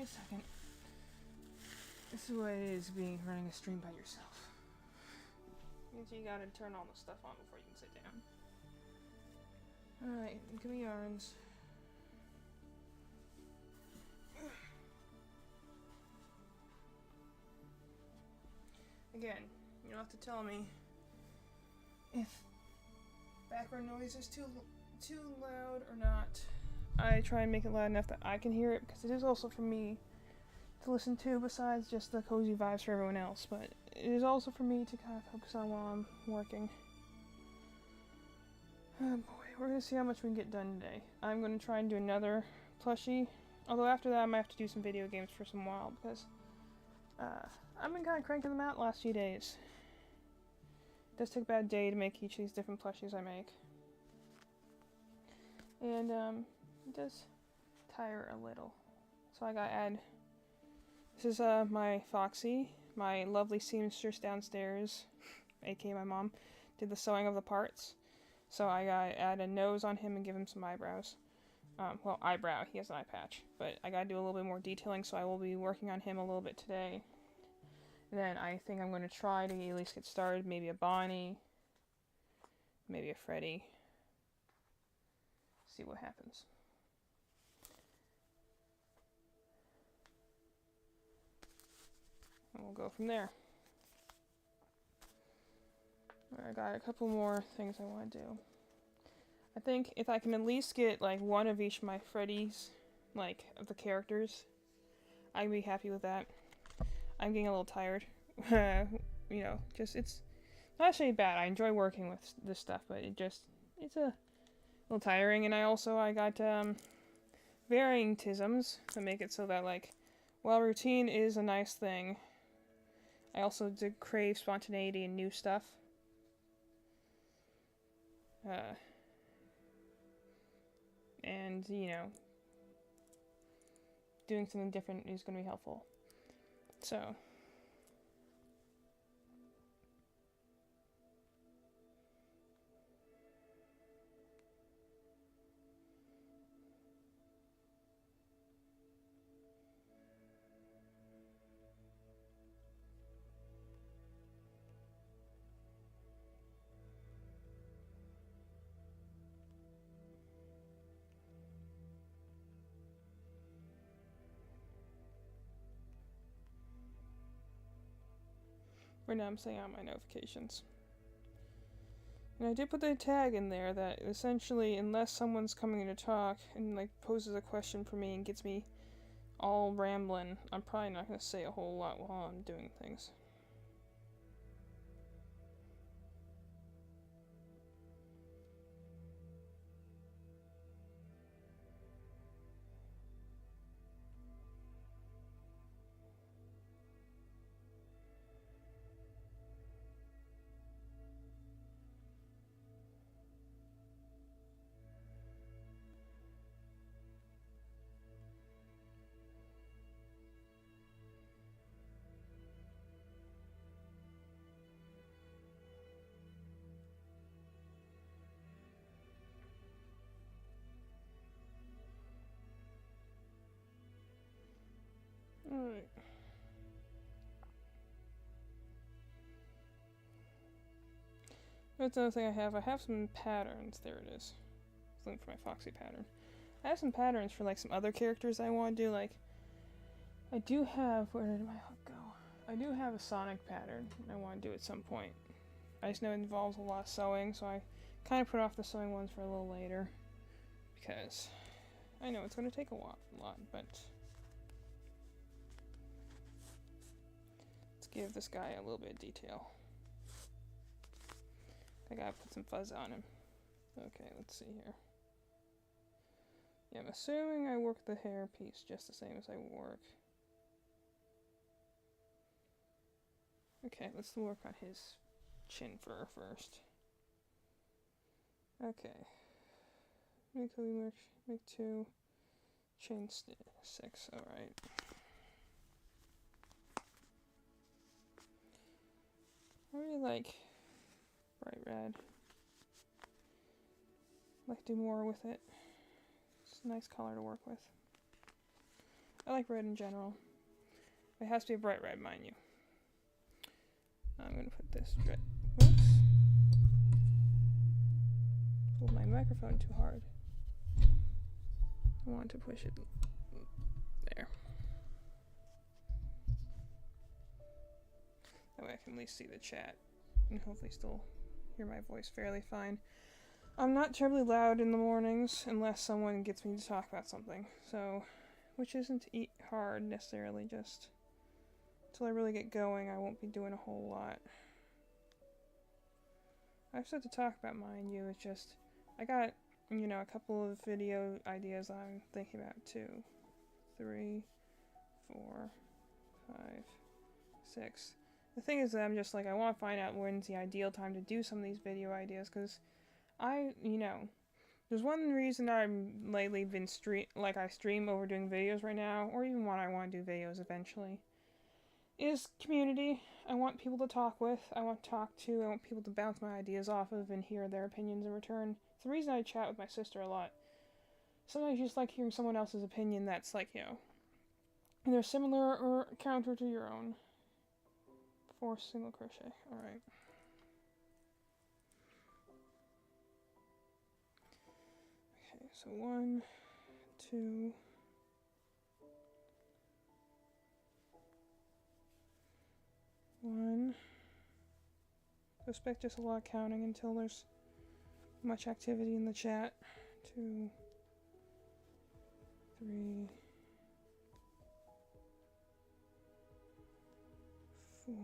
a second. This is what it is running a stream by yourself. Means you gotta turn all the stuff on before you can sit down. Alright, give me yarns. Again, you don't have to tell me if background noise is too loud or not. I try and make it loud enough that I can hear it, because it is also for me to listen to, besides just the cozy vibes for everyone else, but it is also for me to kind of focus on while I'm working. Oh boy, we're going to see how much we can get done today. I'm going to try and do another plushie, although after that I might have to do some video games for some while, because I've been kind of cranking them out the last few days. It does take about a day to make each of these different plushies I make. And it does tire a little. So I gotta add, this is my Foxy, my lovely seamstress downstairs, aka my mom, did the sewing of the parts. So I gotta add a nose on him and give him some eyebrows. Well, eyebrow, he has an eye patch. But I gotta do a little bit more detailing, so I will be working on him a little bit today. And then I think I'm going to try to at least get started. Maybe a Bonnie. Maybe a Freddy. See what happens. And we'll go from there. I got a couple more things I want to do. I think if I can at least get like one of each of my Freddies, like of the characters, I'd be happy with that. I'm getting a little tired. You know, just, it's not actually bad. I enjoy working with this stuff, but it's a little tiring. And I got varying tisms to make it so that, like, while routine is a nice thing, I also did crave spontaneity and new stuff. And, you know, doing something different is going to be helpful. So, right now I'm setting out my notifications. And I did put the tag in there that essentially, unless someone's coming in to talk and like poses a question for me and gets me all rambling, I'm probably not going to say a whole lot while I'm doing things. Alright. That's another thing I have. I have some patterns. There it is. It's looking for my Foxy pattern. I have some patterns for like some other characters I want to do. Like, I do have, where did my hook go? I do have a Sonic pattern I want to do at some point. I just know it involves a lot of sewing, so I kind of put off the sewing ones for a little later. Because I know it's going to take a lot, but let's give this guy a little bit of detail. I gotta put some fuzz on him. Okay, let's see here. Yeah, I'm assuming I work the hair piece just the same as I work. Okay, let's work on his chin fur first. Okay. Make 2. Chain 6, alright. I really like bright red. I'd like to do more with it. It's a nice color to work with. I like red in general. It has to be a bright red, mind you. I'm gonna put this red. Oops. Pulled my microphone too hard. I want to push it there. That way I can at least see the chat and hopefully still hear my voice fairly fine. I'm not terribly loud in the mornings unless someone gets me to talk about something, so, which isn't hard necessarily, just until I really get going I won't be doing a whole lot. I've said to talk about, mind you, it's just, I got, you know, a couple of video ideas I'm thinking about, 2, 3, 4, 5, 6. The thing is that I'm just like, I want to find out when's the ideal time to do some of these video ideas, because you know, there's one reason I'm lately been I stream over doing videos right now, or even when I want to do videos eventually, is community. I want people to talk with, I want to talk to, I want people to bounce my ideas off of and hear their opinions in return. It's the reason I chat with my sister a lot. Sometimes you just like hearing someone else's opinion that's like, you know, either similar or counter to your own. 4 single crochet, alright. Okay, so 1, 2, 1. Suspect just a lot of counting until there's much activity in the chat. 2, 3, 4.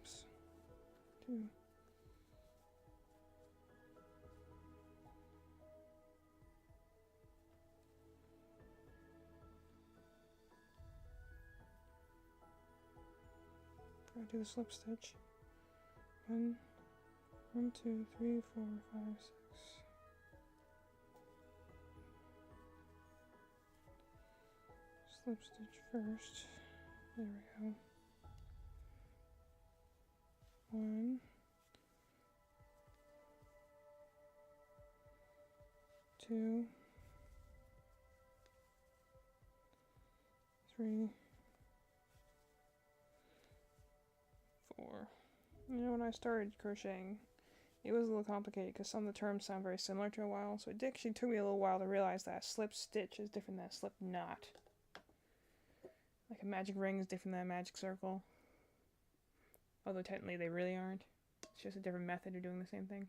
Oops. 2. Gotta do the slip stitch. 1, 2, 3, 4, 5, 6. Slip stitch first. There we go. 1, 2, 3, 4. You know, when I started crocheting, it was a little complicated because some of the terms sound very similar to a while, so it actually took me a little while to realize that a slip stitch is different than a slip knot. Like a magic ring is different than a magic circle. Although technically they really aren't. It's just a different method of doing the same thing.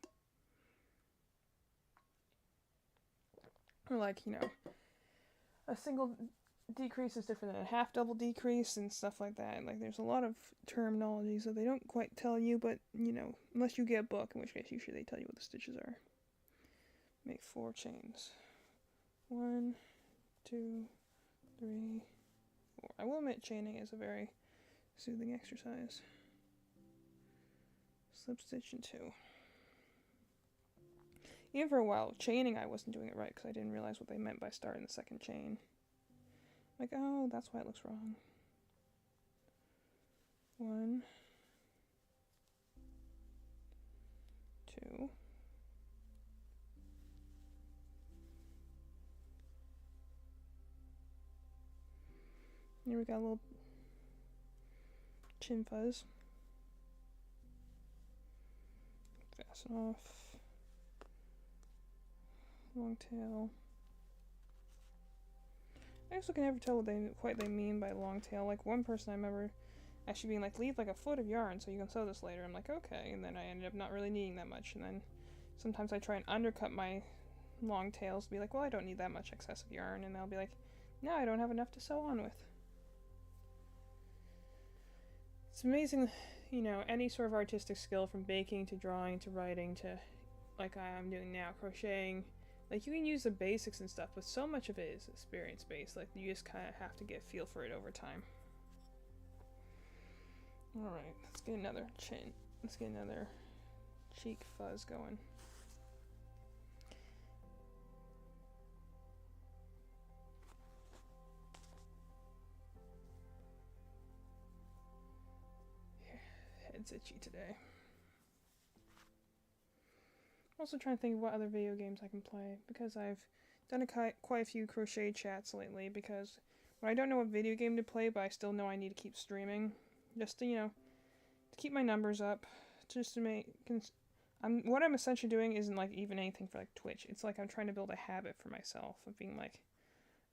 Or like, you know, a single decrease is different than a half double decrease and stuff like that. Like there's a lot of terminology that they don't quite tell you, but you know, unless you get a book, in which case usually they tell you what the stitches are. Make 4 chains. 1, 2, 3, 4. I will admit chaining is a very soothing exercise. Slip stitch in 2. Even for a while, chaining I wasn't doing it right because I didn't realize what they meant by starting the second chain. Like, oh, that's why it looks wrong. 1, 2. Here we got a little chin fuzz. Fasten off. Long tail. I also can never tell what they mean by long tail. Like one person I remember actually being like, leave like a foot of yarn so you can sew this later. I'm like, okay, and then I ended up not really needing that much, and then sometimes I try and undercut my long tails to be like, well, I don't need that much excessive yarn, and they'll be like, no, I don't have enough to sew on with. It's amazing, you know, any sort of artistic skill from baking to drawing to writing to like I'm doing now, crocheting. Like, you can use the basics and stuff, but so much of it is experience-based. Like, you just kind of have to get a feel for it over time. Alright, let's get another chin. Let's get another cheek fuzz going. head's itchy today. I'm also trying to think of what other video games I can play, because I've done quite a few crochet chats lately, because when I don't know what video game to play, but I still know I need to keep streaming, just to, you know, to keep my numbers up, just to make... what I'm essentially doing isn't like even anything for like Twitch. It's like I'm trying to build a habit for myself of being like,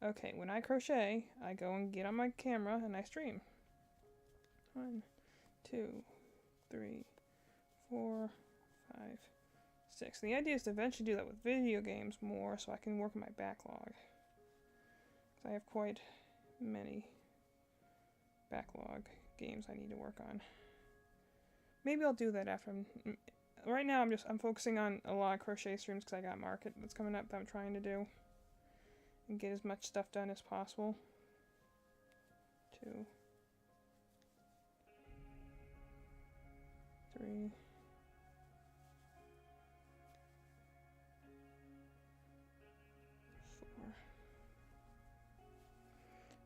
okay, when I crochet, I go and get on my camera and I stream. 1, 2, 3, 4, 5, 6. And the idea is to eventually do that with video games more, so I can work on my backlog. Because I have quite many backlog games I need to work on. Maybe I'll do that after right now I'm focusing on a lot of crochet streams because I got market that's coming up that I'm trying to do. And get as much stuff done as possible. 2, 3.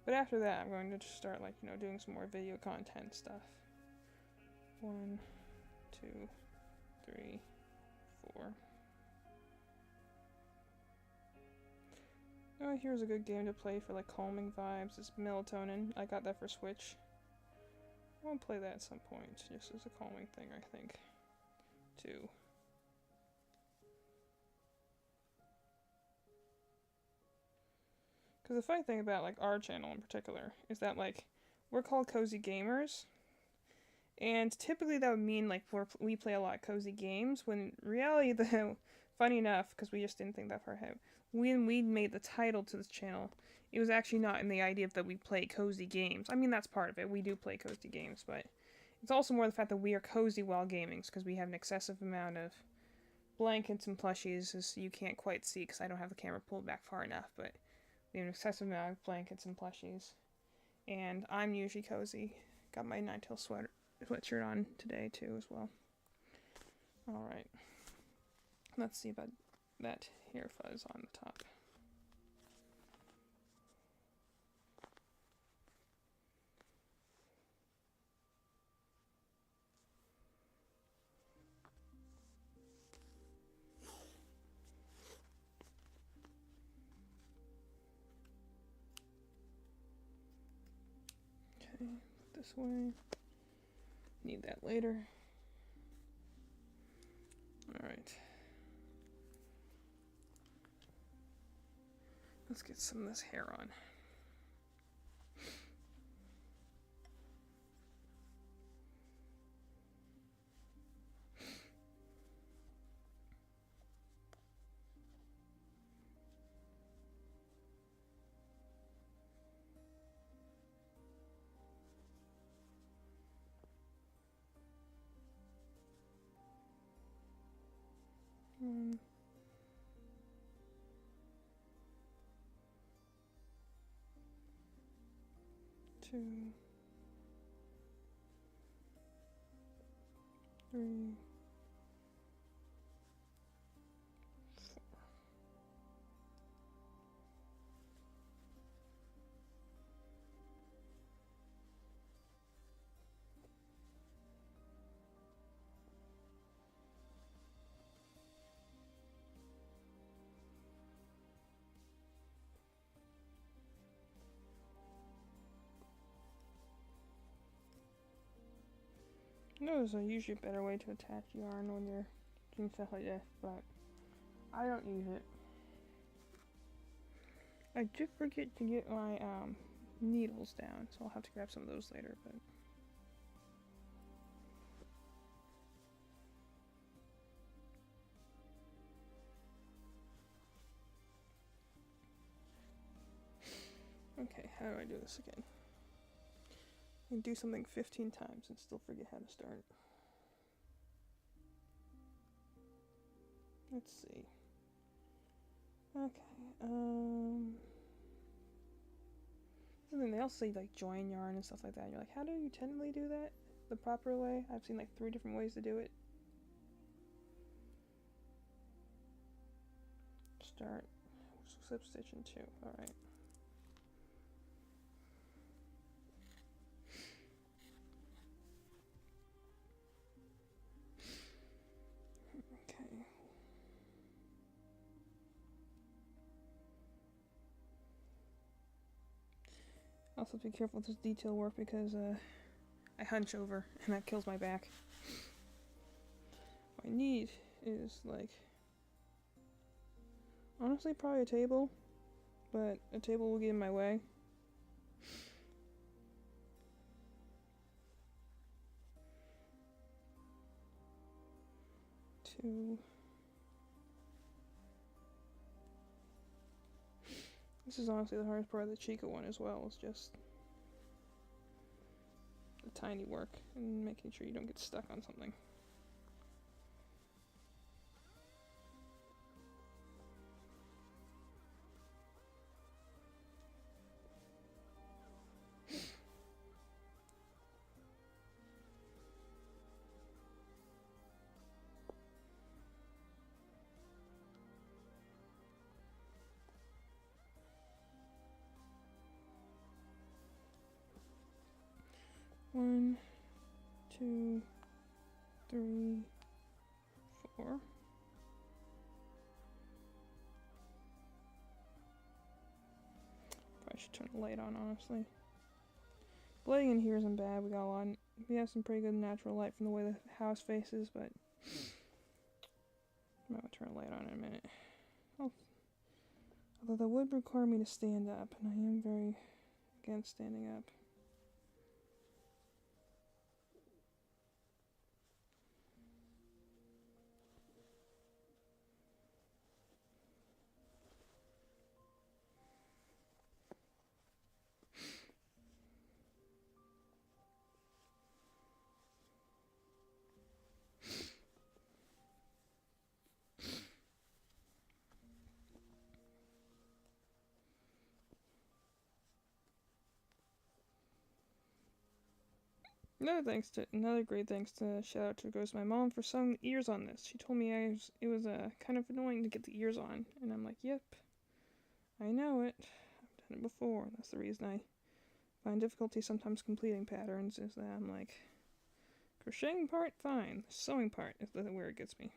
But after that, I'm going to just start, like, you know, doing some more video content stuff. 1, 2, 3, 4. Oh, here's a good game to play for, like, calming vibes. It's Melatonin. I got that for Switch. I want to play that at some point, just as a calming thing, I think. 2. Because the funny thing about, like, our channel in particular is that, like, we're called Cozy Gamers. And typically that would mean, like, we play a lot of cozy games, when in reality, funny enough, because we just didn't think that far ahead, when we made the title to this channel, it was actually not in the idea that we play cozy games. I mean, that's part of it. We do play cozy games, but it's also more the fact that we are cozy while gaming, because we have an excessive amount of blankets and plushies, as you can't quite see because I don't have the camera pulled back far enough, but we have an excessive amount of blankets and plushies. And I'm usually cozy. Got my nine-tail sweatshirt on today, too, as well. Alright. Let's see about that hair fuzz on the top. Okay, put this away. Need that later. Alright. Let's get some of this hair on. One. 2, 3, 4. No, there's usually a better way to attach yarn when you're doing stuff like this, but I don't use it. I did forget to get my needles down, so I'll have to grab some of those later, but... Okay, how do I do this again? I can do something 15 times and still forget how to start. Let's see. Okay, and then they also say, like, join yarn and stuff like that. And you're like, how do you technically do that the proper way? I've seen, like, 3 different ways to do it. Start, slip stitch in 2, alright. also have to be careful with this detail work because I hunch over and that kills my back. What I need is like, honestly probably a table, but a table will get in my way. This is honestly the hardest part of the Chica one as well, is just the tiny work and making sure you don't get stuck on something. One, two, three, four. Probably should turn the light on, honestly. Lighting in here isn't bad. We have some pretty good natural light from the way the house faces, but I might turn the light on in a minute. Oh, although that would require me to stand up, and I am very against standing up. Another great thanks to shout out to goes to my mom for sewing the ears on this. She told me it was kind of annoying to get the ears on, and I'm like, yep, I know it. I've done it before. That's the reason I find difficulty sometimes completing patterns, is that I'm like, crocheting part, fine. The sewing part is where it gets me.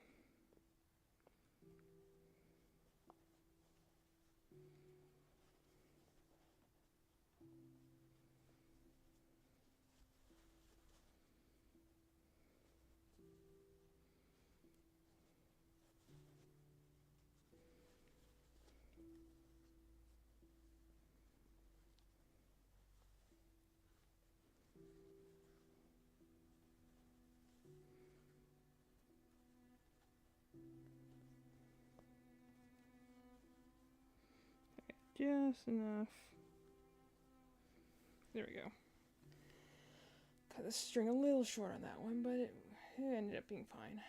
Just enough. There we go. Cut the string a little short on that one, but it ended up being fine.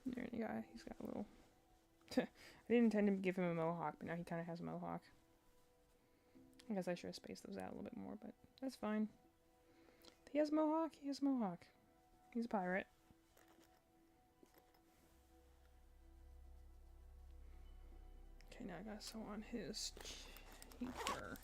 There you go. He's got a little... I didn't intend to give him a mohawk, but now he kind of has a mohawk. I guess I should have spaced those out a little bit more, but that's fine. If he has a mohawk, he has a mohawk. He's a pirate. Okay, now I gotta sew on his cheeker.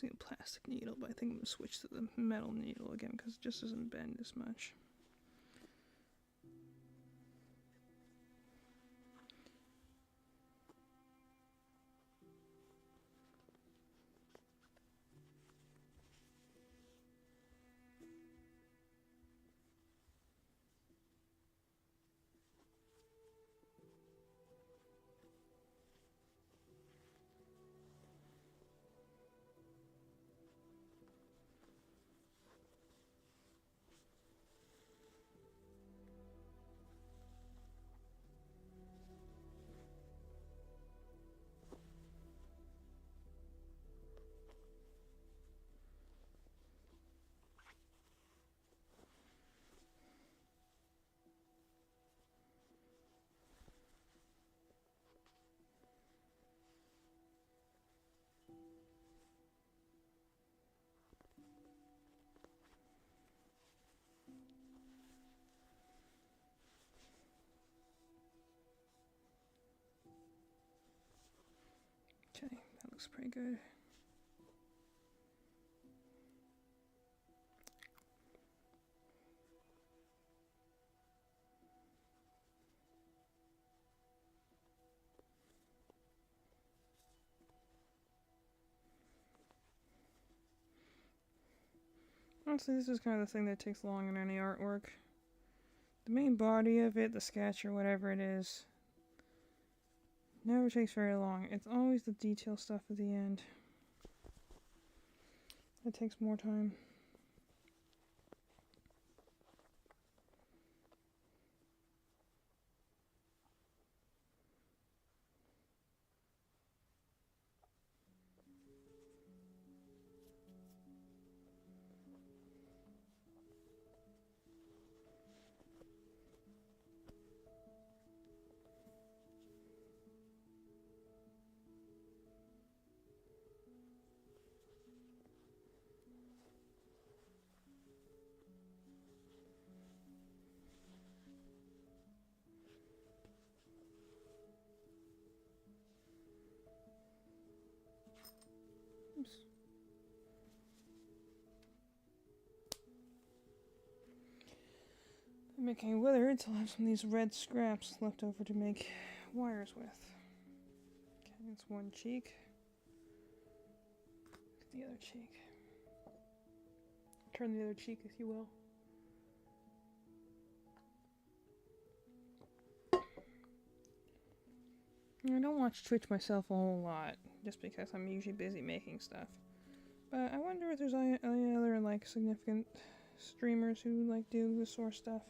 using a plastic needle, but I think I'm going to switch to the metal needle again because it just doesn't bend as much. Okay, that looks pretty good. Honestly, this is kind of the thing that takes long in any artwork. The main body of it, the sketch or whatever it is, never takes very long. It's always the detail stuff at the end that takes more time. Oops. I'm making wither, so I'll have some of these red scraps left over to make wires with. Okay, that's one cheek. Look at the other cheek. Turn the other cheek, if you will. I don't watch Twitch myself a whole lot, just because I'm usually busy making stuff. But I wonder if there's any other, like, significant streamers who, like, do this sort of stuff.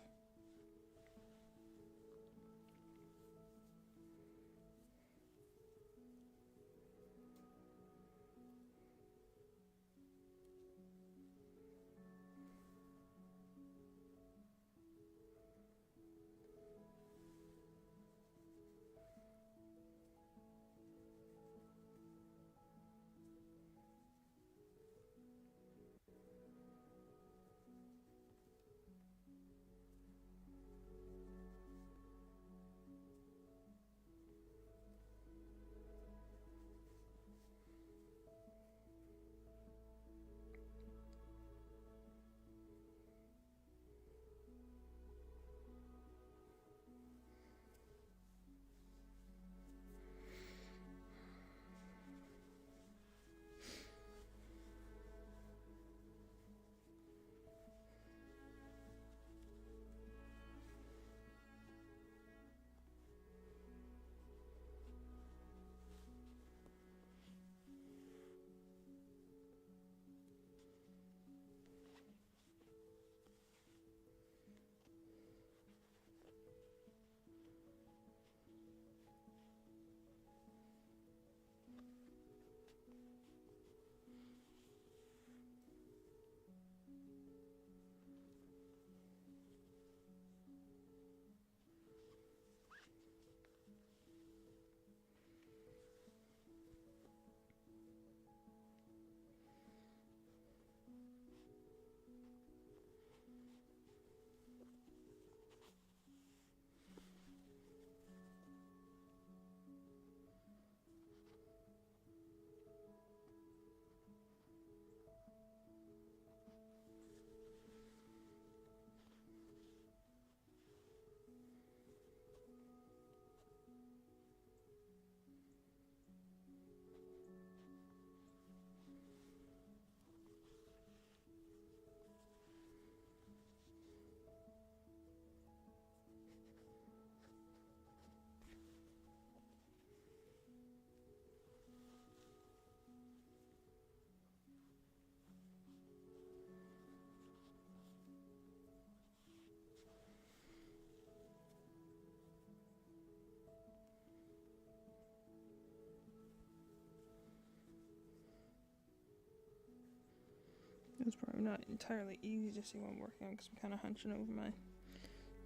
It's probably not entirely easy to see what I'm working on because I'm kind of hunching over my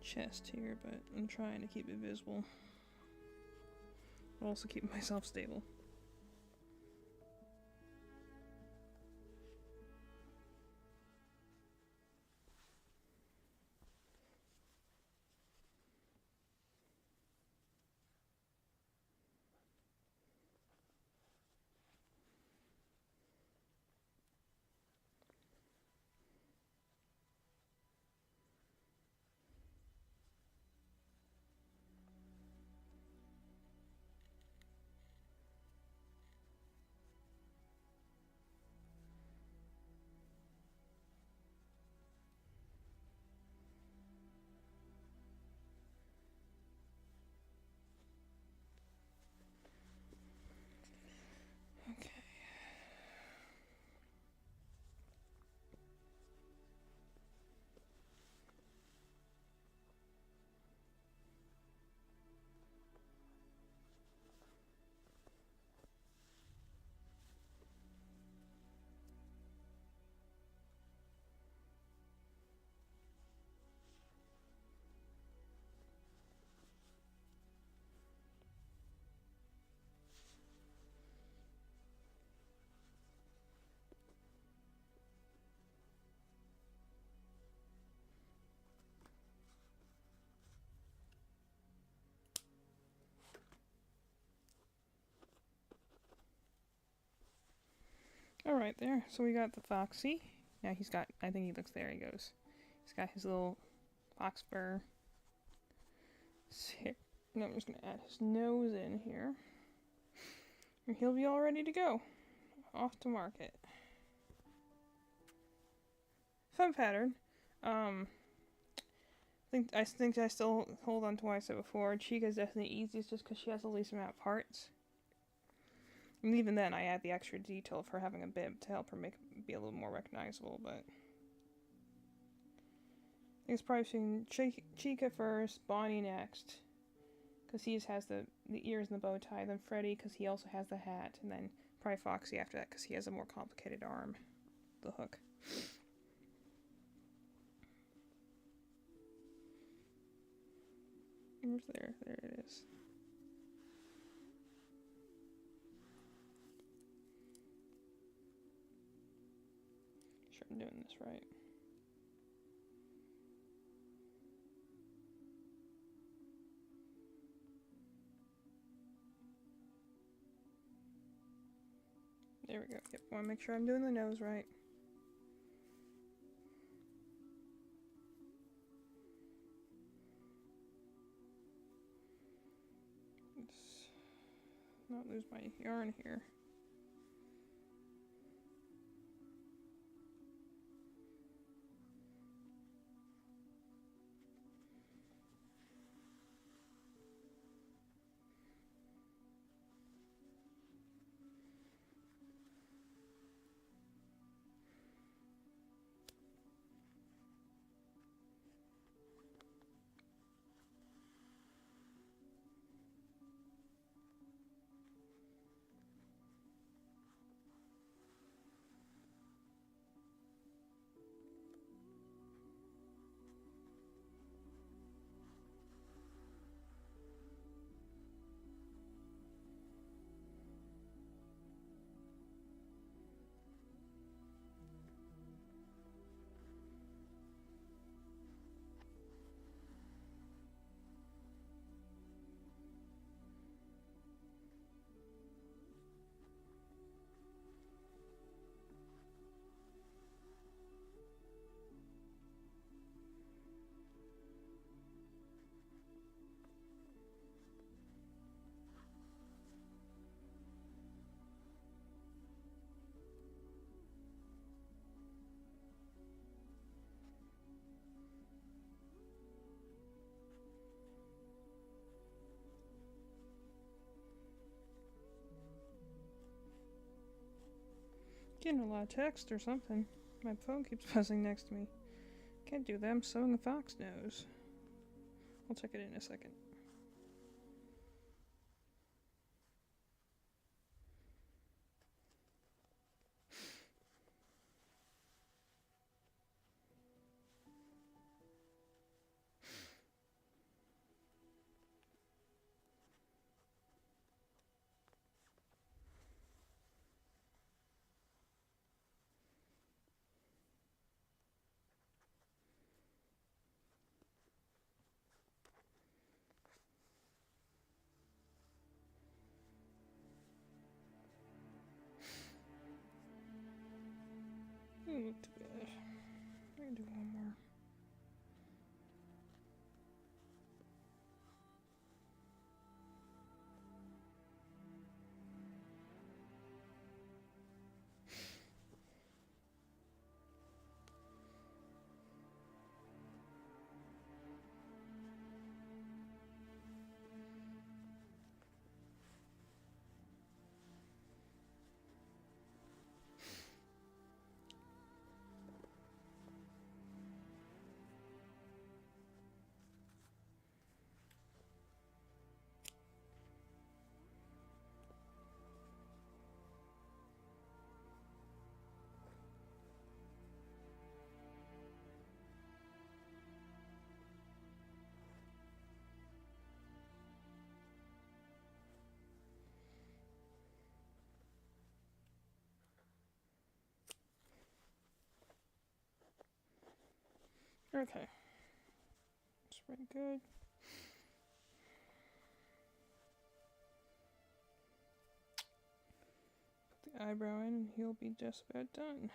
chest here, but I'm trying to keep it visible. I'll also keep myself stable. Okay. Alright there, so we got the Foxy. Now he's got, I think he looks, there he goes. He's got his little fox fur. Now I'm just going to add his nose in here. And he'll be all ready to go. Off to market. Fun pattern. I think I still hold on to what I said before. Chica is definitely easiest just because she has the least amount of parts. And even then, I add the extra detail of her having a bib to help her make it be a little more recognizable, but I think it's probably between Chica first, Bonnie next, because he just has the ears and the bow tie, then Freddy because he also has the hat, and then probably Foxy after that because he has a more complicated arm, the hook. Where's there? There it is. Sure I'm doing this right. There we go. Yep, want to make sure I'm doing the nose right. Let's not lose my yarn here. Getting a lot of text or something. My phone keeps buzzing next to me. Can't do that, I'm sewing a fox nose. I'll check it in a second. look too bad. I can do one more. Okay. It's pretty good. Put the eyebrow in and he'll be just about done.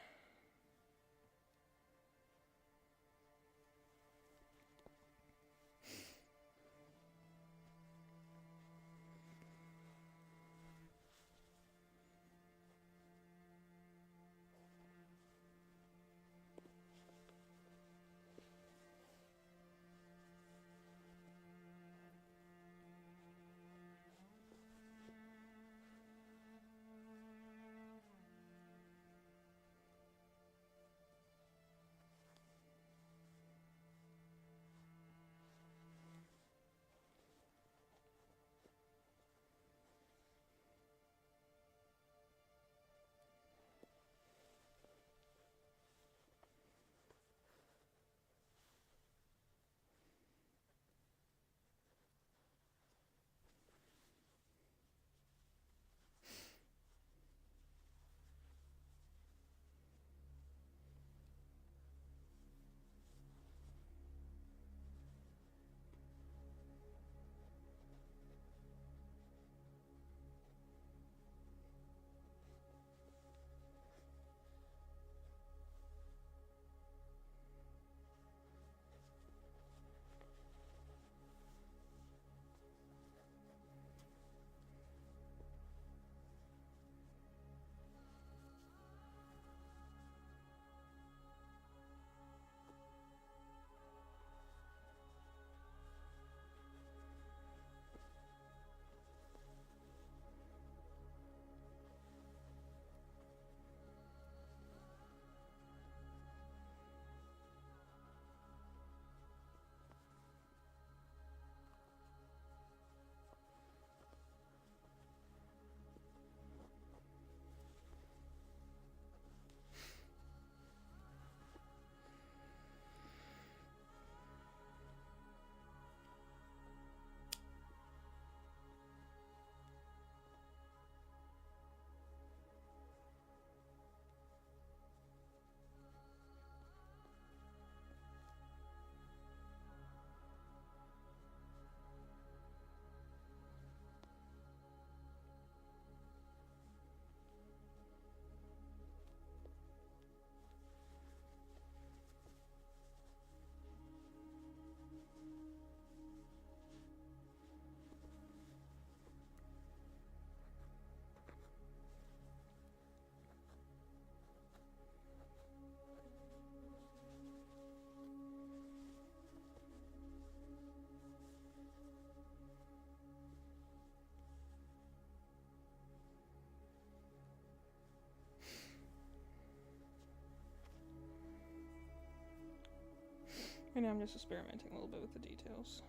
And now I'm just experimenting a little bit with the details.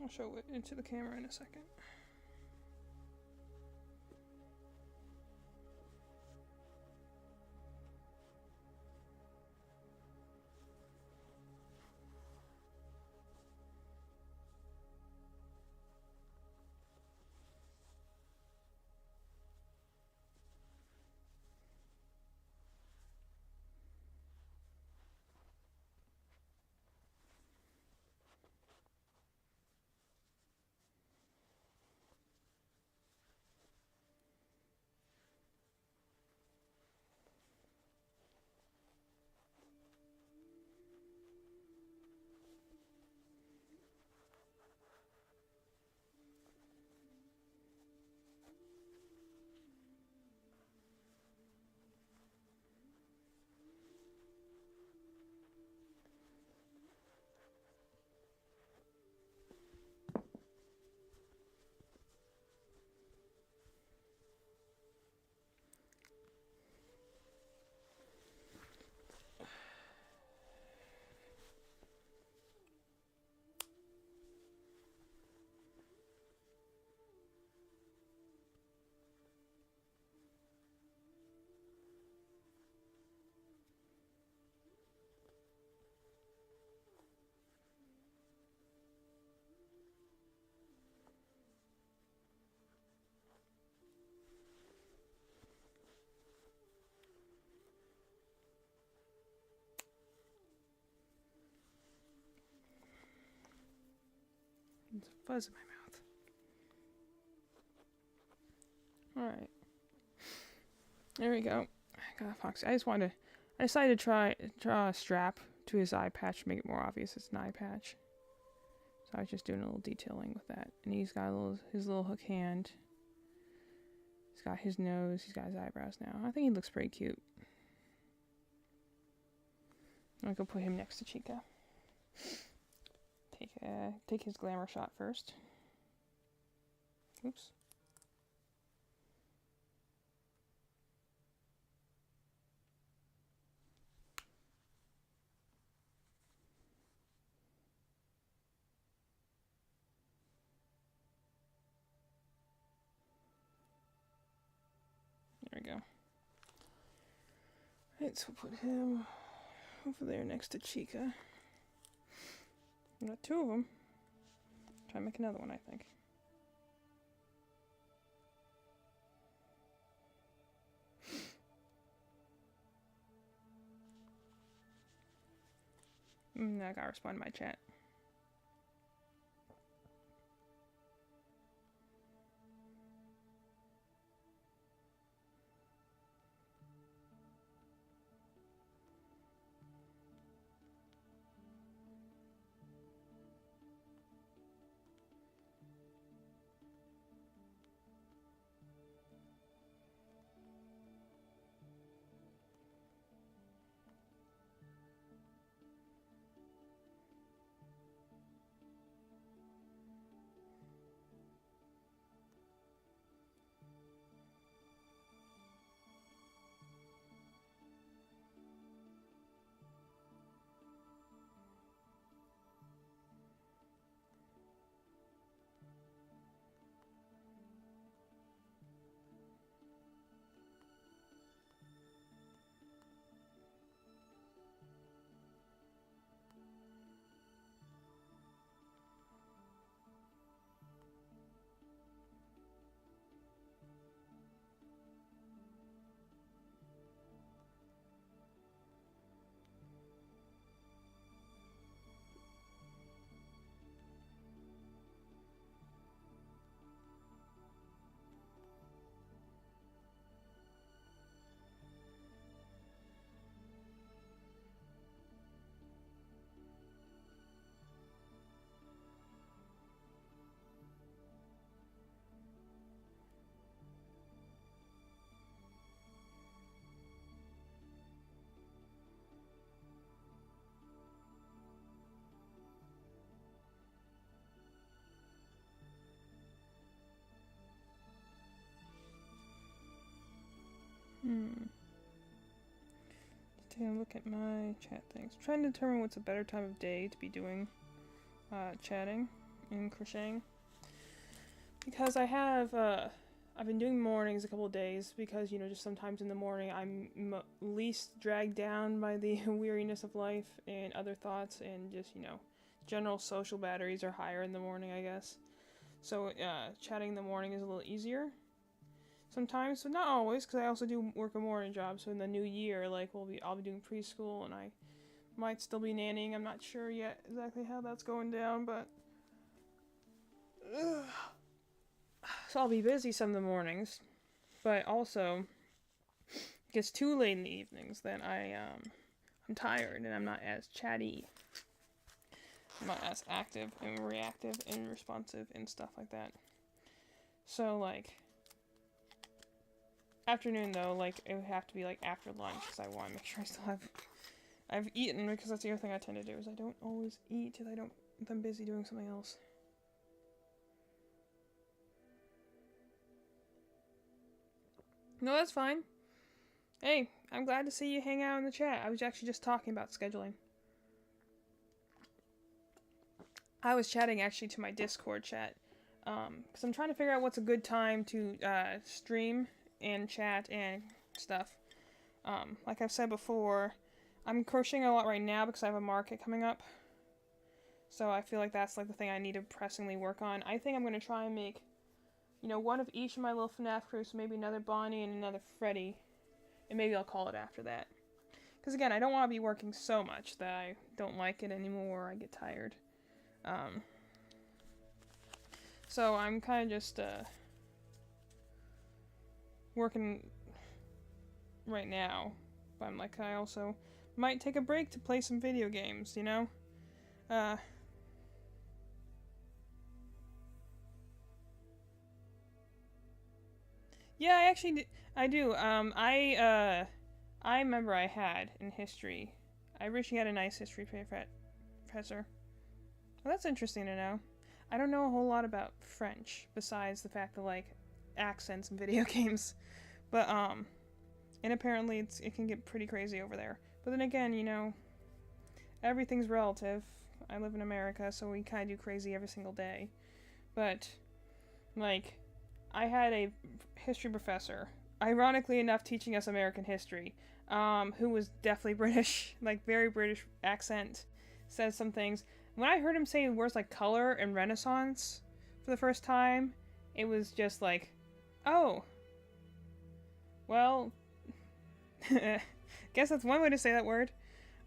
I'll show it into the camera in a second. There's a fuzz in my mouth. Alright. There we go. I got a fox. I decided to draw a strap to his eye patch to make it more obvious it's an eye patch. So I was just doing a little detailing with that. And he's got his little hook hand. He's got his nose. He's got his eyebrows now. I think he looks pretty cute. I'm gonna put him next to Chica. Take his glamour shot first. Oops. There we go. Alright, so we'll put him over there next to Chica. We got two of them. Try and make another one, I think. I gotta respond to my chat. Take a look at my chat things. I'm trying to determine what's a better time of day to be doing chatting and crocheting. Because I've been doing mornings a couple of days because, you know, just sometimes in the morning I'm least dragged down by the weariness of life and other thoughts, and just, you know, general social batteries are higher in the morning, I guess. So chatting in the morning is a little easier sometimes, but not always, because I also do work a morning job. So in the new year, like I'll be doing preschool, and I might still be nannying. I'm not sure yet exactly how that's going down, but so I'll be busy some of the mornings, but also it gets too late in the evenings that I'm tired and I'm not as chatty. I'm not as active and reactive and responsive and stuff like that. So like afternoon though, like it would have to be like after lunch, because I want to make sure I still I've eaten, because that's the other thing I tend to do is I don't always eat if I'm busy doing something else. No, that's fine. Hey, I'm glad to see you hang out in the chat. I was actually just talking about scheduling. I was chatting actually to my Discord chat, because I'm trying to figure out what's a good time to stream and chat and stuff. Like I've said before, I'm crocheting a lot right now because I have a market coming up. So I feel like that's like the thing I need to pressingly work on. I think I'm going to try and make, you know, one of each of my little Fnaf crews, so maybe another Bonnie and another Freddy. And maybe I'll call it after that. Because again, I don't want to be working so much that I don't like it anymore or I get tired. So I'm kind of just working right now, but I'm like, I also might take a break to play some video games, you know? Yeah, I do. I remember I had in history. I wish you had a nice history professor. Well, that's interesting to know. I don't know a whole lot about French besides the fact that like accents in video games, but and apparently it can get pretty crazy over there. But then again, you know, everything's relative. I live in America, so we kind of do crazy every single day. But like, I had a history professor, ironically enough, teaching us American history, who was definitely British, like very British accent, said some things. When I heard him say words like color and Renaissance for the first time, it was just like, oh, well, guess that's one way to say that word.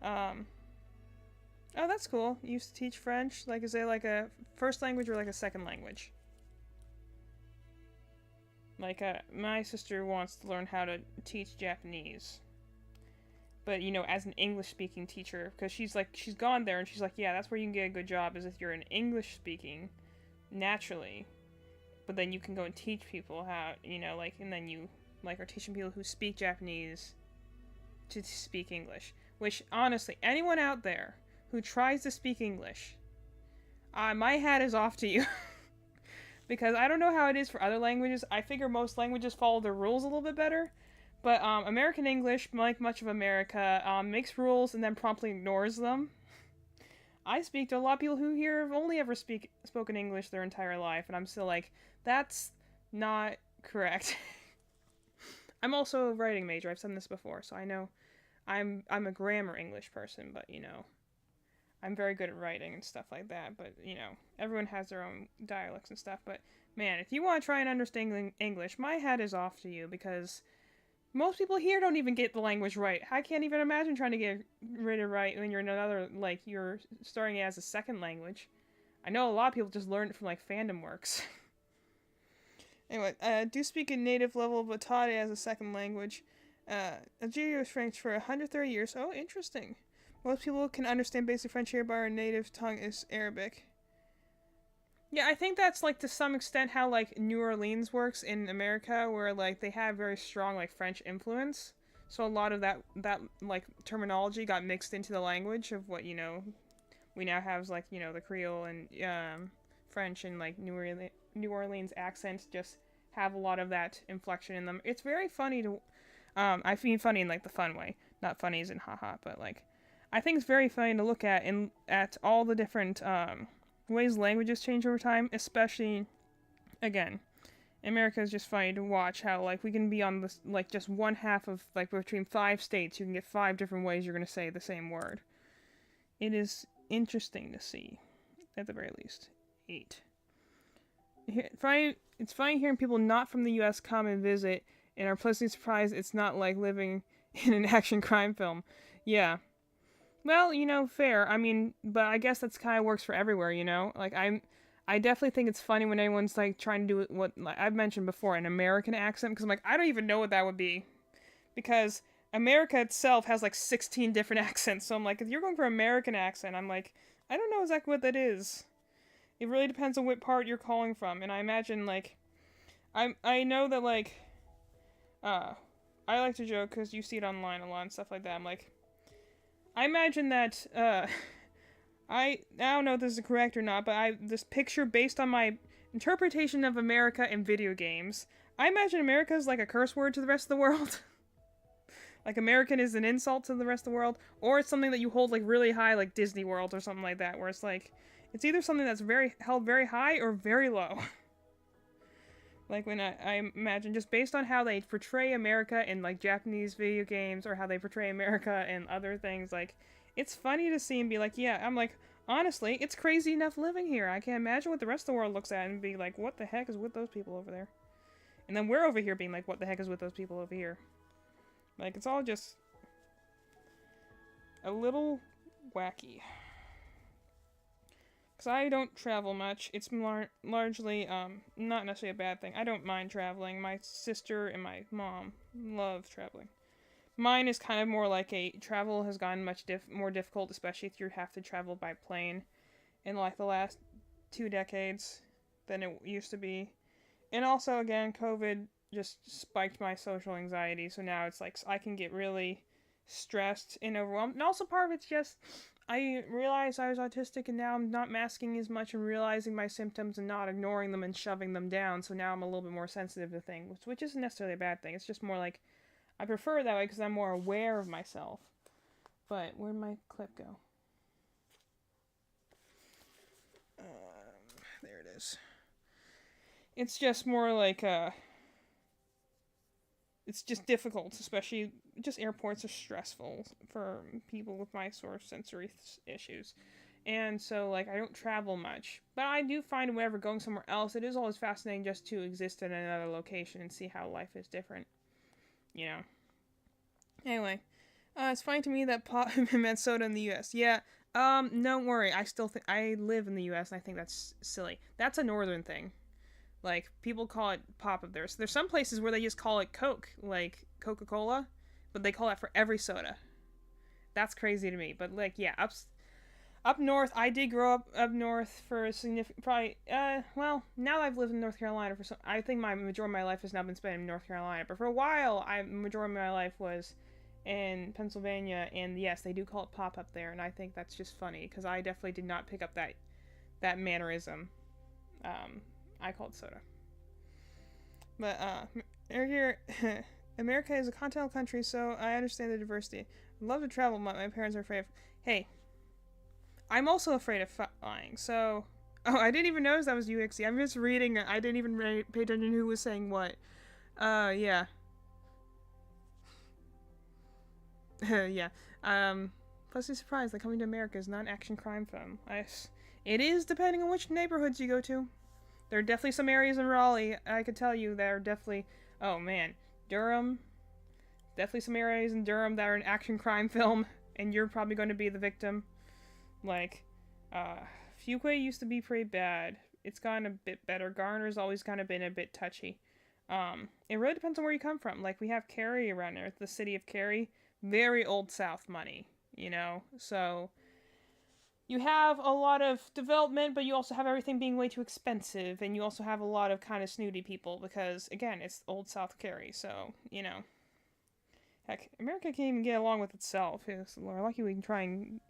Oh, that's cool. You used to teach French? Like, is it like a first language or like a second language? Like, my sister wants to learn how to teach Japanese. But, you know, as an English-speaking teacher, because she's gone there, and she's like, yeah, that's where you can get a good job, is if you're an English-speaking, naturally. But then you can go and teach people how, you know, like, and then you, like, are teaching people who speak Japanese to speak English. Which, honestly, anyone out there who tries to speak English, my hat is off to you. Because I don't know how it is for other languages. I figure most languages follow their rules a little bit better. But American English, like much of America, makes rules and then promptly ignores them. I speak to a lot of people who here have only ever spoken English their entire life, and I'm still like, that's not correct. I'm also a writing major. I've said this before, so I know I'm a grammar English person, but you know, I'm very good at writing and stuff like that, but, you know, everyone has their own dialects and stuff, but, man, if you want to try and understand English, my hat is off to you, because most people here don't even get the language right. I can't even imagine trying to get rid of right when you're in another, like, you're starting it as a second language. I know a lot of people just learn it from, like, fandom works. Anyway, do speak a native level, but taught it as a second language. Algeria was French for 130 years. Oh, interesting. Most people can understand basic French here, but our native tongue is Arabic. Yeah, I think that's, like, to some extent how, like, New Orleans works in America, where, like, they have very strong, like, French influence. So a lot of that like, terminology got mixed into the language of what, you know, we now have, like, you know, the Creole and, French and, like, New Orleans accents just have a lot of that inflection in them. It's very funny to, I mean funny in, like, the fun way. Not funny as in haha, but, like, I think it's very funny to look at all the different ways languages change over time, especially, again, America is just funny to watch how, like, we can be on this, like, just one half of, like, between 5 states, you can get 5 different ways you're going to say the same word. It is interesting to see, at the very least. 8. It's funny hearing people not from the U.S. come and visit and are pleasantly surprised it's not like living in an action crime film. Yeah. Well, you know, fair. I mean, but I guess that's kind of works for everywhere, you know? Like, I definitely think it's funny when anyone's, like, trying to do what, like, I've mentioned before, an American accent, because I'm like, I don't even know what that would be. Because America itself has, like, 16 different accents, so I'm like, if you're going for American accent, I'm like, I don't know exactly what that is. It really depends on what part you're calling from, and I imagine, like, I know that, like, I like to joke, because you see it online a lot and stuff like that, I'm like, I imagine that, I don't know if this is correct or not, but this picture based on my interpretation of America in video games, I imagine America is like a curse word to the rest of the world. Like, American is an insult to the rest of the world, or it's something that you hold, like, really high, like Disney World or something like that, where it's like, it's either something that's held very high or very low. Like, when I imagine, just based on how they portray America in, like, Japanese video games, or how they portray America in other things, like, it's funny to see and be like, yeah, I'm like, honestly, it's crazy enough living here. I can't imagine what the rest of the world looks at and be like, what the heck is with those people over there? And then we're over here being like, what the heck is with those people over here? Like, it's all just a little wacky. because I don't travel much. It's largely not necessarily a bad thing. I don't mind traveling. My sister and my mom love traveling. Mine is kind of more like travel has gotten much more difficult, especially if you have to travel by plane in like the last 2 decades than it used to be. And also, again, COVID just spiked my social anxiety, so now it's like I can get really stressed and overwhelmed. And also, part of it's just I realized I was autistic, and now I'm not masking as much and realizing my symptoms and not ignoring them and shoving them down. So now I'm a little bit more sensitive to things, which isn't necessarily a bad thing. It's just more like I prefer it that way because I'm more aware of myself. But where'd my clip go? There it is. It's just more like it's just difficult, especially just airports are stressful for people with my sort of sensory issues. And so, like, I don't travel much. But I do find whenever going somewhere else, it is always fascinating just to exist in another location and see how life is different. You know. Anyway, it's funny to me that pop meant soda in the U.S. Yeah, don't worry. I still think I live in the U.S. and I think that's silly. That's a northern thing. Like, people call it pop up there. So there's some places where they just call it Coke, like Coca-Cola, but they call that for every soda. That's crazy to me. But, like, yeah, up north, I did grow up north for a significant, probably, well, now I've lived in North Carolina for some, I think my majority of my life has now been spent in North Carolina, but for a while, majority of my life was in Pennsylvania, and yes, they do call it pop up there, and I think that's just funny, because I definitely did not pick up that mannerism. I call it soda. But, here, America is a continental country, so I understand the diversity. I'd love to travel, but my parents are afraid of, hey, I'm also afraid of flying, so, oh, I didn't even notice that was UXC. I'm just reading, I didn't even pay attention to who was saying what. Yeah. Yeah. Pleasantly surprised that Coming to America is not an action crime film. It is, depending on which neighborhoods you go to. There are definitely some areas in Raleigh, I could tell you, that are definitely, oh man, Durham. Definitely some areas in Durham that are an action crime film, and you're probably going to be the victim. Like, Fuquay used to be pretty bad. It's gotten a bit better. Garner's always kind of been a bit touchy. It really depends on where you come from. Like, we have Cary around there, the city of Cary. Very old South money, you know? So, you have a lot of development, but you also have everything being way too expensive, and you also have a lot of kind of snooty people, because, again, it's old South Cary, so, you know. Heck, America can't even get along with itself. We're lucky we can try and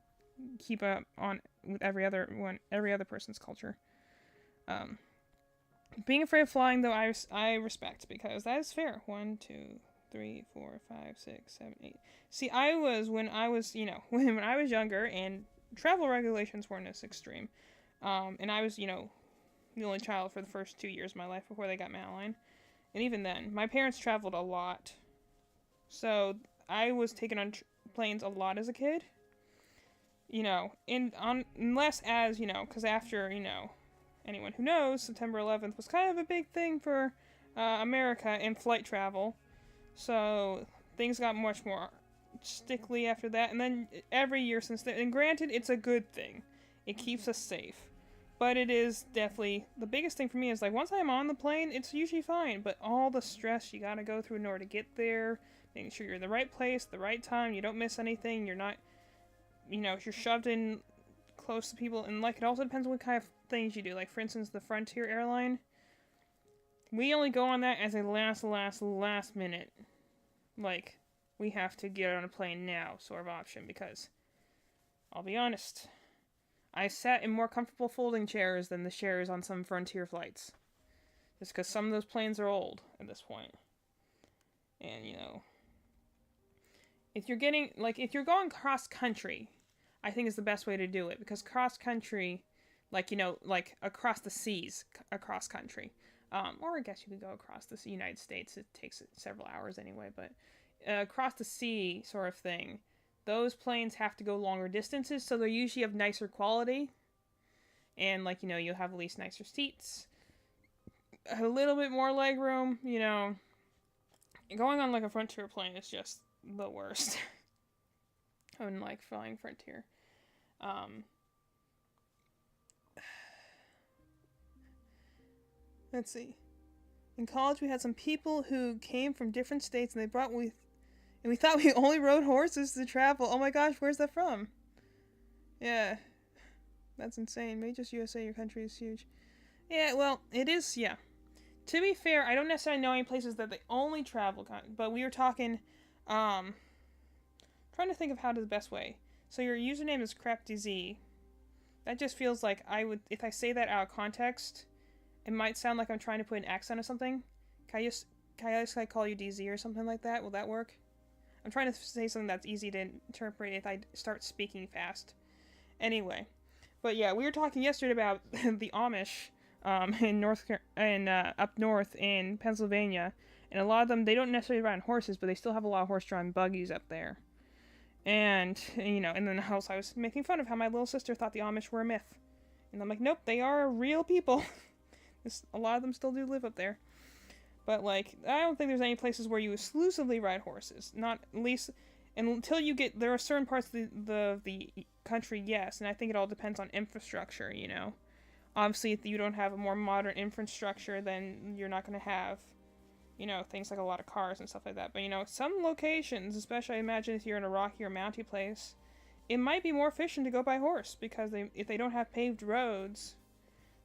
keep up on with every other person's culture. Being afraid of flying, though, I respect, because that is fair. 1, 2, 3, 4, 5, 6, 7, 8. See, when I was younger, and travel regulations weren't as extreme, and I was, the only child for the first 2 years of my life before they got Madeline, and even then, my parents traveled a lot, so I was taken on planes a lot as a kid. Unless as, because after, anyone who knows, September 11th was kind of a big thing for America in flight travel. So things got much more stickly after that. And then every year since then, and granted, it's a good thing. It keeps us safe. But it is definitely, the biggest thing for me is, like, once I'm on the plane, it's usually fine. But all the stress you gotta go through in order to get there, making sure you're in the right place, the right time, you don't miss anything, you're not, you're shoved in close to people, and, like, it also depends on what kind of things you do. Like, for instance, the Frontier airline, we only go on that as a last minute, like, we have to get on a plane now sort of option, because, I'll be honest, I sat in more comfortable folding chairs than the chairs on some Frontier flights, just because some of those planes are old at this point. And, if you're going cross country, I think is the best way to do it, because cross country, like across the seas, across country, or I guess you could go across the United States. It takes several hours anyway, but across the sea sort of thing, those planes have to go longer distances, so they're usually of nicer quality, and you'll have at least nicer seats, a little bit more leg room. Going on like a Frontier plane is just the worst. I wouldn't like flying Frontier. Let's see. In college, we had some people who came from different states, and we thought we only rode horses to travel. Oh my gosh, where's that from? Yeah, that's insane. Maybe just USA. Your country is huge. Yeah, well, it is. Yeah. To be fair, I don't necessarily know any places that they only travel, but we were talking. Trying to think of how to the best way. So your username is crapdz. That just feels like I would, if I say that out of context, it might sound like I'm trying to put an accent or something. Can I just like call you DZ or something like that? Will that work? I'm trying to say something that's easy to interpret if I start speaking fast. Anyway, but yeah, we were talking yesterday about the Amish up north in Pennsylvania, and a lot of them, they don't necessarily ride on horses, but they still have a lot of horse-drawn buggies up there. And, you know, and then also I was making fun of how my little sister thought the Amish were a myth. And I'm like, nope, they are real people. A lot of them still do live up there. But, like, I don't think there's any places where you exclusively ride horses. Not, at least, until you get, there are certain parts of the country, yes, and I think it all depends on infrastructure, you know. Obviously, if you don't have a more modern infrastructure, then you're not going to have, you know, things like a lot of cars and stuff like that. But, you know, some locations, especially I imagine if you're in a rocky or mounty place, it might be more efficient to go by horse, because if they don't have paved roads,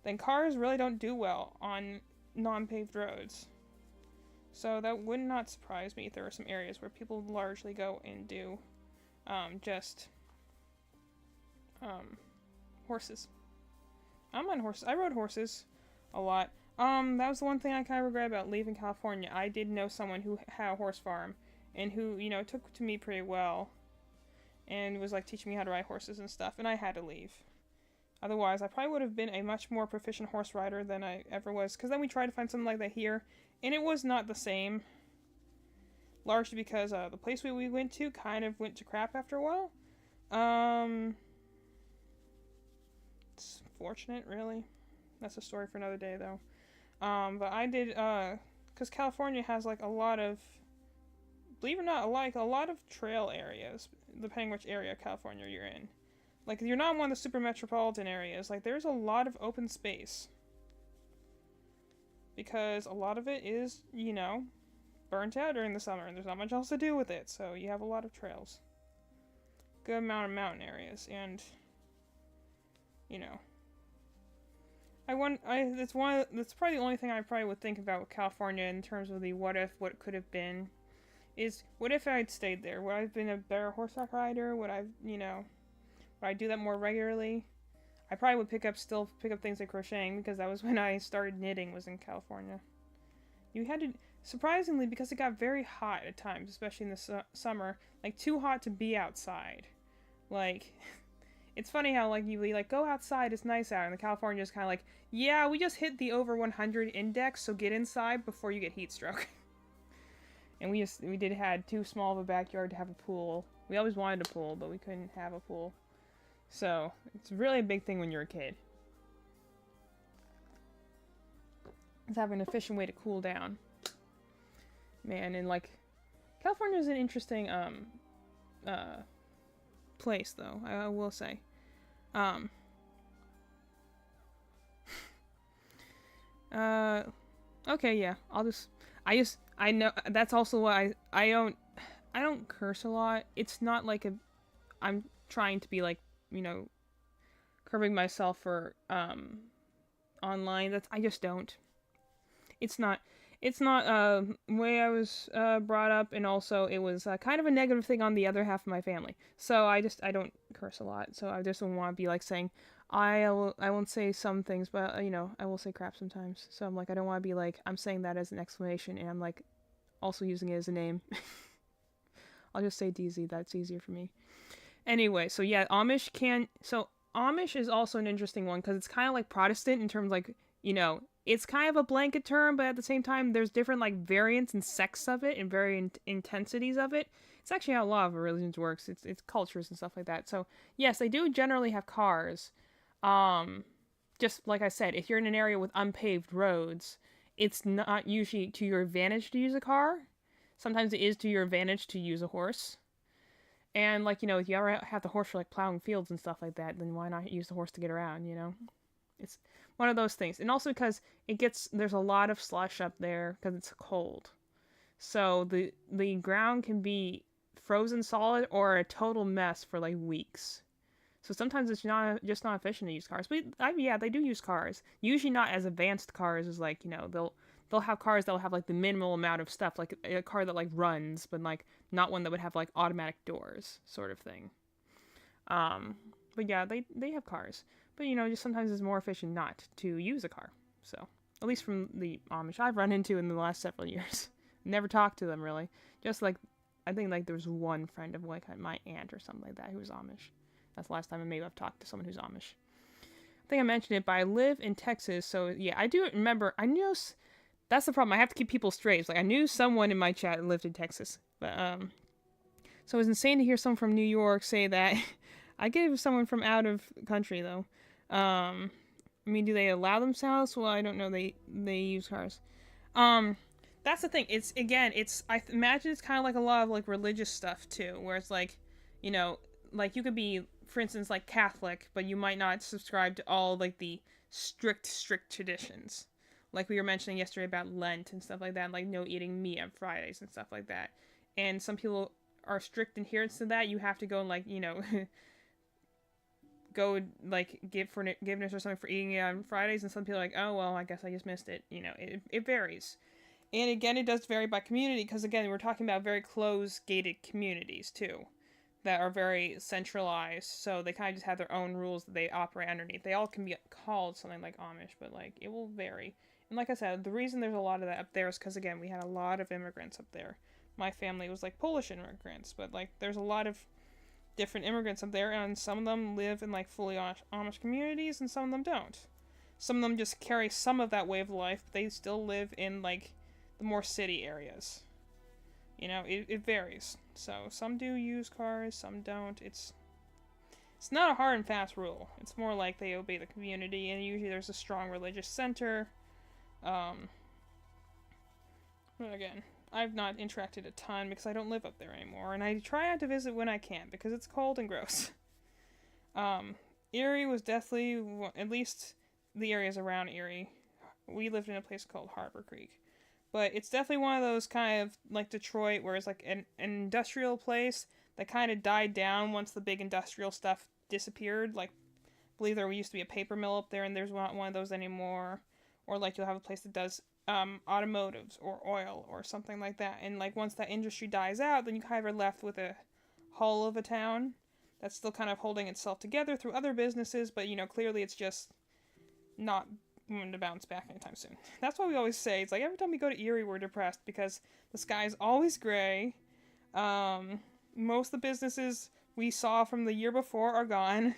then cars really don't do well on non-paved roads. So that would not surprise me if there are some areas where people largely go and do horses. I'm on horses. I rode horses a lot. That was the one thing I kind of regret about leaving California. I did know someone who had a horse farm, and who, you know, took to me pretty well, and was, like, teaching me how to ride horses and stuff, and I had to leave. Otherwise, I probably would have been a much more proficient horse rider than I ever was, because then we tried to find something like that here, and it was not the same. Largely because the place we went to kind of went to crap after a while. It's fortunate, really. That's a story for another day, though. But I did, because California has, like, a lot of, believe it or not, like, a lot of trail areas, depending which area of California you're in. Like, you're not in one of the super metropolitan areas. Like, there's a lot of open space. Because a lot of it is, you know, burnt out during the summer, and there's not much else to do with it, so you have a lot of trails. Good amount of mountain areas, and, you know, that's probably the only thing I probably would think about with California in terms of the what could have been, is what if I'd stayed there? Would I have been a better horseback rider? Would I do that more regularly? I probably would still pick up things like crocheting, because that was when I started knitting, was in California. You had to, surprisingly, because it got very hot at times, especially in the summer, like, too hot to be outside. Like, it's funny how, like, you like, go outside, it's nice out, and the California is kind of like, yeah, we just hit the over 100 index, so get inside before you get heat stroke. And we had too small of a backyard to have a pool. We always wanted a pool, but we couldn't have a pool. So, it's really a big thing when you're a kid. It's having an efficient way to cool down. Man, and, like, California is an interesting, place, though, I will say. Okay, yeah, I know, that's also why I don't curse a lot. It's not like I'm trying to be, like, you know, curbing myself for, online. I just don't. It's not the way I was brought up, and also it was kind of a negative thing on the other half of my family. So I don't curse a lot. So I just don't want to be like saying I won't say some things, but you know, I will say crap sometimes. So I'm like, I don't want to be like, I'm saying that as an exclamation, and I'm like also using it as a name. I'll just say DZ. That's easier for me. Anyway, so yeah, Amish is also an interesting one, because it's kind of like Protestant in terms, like, you know, it's kind of a blanket term, but at the same time, there's different, like, variants and sects of it, and variant intensities of it. It's actually how a lot of religions works. It's cultures and stuff like that. So, yes, they do generally have cars. Just like I said, if you're in an area with unpaved roads, it's not usually to your advantage to use a car. Sometimes it is to your advantage to use a horse. And, like, you know, if you ever have the horse for, like, plowing fields and stuff like that, then why not use the horse to get around, you know? It's one of those things. And also because there's a lot of slush up there because it's cold. So the ground can be frozen solid or a total mess for like weeks. So sometimes it's not efficient to use cars. But yeah, they do use cars. Usually not as advanced cars as like, they'll have cars that'll have like the minimal amount of stuff, like a car that like runs, but like not one that would have like automatic doors, sort of thing. Um, but yeah, they have cars. But just sometimes it's more efficient not to use a car. So at least from the Amish I've run into in the last several years, never talked to them really. Just like I think like there was one friend of like my aunt or something like that who was Amish. That's the last time maybe I've talked to someone who's Amish. I think I mentioned it, but I live in Texas, so yeah, I do remember. I knew that's the problem. I have to keep people straight. It's like I knew someone in my chat lived in Texas, but so it was insane to hear someone from New York say that. I gave someone from out of country though. I mean, do they allow themselves? Well, I don't know. They use cars. That's the thing. I imagine it's kind of like a lot of like religious stuff too, where it's like, like you could be, for instance, like Catholic, but you might not subscribe to all like the strict traditions. Like we were mentioning yesterday about Lent and stuff like that, like no eating meat on Fridays and stuff like that. And some people are strict adherents to that. You have to go and like, go like give forgiveness or something for eating it on Fridays, and some people are like, oh well, I guess I just missed it. It varies. And again, it does vary by community because again, we're talking about very closed gated communities too, that are very centralized, so they kind of just have their own rules that they operate underneath. They all can be called something like Amish, but like it will vary. And like I said, the reason there's a lot of that up there is because again, we had a lot of immigrants up there. My family was like Polish immigrants, but like there's a lot of different immigrants up there, and some of them live in like fully Amish communities, and some of them don't. Some of them just carry some of that way of life, but they still live in like the more city areas. It varies. So some do use cars, some don't. It's not a hard and fast rule. It's more like they obey the community, and usually there's a strong religious center. But again, I've not interacted a ton because I don't live up there anymore, and I try not to visit when I can because it's cold and gross. Erie was definitely, at least the areas around Erie. We lived in a place called Harbor Creek. But it's definitely one of those kind of like Detroit, where it's like an industrial place that kind of died down once the big industrial stuff disappeared. Like, I believe there used to be a paper mill up there, and there's not one of those anymore. Or like you'll have a place that does automotives or oil or something like that. And like once that industry dies out, then you kind of are left with a hull of a town that's still kind of holding itself together through other businesses. But clearly it's just not to bounce back anytime soon. That's why we always say, it's like every time we go to Erie we're depressed because the sky is always gray. Most of the businesses we saw from the year before are gone.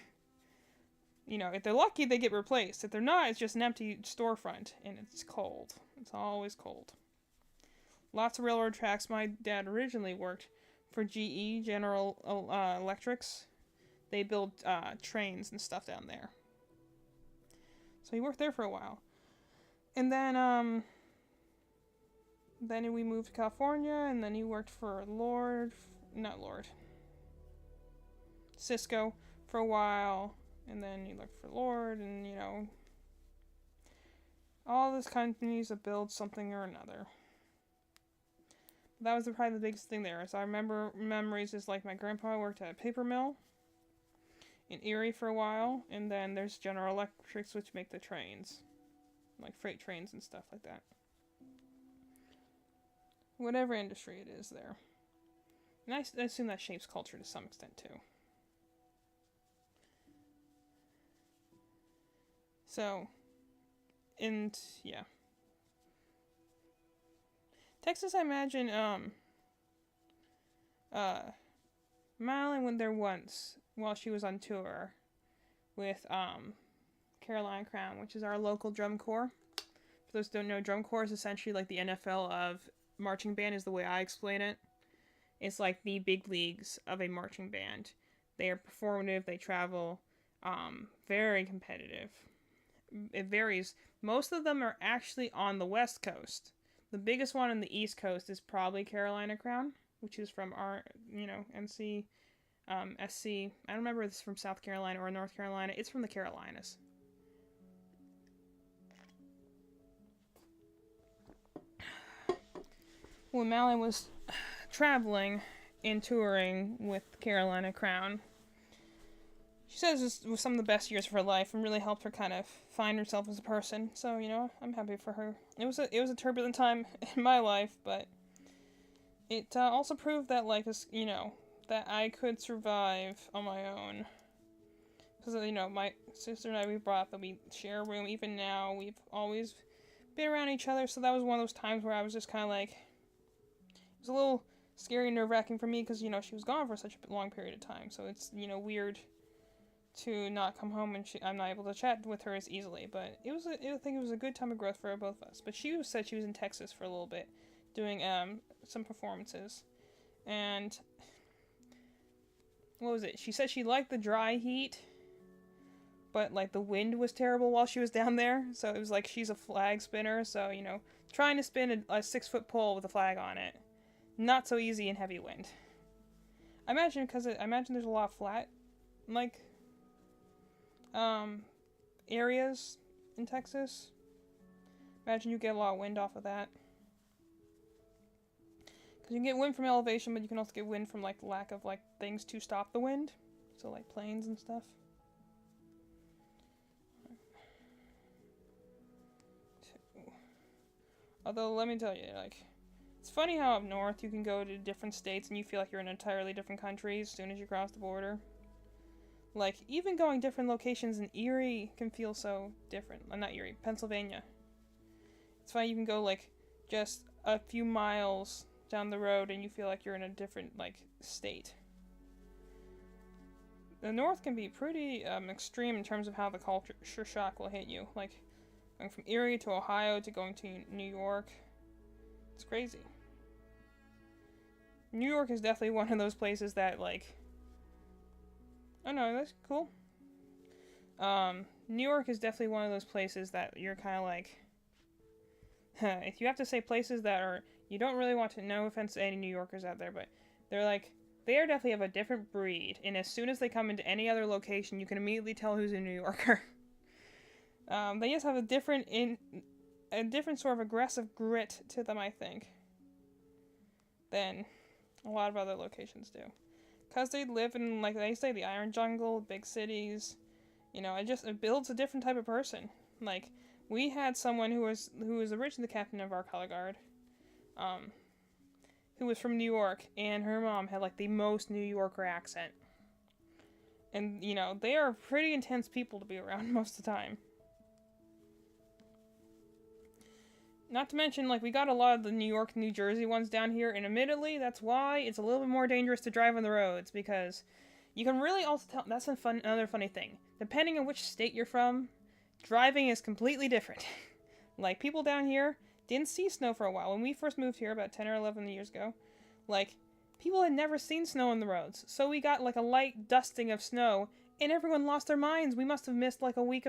If they're lucky they get replaced. If they're not, it's just an empty storefront, and it's cold. It's always cold. Lots of railroad tracks. My dad originally worked for GE, General Electrics. They build trains and stuff down there. So he worked there for a while. And then we moved to California, and then he worked for Cisco for a while, and then he worked for Lord, and all these companies that build something or another. That was probably the biggest thing there. So I remember memories is like my grandpa worked at a paper mill in Erie for a while, and then there's General Electrics, which make the trains, like freight trains and stuff like that. Whatever industry it is there. And I assume that shapes culture to some extent too. So, and yeah. Texas, I imagine, Madeline went there once while she was on tour with, Carolina Crown, which is our local drum corps. For those who don't know, drum corps is essentially like the NFL of marching band, is the way I explain it. It's like the big leagues of a marching band. They are performative, they travel, very competitive. It varies. Most of them are actually on the West Coast. The biggest one on the East Coast is probably Carolina Crown, which is from our, NC, SC. I don't remember if it's from South Carolina or North Carolina. It's from the Carolinas. when Malin was traveling and touring with Carolina Crown. She says this was some of the best years of her life and really helped her kind of find herself as a person. So, I'm happy for her. It was a turbulent time in my life, but it also proved that life is, that I could survive on my own. Because, my sister and I, we brought up that we share a room. Even now, we've always been around each other. So that was one of those times where I was just kind of like, it was a little scary and nerve-wracking for me because, she was gone for such a long period of time. So it's, weird to not come home and I'm not able to chat with her as easily. But I think it was a good time of growth for both of us. But she said she was in Texas for a little bit doing some performances. And what was it? She said she liked the dry heat, but like the wind was terrible while she was down there. So it was like she's a flag spinner. So, trying to spin a 6-foot pole with a flag on it. Not so easy in heavy wind. I imagine there's a lot of flat, areas in Texas. Imagine you get a lot of wind off of that. Because you can get wind from elevation, but you can also get wind from, lack of, things to stop the wind. So, planes and stuff. Although, let me tell you, it's funny how up north you can go to different states and you feel like you're in an entirely different country as soon as you cross the border. Even going different locations in Erie can feel so different. Not Erie, Pennsylvania. It's funny, you can go, just a few miles down the road and you feel like you're in a different, state. The north can be pretty extreme in terms of how the culture shock will hit you. Going from Erie to Ohio to going to New York. It's crazy. New York is definitely one of those places that, oh no, that's cool. New York is definitely one of those places that you're kind of if you have to say places that are, you don't really want to, no offense to any New Yorkers out there, but they're they are definitely of a different breed, and as soon as they come into any other location, you can immediately tell who's a New Yorker. They just have a different sort of aggressive grit to them, I think, than a lot of other locations do. Because they live in, they say, the iron jungle, big cities, it builds a different type of person. We had someone who was originally the captain of our color guard, who was from New York, and her mom had, the most New Yorker accent. And, they are pretty intense people to be around most of the time. Not to mention, we got a lot of the New York, New Jersey ones down here, and admittedly, that's why it's a little bit more dangerous to drive on the roads, because you can really also tell, that's another funny thing. Depending on which state you're from, driving is completely different. People down here didn't see snow for a while. When we first moved here, about 10 or 11 years ago, people had never seen snow on the roads, so we got, a light dusting of snow, and everyone lost their minds. We must have missed, a week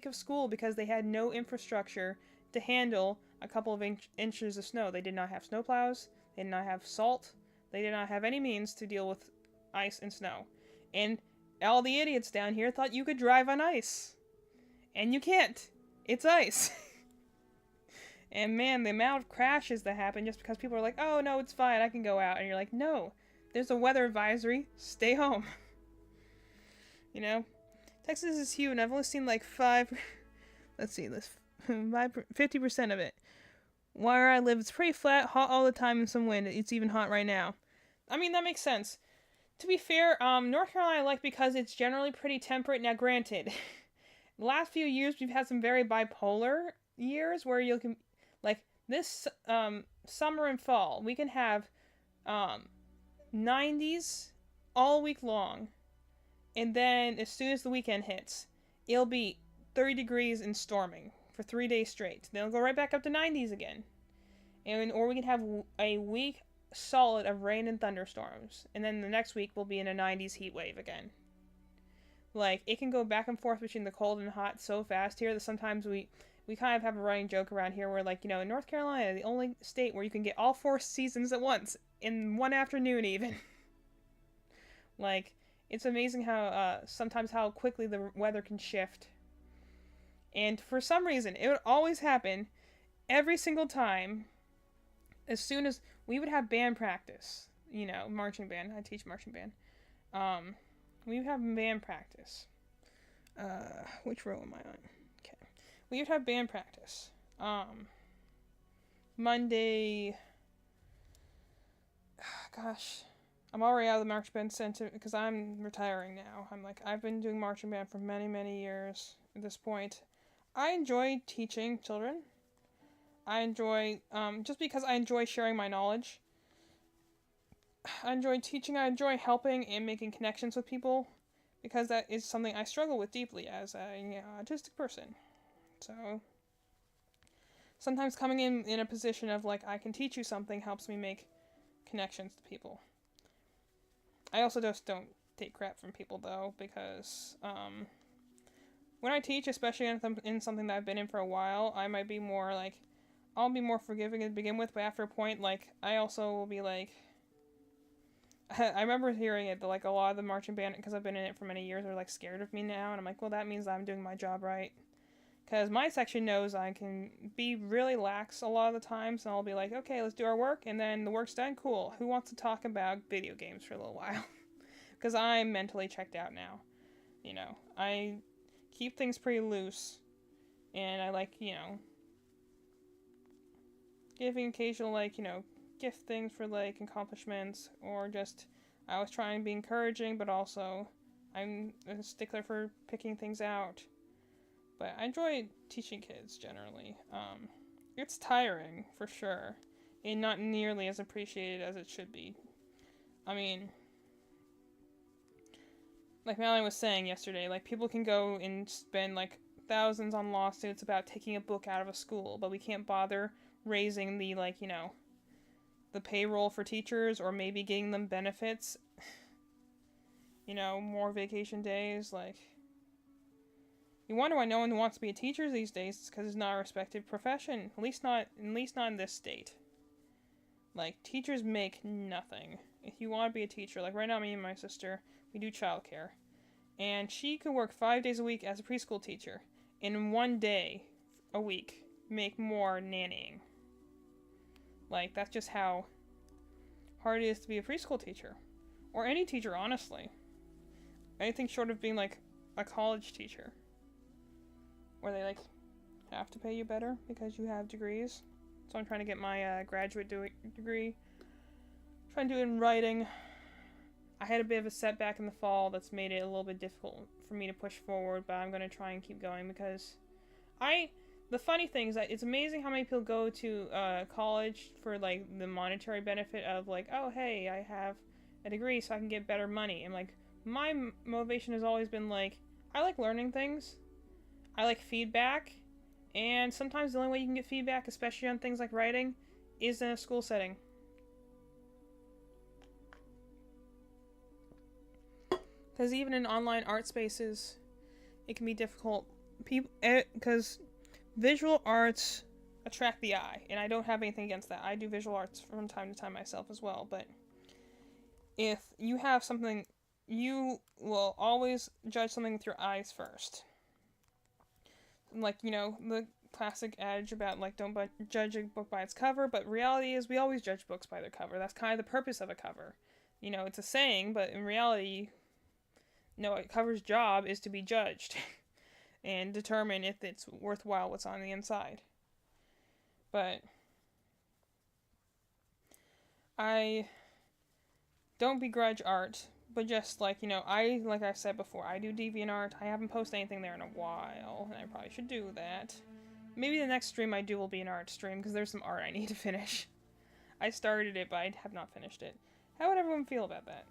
of school because they had no infrastructure to handle a couple of inches of snow. They did not have snowplows, they did not have salt, they did not have any means to deal with ice and snow. And all the idiots down here thought you could drive on ice. And you can't. It's ice. And man, the amount of crashes that happen just because people are like, oh no, it's fine, I can go out. And you're like, no, there's a weather advisory, stay home. Texas is huge, and I've only seen 50% of it. Where I live, it's pretty flat, hot all the time, and some wind. It's even hot right now. I mean, that makes sense. To be fair, North Carolina I like because it's generally pretty temperate. Now, granted, the last few years we've had some very bipolar years where you can, this summer and fall, we can have 90s all week long, and then as soon as the weekend hits, it'll be 30 degrees and storming for 3 days straight. Then it'll go right back up to 90s again. Or we can have a week solid of rain and thunderstorms. And then the next week we'll be in a 90s heat wave again. It can go back and forth between the cold and hot so fast here that sometimes we kind of have a running joke around here where, in North Carolina, the only state where you can get all 4 seasons at once in one afternoon even. It's amazing how, sometimes how quickly the weather can shift. And for some reason, it would always happen every single time as soon as we would have band practice, you know, marching band. I teach marching band. We would have band practice. Which row am I on? Okay. We would have band practice. Monday. Gosh, I'm already out of the marching band sentiment because I'm retiring now. I've been doing marching band for many, many years at this point. I enjoy teaching children. I enjoy, just because I enjoy sharing my knowledge. I enjoy teaching, I enjoy helping and making connections with people, because that is something I struggle with deeply as a autistic person. So, sometimes coming in a position of, like, I can teach you something helps me make connections to people. I also just don't take crap from people, though, because, when I teach, especially in something that I've been in for a while, I might be more, like, I'll be more forgiving to begin with, but after a point, like, I also will be, like, I remember hearing it, that, like, a lot of the marching band, because I've been in it for many years, are, like, scared of me now, and I'm like, well, that means I'm doing my job right. Because my section knows I can be really lax a lot of the times, and I'll be like, okay, let's do our work, and then the work's done, cool. Who wants to talk about video games for a little while? Because I'm mentally checked out now. You know, I keep things pretty loose, and I like, you know, giving occasional, like, you know, gift things for, like, accomplishments, or just, I was trying to be encouraging, but also, I'm a stickler for picking things out. But I enjoy teaching kids, generally. It's tiring, for sure, and not nearly as appreciated as it should be. I mean, like Mallory was saying yesterday, like, people can go and spend, like, thousands on lawsuits about taking a book out of a school, but we can't bother raising the, like, you know, the payroll for teachers, or maybe getting them benefits, you know, more vacation days. Like, you wonder why no one wants to be a teacher these days. It's because it's not a respected profession, at least not in this state. Like, teachers make nothing. If you want to be a teacher, like right now, me and my sister, we do childcare, and she could work 5 days a week as a preschool teacher, and in 1 day a week make more nannying. Like, that's just how hard it is to be a preschool teacher. Or any teacher, honestly. Anything short of being, like, a college teacher, where they, like, have to pay you better because you have degrees. So I'm trying to get my graduate degree. Trying to do it in writing. I had a bit of a setback in the fall that's made it a little bit difficult for me to push forward, but I'm going to try and keep going, because the funny thing is that it's amazing how many people go to college for, like, the monetary benefit of, like, oh, hey, I have a degree so I can get better money. And, like, my motivation has always been, like, I like learning things. I like feedback. And sometimes the only way you can get feedback, especially on things like writing, is in a school setting. Because even in online art spaces, it can be difficult. Because visual arts attract the eye, and I don't have anything against that. I do visual arts from time to time myself as well, but if you have something, you will always judge something with your eyes first. Like, you know, the classic adage about, like, don't judge a book by its cover, but reality is we always judge books by their cover. That's kind of the purpose of a cover. You know, it's a saying, but in reality, no, a cover's job is to be judged and determine if it's worthwhile what's on the inside. But I don't begrudge art, but just, like, you know, like I said before, I do DeviantArt. I haven't posted anything there in a while, and I probably should do that. Maybe the next stream I do will be an art stream, because there's some art I need to finish. I started it, but I have not finished it. How would everyone feel about that?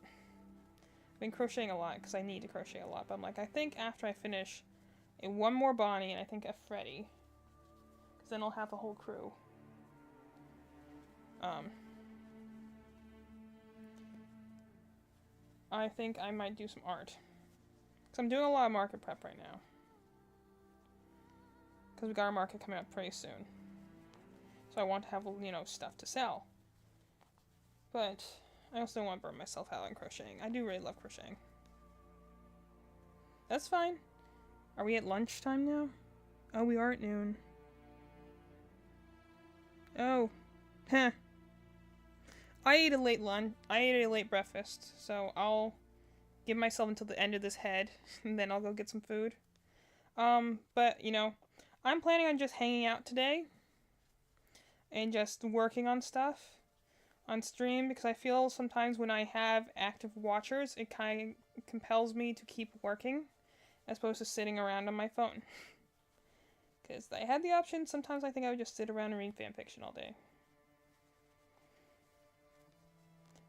I've been crocheting a lot, because I need to crochet a lot, but I'm like, I think after I finish one more Bonnie, and I think a Freddy, because then I'll have a whole crew. I think I might do some art. Because I'm doing a lot of market prep right now. Because we got our market coming up pretty soon. So I want to have, you know, stuff to sell. But I also don't want to burn myself out on crocheting. I do really love crocheting. That's fine. Are we at lunchtime now? Oh, we are at noon. Oh. Heh. I ate a late lunch. I ate a late breakfast, so I'll give myself until the end of this head, and then I'll go get some food. But, you know, I'm planning on just hanging out today and just working on stuff on stream because I feel sometimes when I have active watchers, it kind of compels me to keep working as opposed to sitting around on my phone. Because I had the option, sometimes I think I would just sit around and read fanfiction all day.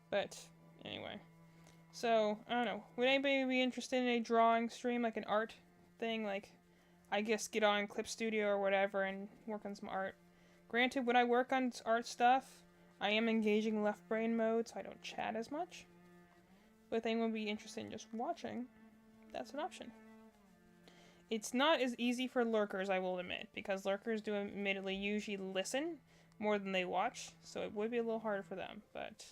But, anyway. So, I don't know. Would anybody be interested in a drawing stream, like an art thing? Like, I guess get on Clip Studio or whatever and work on some art. Granted, when I work on art stuff, I am engaging left brain mode, so I don't chat as much. But if anyone would be interested in just watching, that's an option. It's not as easy for lurkers, I will admit, because lurkers do admittedly usually listen more than they watch, so it would be a little harder for them, but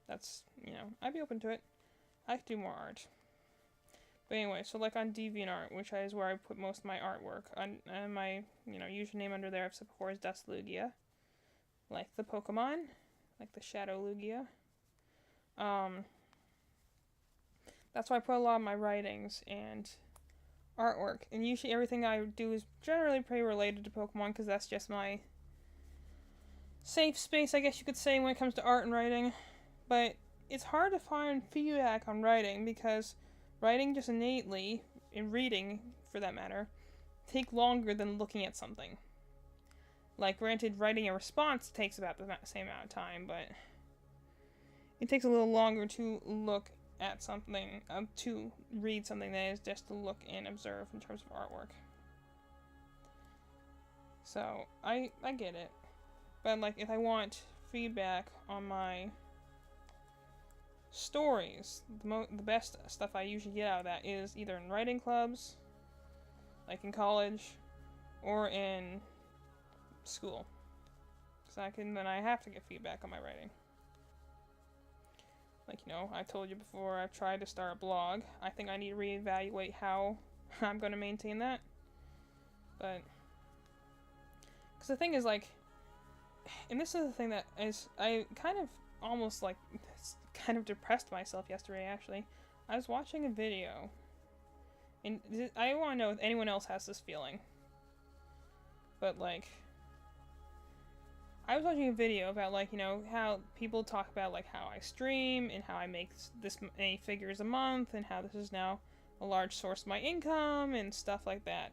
that's, you know, I'd be open to it. I could do more art. But anyway, so like on DeviantArt, which is where I put most of my artwork, on my, you know, username under there I've said before is Dustlugia. Like the Pokemon, like the Shadow Lugia. That's why I put a lot of my writings and artwork. And usually everything I do is generally pretty related to Pokemon, because that's just my safe space, I guess you could say, when it comes to art and writing. But it's hard to find feedback on writing, because writing just innately, and reading for that matter, take longer than looking at something. Like, granted, writing a response takes about the same amount of time, but it takes a little longer to look at something, to read something that is just to look and observe in terms of artwork. So, I get it. But, like, if I want feedback on my stories, the best stuff I usually get out of that is either in writing clubs, like in college, or in school. So then I have to get feedback on my writing. Like, you know, I told you before, I've tried to start a blog. I think I need to reevaluate how I'm going to maintain that. But, because the thing is, like, and this is the thing that is, I kind of almost, like, kind of depressed myself yesterday, actually. I was watching a video, and I want to know if anyone else has this feeling. But, like, I was watching a video about, like, you know, how people talk about, like, how I stream, and how I make this many figures a month, and how this is now a large source of my income, and stuff like that.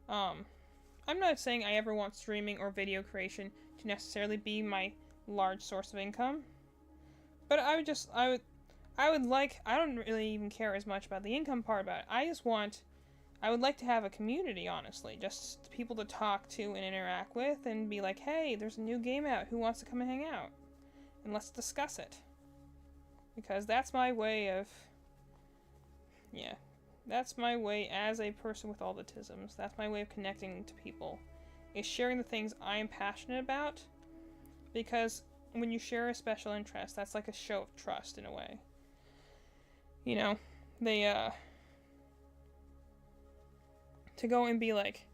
I'm not saying I ever want streaming or video creation to necessarily be my large source of income. But I would like, I don't really even care as much about the income part about it. I would like to have a community, honestly. Just people to talk to and interact with and be like, hey, there's a new game out. Who wants to come and hang out? And let's discuss it. Because that's my way of, yeah, that's my way as a person with all autisms. That's my way of connecting to people. Is sharing the things I am passionate about. Because when you share a special interest, that's like a show of trust in a way. You know, to go and be like,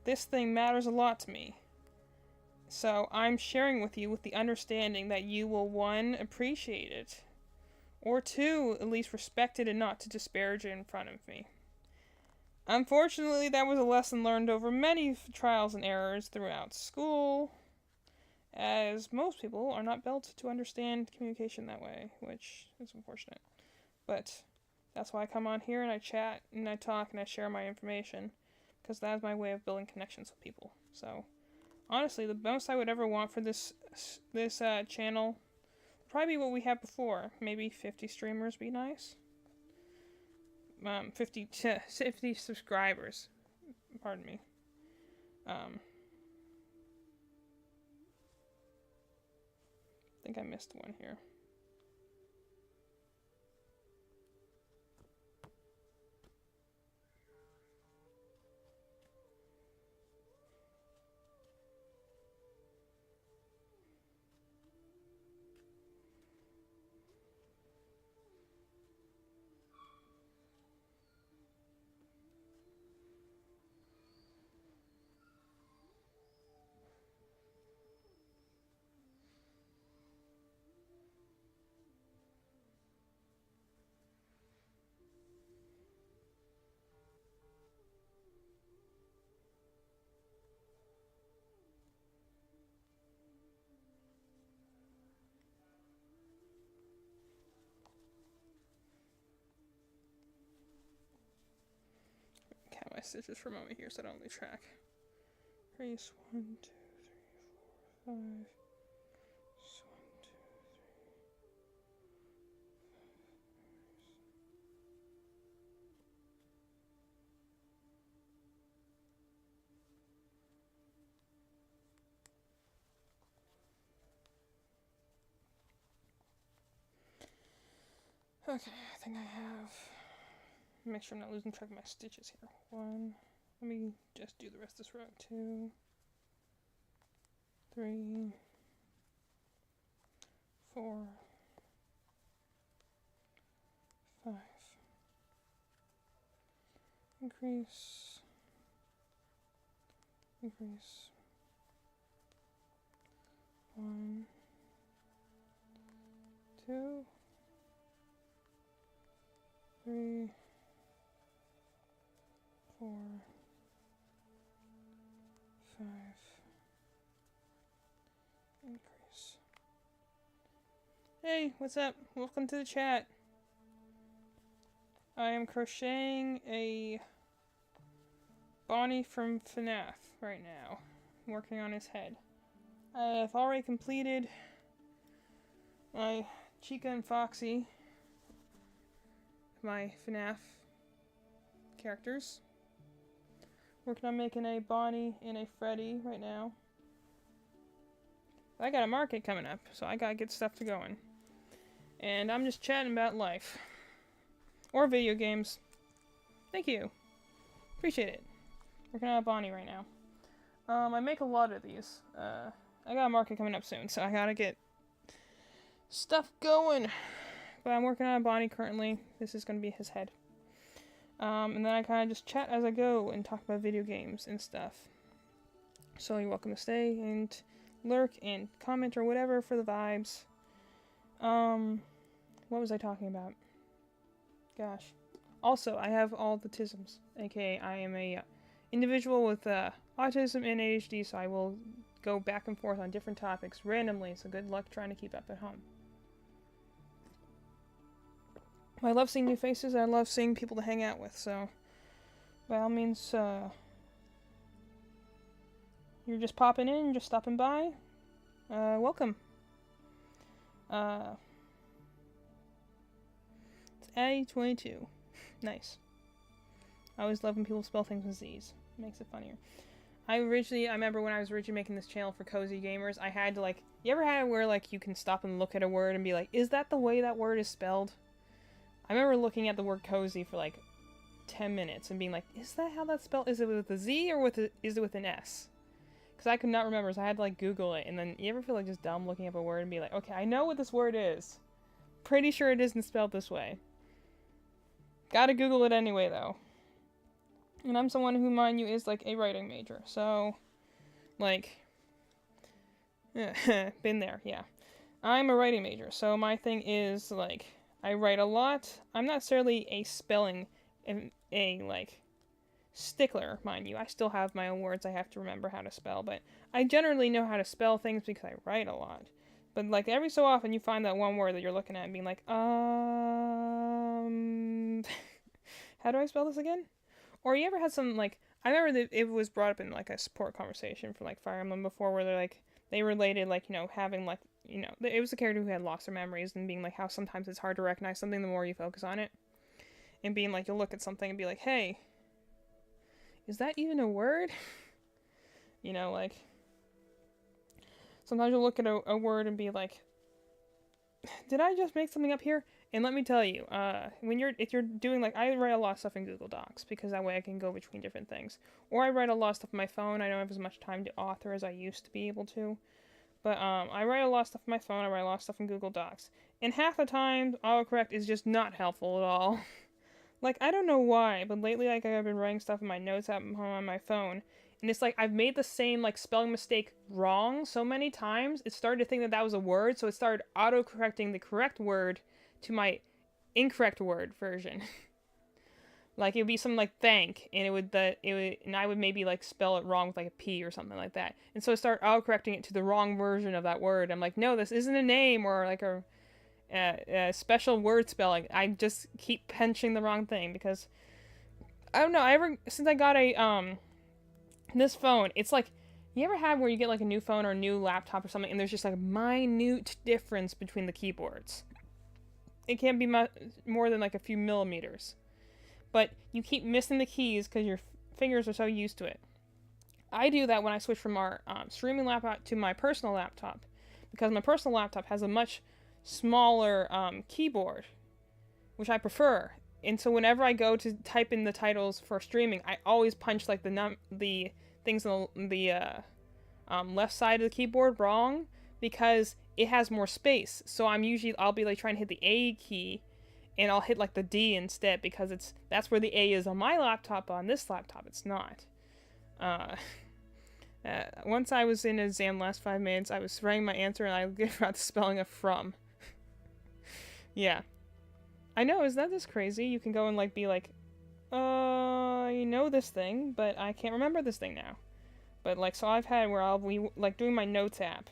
this thing matters a lot to me. So I'm sharing with you with the understanding that you will, 1, appreciate it, or 2, at least respect it and not to disparage it in front of me. Unfortunately, that was a lesson learned over many trials and errors throughout school, as most people are not built to understand communication that way, which is unfortunate. But that's why I come on here and I chat and I talk and I share my information, because that's my way of building connections with people. So, honestly, the most I would ever want for this channel would probably be what we had before. Maybe 50 streamers be nice. 50 subscribers. Pardon me. I think I missed one here. my stitches for a moment here so I don't lose track. Crease 1, 2, 3, 4, 5. 1, 2, 3. Okay, I think I have. Make sure I'm not losing track of my stitches here. 1. Let me just do the rest of this row. 2, 3, 4, 5. Increase. Increase. 1, 2, 3, 4, 5. Increase. Hey, what's up? Welcome to the chat. I am crocheting a Bonnie from Fnaf right now. I'm working on his head. I have already completed my Chica and Foxy, my Fnaf characters. Working on making a Bonnie and a Freddy right now. I got a market coming up, so I gotta get stuff to going. And I'm just chatting about life. Or video games. Thank you. Appreciate it. Working on a Bonnie right now. I make a lot of these. I got a market coming up soon, so I gotta get stuff going. But I'm working on a Bonnie currently. This is gonna be his head. And then I kind of just chat as I go and talk about video games and stuff. So you're welcome to stay and lurk and comment or whatever for the vibes. What was I talking about? Gosh. Also, I have all the tisms, aka I am a individual with autism and ADHD, so I will go back and forth on different topics randomly, so good luck trying to keep up at home. I love seeing new faces, and I love seeing people to hang out with, so by all means, you're just popping in, just stopping by, welcome. It's A22. Nice. I always love when people spell things with Z's. It makes it funnier. I remember when I was originally making this channel for Cozy Gamers, I had to, like, you ever had it where, like, you can stop and look at a word and be like, is that the way that word is spelled? I remember looking at the word cozy for, like, 10 minutes and being like, is that how that's spelled? Is it with a Z or is it with an S? Because I could not remember, so I had to, like, Google it. And then, you ever feel, like, just dumb looking up a word and be like, okay, I know what this word is. Pretty sure it isn't spelled this way. Gotta Google it anyway, though. And I'm someone who, mind you, is, like, a writing major. So, like, been there, yeah. I'm a writing major, so my thing is, like, I write a lot. I'm not necessarily a spelling, like, stickler, mind you. I still have my own words I have to remember how to spell, but I generally know how to spell things because I write a lot. But, like, every so often you find that one word that you're looking at and being like, how do I spell this again? Or you ever had some, like, I remember that it was brought up in, like, a support conversation for, like, Fire Emblem before where they're, like, they related, like, you know, having, like, you know, it was a character who had lost their memories and being like how sometimes it's hard to recognize something the more you focus on it. And being like, you'll look at something and be like, hey, is that even a word? You know, like, sometimes you'll look at a word and be like, did I just make something up here? And let me tell you, if you're doing, like, I write a lot of stuff in Google Docs because that way I can go between different things. Or I write a lot of stuff on my phone. I don't have as much time to author as I used to be able to. But, I write a lot of stuff on my phone, I write a lot of stuff in Google Docs. And half the time, autocorrect is just not helpful at all. Like, I don't know why, but lately, like, I've been writing stuff in my notes app on my phone, and it's like, I've made the same, like, spelling mistake wrong so many times, it started to think that that was a word, so it started autocorrecting the correct word to my incorrect word version. Like, it would be something like thank, and and I would maybe, like, spell it wrong with, like, a P or something like that. And so I start autocorrecting it to the wrong version of that word. I'm like, no, this isn't a name or, like, a special word spelling. I just keep pinching the wrong thing because I don't know. Since I got this phone, it's like, you ever have where you get like a new phone or a new laptop or something, and there's just like a minute difference between the keyboards. It can't be more than like a few millimeters, but you keep missing the keys because your fingers are so used to it. I do that when I switch from our streaming laptop to my personal laptop, because my personal laptop has a much smaller keyboard, which I prefer. And so whenever I go to type in the titles for streaming, I always punch like the things on the left side of the keyboard wrong, because it has more space. So I'll be like trying to hit the A key, and I'll hit like the D instead, because that's where the A is on my laptop. On this laptop, it's not. Once I was in an exam last 5 minutes, I was writing my answer and I gave out the spelling of from. Yeah. I know, is that just crazy? You can go and like be like, you know this thing, but I can't remember this thing now. But like, so I've had where I'll be like doing my notes app,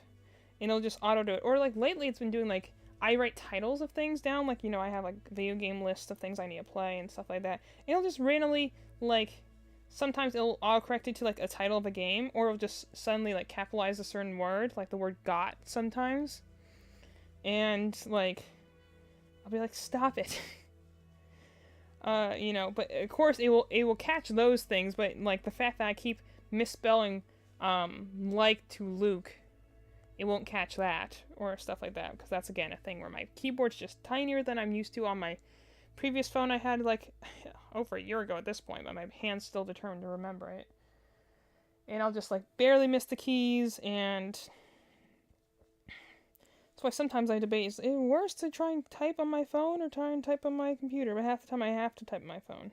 and it'll just auto do it. Or like lately it's been doing like, I write titles of things down, like, you know, I have like video game lists of things I need to play and stuff like that. And it'll just randomly like, sometimes it'll autocorrect it to like a title of a game, or it'll just suddenly like capitalize a certain word, like the word got sometimes. And like, I'll be like, stop it. You know, but of course it will catch those things, but like the fact that I keep misspelling like to Luke, it won't catch that or stuff like that, because that's again a thing where my keyboard's just tinier than I'm used to on my previous phone I had like over a year ago at this point, but my hand's still determined to remember it. And I'll just like barely miss the keys, and that's why sometimes I debate, is it worse to try and type on my phone or try and type on my computer? But half the time I have to type on my phone,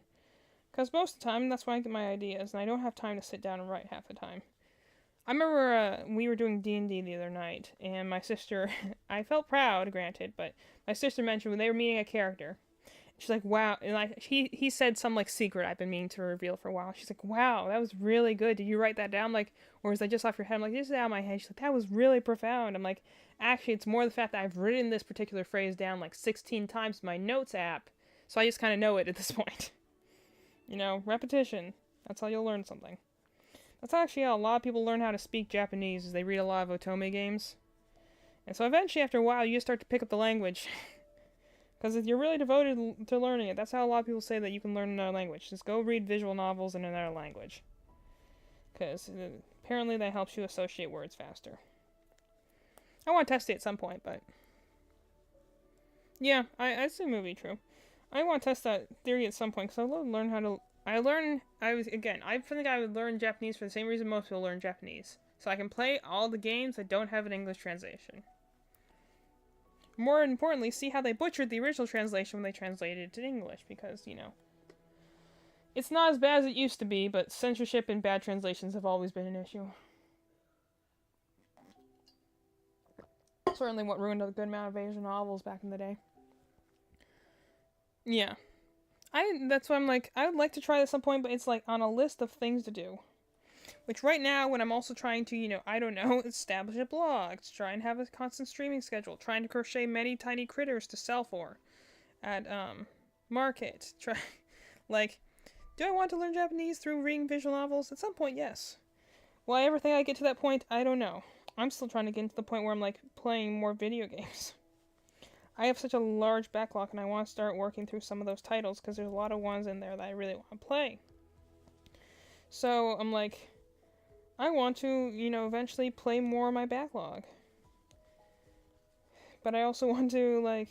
because most of the time that's when I get my ideas, and I don't have time to sit down and write half the time. I remember we were doing D&D the other night, and my sister, I felt proud, granted, but my sister mentioned when they were meeting a character, she's like, wow, and he said some like secret I've been meaning to reveal for a while. She's like, wow, that was really good. Did you write that down? Like, or is that just off your head? I'm like, this is out of my head. She's like, that was really profound. I'm like, actually, it's more the fact that I've written this particular phrase down like 16 times in my notes app, so I just kind of know it at this point. You know, repetition. That's how you'll learn something. That's actually how a lot of people learn how to speak Japanese, is they read a lot of otome games. And so eventually, after a while, you start to pick up the language. Because if you're really devoted to learning it, that's how a lot of people say that you can learn another language. Just go read visual novels in another language. Because apparently that helps you associate words faster. I want to test it at some point, but... yeah, I see movie true. I want to test that theory at some point, because I love to learn how to... I think I would learn Japanese for the same reason most people learn Japanese. So I can play all the games that don't have an English translation. More importantly, see how they butchered the original translation when they translated it to English, because, you know, it's not as bad as it used to be, but censorship and bad translations have always been an issue. Certainly what ruined a good amount of Asian novels back in the day. Yeah. That's why I'm like, I would like to try this at some point, but it's like on a list of things to do. Which right now, when I'm also trying to, you know, I don't know, establish a blog, try and have a constant streaming schedule, trying to crochet many tiny critters to sell for at, market. Like, do I want to learn Japanese through reading visual novels? At some point, yes. Will I ever think I get to that point? I don't know. I'm still trying to get to the point where I'm, like, playing more video games. I have such a large backlog, and I want to start working through some of those titles, because there's a lot of ones in there that I really want to play. So, I'm like, I want to, you know, eventually play more of my backlog. But I also want to, like,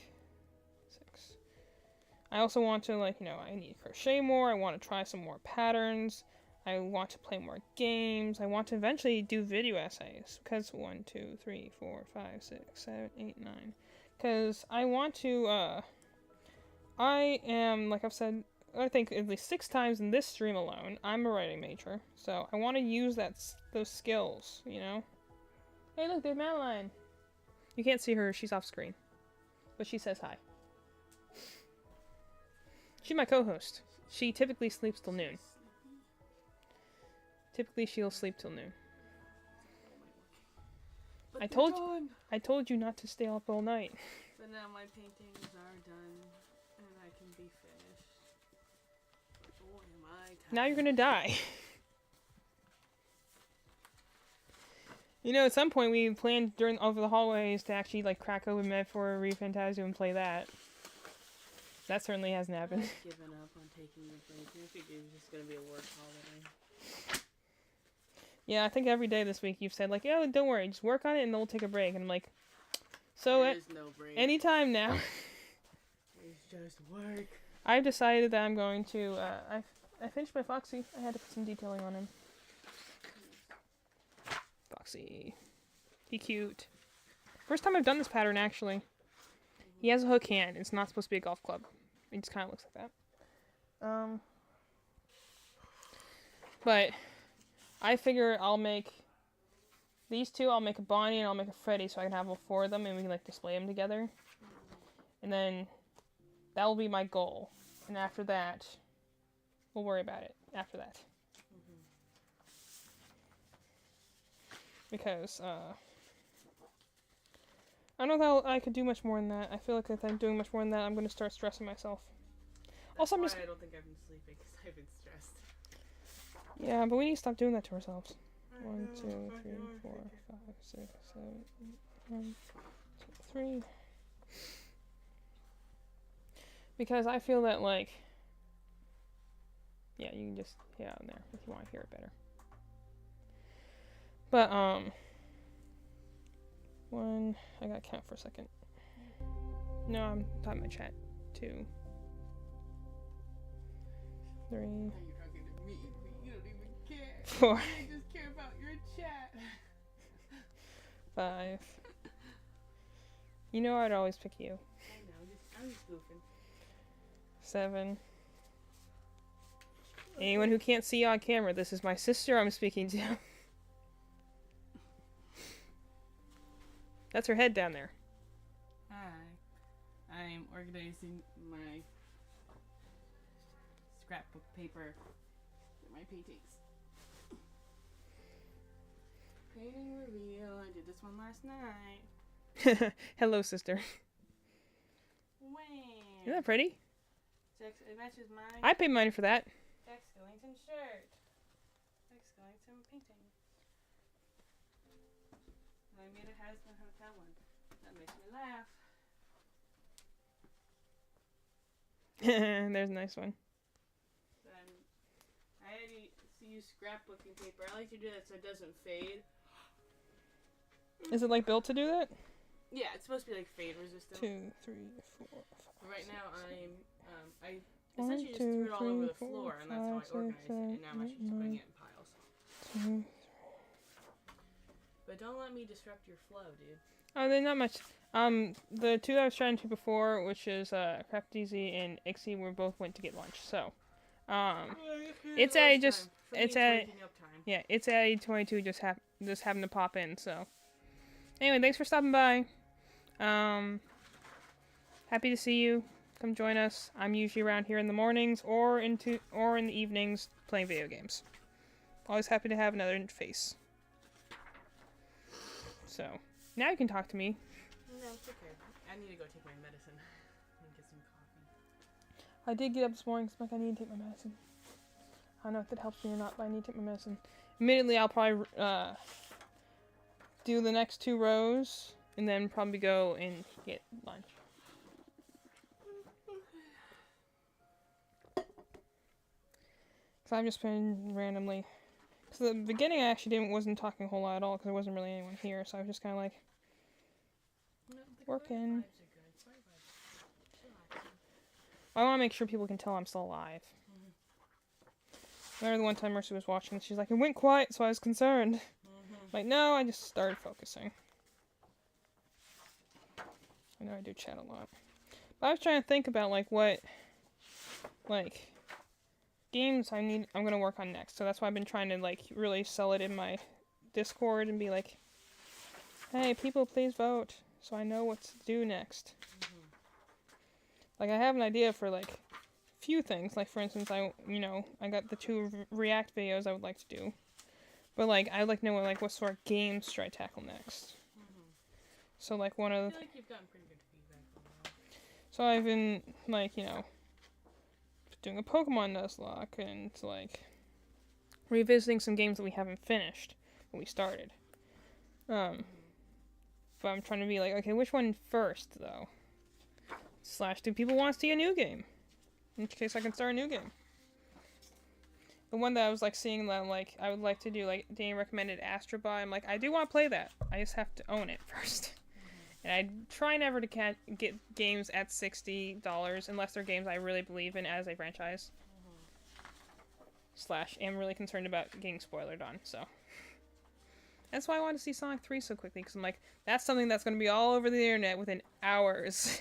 I also want to, like, you know, I need to crochet more, I want to try some more patterns, I want to play more games, I want to eventually do video essays, because 1, 2, 3, 4, 5, 6, 7, 8, 9... because I want to, I am, like I've said, I think at least 6 times in this stream alone, I'm a writing major. So I want to use those skills, you know? Hey look, there's Madeline! You can't see her, she's off screen. But she says hi. She's my co-host. She typically sleeps till noon. Typically she'll sleep till noon. I told you not to stay up all night. But now my paintings are done, and I can be finished. Now you're gonna die. You know, at some point we planned over the hallways to actually like crack open Med for Refantasio and play that. That certainly hasn't happened. I've given up on taking the break. I figured it was just gonna be a work holiday. Yeah, I think every day this week you've said like, "Oh, don't worry, just work on it and then we'll take a break." And I'm like, so there is no break. Anytime now. It's just work. I've decided that I'm going to. I finished my Foxy. I had to put some detailing on him. Foxy. He cute. First time I've done this pattern, actually. He has a hook hand. It's not supposed to be a golf club. It just kind of looks like that. But I figure I'll make these two. I'll make a Bonnie and I'll make a Freddy so I can have all four of them and we can like display them together. And then that will be my goal. And after that, we'll worry about it after that. Because, I don't know if I could do much more than that. I feel like if I'm doing much more than that, I'm going to start stressing myself. That's why I don't think I've been sleeping, because I've been stressed. Yeah, but we need to stop doing that to ourselves. 1, 2, 3, 4, 5, 6, 7, 8, 1, 2, 3. Because I feel that, like, yeah, you can just hit out in there if you want to hear it better. But, I gotta count for a second. No, I'm talking my chat. 2, 3. Now you're talking to me, but you don't even care. 4. You just care about your chat. 5. You know I'd always pick you. I know, I'm just goofing. 7. Anyone who can't see on camera, this is my sister I'm speaking to. That's her head down there. Hi. I'm organizing my scrapbook paper for my paintings. Painting reveal. I did this one last night. Hello, sister. Wow. Isn't that pretty? It matches mine. I paid money for that. Jack Skellington shirt. Jack Skellington painting. And I made a Hasbro Hotel one. That makes me laugh. There's a nice one. I had to use scrapbooking paper. I like to do that so it doesn't fade. Is it like built to do that? Yeah, it's supposed to be like fade resistant. 2, 3, 4, 5. Right now I 1, essentially just 2, threw it all 3, over the 4, floor, and that's how I 5, organized 6, it. And now I'm 7, just putting it in piles. 2. But don't let me disrupt your flow, dude. Oh, they're not much. The two that I was trying to before, which is Craft Easy and Ixie, we both went to get lunch. So, it's a just it's a yeah, it's a 22 just happened to pop in. So, anyway, thanks for stopping by. Happy to see you. Come join us. I'm usually around here in the mornings or in the evenings playing video games. Always happy to have another face. So, now you can talk to me. No, it's okay. I need to go take my medicine and get some coffee. I did get up this morning because I need to take my medicine. I don't know if that helps me or not, but I need to take my medicine. Immediately, I'll probably do the next 2 rows and then probably go and get lunch. Because I've just been randomly... Because at the beginning I actually wasn't talking a whole lot at all because there wasn't really anyone here, so I was just kind of like... working. I want to make sure people can tell I'm still alive. I remember the one time Mercy was watching, she's like, it went quiet, so I was concerned. Like, no, I just started focusing. I know I do chat a lot. But I was trying to think about, like, what, like, games I'm gonna work on next. So that's why I've been trying to, like, really sell it in my Discord and be like, hey, people, please vote, so I know what to do next. Like, I have an idea for, like, few things. Like, for instance, I got the 2 React videos I would like to do. But, like, I'd like to know, like, what sort of games should I tackle next. So, like, one of the... I feel like you've gotten pretty good feedback on that. So I've been, like, doing a Pokemon Nuzlocke and like revisiting some games that we haven't finished when we started. But I'm trying to be like, okay, which one first though? / do people want to see a new game? In which case I can start a new game. The one that I was like seeing that like I would like to do, like Danny recommended Astro Boy. I'm like, I do want to play that. I just have to own it first. And I try never to get games at $60 unless they're games I really believe in as a franchise. / am really concerned about getting spoilered on, so. That's why I wanted to see Sonic 3 so quickly, because I'm like, that's something that's going to be all over the internet within hours.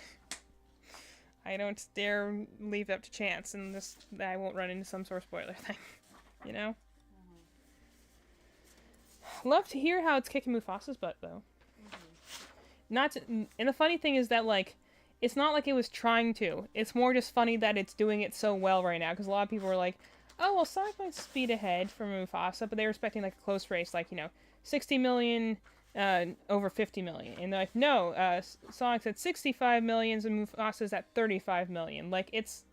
I don't dare leave it up to chance, and that I won't run into some sort of spoiler thing. You know? Love to hear how it's kicking Mufasa's butt, though. And the funny thing is that, like, it's not like it was trying to. It's more just funny that it's doing it so well right now, because a lot of people were like, oh, well, Sonic might speed ahead from Mufasa, but they were expecting, like, a close race, like, 60 million over 50 million. And they're like, no, Sonic's at 65 million and Mufasa's at 35 million. Like, it's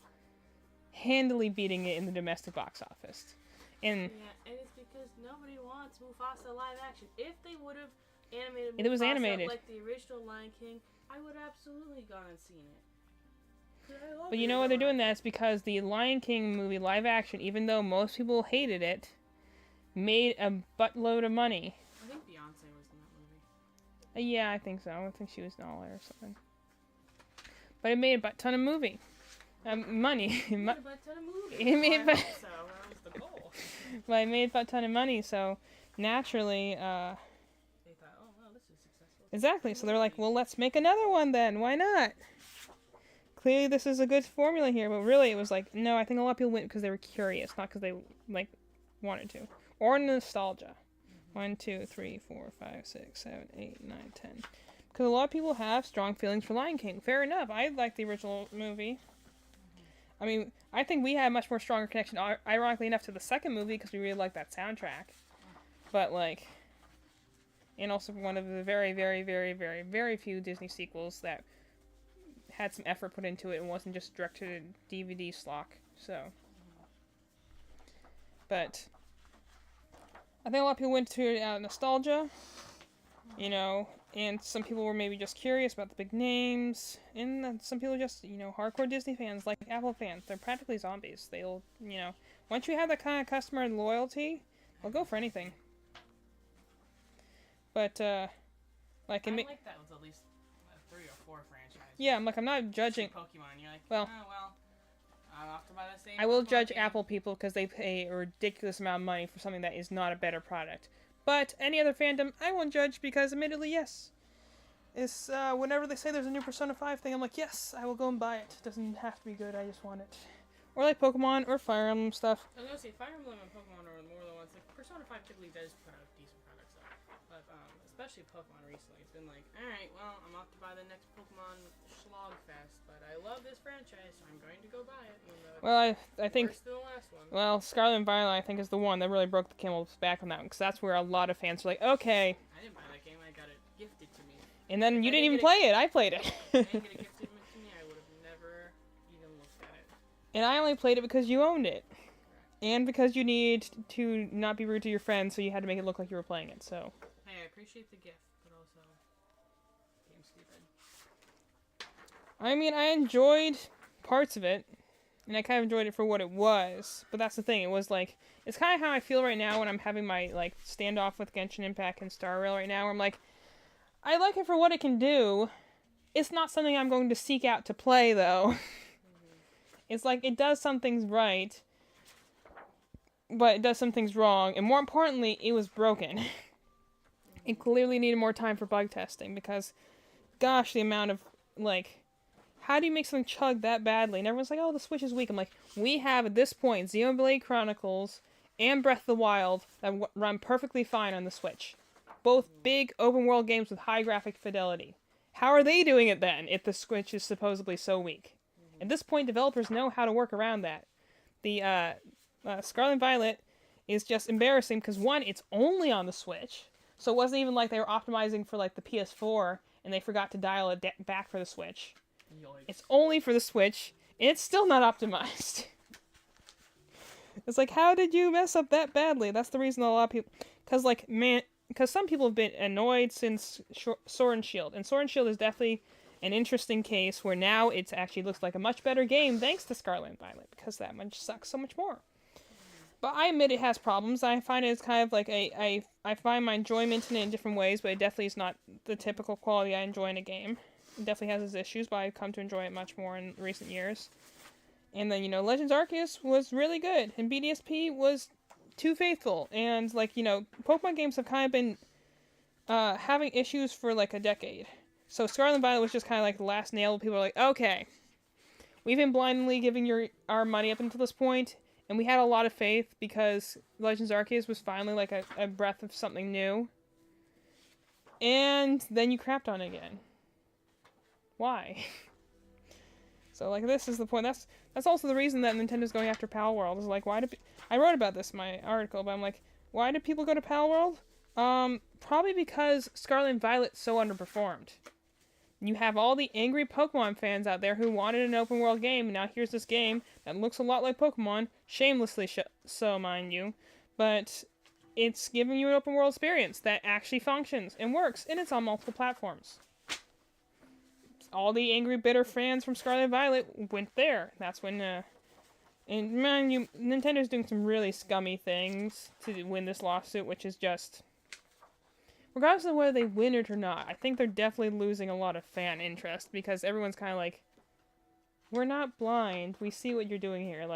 handily beating it in the domestic box office. And yeah, and it's because nobody wants Mufasa live action. If they would have animated it was Mufasa animated like the original Lion King, I would have absolutely gone and seen it. But you know why they're doing that? It's because the Lion King movie live action, even though most people hated it, made a buttload of money. I think Beyonce was in that movie. Yeah, I think so. I think she was Nala or something. But it made a butt ton of money. It made a butt ton of movies. It made so that was the goal. Well, it made a butt ton of money, so naturally, They thought, oh, well, this is successful. Exactly. So they're like, well, let's make another one then. Why not? Clearly, this is a good formula here, but really, it was like, no. I think a lot of people went because they were curious, not because they like wanted to, or nostalgia. 1, 2, 3, 4, 5, 6, 7, 8, 9, 10. Because a lot of people have strong feelings for Lion King. Fair enough. I like the original movie. I mean, I think we had a much more stronger connection, ironically enough, to the second movie because we really liked that soundtrack. But, like, and also one of the very, very, very, very, very few Disney sequels that had some effort put into it and wasn't just direct to DVD slock. So, but I think a lot of people went to nostalgia, and some people were maybe just curious about the big names, and some people just, hardcore Disney fans, like Apple fans. They're practically zombies. They'll, once you have that kind of customer loyalty, they'll go for anything. But, I like that with at least 3 or 4 franchises. Yeah, I'm not judging. Pokemon, you're like, well, oh, well, I'll have to buy the same I will Pokemon judge game. Apple people because they pay a ridiculous amount of money for something that is not a better product. But any other fandom, I won't judge because, admittedly, yes. It's, whenever they say there's a new Persona 5 thing, I'm like, yes, I will go and buy it. It doesn't have to be good, I just want it. Or like Pokemon or Fire Emblem stuff. I was going to say, Fire Emblem and Pokemon are more the ones, like, Persona 5 typically does put out decent products, though. But, especially Pokemon recently, it's been like, alright, well, I'm off to buy the next Pokemon Slogfest, but I love this franchise, so I'm going to go buy it. Well, I think, worse than the last one. well, Scarlet and Violet, I think, is the one that really broke the camel's back on that one, because that's where a lot of fans were like, okay. I didn't buy that game, I got it gifted to me. And then you didn't even play it, I played it. I didn't get it gifted to me, I would have never even looked at it. And I only played it because you owned it. And because you need to not be rude to your friends, so you had to make it look like you were playing it, so. Hey, I appreciate the gift, but also, game's stupid. I mean, I enjoyed parts of it, and I kind of enjoyed it for what it was, but that's the thing, it was like, it's kind of how I feel right now when I'm having my, like, standoff with Genshin Impact and Star Rail right now, where I'm like, I like it for what it can do, it's not something I'm going to seek out to play, though. It's like, it does some things right, but it does some things wrong, and more importantly, it was broken. It clearly needed more time for bug testing, because, gosh, the amount of, like, how do you make something chug that badly? And everyone's like, oh, the Switch is weak. I'm like, we have, at this point, Xenoblade Chronicles and Breath of the Wild that run perfectly fine on the Switch. Both big, open-world games with high graphic fidelity. How are they doing it, then, if the Switch is supposedly so weak? At this point, developers know how to work around that. The, Scarlet and Violet is just embarrassing because, one, it's only on the Switch, so it wasn't even like they were optimizing for, like, the PS4, and they forgot to dial it back for the Switch. Yikes. It's only for the Switch, and it's still not optimized. It's like, how did you mess up that badly? That's the reason a lot of people, because some people have been annoyed since Sword and Shield, and Sword and Shield is definitely an interesting case where now it actually looks like a much better game thanks to Scarlet and Violet, because that much sucks so much more. But I admit it has problems. I find it's kind of like I find my enjoyment in it in different ways, but it definitely is not the typical quality I enjoy in a game. It definitely has its issues, but I've come to enjoy it much more in recent years. And then, Legends Arceus was really good, and BDSP was too faithful. And, Pokemon games have kind of been having issues for, a decade. So Scarlet and Violet was just kind of like the last nail. People were like, okay, we've been blindly giving our money up until this point, and we had a lot of faith because Legends Arceus was finally like a breath of something new. And then you crapped on it again. Why? So this is the point. That's also the reason that Nintendo's going after Pal World. Is like, I wrote about this in my article, but I'm like, why did people go to Pal World? Probably because Scarlet and Violet so underperformed. You have all the angry Pokemon fans out there who wanted an open world game, and now here's this game that looks a lot like Pokemon, shamelessly so, mind you, but it's giving you an open world experience that actually functions and works, and it's on multiple platforms. All the angry, bitter fans from Scarlet and Violet went there. That's when, and man, Nintendo's doing some really scummy things to win this lawsuit, which is just, regardless of whether they win it or not, I think they're definitely losing a lot of fan interest, because everyone's kind of like, we're not blind, we see what you're doing here.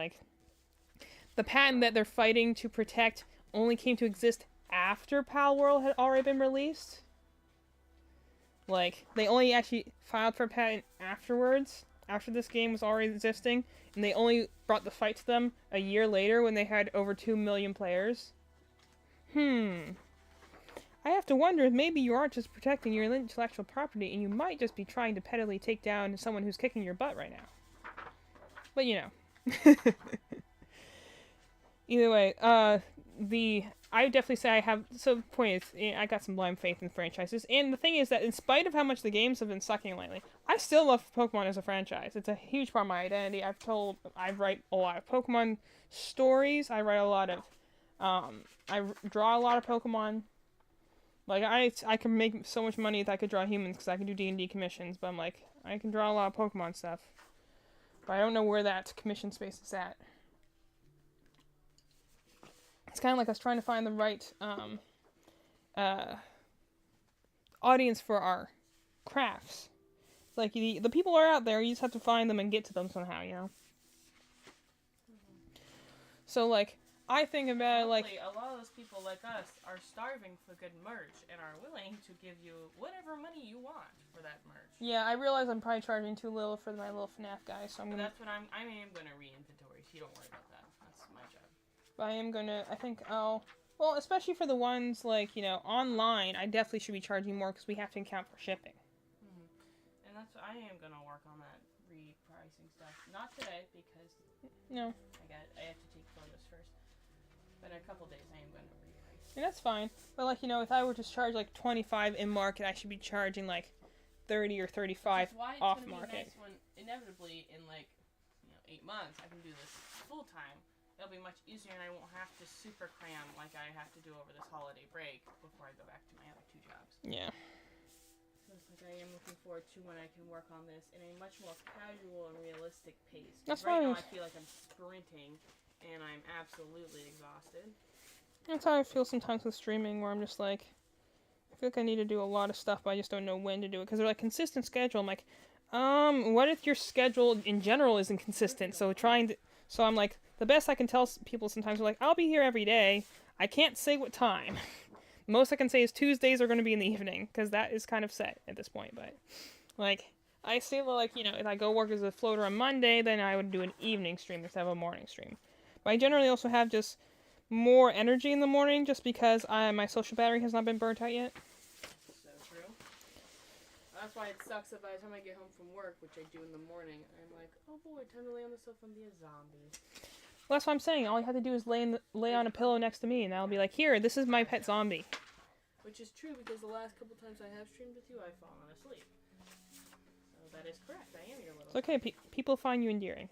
The patent that they're fighting to protect only came to exist after Pal World had already been released. They only actually filed for a patent afterwards, after this game was already existing, and they only brought the fight to them a year later when they had over 2 million players. I have to wonder if maybe you aren't just protecting your intellectual property, and you might just be trying to pettily take down someone who's kicking your butt right now. But either way, I definitely say I have, so the point is, I got some blind faith in franchises, and the thing is that in spite of how much the games have been sucking lately, I still love Pokemon as a franchise. It's a huge part of my identity. I write a lot of Pokemon stories, I write a lot of, I draw a lot of Pokemon. I can make so much money that I could draw humans, because I can do D&D commissions, but I can draw a lot of Pokemon stuff. But I don't know where that commission space is at. It's kind of like us trying to find the right audience for our crafts. It's like the people are out there, you just have to find them and get to them somehow, So I think about it a lot of those people like us are starving for good merch and are willing to give you whatever money you want for that merch. Yeah, I realize I'm probably charging too little for my little Fnaf guy, so that's what I am gonna re-inventory, so you don't worry about that. That's my job. I am gonna, well, especially for the ones online, I definitely should be charging more because we have to account for shipping. And that's what I am gonna work on, that repricing stuff. Not today, because no, I have to take photos first. But in a couple days, I am going to reprice. And that's fine. But if I were to charge 25 in market, I should be charging 30 or 35 off market. Nice when inevitably in 8 months I can do this full time. It'll be much easier, and I won't have to super cram like I have to do over this holiday break before I go back to my other 2 jobs. Yeah. So it's I am looking forward to when I can work on this in a much more casual and realistic pace. That's right fine. now I feel like I'm sprinting, and I'm absolutely exhausted. That's how I feel sometimes with streaming, where I'm just I feel like I need to do a lot of stuff, but I just don't know when to do it, because they're consistent schedule. I'm what if your schedule in general isn't consistent? So I'm the best I can tell people sometimes are I'll be here every day. I can't say what time. Most I can say is Tuesdays are going to be in the evening, because that is kind of set at this point. But I say if I go work as a floater on Monday, then I would do an evening stream instead of a morning stream. But I generally also have just more energy in the morning, just because my social battery has not been burnt out yet. So true. That's why it sucks that by the time I get home from work, which I do in the morning, I'm oh boy, time to lay on the sofa and be a zombie. Well, that's what I'm saying. All you have to do is lay on a pillow next to me, and I'll be here, this is my pet zombie. Which is true, because the last couple times I have streamed with you, I've fallen asleep. So that is correct. I am your little. It's okay. People find you endearing.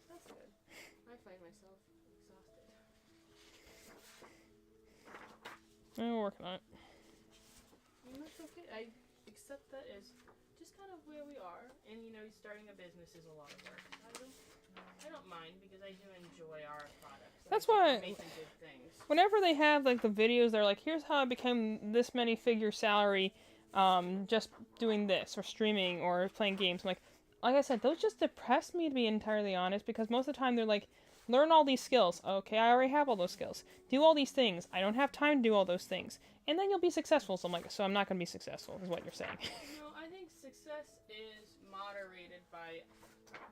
That's good. I find myself exhausted. I'm working on it. And that's okay. I accept that as just kind of where we are. And, you know, starting a business is a lot of work. I don't mind because I do enjoy our products. That's why why making good things. whenever they have like the videos, they're like, here's how I became this many figure salary, just doing this or streaming or playing games. Like I said, those just depress me to be entirely honest because most of the time they're like, learn all these skills. Okay, I already have all those skills. Do all these things. I don't have time to do all those things. And then you'll be successful. So I'm like, so I'm not going to be successful, is what you're saying. No, I think success is moderated by,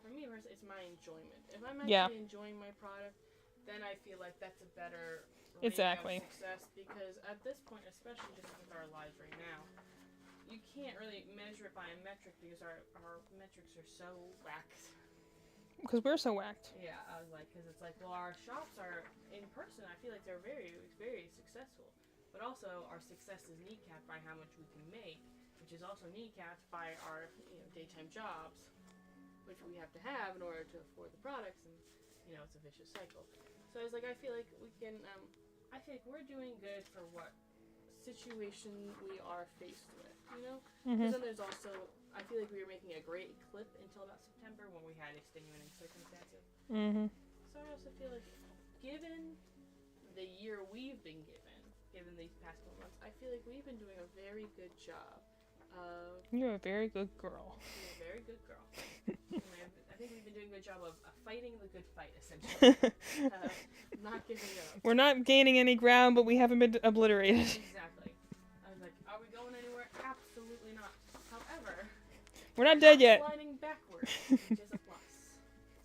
for me, it's my enjoyment. If I'm actually enjoying my product, then I feel like that's a better rating of success because at this point, especially just with our lives right now, you can't really measure it by a metric because our metrics are so whacked. Because we're so whacked. Yeah, I was like, because it's like, well, our shops are in person. I feel like they're very, very successful. But also, our success is kneecapped by how much we can make, which is also kneecapped by our daytime jobs, which we have to have in order to afford the products, and it's a vicious cycle. So I was like, I feel like we can. I think we're doing good for what situation we are faced with, Because then there's also, I feel like we were making a great clip until about September when we had extenuating circumstances. So I also feel like, given the year we've been given these past couple months, I feel like we've been doing a very good job of... You're a very good girl. You're a very good girl. I think we've been doing a good job of fighting the good fight, essentially. Not giving up. We're not gaining any ground, but we haven't been obliterated. Exactly. I was like, are we going anywhere? Absolutely not. However... We're not dead yet. Sliding backwards, which is a plus.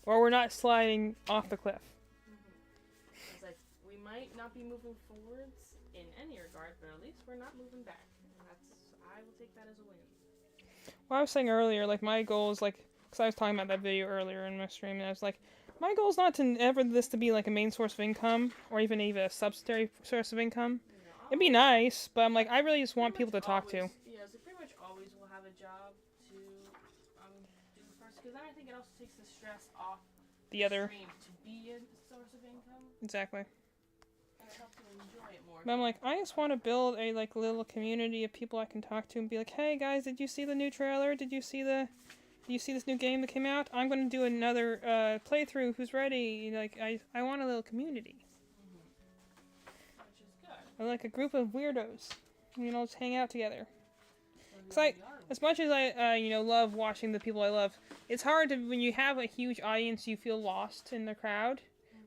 Or we're not sliding off the cliff. I was like, we might not be moving forwards in any regard, but at least we're not moving back. And I will take that as a win. Well, I was saying earlier, like, my goal is, like, because I was talking about that video earlier in my stream, and I was like, my goal is not to ever this to be, like, a main source of income, or even a subsidiary source of income. It'd be nice, but I'm like, I really just want people to talk to. Yeah, so pretty much always will have a job to do first, because then I think it also takes the stress off the other stream to be a source of income. Exactly. And it helps you enjoy it more. But I'm like, I just want to build a like little community of people I can talk to and be like, hey guys, did you see the new trailer? Did you see this new game that came out? I'm going to do another playthrough. Who's ready? Like, I want a little community. Which is good. I like a group of weirdos. Just hang out together. Cause as much as I love watching the people I love, it's hard to, when you have a huge audience, you feel lost in the crowd.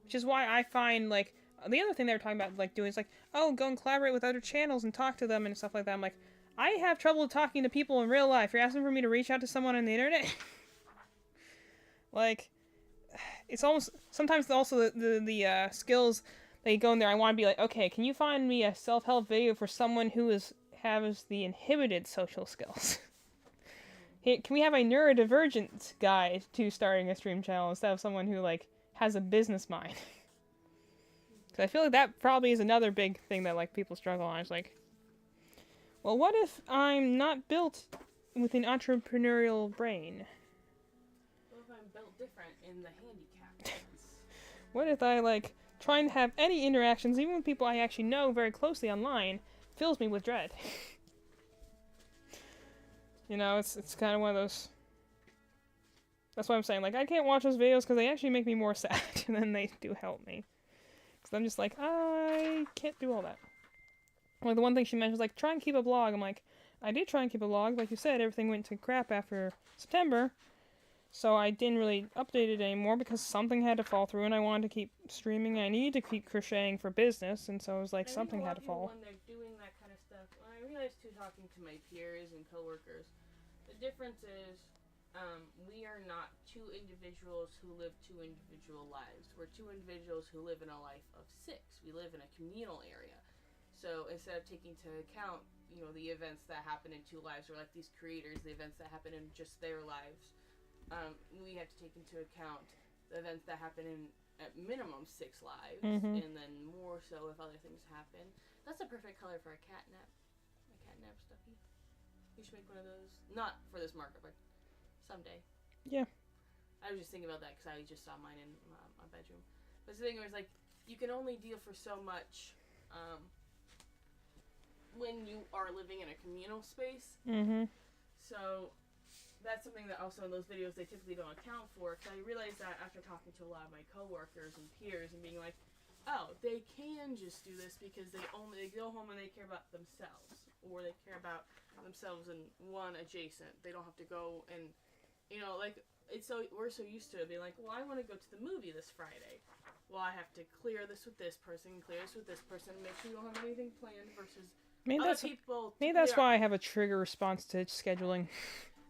Which is why I find, like, the other thing they were talking about, like, doing is, like, oh, go and collaborate with other channels and talk to them and stuff like that. I'm like, I have trouble talking to people in real life. You're asking for me to reach out to someone on the internet? Like, it's almost, sometimes also the skills, they go in there, I want to be like, okay, can you find me a self-help video for someone who has the inhibited social skills? Hey, can we have a neurodivergent guide to starting a stream channel instead of someone who, like, has a business mind? Because I feel like that probably is another big thing that, like, people struggle on. It's like, well, what if I'm not built with an entrepreneurial brain? What if I'm built different in the handicap? What if I, like, trying to have any interactions, even with people I actually know very closely online, fills me with dread? It's kind of one of those... That's why I'm saying, like, I can't watch those videos because they actually make me more sad than they do help me. Because I'm just like, I can't do all that. Like, the one thing she mentioned was, like, try and keep a blog. I'm like, I did try and keep a blog. Like you said, everything went to crap after September. So I didn't really update it anymore because something had to fall through and I wanted to keep streaming. I needed to keep crocheting for business, and so it was like something had to fall. When they're doing that kind of stuff, when I realized too, talking to my peers and coworkers, the difference is we are not two individuals who live two individual lives. We're two individuals who live in a life of six. We live in a communal area. So instead of taking into account, the events that happen in two lives, or like these creators, the events that happen in just their lives, we have to take into account the events that happen in at minimum 6 lives, and then more so if other things happen. That's a perfect color for a catnap. A catnap stuffy. You should make one of those. Not for this marker, but someday. Yeah. I was just thinking about that because I just saw mine in my bedroom. But the thing was, like, you can only deal for so much when you are living in a communal space. Mm-hmm. So that's something that also in those videos they typically don't account for, because I realized that after talking to a lot of my coworkers and peers and being like, oh, they can just do this because they go home and they care about themselves, or they care about themselves and one adjacent. They don't have to go and, you know, like, we're so used to it being like, well, I want to go to the movie this Friday. Well, I have to clear this with this person, clear this with this person, make sure you don't have anything planned versus Maybe other that's people. maybe that's why I have a trigger response to scheduling.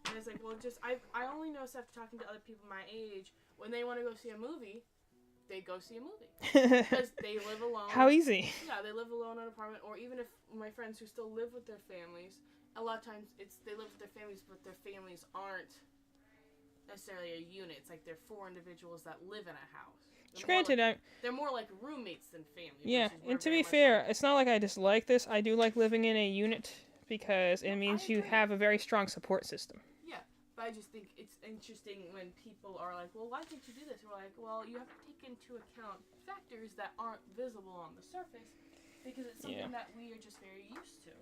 And it's like, well, I only noticed after talking to other people my age, when they want to go see a movie, they go see a movie. Because they live alone. How easy. Yeah, they live alone in an apartment, or even if my friends who still live with their families, a lot of times they live with their families, but their families aren't necessarily a unit. It's like they're 4 individuals that live in a house. Granted, they're more like roommates than family. Yeah, and to be fair, it's not like I dislike this. I do like living in a unit because it means you have a very strong support system. Yeah, but I just think it's interesting when people are like, well, why can't you do this? We're like, well, you have to take into account factors that aren't visible on the surface because it's something that we are just very used to.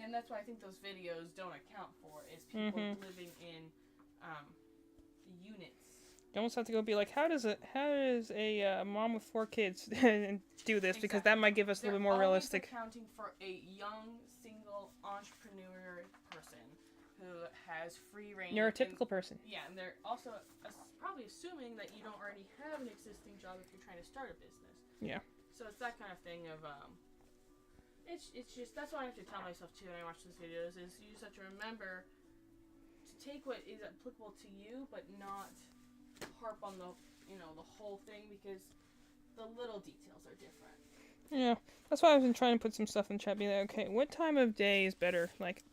And that's why I think those videos don't account for is people living in units. You almost have to go be like, how does a mom with 4 kids do this? Because that might give us a little bit more realistic. Accounting for a young single entrepreneur person who has free reign. Neurotypical person. Yeah, and they're also probably assuming that you don't already have an existing job if you're trying to start a business. Yeah. So it's that kind of thing of it's just that's what I have to tell myself too when I watch those videos is you just have to remember to take what is applicable to you, but not harp on the whole thing because the little details are different. Yeah, that's why I've been trying to put some stuff in the chat. Be like, okay, what time of day is better? Like,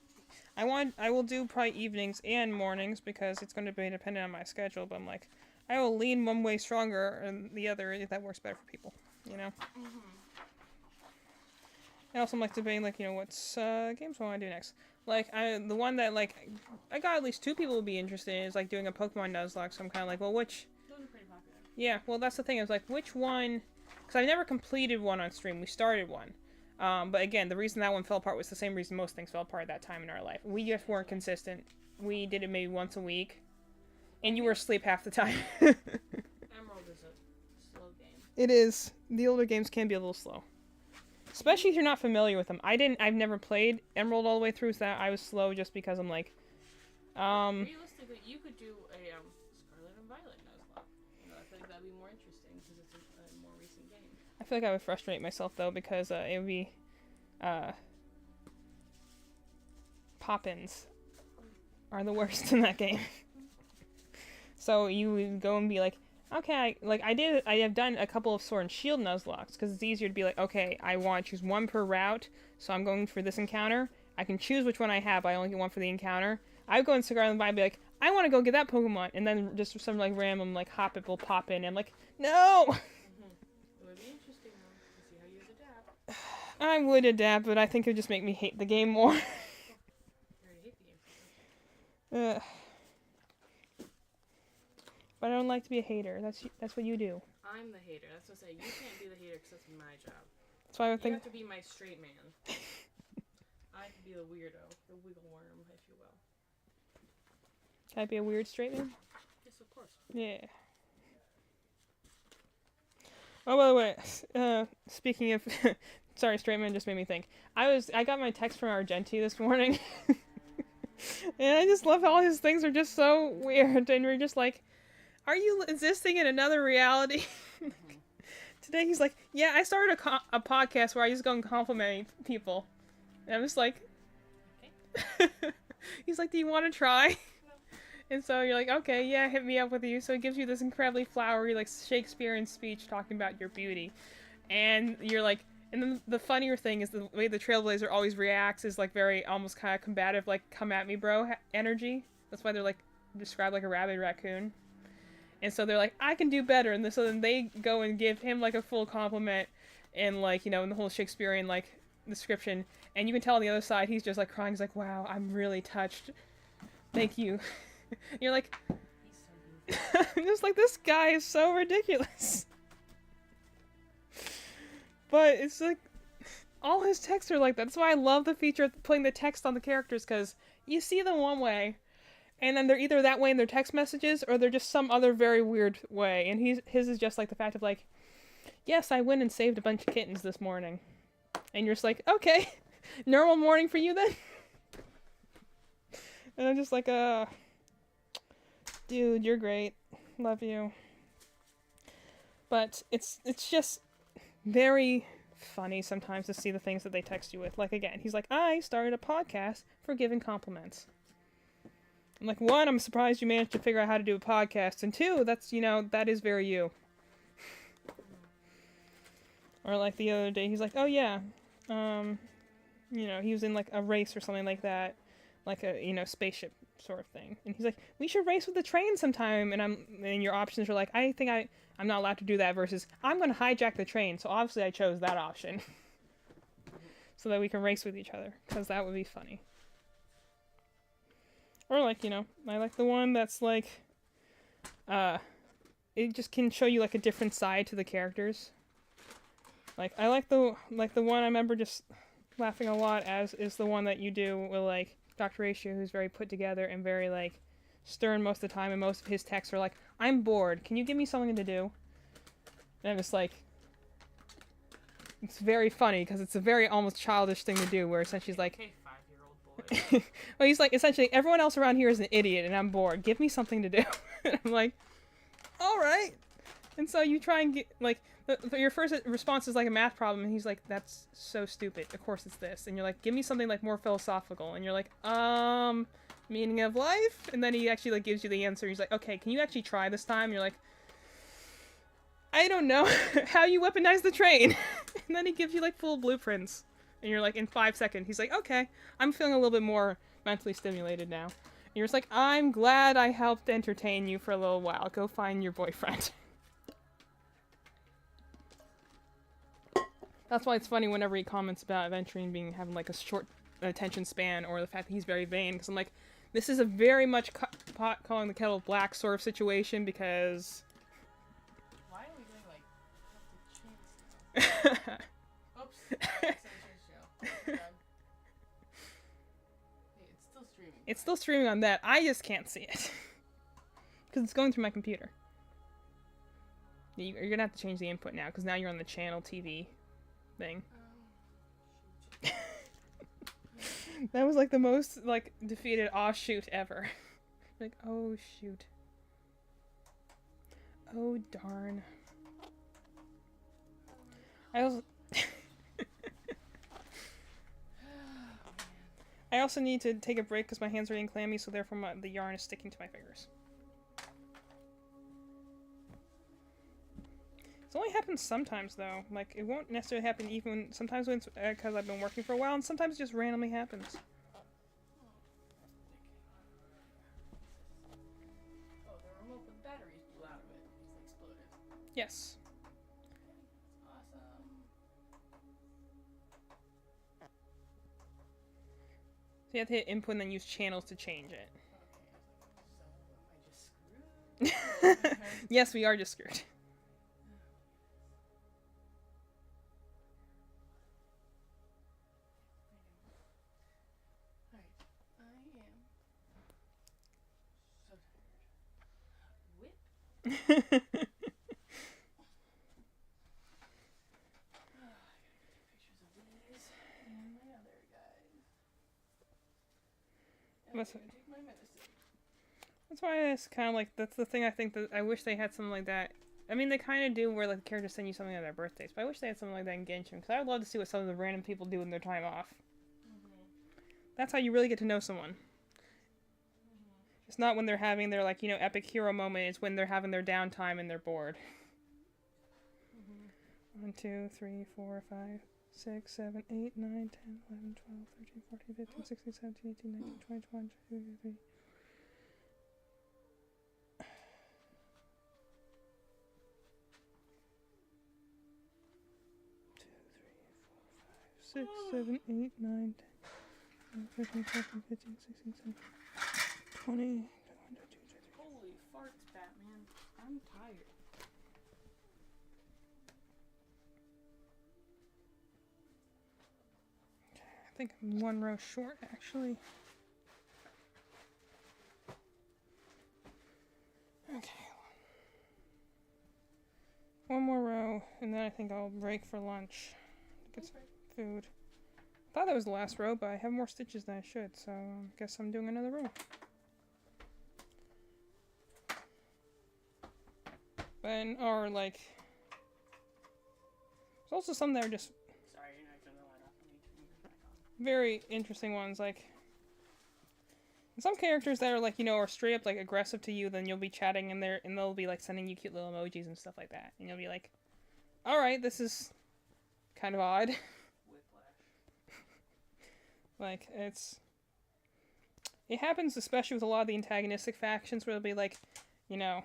I will do probably evenings and mornings because it's going to be dependent on my schedule. But I'm like, I will lean one way stronger and the other if that works better for people. You know. I also like debating like what's games I want to do next. Like, the one that, like, I got at least 2 people would be interested in is, like, doing a Pokemon Nuzlocke, so I'm kind of like, well, which... Those are pretty popular. Yeah, well, that's the thing, I was like, which one... Because I've never completed one on stream, we started one. But again, the reason that one fell apart was the same reason most things fell apart at that time in our life. We just weren't consistent. We did it maybe once a week. And you were asleep half the time. Emerald is a slow game. It is. The older games can be a little slow. Especially if you're not familiar with them. I've never played Emerald all the way through, so I was slow just because I'm like, Realistically, you could do a Scarlet and Violet Nuzlocke. I think that'd be more interesting because it's a more recent game. I feel like I would frustrate myself though because it would be, pop-ins are the worst in that game. So you would go and be like, okay, I have done a couple of Sword and Shield Nuzlocks, because it's easier to be like, okay, I want to choose one per route, so I'm going for this encounter. I can choose which one I have, I only get one for the encounter. I would go in Cigar and be like, I want to go get that Pokemon, and then just some, like, random, like, Hoppip will pop in, and I'm like, no! It would be interesting, though, to see how you would adapt. I would adapt, but I think it would just make me hate the game more. You already hate the game. But I don't like to be a hater. That's what you do. I'm the hater. That's what I say. You can't be the hater because that's my job. That's why I would You think. have to be my straight man. I can be the weirdo, the wiggle worm, if you will. Can I be a weird straight man? Yes, of course. Yeah. Oh, by the way, speaking of, sorry, straight man just made me think. I got my text from Argenti this morning, and I just love how all his things are just so weird, and we're just like, are you existing in another reality? Today he's like, yeah, I started a podcast where I just go and compliment people. And I'm just like, okay. He's like, do you want to try? No. And so you're like, okay, yeah, hit me up with you. So it gives you this incredibly flowery, like, Shakespearean speech talking about your beauty. And you're like, and then the funnier thing is the way the Trailblazer always reacts is like very almost kind of combative, like, come at me, bro energy. That's why they're like, described like a rabid raccoon. And so they're like, I can do better. And so then they go and give him, like, a full compliment and, like, in the whole Shakespearean, like, description. And you can tell on the other side, he's just, like, crying. He's like, wow, I'm really touched. Thank you. You're like, He's so I'm just like, this guy is so ridiculous. But it's, like, all his texts are like that. That's why I love the feature of putting the text on the characters, because you see them one way, and then they're either that way in their text messages, or they're just some other very weird way. And his is just like the fact of like, yes, I went and saved a bunch of kittens this morning. And you're just like, okay, normal morning for you then? And I'm just like, dude, you're great. Love you. But it's just very funny sometimes to see the things that they text you with. Like, again, he's like, I started a podcast for giving compliments. I'm like, one, I'm surprised you managed to figure out how to do a podcast. And two, that's, that is very you. Or like the other day, he's like, oh yeah, he was in like a race or something like that. Like a, spaceship sort of thing. And he's like, we should race with the train sometime. And your options are like, I think I'm not allowed to do that versus I'm going to hijack the train. So obviously I chose that option. So that we can race with each other. Because that would be funny. Or like, I like the one that's like, it just can show you like a different side to the characters. Like, I like the one I remember just laughing a lot as is the one that you do with like Dr. Ratio, who's very put together and very like stern most of the time, and most of his texts are like, I'm bored, can you give me something to do? And I'm just like, it's very funny because it's a very almost childish thing to do, where essentially he's like, okay, 5-year-old boy. well, he's like, essentially everyone else around here is an idiot and I'm bored, give me something to do. And I'm like, all right. And so you try and get like, your first response is like a math problem, and he's like, that's so stupid, of course it's this. And you're like, give me something like more philosophical. And you're like, meaning of life? And then he actually like gives you the answer. He's like, okay, can you actually try this time? And you're like, I don't know. How you weaponize the train? And then he gives you like full blueprints. And you're like, in 5 seconds. He's like, okay, I'm feeling a little bit more mentally stimulated now. And you're just like, I'm glad I helped entertain you for a little while. Go find your boyfriend. That's why it's funny whenever he comments about Aventurine having like a short attention span, or the fact that he's very vain, because I'm like, this is a very much pot calling the kettle black sort of situation, because... Why are we doing like the chance now? Oops. Oh, God. Hey, it's still streaming. It's still streaming on that. I just can't see it. Because it's going through my computer. You're going to have to change the input now, because now you're on the channel TV thing. Oh, That was like the most like defeated "aw shoot" ever. Like, oh shoot. Oh darn. I also I also need to take a break because my hands are getting clammy, so therefore the yarn is sticking to my fingers. It's only happens sometimes, though. Like, it won't necessarily happen even sometimes when it's because I've been working for a while, and sometimes it just randomly happens. Oh, the remote with batteries blew out of it. It's exploded. Yes. Awesome. So you have to hit input and then use channels to change it. Okay, so am I just screwed? Yes, we are just screwed. Whip. Pictures of these and my other guys. That's Okay, take my medicine. That's why it's kind of like, that's the thing I think that I wish they had something like that. I mean, they kind of do where like the characters send you something on their birthdays, but I wish they had something like that in Genshin, because I would love to see what some of the random people do in their time off. That's how you really get to know someone. It's not when they're having their, like, epic hero moment. It's when they're having their downtime and they're bored. 1, 2, 3, 4, 5, 6, 7, 8, 9, 10, 11, 12, 13, 14, 15, 16, 17, 18, 19, 20, 21, 22, 23. 6, 7, 8, 9, 10, 13, 14, 15, 16, 17, 20. Holy farts, Batman. I'm tired. think I'm one row short, actually. Okay. One more row, and then I think I'll break for lunch. Get some food. I thought that was the last row, but I have more stitches than I should, so I guess I'm doing another row. Or like, there's also some that are just Sorry, you're not gonna light up. I need to move it back on. very interesting ones. Like, some characters that are like, you know, are straight up like aggressive to you, then you'll be chatting and they'll be like sending you cute little emojis and stuff like that, and you'll be like, all right, this is kind of odd. Whiplash. Like, it happens especially with a lot of the antagonistic factions where they'll be like, you know,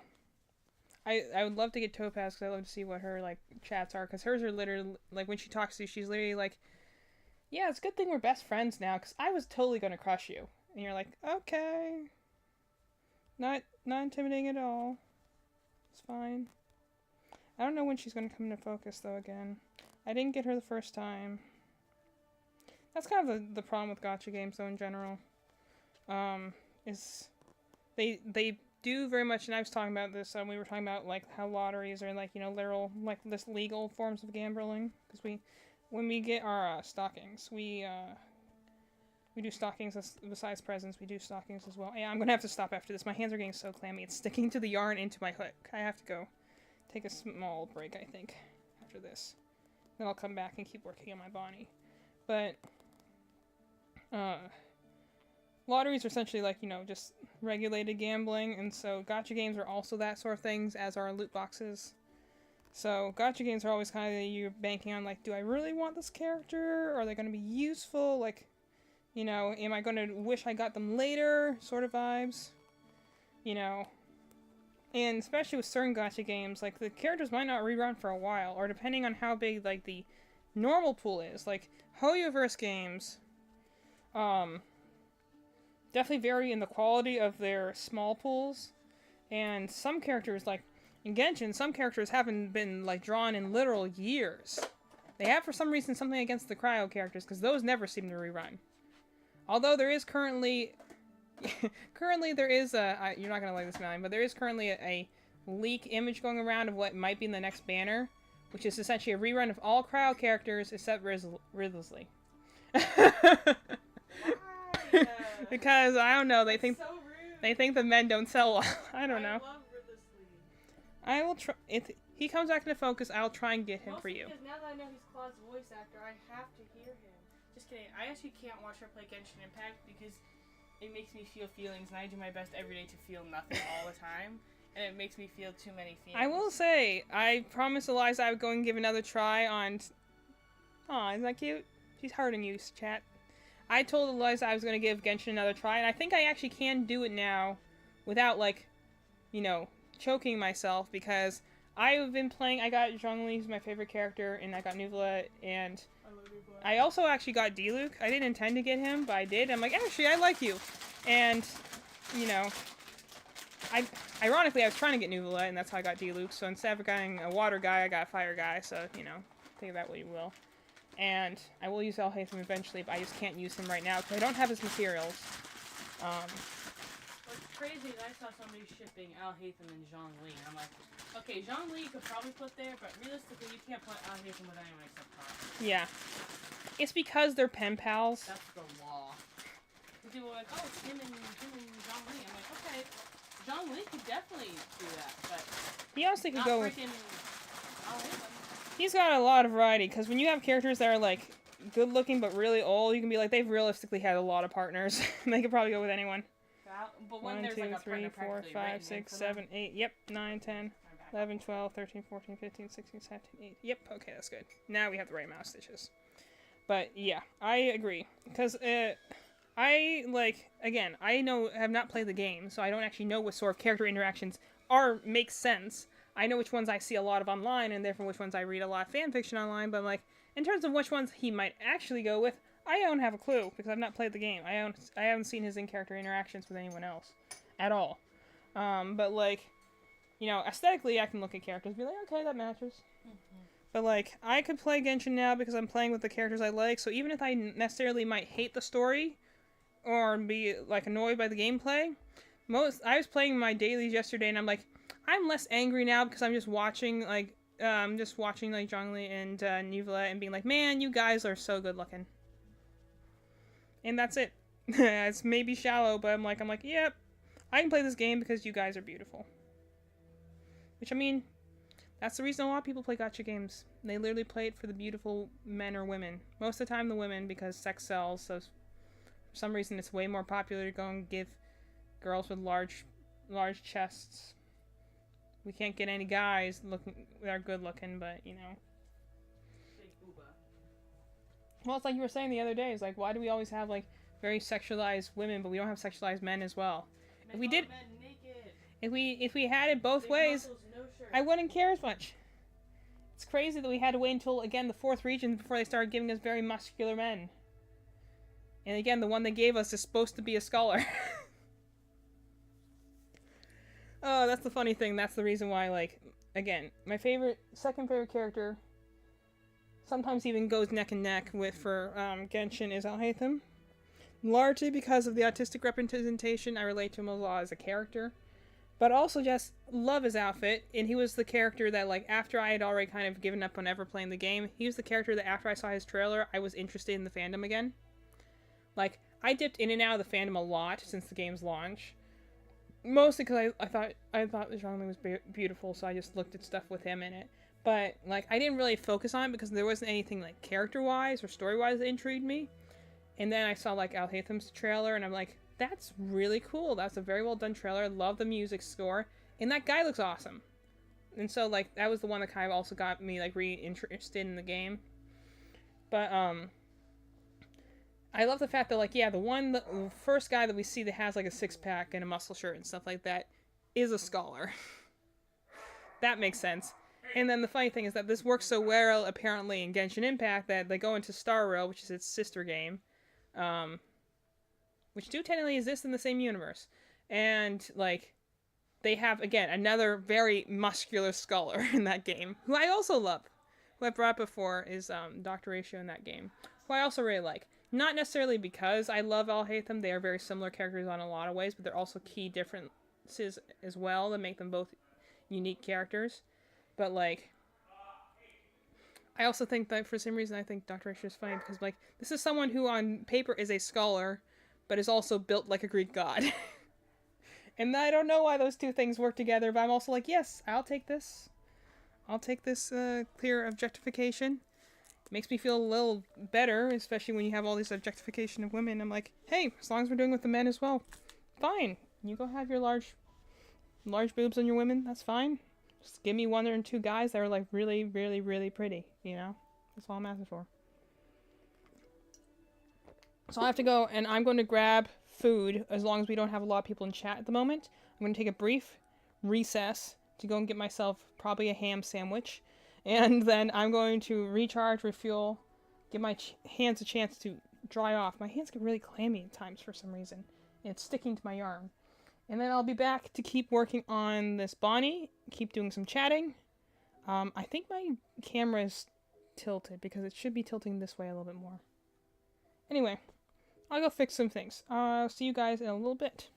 I would love to get Topaz because I love to see what her like chats are, because hers are literally like, when she talks to you, she's literally like, yeah, it's a good thing we're best friends now because I was totally gonna crush you, and you're like, okay, not intimidating at all, it's fine. I don't know when she's gonna come into focus though. Again, I didn't get her the first time. That's kind of the problem with gacha games though in general. Is they do very much, and I was talking about this, we were talking about like how lotteries are like, you know, literal, like this legal forms of gambling, because when we get our stockings, we do stockings besides presents, we do stockings as well. Yeah, I'm gonna have to stop after this. My hands are getting so clammy, it's sticking to the yarn into my hook. I have to go take a small break, I think, after this. Then I'll come back and keep working on my body. But lotteries are essentially like, you know, just regulated gambling, and so gacha games are also that sort of things, as are loot boxes. So gacha games are always kind of, you're banking on like, do I really want this character? Are they going to be useful? Like, you know, am I going to wish I got them later? Sort of vibes. You know. And especially with certain gacha games, like the characters might not rerun for a while, or depending on how big like the normal pool is. Like Hoyoverse games, definitely vary in the quality of their small pools, and some characters, like in Genshin, some characters haven't been like drawn in literal years. They have for some reason something against the cryo characters, because those never seem to rerun. Although there is currently there is you're not gonna like this, Malin, but there is currently a leak image going around of what might be in the next banner, which is essentially a rerun of all cryo characters except Ridley. Because I don't know, they think So rude. they think the men don't sell well. I don't know. I love Ridley. I will try. If he comes back into focus, I'll try and get him for you. Because now that I know he's Claude's voice actor, I have to hear him. Just kidding. I actually can't watch her play Genshin Impact because it makes me feel feelings, and I do my best every day to feel nothing all the time, and it makes me feel too many feelings. I will say, I promised Eliza I would go and give another try on. Aw, isn't that cute? She's hurting you, chat. I told Eliza I was going to give Genshin another try, and I think I actually can do it now without, like, you know, choking myself, because I've been playing, I got Zhongli, who's my favorite character, and I got Nuvula, and I also actually got Diluc. I didn't intend to get him, but I did. I'm like, actually, I like you. And, you know, ironically, I was trying to get Nuvula, and that's how I got Diluc, so instead of getting a water guy, I got a fire guy, so, you know, think of that what you will. And I will use Alhaitham eventually, but I just can't use him right now because I don't have his materials. What's crazy is I saw somebody shipping Alhaitham and Zhongli, and I'm like, okay, Zhongli you could probably put there, but realistically you can't put Alhaitham with anyone except Crochet. Yeah. It's because they're pen pals. That's the law. People are like, oh, it's him and Zhongli. I'm like, okay, Zhongli could definitely do that, but He honestly could not go with... freaking Alhaitham. He's got a lot of variety, because when you have characters that are, like, good-looking but really old, you can be like, they've realistically had a lot of partners. They could probably go with anyone. But when 1, there's 2, like a 3, partner 4, practically 5, written 6, into 7, them. 8, yep, 9, 10, 11, 12, 13, 14, 15, 16, 17, 18. Yep, okay, that's good. Now we have the right amount of stitches. But, yeah, I agree. Because, I, like, again, I have not played the game, so I don't actually know what sort of character interactions make sense. I know which ones I see a lot of online, and therefore which ones I read a lot of fanfiction online, but, like, in terms of which ones he might actually go with, I don't have a clue, because I've not played the game. I haven't seen his in-character interactions with anyone else. At all. But, like, you know, aesthetically, I can look at characters and be like, okay, that matches. But like, I could play Genshin now because I'm playing with the characters I like. So even if I necessarily might hate the story or be like annoyed by the gameplay, I was playing my dailies yesterday, and I'm like, I'm less angry now because I'm just watching like Zhongli and Nuvela and being like, man, you guys are so good looking. And that's it. It's maybe shallow, but I'm like, yep, I can play this game because you guys are beautiful. Which, I mean, that's the reason a lot of people play gacha games. They literally play it for the beautiful men or women. Most of the time the women, because sex sells, so for some reason it's way more popular to go and give girls with large chests. We can't get any guys that are good looking, but, you know. Well, it's like you were saying the other day. It's like, why do we always have, like, very sexualized women, but we don't have sexualized men as well? If we did, if we had it both ways, I wouldn't care as much. It's crazy that we had to wait until, again, the 4th region before they started giving us very muscular men. And again, the one they gave us is supposed to be a scholar. Oh, that's the funny thing. That's the reason why, like, again, my second favorite character, sometimes even goes neck and neck for Genshin, is Alhaitham. Largely because of the autistic representation, I relate to him a lot as a character. But also just love his outfit, and he was the character that, like, after I had already kind of given up on ever playing the game, he was the character that after I saw his trailer, I was interested in the fandom again. Like, I dipped in and out of the fandom a lot since the game's launch. Mostly because I thought Zhongli was beautiful, so I just looked at stuff with him in it. But, like, I didn't really focus on it because there wasn't anything, like, character-wise or story-wise that intrigued me. And then I saw, like, Alhaitham's trailer, and I'm like, that's really cool. That's a very well-done trailer. I love the music score. And that guy looks awesome. And so, like, that was the one that kind of also got me, like, really interested in the game. But, I love the fact that, like, yeah, the first guy that we see that has, like, a six-pack and a muscle shirt and stuff like that is a scholar. That makes sense. And then the funny thing is that this works so well, apparently, in Genshin Impact that they go into Star Rail, which is its sister game, which do technically exist in the same universe. And, like, they have, again, another very muscular scholar in that game, who I also love. Who I brought up before is Dr. Ratio in that game, who I also really like. Not necessarily because I love Alhaitham, they are very similar characters on a lot of ways, but they're also key differences as well that make them both unique characters. But, like, I also think that for some reason I think Dr. Ratio is funny because, like, this is someone who on paper is a scholar, but is also built like a Greek god. And I don't know why those two things work together, but I'm also like, yes, I'll take this. I'll take this clear objectification. Makes me feel a little better, especially when you have all this objectification of women. I'm like, hey, as long as we're doing with the men as well, fine. You go have your large boobs on your women, that's fine. Just give me 1 or 2 guys that are, like, really, really, really pretty, you know? That's all I'm asking for. So I have to go, and I'm going to grab food, as long as we don't have a lot of people in chat at the moment. I'm going to take a brief recess to go and get myself probably a ham sandwich. And then I'm going to recharge, refuel, give my hands a chance to dry off. My hands get really clammy at times for some reason. And it's sticking to my yarn. And then I'll be back to keep working on this Bonnie, keep doing some chatting. I think my camera is tilted because it should be tilting this way a little bit more. Anyway, I'll go fix some things. See you guys in a little bit.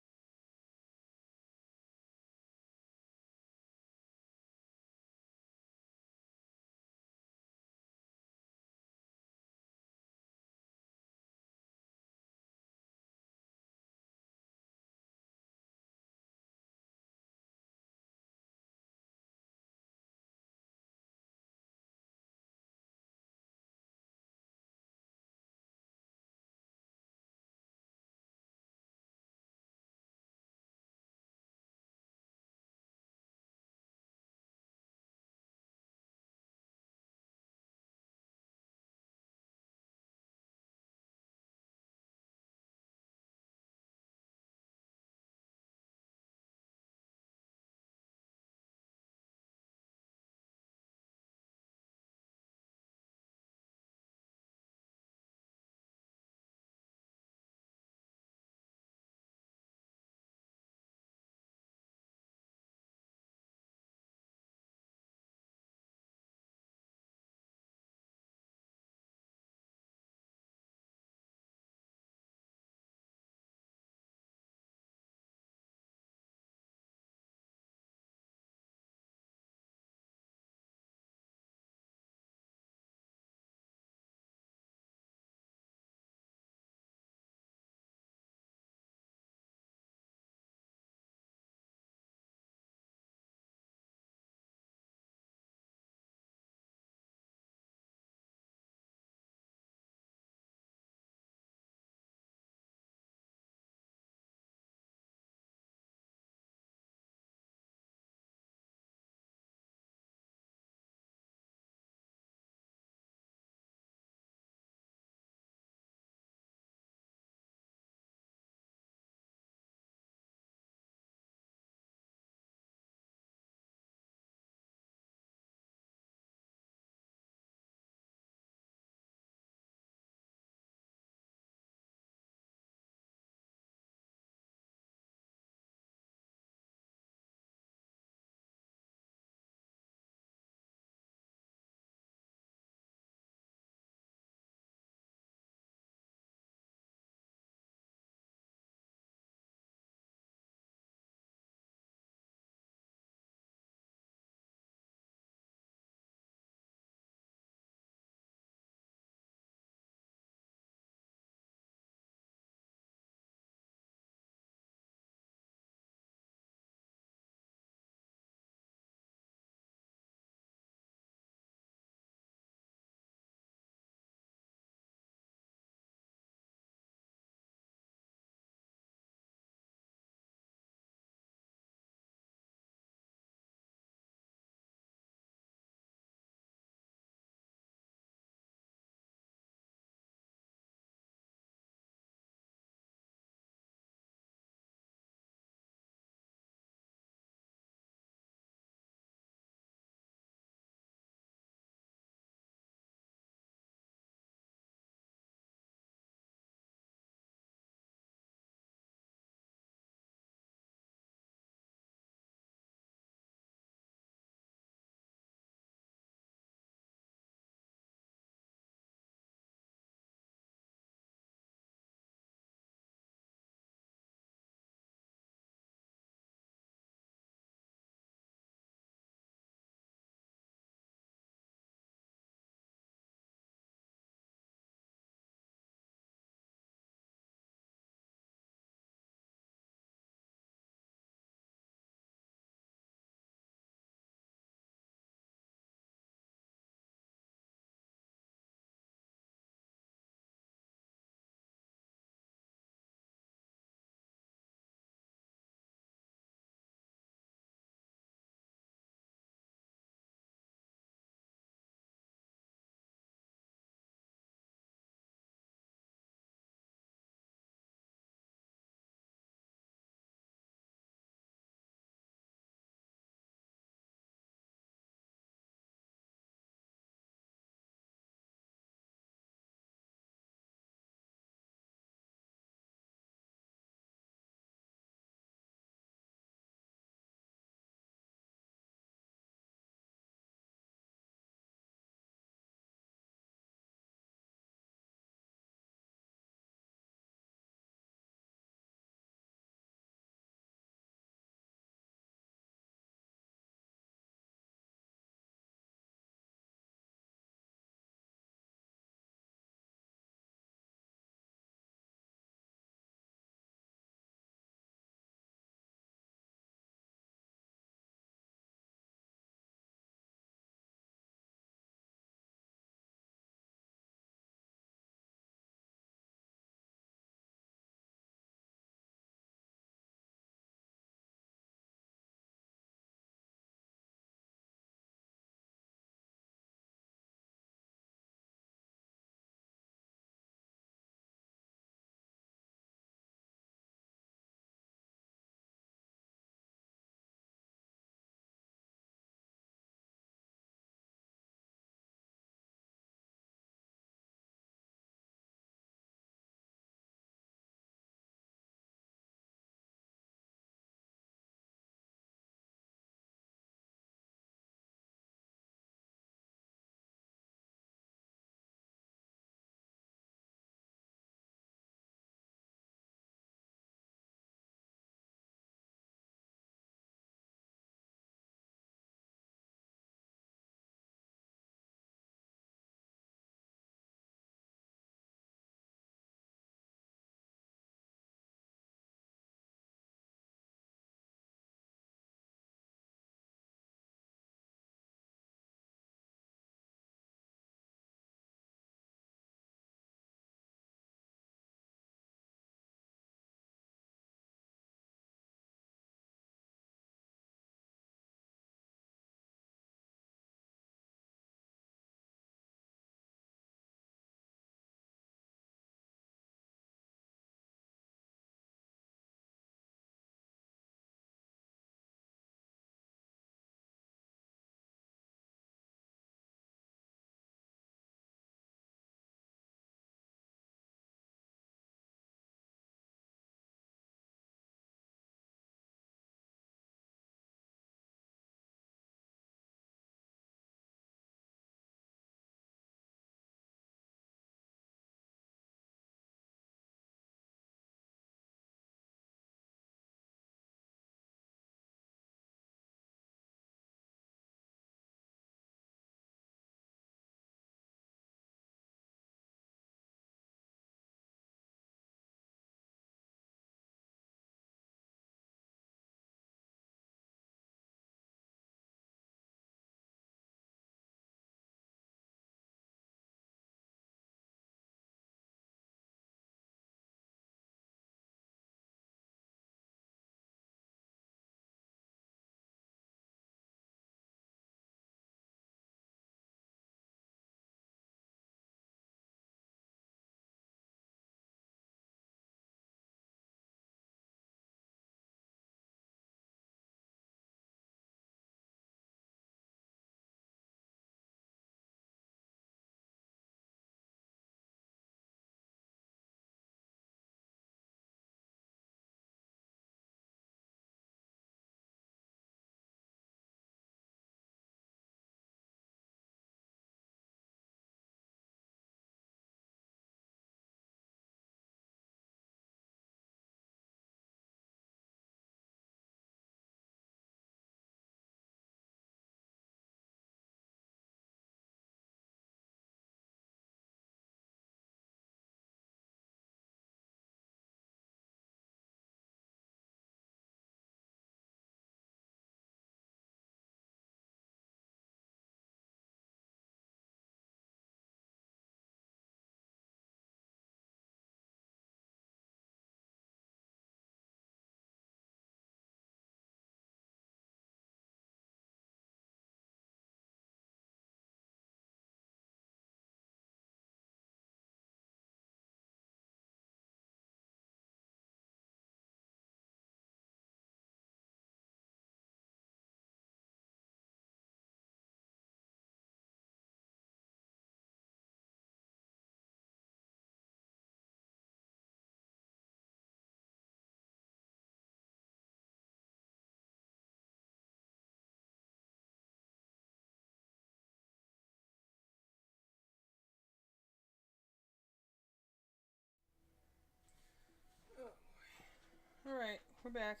Alright, we're back.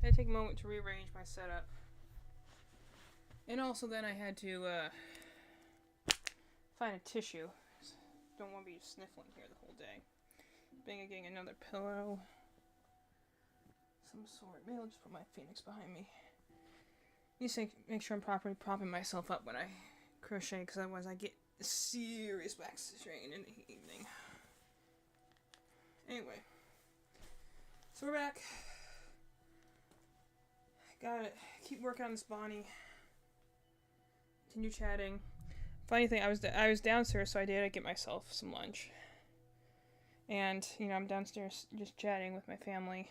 I had to take a moment to rearrange my setup. And also then I had to find a tissue. Don't want to be sniffling here the whole day. Being getting another pillow. Some sort. Maybe I'll just put my Phoenix behind me. Need to make sure I'm properly propping myself up when I crochet, because otherwise I get serious back strain in the evening. Anyway. So we're back. Gotta keep working on this Bonnie. Continue chatting. Funny thing, I was downstairs, so I did get myself some lunch. And, you know, I'm downstairs just chatting with my family.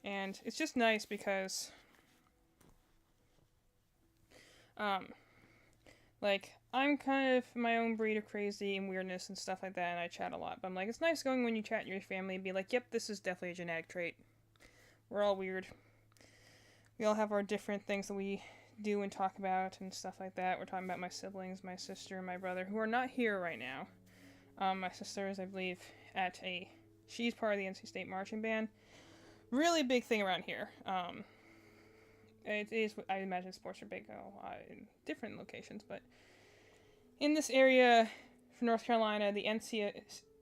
And it's just nice because, like, I'm kind of my own breed of crazy and weirdness and stuff like that, and I chat a lot. But I'm like, it's nice going when you chat in your family and be like, yep, this is definitely a genetic trait. We're all weird. We all have our different things that we do and talk about and stuff like that. We're talking about my siblings, my sister, and my brother, who are not here right now. My sister is, I believe, she's part of the NC State marching band. Really big thing around here. It is, I imagine sports are big in different locations, but in this area for North Carolina, the NC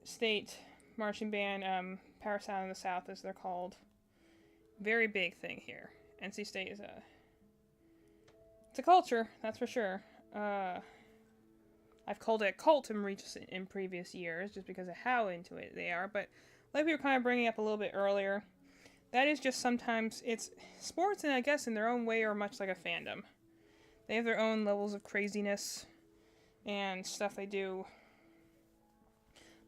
State marching band, Power Sound in the South, as they're called, very big thing here. NC State is it's a culture, that's for sure. I've called it a cult in previous years, just because of how into it they are, but like we were kind of bringing up a little bit earlier, that is just sometimes, it's sports, and I guess in their own way are much like a fandom. They have their own levels of craziness and stuff they do.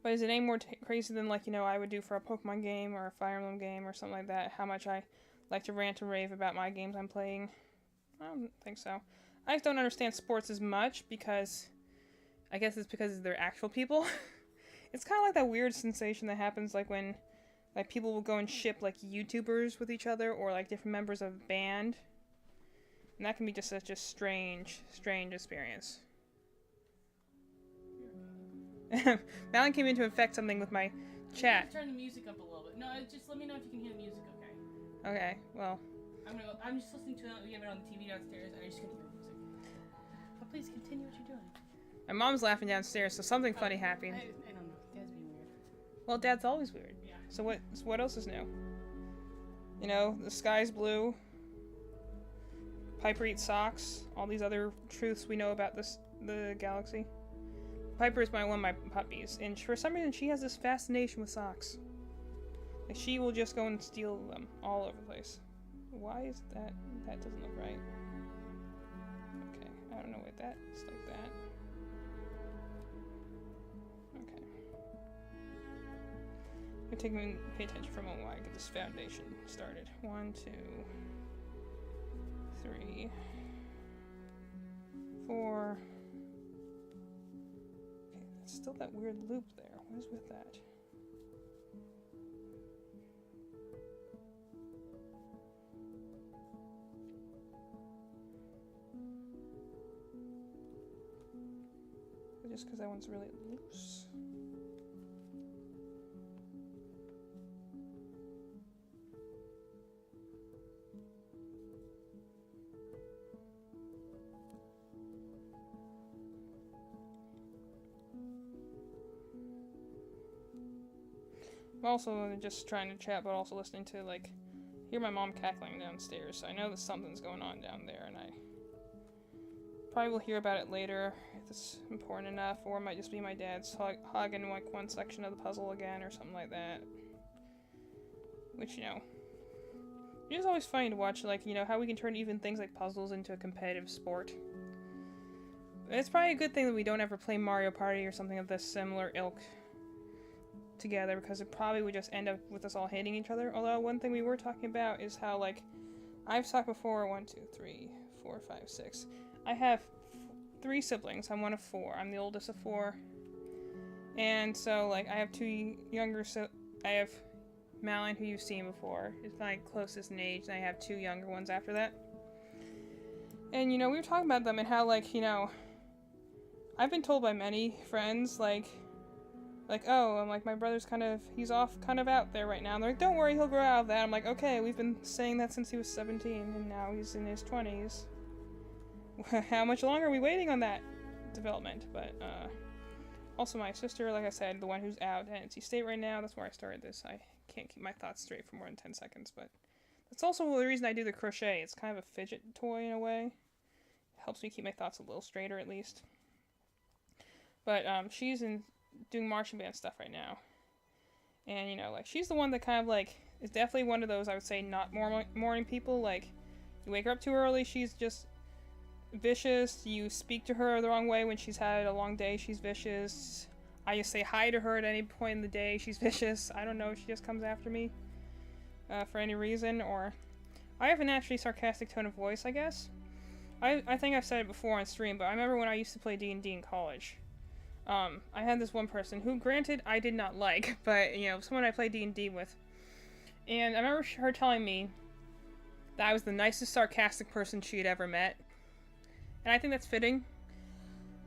But is it any more crazy than, like, you know, I would do for a Pokemon game or a Fire Emblem game or something like that? How much I like to rant and rave about my games I'm playing? I don't think so. I just don't understand sports as much because, I guess it's because they're actual people. It's kind of like that weird sensation that happens, like, when, like, people will go and ship, like, YouTubers with each other, or, like, different members of a band. And that can be just such a strange experience. Malin came in to affect something with my chat. Turn the music up a little bit. No, just let me know if you can hear the music, okay? Okay, well. I'm just listening to it. We have it on the TV downstairs, and I just couldn't hear the music. But please continue what you're doing. My mom's laughing downstairs, so something funny happened. I don't know. Dad's being weird. Well, Dad's always weird. Yeah. So what else is new? You know, the sky's blue. Piper eats socks. All these other truths we know about the galaxy. Piper is one of my puppies, and for some reason she has this fascination with socks. Like, she will just go and steal them all over the place. Why is that? That doesn't look right. Okay, I don't know what that's like that. Okay. I'm going to pay attention for a moment while I get this foundation started. 1, 2, 3, 4. Okay, that's still that weird loop there. What is with that? Just because that one's really loose. I'm also just trying to chat, but also listening to, like, hear my mom cackling downstairs, so I know that something's going on down there, and I probably will hear about it later if it's important enough, or it might just be my dad's hogging, like, one section of the puzzle again, or something like that. Which, you know, it is always funny to watch, like, you know, how we can turn even things like puzzles into a competitive sport. It's probably a good thing that we don't ever play Mario Party or something of this similar ilk together, because it probably would just end up with us all hating each other. Although one thing we were talking about is how, like, I've talked before, 1, 2, 3, 4, 5, 6. I have 3 siblings. I'm one of 4. I'm the oldest of 4. And so, like, I have 2 younger, I have Malin, who you've seen before, is my closest in age, and I have 2 younger ones after that. And, you know, we were talking about them and how, like, you know, I've been told by many friends, like, Like, oh, I'm like, my brother's he's off kind of out there right now. And they're like, don't worry, he'll grow out of that. I'm like, okay, we've been saying that since he was 17, and now he's in his 20s. How much longer are we waiting on that development? But, also my sister, like I said, the one who's out at NC State right now, that's where I started this. I can't keep my thoughts straight for more than 10 seconds, but that's also the reason I do the crochet. It's kind of a fidget toy in a way. It helps me keep my thoughts a little straighter, at least. But, she's doing marching band stuff right now. And, you know, like, she's the one that kind of, like, is definitely one of those, I would say, not morning people. Like, you wake her up too early, she's just vicious. You speak to her the wrong way when she's had a long day, she's vicious. I just say hi to her at any point in the day, she's vicious. I don't know, she just comes after me for any reason, or I have a naturally sarcastic tone of voice, I guess. I think I've said it before on stream, but I remember when I used to play D&D in college. I had this one person who, granted, I did not like, but, you know, someone I played D&D with. And I remember her telling me that I was the nicest sarcastic person she had ever met. And I think that's fitting.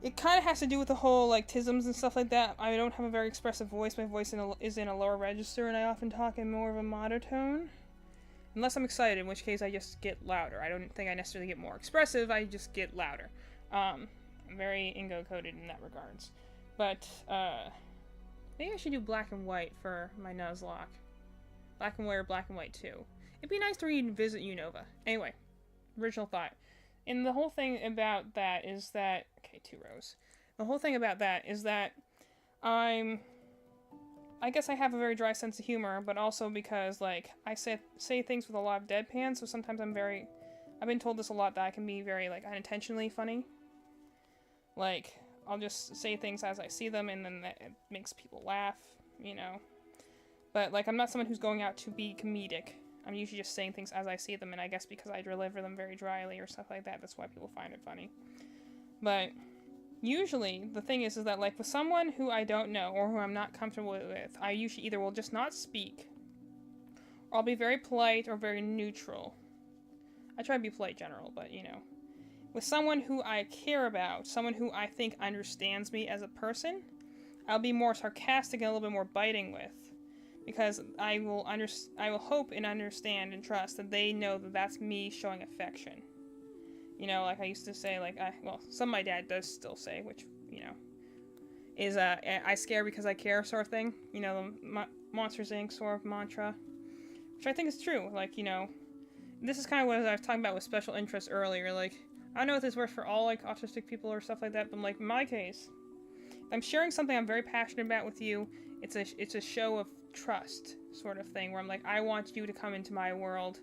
It kind of has to do with the whole, like, tisms and stuff like that. I don't have a very expressive voice. My voice is in a lower register, and I often talk in more of a monotone. Unless I'm excited, in which case I just get louder. I don't think I necessarily get more expressive, I just get louder. I'm very Ingo-coded in that regards. But, maybe I should do black and white for my Nuzlocke. Black and white or black and white too. It'd be nice to revisit Unova. Anyway, original thought. And the whole thing about that is that... Okay, 2 rows. The whole thing about that is that I guess I have a very dry sense of humor, but also because, like, I say things with a lot of deadpan, so sometimes I've been told this a lot, that I can be very, like, unintentionally funny. Like, I'll just say things as I see them, and then it makes people laugh, you know. But, like, I'm not someone who's going out to be comedic. I'm usually just saying things as I see them, and I guess because I deliver them very dryly or stuff like that, that's why people find it funny. But usually, the thing is that, like, with someone who I don't know or who I'm not comfortable with, I usually either will just not speak, or I'll be very polite or very neutral. I try to be polite general, but, you know. With someone who I care about, someone who I think understands me as a person, I'll be more sarcastic and a little bit more biting with. Because I will hope and understand and trust that they know that that's me showing affection. You know, like I used to say, like, some of my dad does still say, which, you know, is, I scare because I care sort of thing. You know, the Monsters Inc. sort of mantra. Which I think is true. Like, you know, this is kind of what I was talking about with special interests earlier. Like, I don't know if this works for all, like, autistic people or stuff like that, but, like, in my case, if I'm sharing something I'm very passionate about with you, it's a show of trust sort of thing, where I'm like, I want you to come into my world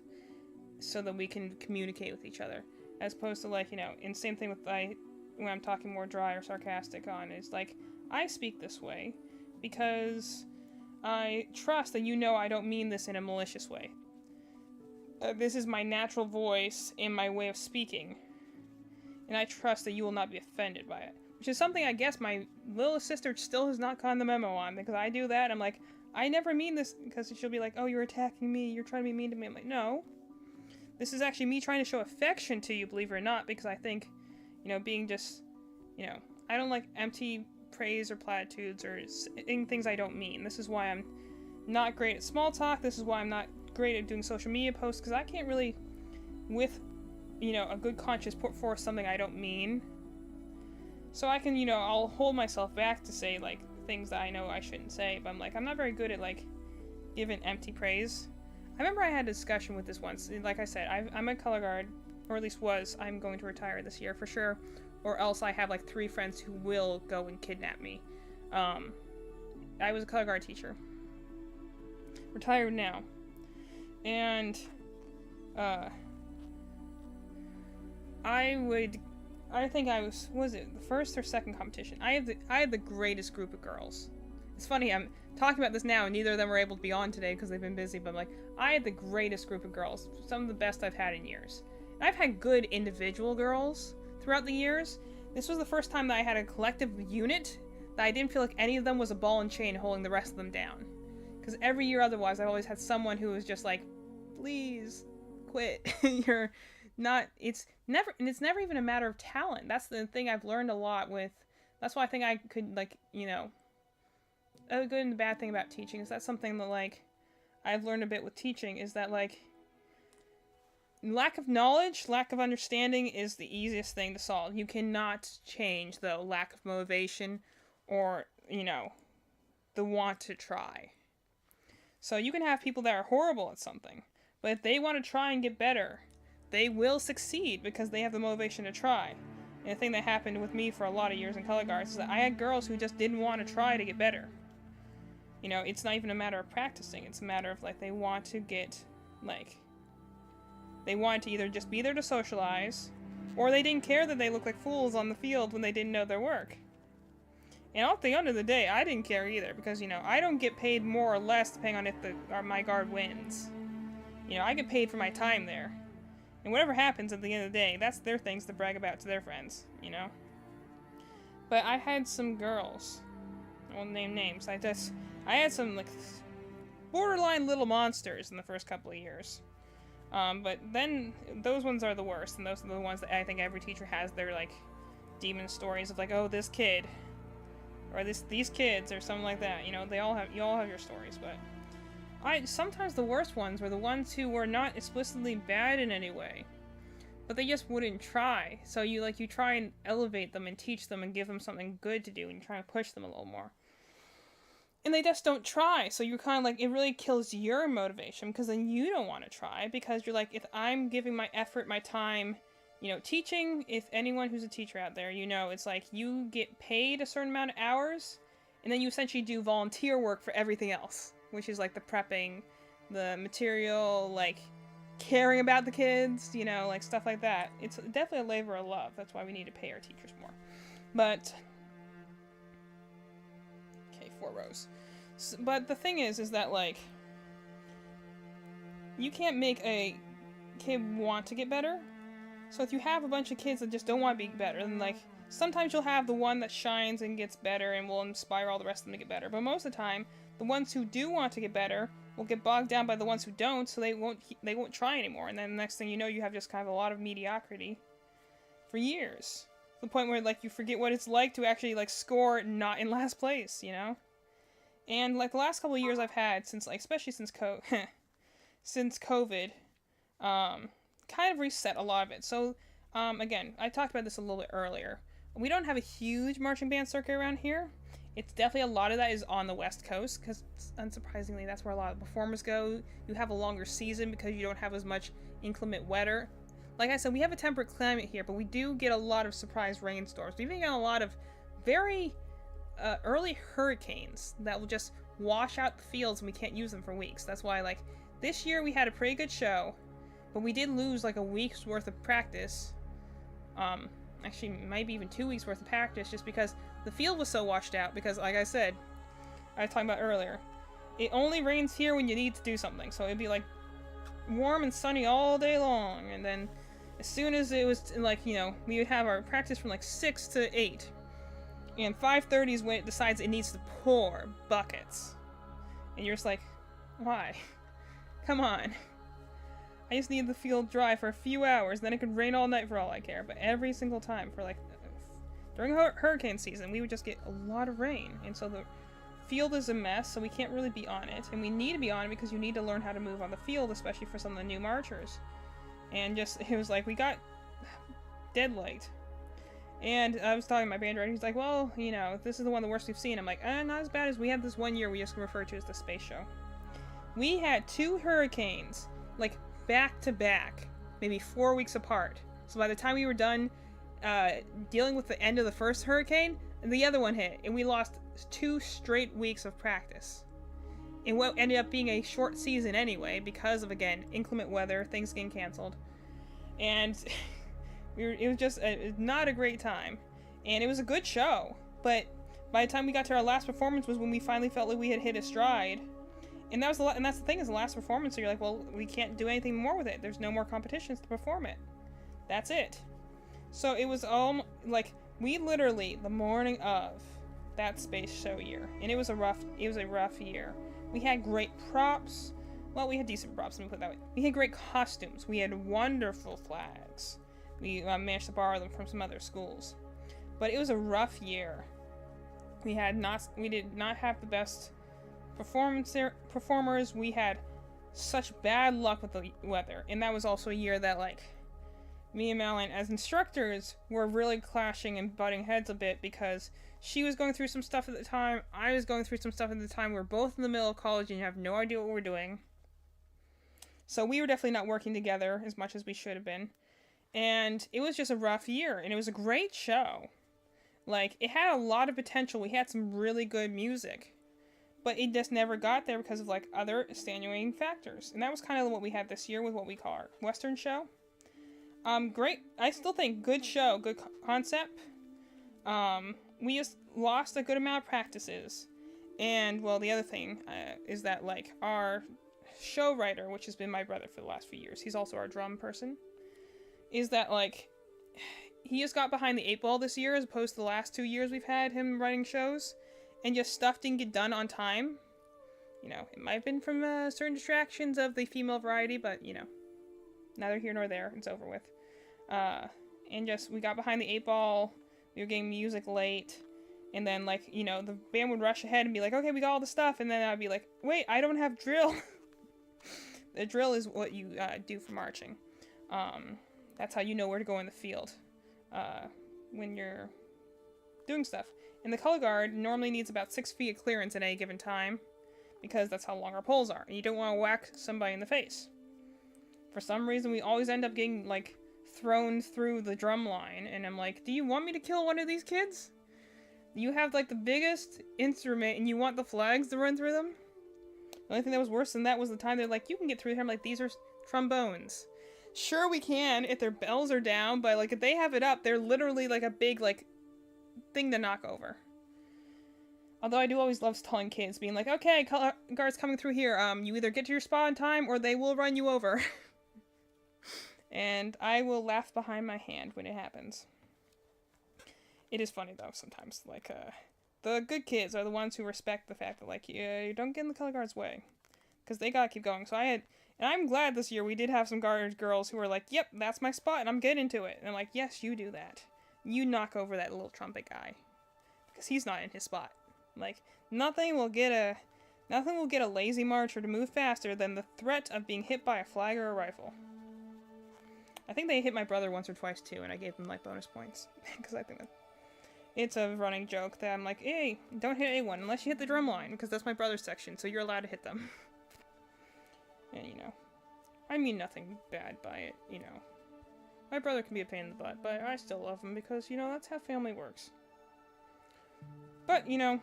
so that we can communicate with each other. As opposed to, like, you know, and same thing with, when I'm talking more dry or sarcastic on, is like, I speak this way because I trust that you know I don't mean this in a malicious way. This is my natural voice and my way of speaking. And I trust that you will not be offended by it. Which is something I guess my little sister still has not gotten the memo on, because I do that, I'm like, I never mean this, because she'll be like, oh, you're attacking me, you're trying to be mean to me. I'm like, no. This is actually me trying to show affection to you, believe it or not, because I think, you know, being just, you know, I don't like empty praise or platitudes or saying things I don't mean. This is why I'm not great at small talk, this is why I'm not great at doing social media posts, because I can't really, with, you know, a good conscience, put forth something I don't mean. So I can, you know, I'll hold myself back to say, like, things that I know I shouldn't say, but I'm like, I'm not very good at, like, giving empty praise. I remember I had a discussion with this once. Like I said, I'm a color guard, or at least was. I'm going to retire this year for sure, or else I have, like, 3 friends who will go and kidnap me. I was a color guard teacher. Retired now. And, I think I was it the first or second competition? I had the greatest group of girls. It's funny, I'm talking about this now and neither of them were able to be on today because they've been busy, but I'm like, I had the greatest group of girls. Some of the best I've had in years. And I've had good individual girls throughout the years. This was the first time that I had a collective unit that I didn't feel like any of them was a ball and chain holding the rest of them down. Because every year otherwise, I've always had someone who was just like, please, quit. You're not, it's never even a matter of talent. That's the thing I've learned a lot with, that's why I think I could, like, you know, a good and bad thing about teaching is that's something that, like, I've learned a bit with teaching is that, like, lack of knowledge, lack of understanding is the easiest thing to solve. You cannot change, though, lack of motivation or, you know, the want to try. So you can have people that are horrible at something, but if they want to try and get better, they will succeed because they have the motivation to try. And the thing that happened with me for a lot of years in color guards is that I had girls who just didn't want to try to get better. You know, it's not even a matter of practicing. It's a matter of, like, they want to get, like, they wanted to either just be there to socialize, or they didn't care that they looked like fools on the field when they didn't know their work. And at the end of the day, I didn't care either, because, you know, I don't get paid more or less depending on if my guard wins. You know, I get paid for my time there. And whatever happens at the end of the day, that's their things to brag about to their friends, you know? But I had some girls, I won't name names, I had some, like, borderline little monsters in the first couple of years. But then, those ones are the worst, and those are the ones that I think every teacher has their, like, demon stories of, like, oh, this kid, or these kids, or something like that, you know, you all have your stories, but sometimes the worst ones were the ones who were not explicitly bad in any way, but they just wouldn't try. So you try and elevate them and teach them and give them something good to do, and you try and push them a little more. And they just don't try, so you're kind of like, it really kills your motivation, because then you don't want to try, because you're like, if I'm giving my effort, my time, you know, teaching, if anyone who's a teacher out there, you know, it's like, you get paid a certain amount of hours, and then you essentially do volunteer work for everything else, which is like the prepping, the material, like, caring about the kids, you know, like, stuff like that. It's definitely a labor of love, that's why we need to pay our teachers more. But 4 rows. But the thing is that, like, you can't make a kid want to get better. So if you have a bunch of kids that just don't want to be better, then, like, sometimes you'll have the one that shines and gets better and will inspire all the rest of them to get better. But most of the time, the ones who do want to get better will get bogged down by the ones who don't, so they won't try anymore. And then the next thing you know, you have just kind of a lot of mediocrity for years. To the point where, like, you forget what it's like to actually, like, score not in last place, you know? And, like, the last couple of years I've had, since, like, especially since COVID, kind of reset a lot of it. So, again, I talked about this a little bit earlier. We don't have a huge marching band circuit around here. It's definitely a lot of that is on the West Coast, because, unsurprisingly, that's where a lot of performers go. You have a longer season because you don't have as much inclement weather. Like I said, we have a temperate climate here, but we do get a lot of surprise rainstorms. We even get a lot of very early hurricanes that will just wash out the fields and we can't use them for weeks. That's why, like, this year we had a pretty good show, but we did lose, like, a week's worth of practice. Actually, maybe even 2 weeks worth of practice, just because the field was so washed out, because, like I said, I was talking about earlier, it only rains here when you need to do something, so it'd be, like, warm and sunny all day long, and then as soon as it was, like, you know, we would have our practice from, like, 6 to 8, and 5:30 is when it decides it needs to pour buckets. And you're just like, why? Come on. I just need the field dry for a few hours, then it could rain all night for all I care. But every single time for, like, during hurricane season, we would just get a lot of rain. And so the field is a mess, so we can't really be on it. And we need to be on it because you need to learn how to move on the field, especially for some of the new marchers. And just, it was like, we got dead late. And I was talking to my band director, he's like, well, you know, this is the one of the worst we've seen. I'm like, not as bad as we had this one year we just refer to as the space show. We had 2 hurricanes, like, back to back, maybe 4 weeks apart. So by the time we were done dealing with the end of the first hurricane, the other one hit, and we lost 2 straight weeks of practice. And what ended up being a short season anyway, because of, again, inclement weather, things getting canceled. And it was just not a great time. And it was a good show, but by the time we got to our last performance was when we finally felt like we had hit a stride. And that was and that's the thing, is the last performance, so you're like, well, we can't do anything more with it. There's no more competitions to perform it. That's it. So it was all, like, we literally, the morning of that space show year, and it was a rough year. We had great props. Well, we had decent props, let me put it that way. We had great costumes. We had wonderful flags. We managed to borrow them from some other schools. But it was a rough year. We did not have the best performers. We had such bad luck with the weather, and that was also a year that, like, me and Madeline as instructors were really clashing and butting heads a bit because she was going through some stuff at the time, I was going through some stuff at the time. We were both in the middle of college and you have no idea what we're doing. So we were definitely not working together as much as we should have been. And it was just a rough year, and it was a great show. Like, it had a lot of potential. We had some really good music. But it just never got there because of, like, other extenuating factors. And that was kind of what we had this year with what we call our Western show. Great. I still think good show, good concept. We just lost a good amount of practices. And, well, the other thing is that, like, our show writer, which has been my brother for the last few years, he's also our drum person, is that, like, he just got behind the 8 ball this year as opposed to the last 2 years we've had him writing shows, and just stuff didn't get done on time. You know, it might have been from certain distractions of the female variety, but, you know, neither here nor there. It's over with. And just, we got behind the 8 ball, we were getting music late, and then, like, you know, the band would rush ahead and be like, okay, we got all the stuff, and then I'd be like, wait, I don't have drill. The drill is what you do for marching. That's how you know where to go in the field when you're doing stuff. And the color guard normally needs about 6 feet of clearance at any given time, because that's how long our poles are, and you don't want to whack somebody in the face. For some reason, we always end up getting, like, thrown through the drum line, and I'm like, do you want me to kill one of these kids? You have, like, the biggest instrument, and you want the flags to run through them? The only thing that was worse than that was the time they're like, you can get through here. I'm like, these are trombones. Sure we can, if their bells are down, but, like, if they have it up, they're literally, like, a big, like, thing to knock over. Although I do always love telling kids, being like, okay, color guards coming through here, you either get to your spot in time, or they will run you over. And I will laugh behind my hand when it happens. It is funny, though, sometimes. Like, the good kids are the ones who respect the fact that, like, you don't get in the color guard's way. Because they gotta keep going. So and I'm glad this year we did have some guard girls who were like, yep, that's my spot, and I'm getting to it. And I'm like, yes, you do that. You knock over that little trumpet guy. Because he's not in his spot. Like, nothing will get a lazy marcher to move faster than the threat of being hit by a flag or a rifle. I think they hit my brother once or twice too, and I gave them, like, bonus points. Because I think that it's a running joke that I'm like, hey, don't hit anyone unless you hit the drum line, because that's my brother's section, so you're allowed to hit them. And, you know, I mean nothing bad by it, you know. My brother can be a pain in the butt, but I still love him because, you know, that's how family works. But, you know,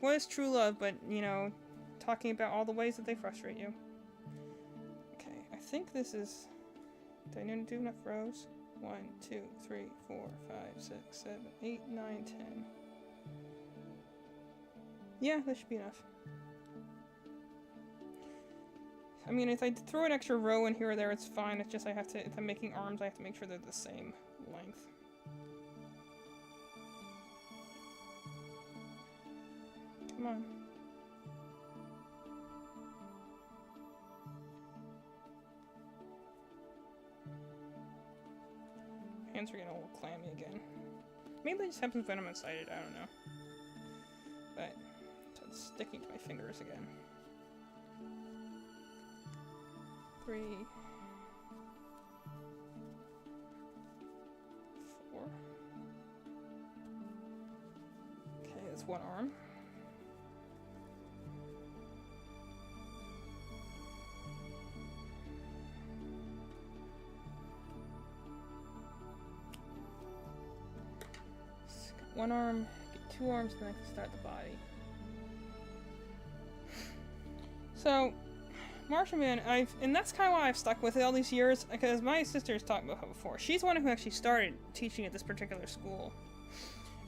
what is true love but, you know, talking about all the ways that they frustrate you? Okay, I think this is... Do I need to do enough rows? 1, 2, 3, 4, 5, 6, 7, 8, 9, 10. Yeah, that should be enough. I mean, if I throw an extra row in here or there, it's fine. It's just if I'm making arms, I have to make sure they're the same length. Come on. Hands are getting a little clammy again. Maybe they just have some venom inside it, I don't know. But it's sticking to my fingers again. 3, 4. Okay, that's one arm. One arm, get 2 arms, then I can start the body. So, Marshman, and that's kind of why I've stuck with it all these years, because my sister's talked about it before. She's the one who actually started teaching at this particular school.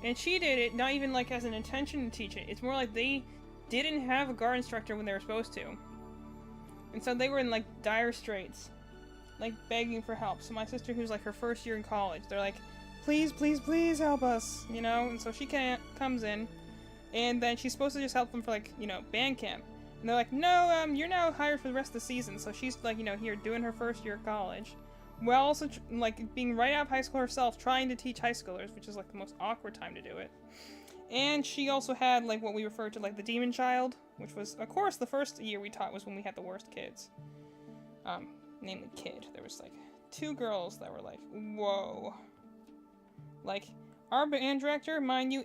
And she did it not even, like, as an intention to teach it. It's more like they didn't have a guard instructor when they were supposed to. And so they were in, like, dire straits. Like, begging for help. So my sister, who's, like, her first year in college, they're like, please, please, please help us, you know? And so she comes in, and then she's supposed to just help them for, like, you know, band camp. And they're like, no, you're now hired for the rest of the season. So she's, like, you know, here doing her first year of college, while also, like, being right out of high school herself, trying to teach high schoolers, which is, like, the most awkward time to do it. And she also had, like, what we refer to, like, the demon child, which was, of course, the first year we taught was when we had the worst kids. Namely kid. There was, like, 2 girls that were like, whoa. Like, our band director, mind you,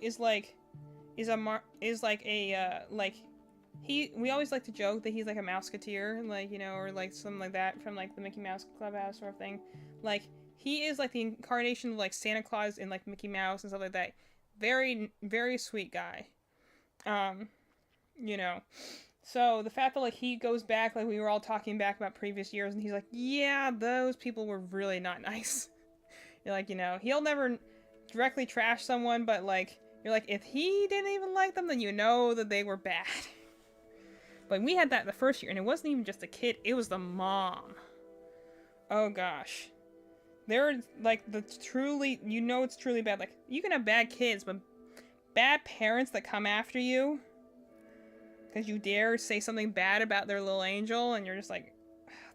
we always like to joke that he's like a Mouseketeer, like, you know, or like something like that from like the Mickey Mouse Clubhouse sort of thing. Like, he is like the incarnation of like Santa Claus and like Mickey Mouse and stuff like that. Very, very sweet guy. You know. So the fact that like he goes back, like we were all talking back about previous years, and he's like, yeah, those people were really not nice. You're like, you know, he'll never directly trash someone, but like, you're like, if he didn't even like them, then you know that they were bad. But we had that the first year, and it wasn't even just the kid, it was the mom. Oh gosh. They're like you know it's truly bad. Like, you can have bad kids, but bad parents that come after you because you dare say something bad about their little angel, and you're just like,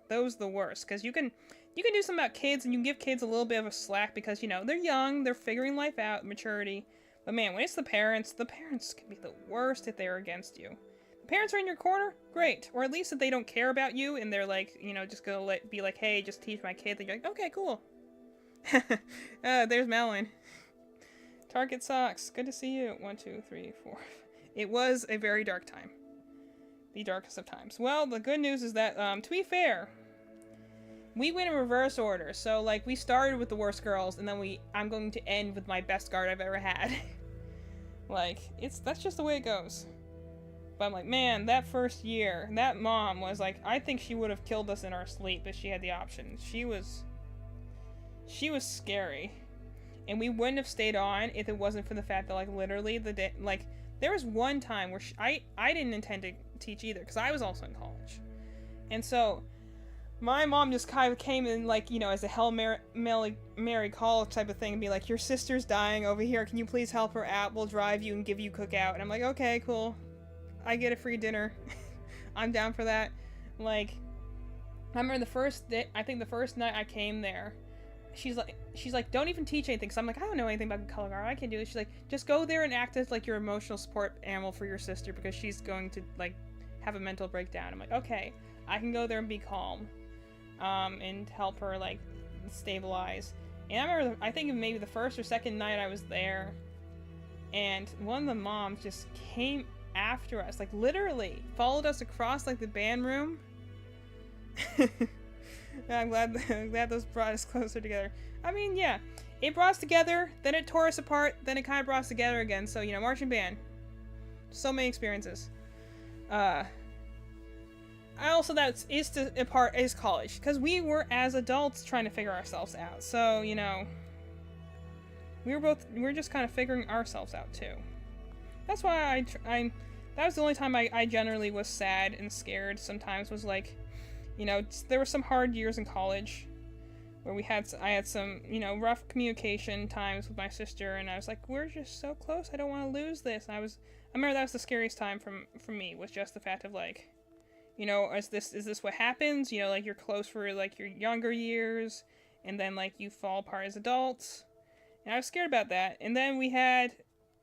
those are the worst. Because you can do something about kids, and you can give kids a little bit of a slack because, you know, they're young, they're figuring life out, maturity. But man, when it's the parents can be the worst if they're against you. The parents are in your corner, great. Or at least if they don't care about you, and they're like, you know, just gonna be like, hey, just teach my kid. Then you're like, okay, cool. There's Melon. Target socks. Good to see you. 1, 2, 3, 4. It was a very dark time. The darkest of times. Well, the good news is that, to be fair, we went in reverse order. So, like, we started with the worst girls, and then I'm going to end with my best guard I've ever had. Like, that's just the way it goes. But I'm like, man, that first year, that mom was like, I think she would have killed us in our sleep if she had the option. She was scary. And we wouldn't have stayed on if it wasn't for the fact that, like, literally there was one time where I didn't intend to teach either, because I was also in college. And so my mom just kind of came in, like, you know, as a Hail Mary call type of thing, and be like, your sister's dying over here, can you please help her out? We'll drive you and give you cookout. And I'm like, okay, cool. I get a free dinner. I'm down for that. Like, I remember the first night I came there, she's like, don't even teach anything. So I'm like, I don't know anything about color guard. I can't do this. She's like, just go there and act as like your emotional support animal for your sister, because she's going to like have a mental breakdown. I'm like, okay, I can go there and be calm, and help her like stabilize. And I remember, I think maybe the first or second night I was there, and one of the moms just came after us, like literally followed us across like the band room. I'm glad those brought us closer together. I mean, yeah, it brought us together, then it tore us apart, then it kind of brought us together again. So, you know, marching band, so many experiences. That is college, because we were as adults trying to figure ourselves out. So, you know, we're just kind of figuring ourselves out too. That's why that was the only time I generally was sad and scared sometimes, was like, you know, there were some hard years in college where I had some, you know, rough communication times with my sister, and I was like, we're just so close, I don't want to lose this. And I remember that was the scariest time for me, was just the fact of like, you know, is this what happens? You know, like, you're close for like your younger years, and then like you fall apart as adults. And I was scared about that. And then we had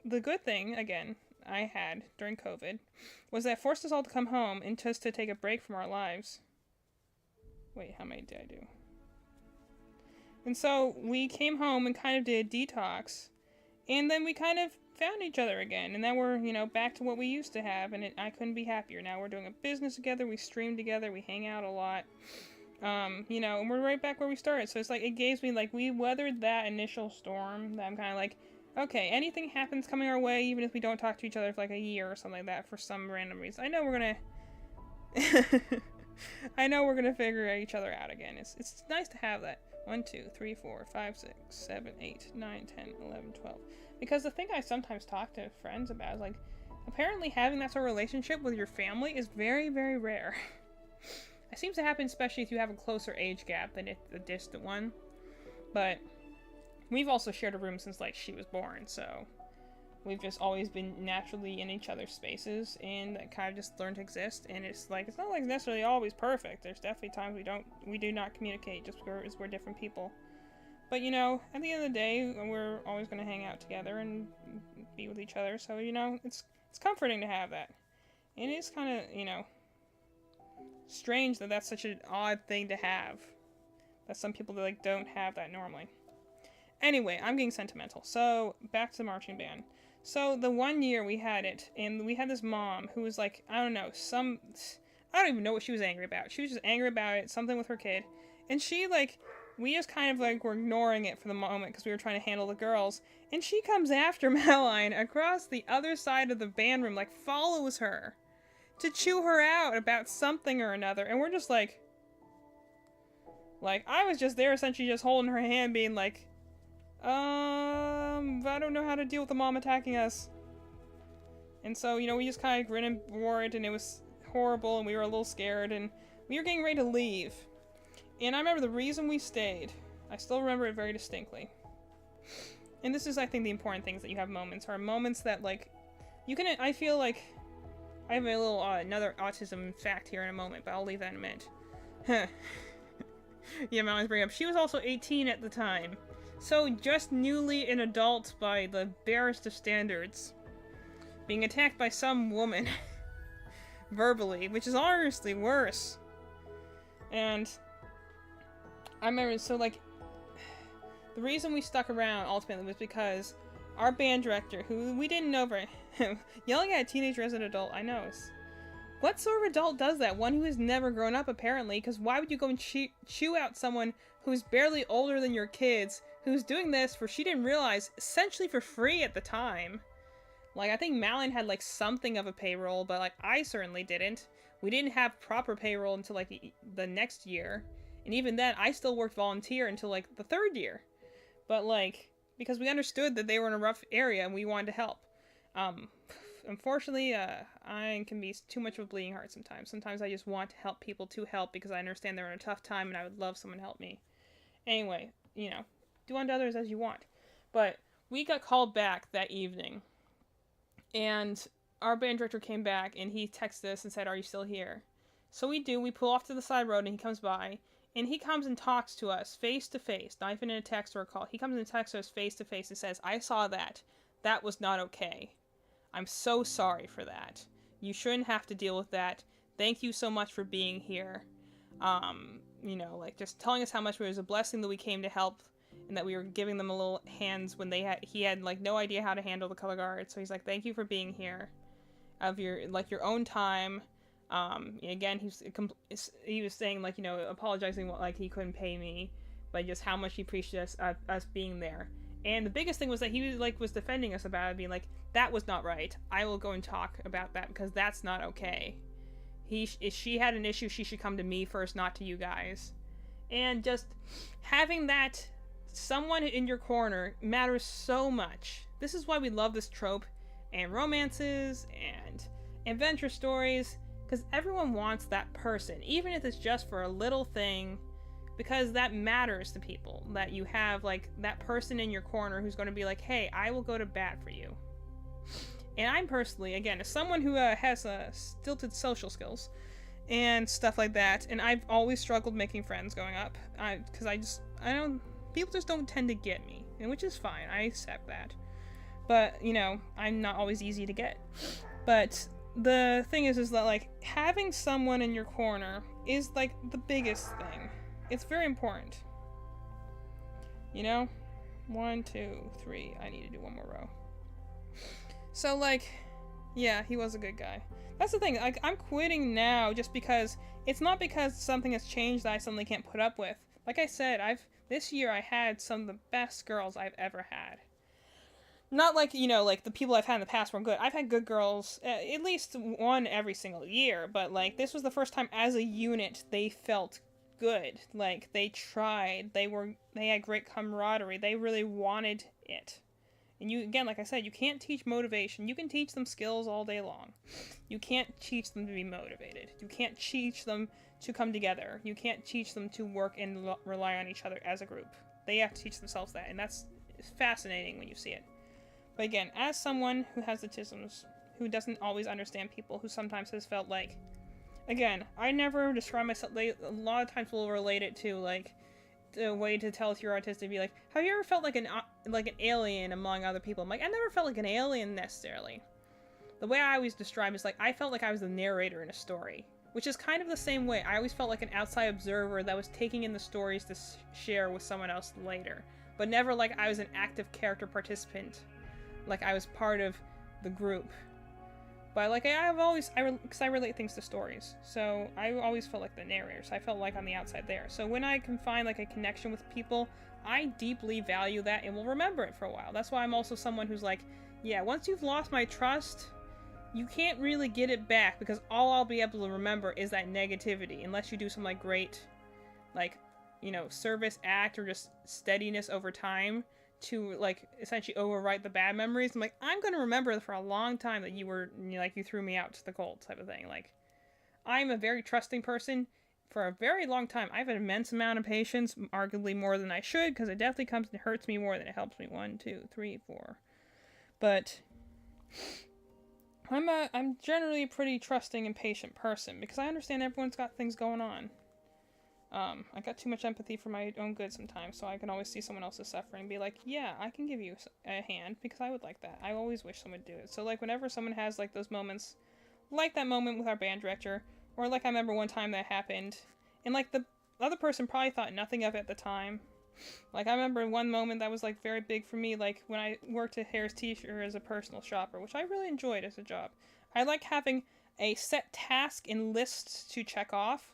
the good thing, again, I had during COVID, was that it forced us all to come home and just to take a break from our lives. Wait, how many did I do? And so we came home and kind of did detox, and then we kind of found each other again, and then we're, you know, back to what we used to have, and I couldn't be happier. Now we're doing a business together, we stream together, we hang out a lot, you know, and we're right back where we started. So it's like, it gives me, like, we weathered that initial storm that I'm kind of like, okay, anything happens coming our way, even if we don't talk to each other for like a year or something like that for some random reason, I know we're gonna figure each other out again. It's nice to have that. 1, 2, 3, 4, 5, 6, 7, 8, 9, 10, 11, 12. Because the thing I sometimes talk to friends about is, like, apparently having that sort of relationship with your family is very, very rare. It seems to happen especially if you have a closer age gap than the distant one. But we've also shared a room since, like, she was born, so we've just always been naturally in each other's spaces, and that kind of just learned to exist. And it's like, it's not like necessarily always perfect. There's definitely times we do not communicate just because we're different people. But, you know, at the end of the day, we're always going to hang out together and be with each other. So, you know, it's comforting to have that. And it is kind of, you know, strange that that's such an odd thing to have. That some people, like, don't have that normally. Anyway, I'm getting sentimental. So, back to the marching band. So, the one year we had it, and we had this mom who was like, I don't know, I don't even know what she was angry about. She was just angry about it, something with her kid. And she, like, we just kind of, like, were ignoring it for the moment because we were trying to handle the girls. And she comes after Madeline across the other side of the band room, like, follows her to chew her out about something or another. And we're just like, I was just there essentially just holding her hand being like, I don't know how to deal with the mom attacking us. And so, you know, we just kind of grinned and bore it, and it was horrible, and we were a little scared, and we were getting ready to leave. And I remember the reason we stayed. I still remember it very distinctly. And this is, I think, the important things that you have moments, are moments that, like, you can, I feel like, I have a little, another autism fact here in a moment, but I'll leave that in a minute. Yeah, my mom's bringing up, she was also 18 at the time. So, just newly an adult by the barest of standards. Being attacked by some woman. Verbally, which is honestly worse. And I remember, so, like, the reason we stuck around ultimately was because our band director, who we didn't know very yelling at a teenager as an adult, I know. What sort of adult does that? One who has never grown up, apparently, because why would you go and chew out someone who's barely older than your kids, who's doing this for, she didn't realize, essentially for free at the time. Like, I think Madeline had, like, something of a payroll, but, like, I certainly didn't. We didn't have proper payroll until, like, the next year. And even then, I still worked volunteer until, like, the third year. But, like, because we understood that they were in a rough area and we wanted to help. Unfortunately, I can be too much of a bleeding heart sometimes. Sometimes I just want to help people to help because I understand they're in a tough time and I would love someone to help me. Anyway, you know, do unto others as you want. But we got called back that evening. And our band director came back and he texted us and said, "Are you still here?" So we do. We pull off to the side road and he comes by. And he comes and talks to us face to face, not even in a text or a call. He comes and texts us face to face and says, "I saw that. That was not okay. I'm so sorry for that. You shouldn't have to deal with that. Thank you so much for being here." You know, like, just telling us how much it was a blessing that we came to help and that we were giving them a little hands when he had like no idea how to handle the color guard. So he's like, "Thank you for being here, of your, like, your own time." Again, he was saying, like, you know, apologizing, like, he couldn't pay me, but just how much he appreciated us being there. And the biggest thing was that he was defending us about it, being like, "That was not right. I will go and talk about that because that's not okay. If she had an issue, she should come to me first, not to you guys." And just having that someone in your corner matters so much. This is why we love this trope and romances and adventure stories, because everyone wants that person, even if it's just for a little thing, because that matters to people, that you have, like, that person in your corner who's going to be like, "Hey, I will go to bat for you." And I'm personally, again, as someone who has stilted social skills and stuff like that, and I've always struggled making friends growing up, because people just don't tend to get me, and which is fine, I accept that. But, you know, I'm not always easy to get. But the thing is that, like, having someone in your corner is, like, the biggest thing. It's very important. You know? 1, 2, 3. I need to do one more row. So, like, yeah, he was a good guy. That's the thing. Like, I'm quitting now just because it's not because something has changed that I suddenly can't put up with. Like I said, this year I had some of the best girls I've ever had. Not like, you know, like the people I've had in the past were good. I've had good girls, at least one every single year, but, like, this was the first time as a unit they felt good. Like, they tried. They had great camaraderie. They really wanted it. And you, again, like I said, you can't teach motivation. You can teach them skills all day long. You can't teach them to be motivated. You can't teach them to come together. You can't teach them to work and rely on each other as a group. They have to teach themselves that, and that's fascinating when you see it. But again, as someone who has autisms, who doesn't always understand people, who sometimes has felt like, again, I never describe myself, a lot of times we'll relate it to, like, way to tell if you're autistic be like, have you ever felt like an alien among other people? I'm like, I never felt like an alien necessarily. The way I always describe it is like, I felt like I was the narrator in a story, which is kind of the same way. I always felt like an outside observer that was taking in the stories to share with someone else later, but never like I was an active character participant, like I was part of the group. But like because I relate things to stories, so I always felt like the narrator, so I felt like on the outside there. So when I can find like a connection with people, I deeply value that and will remember it for a while. That's why I'm also someone who's like, yeah, once you've lost my trust, you can't really get it back, because all I'll be able to remember is that negativity, unless you do some like great, like, you know, service act or just steadiness over time to like essentially overwrite the bad memories. I'm like, I'm gonna remember for a long time that you were, you know, like you threw me out to the cold type of thing. Like, I'm a very trusting person for a very long time. I have an immense amount of patience, arguably more than I should, because it definitely comes and hurts me more than it helps me. 1, 2, 3, 4. But I'm generally a pretty trusting and patient person, because I understand everyone's got things going on. I got too much empathy for my own good sometimes, so I can always see someone else's suffering and be like, yeah, I can give you a hand, because I would like that. I always wish someone would do it. So, like, whenever someone has, like, those moments, like that moment with our band director, or, like, I remember one time that happened, and, like, the other person probably thought nothing of it at the time. Like, I remember one moment that was, like, very big for me, like, when I worked at Harris Teacher as a personal shopper, which I really enjoyed as a job. I like having a set task and lists to check off.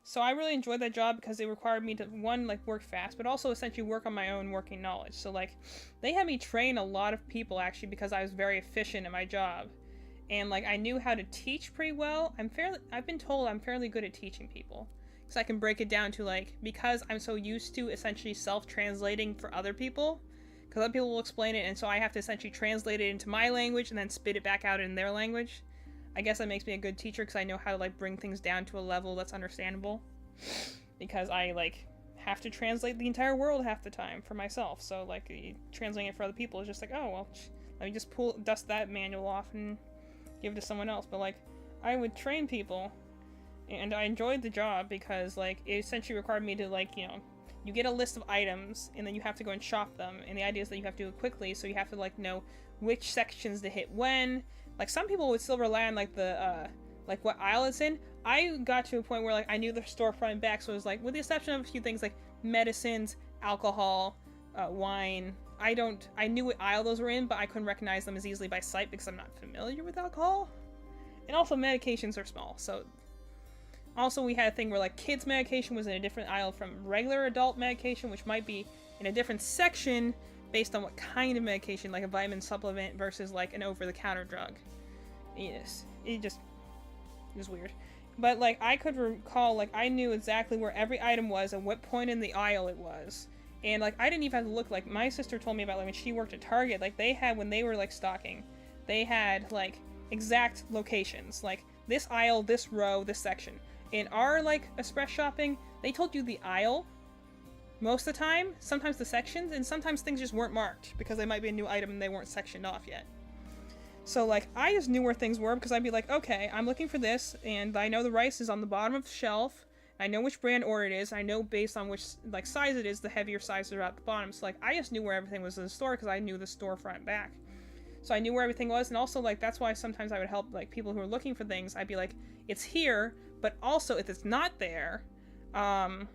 So I really enjoyed that job because it required me to, one, like, work fast, but also essentially work on my own working knowledge. So, like, they had me train a lot of people, actually, because I was very efficient at my job. And, like, I knew how to teach pretty well. I've been told I'm fairly good at teaching people. Because I can break it down to, like, because I'm so used to essentially self-translating for other people. Because other people will explain it, and so I have to essentially translate it into my language and then spit it back out in their language. I guess that makes me a good teacher, because I know how to, like, bring things down to a level that's understandable. Because I, like, have to translate the entire world half the time for myself. So, like, translating it for other people is just like, oh, well, let me just dust that manual off and give it to someone else. But, like, I would train people, and I enjoyed the job because, like, it essentially required me to, like, you know, you get a list of items, and then you have to go and shop them. And the idea is that you have to do it quickly, so you have to, like, know which sections to hit when. Like, some people would still rely on, like, the, like, what aisle it's in. I got to a point where, like, I knew the storefront and back, so it was, like, with the exception of a few things, like, medicines, alcohol, wine, I knew what aisle those were in, but I couldn't recognize them as easily by sight because I'm not familiar with alcohol. And also, medications are small, so... Also, we had a thing where, like, kids' medication was in a different aisle from regular adult medication, which might be in a different section based on what kind of medication, like a vitamin supplement versus, like, an over-the-counter drug. Yes, it was weird. But, like, I could recall, like, I knew exactly where every item was and what point in the aisle it was. And, like, I didn't even have to look. Like, my sister told me about, like, when she worked at Target, like, they had, when they were, like, stocking, they had, like, exact locations. Like, this aisle, this row, this section. In our, like, express shopping, they told you the aisle most of the time, sometimes the sections, and sometimes things just weren't marked because they might be a new item and they weren't sectioned off yet. So, like, I just knew where things were because I'd be like, okay, I'm looking for this, and I know the rice is on the bottom of the shelf. I know which brand order it is. I know based on which, like, size it is, the heavier sizes are at the bottom. So, like, I just knew where everything was in the store because I knew the store front and back. So I knew where everything was, and also, like, that's why sometimes I would help, like, people who are looking for things. I'd be like, it's here, but also if it's not there, I'll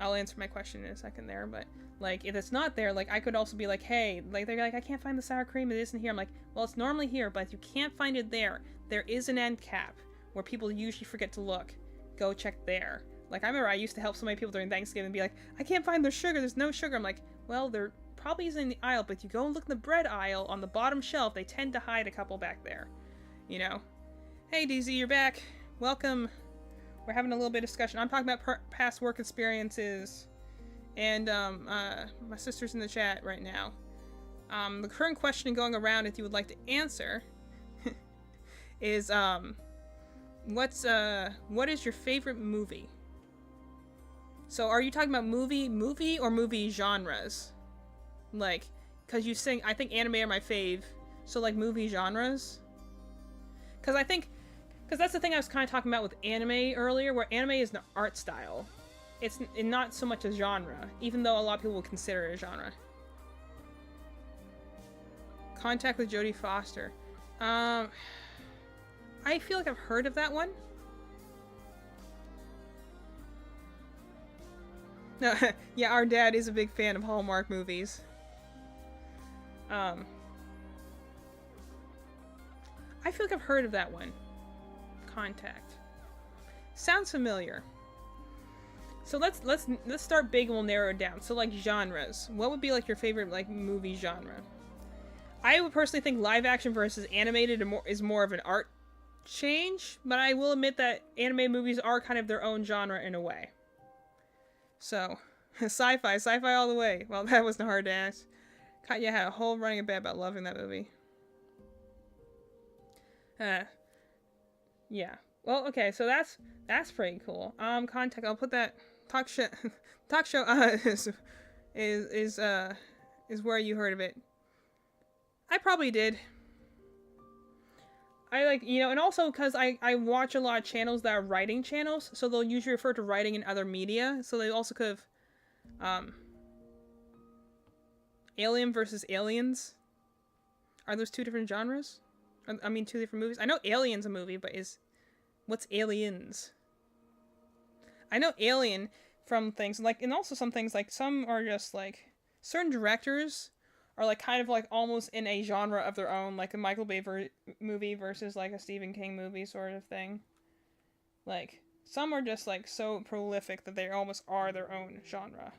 answer my question in a second there, but, like, if it's not there, like, I could also be like, hey, like, they're like, I can't find the sour cream, it isn't here. I'm like, well, it's normally here, but if you can't find it there is an end cap where people usually forget to look. Go check there. Like, I remember I used to help so many people during Thanksgiving and be like, I can't find their sugar, there's no sugar. I'm like, well, there probably isn't in the aisle, but if you go and look in the bread aisle on the bottom shelf, they tend to hide a couple back there. You know? Hey, DZ, you're back. Welcome. We're having a little bit of discussion. I'm talking about past work experiences. And, my sister's in the chat right now. The current question going around, if you would like to answer, is, what is your favorite movie? So, are you talking about movie, or movie genres? Like, cause you think, I think anime are my fave. So, like, movie genres? Cause I think, Because that's the thing I was kind of talking about with anime earlier, where anime is an art style. It's not so much a genre, even though a lot of people will consider it a genre. Contact with Jodie Foster. I feel like I've heard of that one. No, yeah, our dad is a big fan of Hallmark movies. I feel like I've heard of that one. Contact. Sounds familiar. So let's start big and we'll narrow it down. So like genres. What would be like your favorite like movie genre? I would personally think live action versus animated is more of an art change, but I will admit that anime movies are kind of their own genre in a way. So, sci-fi all the way. Well, that wasn't hard to ask. Katya had a whole running a bit about loving that movie. Yeah. Well, okay, so that's pretty cool. Contact. I'll put that talk show is where you heard of it. I probably did. I like, you know, and also because I watch a lot of channels that are writing channels, so they'll usually refer to writing in other media. So they also could have, Alien versus Aliens. Are those two different genres? I mean, two different movies. I know Alien's a movie, but what's Aliens? I know Alien from things like, and also some things like some are just like certain directors are like kind of like almost in a genre of their own, like a Michael Bay movie versus like a Stephen King movie sort of thing. Like some are just like so prolific that they almost are their own genre.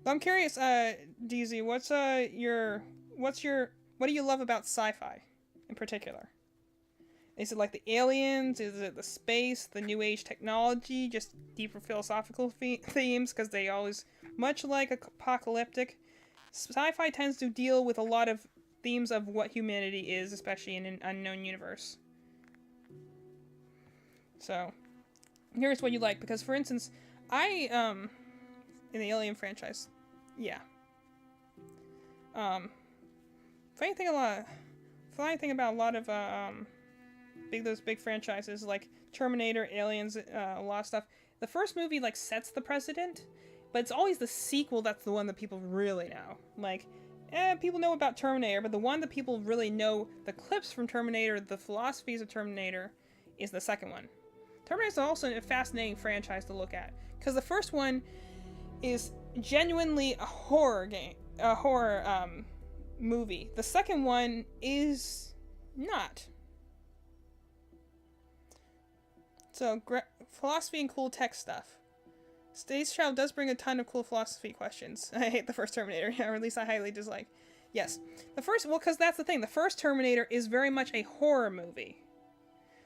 But I'm curious, DZ, what do you love about sci-fi in particular? Is it like the aliens? Is it the space, the new age technology, just deeper philosophical themes? Because they always, much like apocalyptic, sci-fi tends to deal with a lot of themes of what humanity is, especially in an unknown universe. So, here's what you like, because for instance, in the Alien franchise, yeah. Funny thing about a lot of those big franchises like Terminator, Aliens, a lot of stuff. The first movie like sets the precedent, but it's always the sequel that's the one that people really know. Like, people know about Terminator, but the one that people really know the clips from Terminator, the philosophies of Terminator, is the second one. Terminator is also a fascinating franchise to look at, because the first one is genuinely a horror movie. The second one is not. So, philosophy and cool tech stuff. Space travel does bring a ton of cool philosophy questions. I hate the first Terminator, or at least I highly dislike. Yes. Because that's the thing. The first Terminator is very much a horror movie,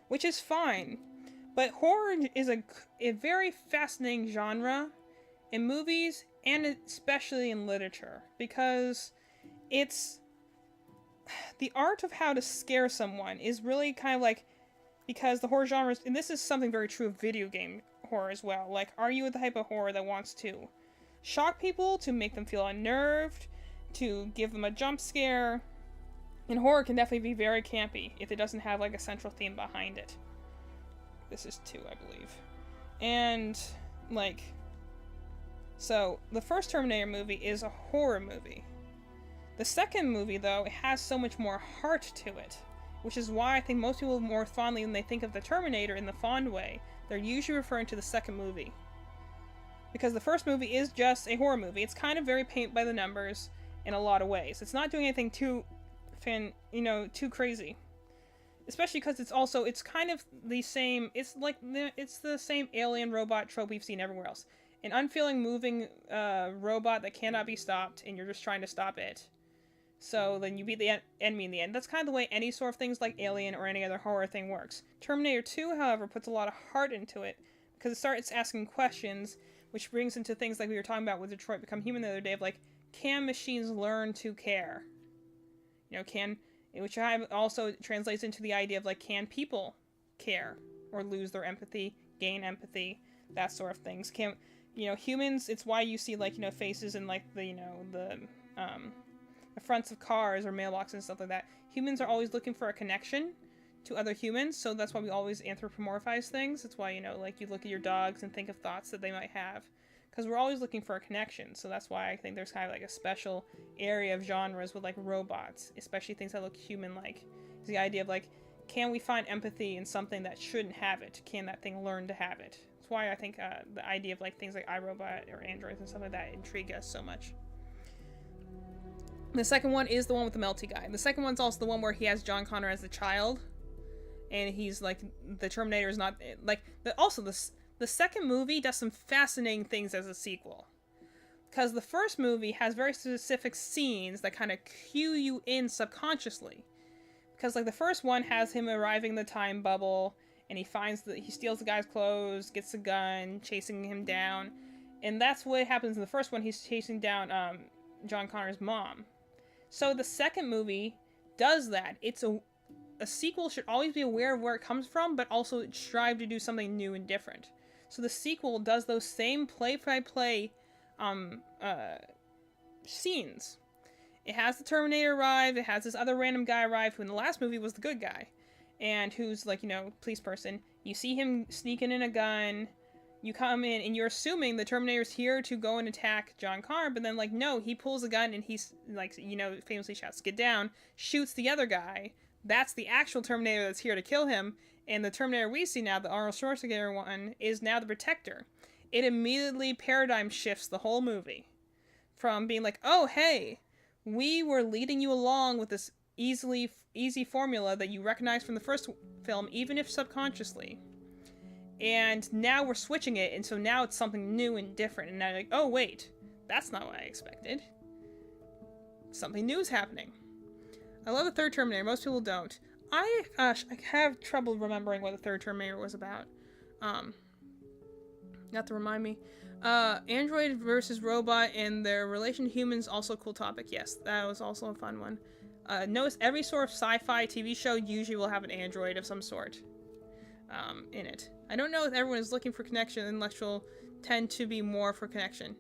which is fine. But horror is a very fascinating genre in movies and especially in literature, because it's the art of how to scare someone is really kind of like, because the horror genres, and this is something very true of video game horror as well, like, are you the type of horror that wants to shock people, to make them feel unnerved, to give them a jump scare? And horror can definitely be very campy if it doesn't have like a central theme behind it. This is 2, I believe. And like, so the first Terminator movie is a horror movie. The second movie, though, it has so much more heart to it, which is why I think most people more fondly, when they think of the Terminator in the fond way, they're usually referring to the second movie. Because the first movie is just a horror movie. It's kind of very paint by the numbers in a lot of ways. It's not doing anything too crazy. Especially because it's kind of the same, it's the same alien robot trope we've seen everywhere else. An unfeeling, moving robot that cannot be stopped, and you're just trying to stop it. So then you beat the enemy in the end. That's kind of the way any sort of things like Alien or any other horror thing works. Terminator 2, however, puts a lot of heart into it, because it starts asking questions, which brings into things like we were talking about with Detroit Become Human the other day, of like, can machines learn to care? Which also translates into the idea of like, can people care or lose their empathy, gain empathy, that sort of things. Can humans? It's why you see like faces in like the fronts of cars or mailboxes and stuff like that. Humans are always looking for a connection to other humans, so that's why we always anthropomorphize things. That's why, you know, like you look at your dogs and think of thoughts that they might have, because we're always looking for a connection. So that's why I think there's kind of like a special area of genres with like robots, especially things that look human-like. Is the idea of like, can we find empathy in something that shouldn't have it? Can that thing learn to have it? That's why I think the idea of like things like iRobot or androids and stuff like that intrigue us so much. The second one is the one with the melty guy. The second one's also the one where he has John Connor as a child, and he's like, the Terminator is not like the second movie does some fascinating things as a sequel, because the first movie has very specific scenes that kind of cue you in subconsciously, because like the first one has him arriving in the time bubble, and he steals the guy's clothes, gets a gun, chasing him down, and that's what happens in the first one. He's chasing down John Connor's mom. So the second movie does that. It's a sequel should always be aware of where it comes from, but also strive to do something new and different. So the sequel does those same play-by-play scenes. It has the Terminator arrive, it has this other random guy arrive who in the last movie was the good guy, and who's like, you know, police person. You see him sneaking in a gun, you come in, and you're assuming the Terminator's here to go and attack John Connor, but then, like, no, he pulls a gun, and he's, like, you know, famously shouts, "Get down," shoots the other guy. That's the actual Terminator that's here to kill him, and the Terminator we see now, the Arnold Schwarzenegger one, is now the Protector. It immediately paradigm shifts the whole movie. From being like, oh, hey, we were leading you along with this easy formula that you recognize from the first film, even if subconsciously. And now we're switching it, and so now it's something new and different. And now you're like, oh, wait, that's not what I expected. Something new is happening. I love the third Terminator. Most people don't. I have trouble remembering what the third Terminator was about. You have to remind me. Android versus robot and their relation to humans, also a cool topic. Yes, that was also a fun one. Notice every sort of sci-fi TV show usually will have an android of some sort in it. I don't know if everyone is looking for connection, unless you'll tend to be more for connection.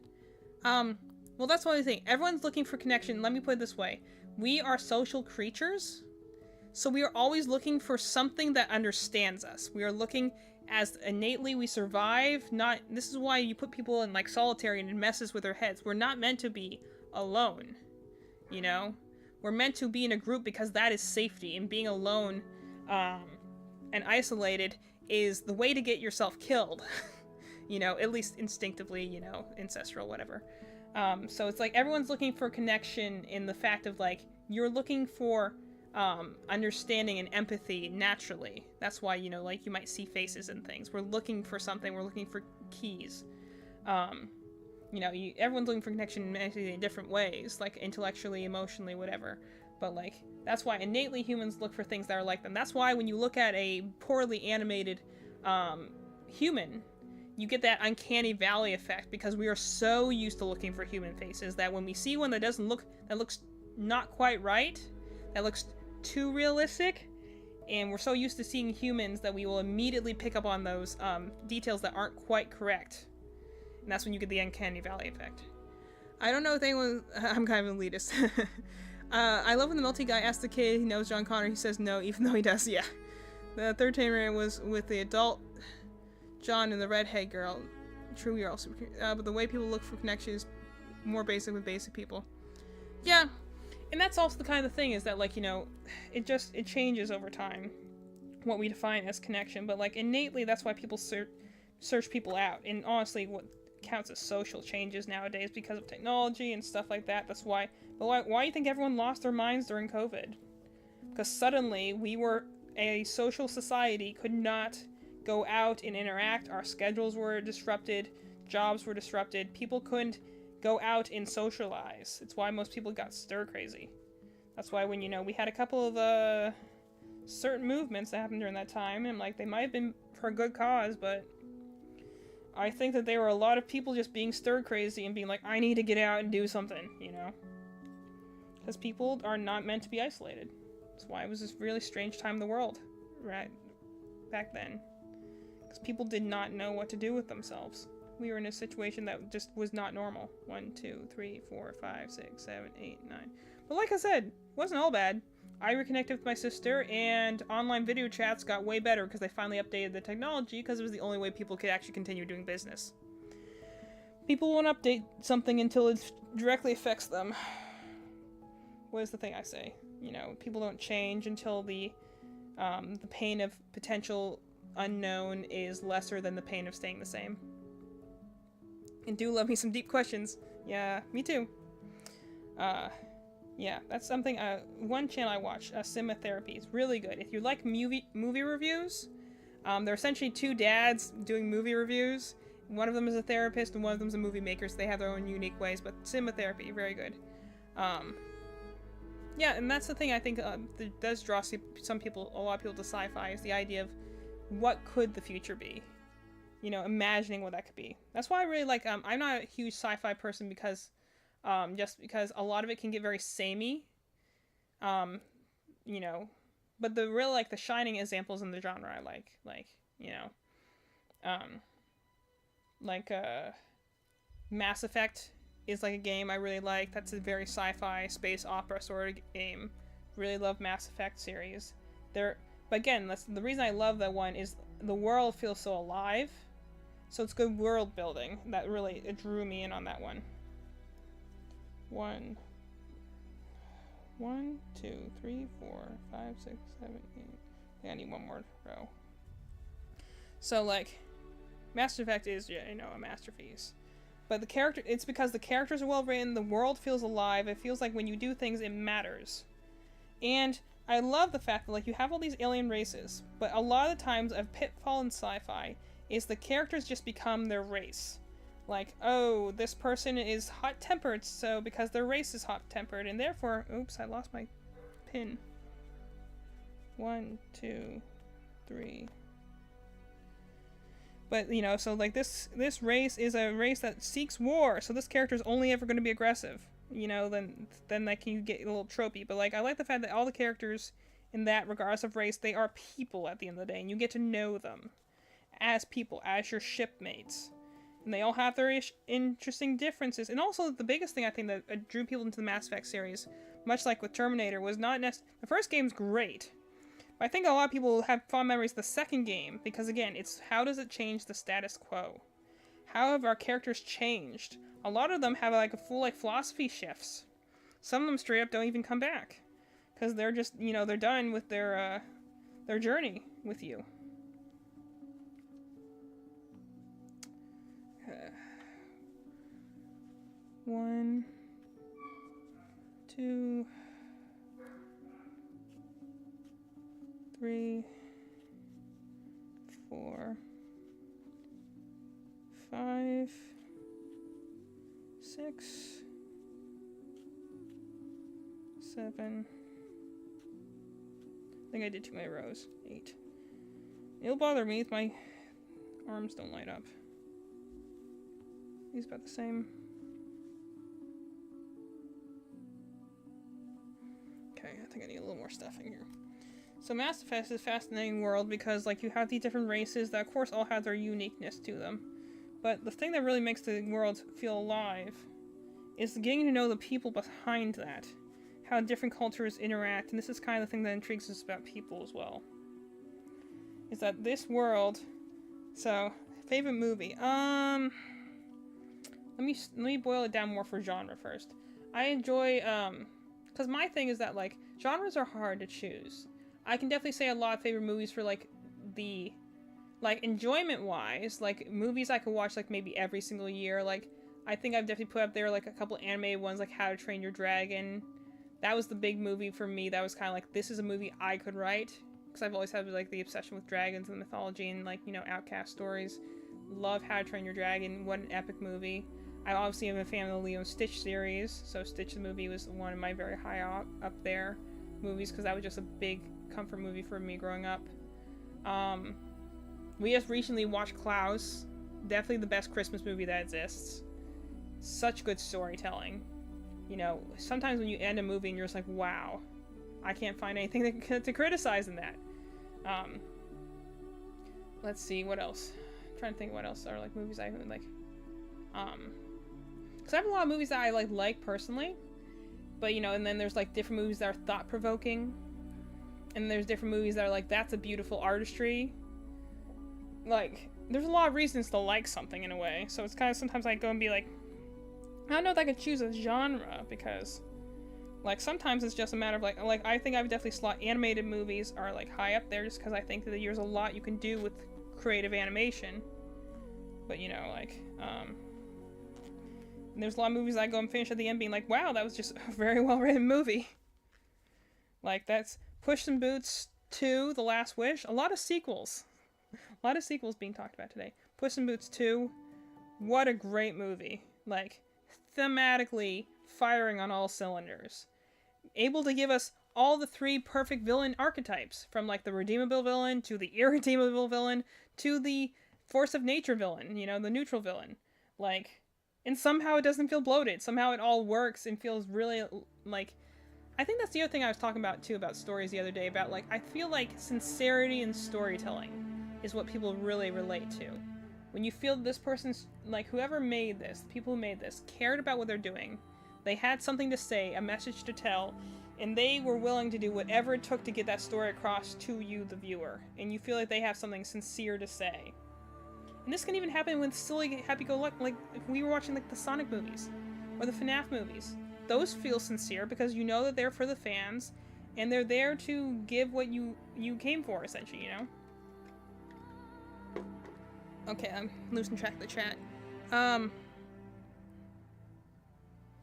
Well, that's one thing. Everyone's looking for connection. Let me put it this way. We are social creatures, so we are always looking for something that understands us. We are looking as innately we survive. This is why you put people in like solitary and it messes with their heads. We're not meant to be alone, you know? We're meant to be in a group because that is safety, and being alone and isolated is the way to get yourself killed. You know, at least instinctively, you know, ancestral, whatever. So it's like everyone's looking for connection in the fact of like, you're looking for understanding and empathy naturally. That's why, you know, like you might see faces and things. We're looking for something. We're looking for keys. You know, everyone's looking for connection in different ways, like intellectually, emotionally, whatever. But like, that's why innately humans look for things that are like them. That's why when you look at a poorly animated human, you get that uncanny valley effect, because we are so used to looking for human faces that when we see one that looks not quite right, that looks too realistic, and we're so used to seeing humans that we will immediately pick up on those details that aren't quite correct. And that's when you get the uncanny valley effect. I don't know if anyone... I'm kind of elitist. I love when the melty guy asks the kid he knows John Connor. He says no, even though he does. Yeah. The third Terminator was with the adult John and the redhead girl. True, we are all super... but the way people look for connection is more basic with basic people. Yeah. And that's also the kind of thing, is that, like, you know, it changes over time what we define as connection. But, like, innately, that's why people search people out. And honestly, what counts as social changes nowadays because of technology and stuff like that. That's why. But why do you think everyone lost their minds during COVID? Because suddenly we were a social society, could not go out and interact. Our schedules were disrupted, jobs were disrupted, people couldn't go out and socialize. It's why most people got stir crazy. That's why when, you know, we had a couple of certain movements that happened during that time, and like they might have been for a good cause, but I think that there were a lot of people just being stir crazy and being like, I need to get out and do something, you know? Because people are not meant to be isolated. That's why it was this really strange time in the world, right, back then. Because people did not know what to do with themselves. We were in a situation that just was not normal. 1, 2, 3, 4, 5, 6, 7, 8, 9. But like I said, it wasn't all bad. I reconnected with my sister, and online video chats got way better because they finally updated the technology because it was the only way people could actually continue doing business. People won't update something until it directly affects them. What is the thing I say? You know, people don't change until the pain of potential unknown is lesser than the pain of staying the same. And do love me some deep questions. Yeah, me too. Yeah, that's something, one channel I watch, Cinema Therapy, is really good. If you like movie reviews, they're essentially two dads doing movie reviews. One of them is a therapist and one of them is a movie maker, so they have their own unique ways, but Cinema Therapy, very good. Yeah, and that's the thing I think that does draw a lot of people to sci-fi, is the idea of what could the future be? You know, imagining what that could be. That's why I really like, I'm not a huge sci-fi person because, just because a lot of it can get very samey, you know, but the real, like, the shining examples in the genre I like, you know, Mass Effect is like a game I really like. That's a very sci-fi space opera sort of game. Really love Mass Effect series. But again, the reason I love that one is the world feels so alive. So it's good world building that really, it drew me in on that one. 1, 2, 3, 4, 5, 6, 7, 8. I think I need one more row. So like, Mass Effect is, you know, a masterpiece. But it's because the characters are well written, the world feels alive, it feels like when you do things, it matters. And I love the fact that, like, you have all these alien races, but a lot of the times a pitfall in sci-fi is the characters just become their race. Like, oh, this person is hot-tempered, so because their race is hot-tempered, and therefore, oops, I lost my pin. 1, 2, 3. But, you know, so like this race is a race that seeks war, so this character is only ever going to be aggressive. You know, then like you get a little tropey. But like, I like the fact that all the characters in that, regardless of race, they are people at the end of the day, and you get to know them as people, as your shipmates. And they all have their interesting differences. And also, the biggest thing I think that drew people into the Mass Effect series, much like with Terminator, was not necessarily... The first game's great. But I think a lot of people have fond memories of the second game, because again, it's how does it change the status quo? How have our characters changed? A lot of them have like a full like philosophy shifts. Some of them straight up don't even come back. Because they're just, you know, they're done with their journey with you. 1, 2, 3, 4, 5, 6, 7. I think I did too many rows. 8. It'll bother me if my arms don't light up. These about the same. Okay, I think I need a little more stuff in here. So Mass Effect is a fascinating world because, like, you have these different races that, of course, all have their uniqueness to them. But the thing that really makes the world feel alive is getting to know the people behind that. How different cultures interact, and this is kind of the thing that intrigues us about people as well. Is that this world... So, favorite movie. Let me boil it down more for genre first. I enjoy, because my thing is that, like, genres are hard to choose. I can definitely say a lot of favorite movies for, like, enjoyment-wise, like, movies I could watch, like, maybe every single year. Like, I think I've definitely put up there, like, a couple animated ones, like How to Train Your Dragon. That was the big movie for me. That was kind of like, this is a movie I could write. Because I've always had, like, the obsession with dragons and mythology and, like, you know, outcast stories. Love How to Train Your Dragon. What an epic movie. I obviously am a fan of the Lilo and Stitch series, so Stitch the movie was one of my very high up there movies, because that was just a big comfort movie for me growing up. We just recently watched Klaus. Definitely the best Christmas movie that exists. Such good storytelling. You know, sometimes when you end a movie and you're just like, wow, I can't find anything to criticize in that. Let's see, what else? I'm trying to think what else are, like, movies I like. Because I have a lot of movies that I like personally, but, you know, and then there's, like, different movies that are thought-provoking. and there's different movies that are like, that's a beautiful artistry. Like, there's a lot of reasons to like something in a way, so it's kind of sometimes I go and be like, I don't know if I could choose a genre, because like sometimes it's just a matter of like I think I would definitely slot animated movies are like high up there, just because I think that there's a lot you can do with creative animation. But you know, like there's a lot of movies I go and finish at the end being like, wow, that was just a very well written movie. Like, that's Puss in Boots 2, The Last Wish. A lot of sequels being talked about today. Puss in Boots 2, what a great movie. Like, thematically firing on all cylinders. Able to give us all the 3 perfect villain archetypes, from like the redeemable villain to the irredeemable villain to the force of nature villain, you know, the neutral villain. Like, and somehow it doesn't feel bloated. Somehow it all works and feels really like, I think that's the other thing I was talking about too, about stories the other day, about like, I feel like sincerity in storytelling is what people really relate to. When you feel this person's, like, whoever made this, the people who made this, cared about what they're doing, they had something to say, a message to tell, and they were willing to do whatever it took to get that story across to you, the viewer, and you feel like they have something sincere to say. And this can even happen with silly happy-go-lucky, like if we were watching like the Sonic movies, or the Fnaf movies. Those feel sincere because you know that they're for the fans, and they're there to give what you came for, essentially, you know? Okay, I'm losing track of the chat.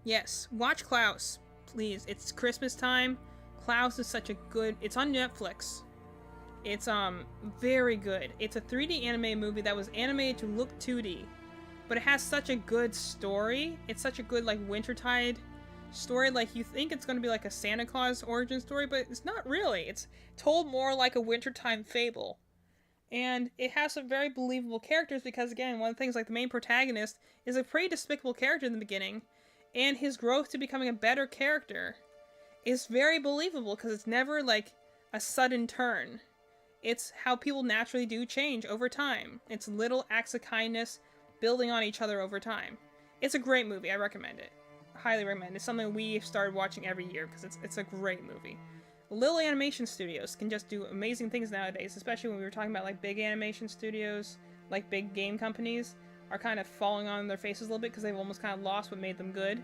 Yes, watch Klaus, please. It's Christmas time. Klaus is such a good... It's on Netflix. It's, very good. It's a 3D anime movie that was animated to look 2D, but it has such a good story. It's such a good, like, Wintertide story. Like, you think it's going to be like a Santa Claus origin story, but it's not really. It's told more like a wintertime fable. And it has some very believable characters because, again, one of the things, like, the main protagonist is a pretty despicable character in the beginning, and his growth to becoming a better character is very believable because it's never, like, a sudden turn. It's how people naturally do change over time. It's little acts of kindness building on each other over time. It's a great movie. I recommend it. Highly recommend it. It's something we've started watching every year because it's a great movie. Little animation studios can just do amazing things nowadays, especially when we were talking about like big animation studios, like big game companies, are kind of falling on their faces a little bit because they've almost kind of lost what made them good.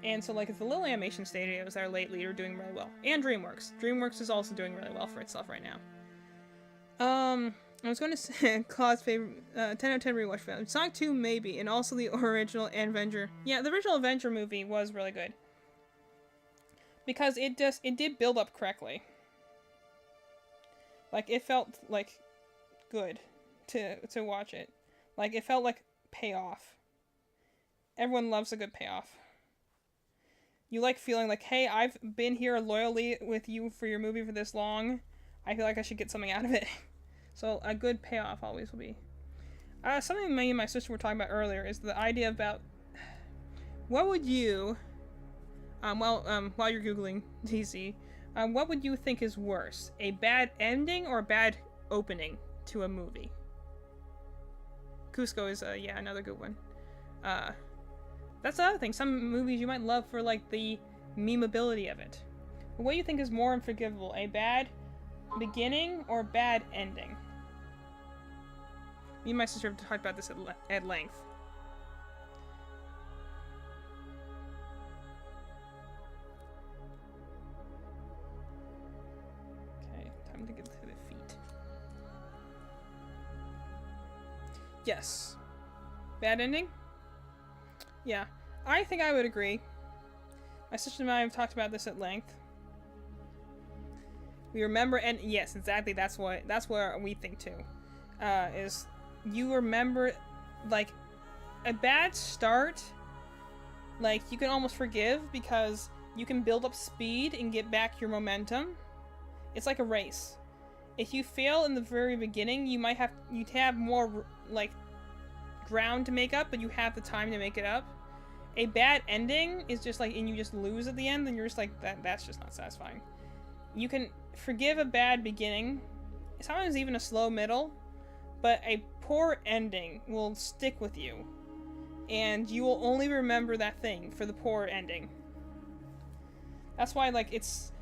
And so like it's the little animation studios that are lately are doing really well. And DreamWorks. DreamWorks is also doing really well for itself right now. I was going to say Claude's favorite 10 out of 10 rewatch film. Sonic 2 maybe, and also the original Avenger. Yeah, the original Avenger movie was really good. Because it did build up correctly. Like, it felt, like, good to watch it. Like, it felt like payoff. Everyone loves a good payoff. You like feeling like, hey, I've been here loyally with you for your movie for this long. I feel like I should get something out of it. So, a good payoff always will be. Something me and my sister were talking about earlier is the idea about... What would you... while you're Googling, DC, what would you think is worse? A bad ending or a bad opening to a movie? Cusco is, yeah, another good one. That's the other thing. Some movies you might love for, like, the memeability of it. But what do you think is more unforgivable? A bad beginning or a bad ending? Me and my sister have talked about this at length. To get to the feet. Yes. Bad ending? Yeah. I think I would agree. My sister and I have talked about this at length. We remember, and yes, exactly, that's where we think too. Is you remember, like, a bad start, like, you can almost forgive because you can build up speed and get back your momentum. It's like a race. If you fail in the very beginning, you have more, like, ground to make up, but you have the time to make it up. A bad ending is just like, and you just lose at the end, then you're just like, that's just not satisfying. You can forgive a bad beginning, sometimes even a slow middle, but a poor ending will stick with you. And you will only remember that thing for the poor ending. That's why, like, it's...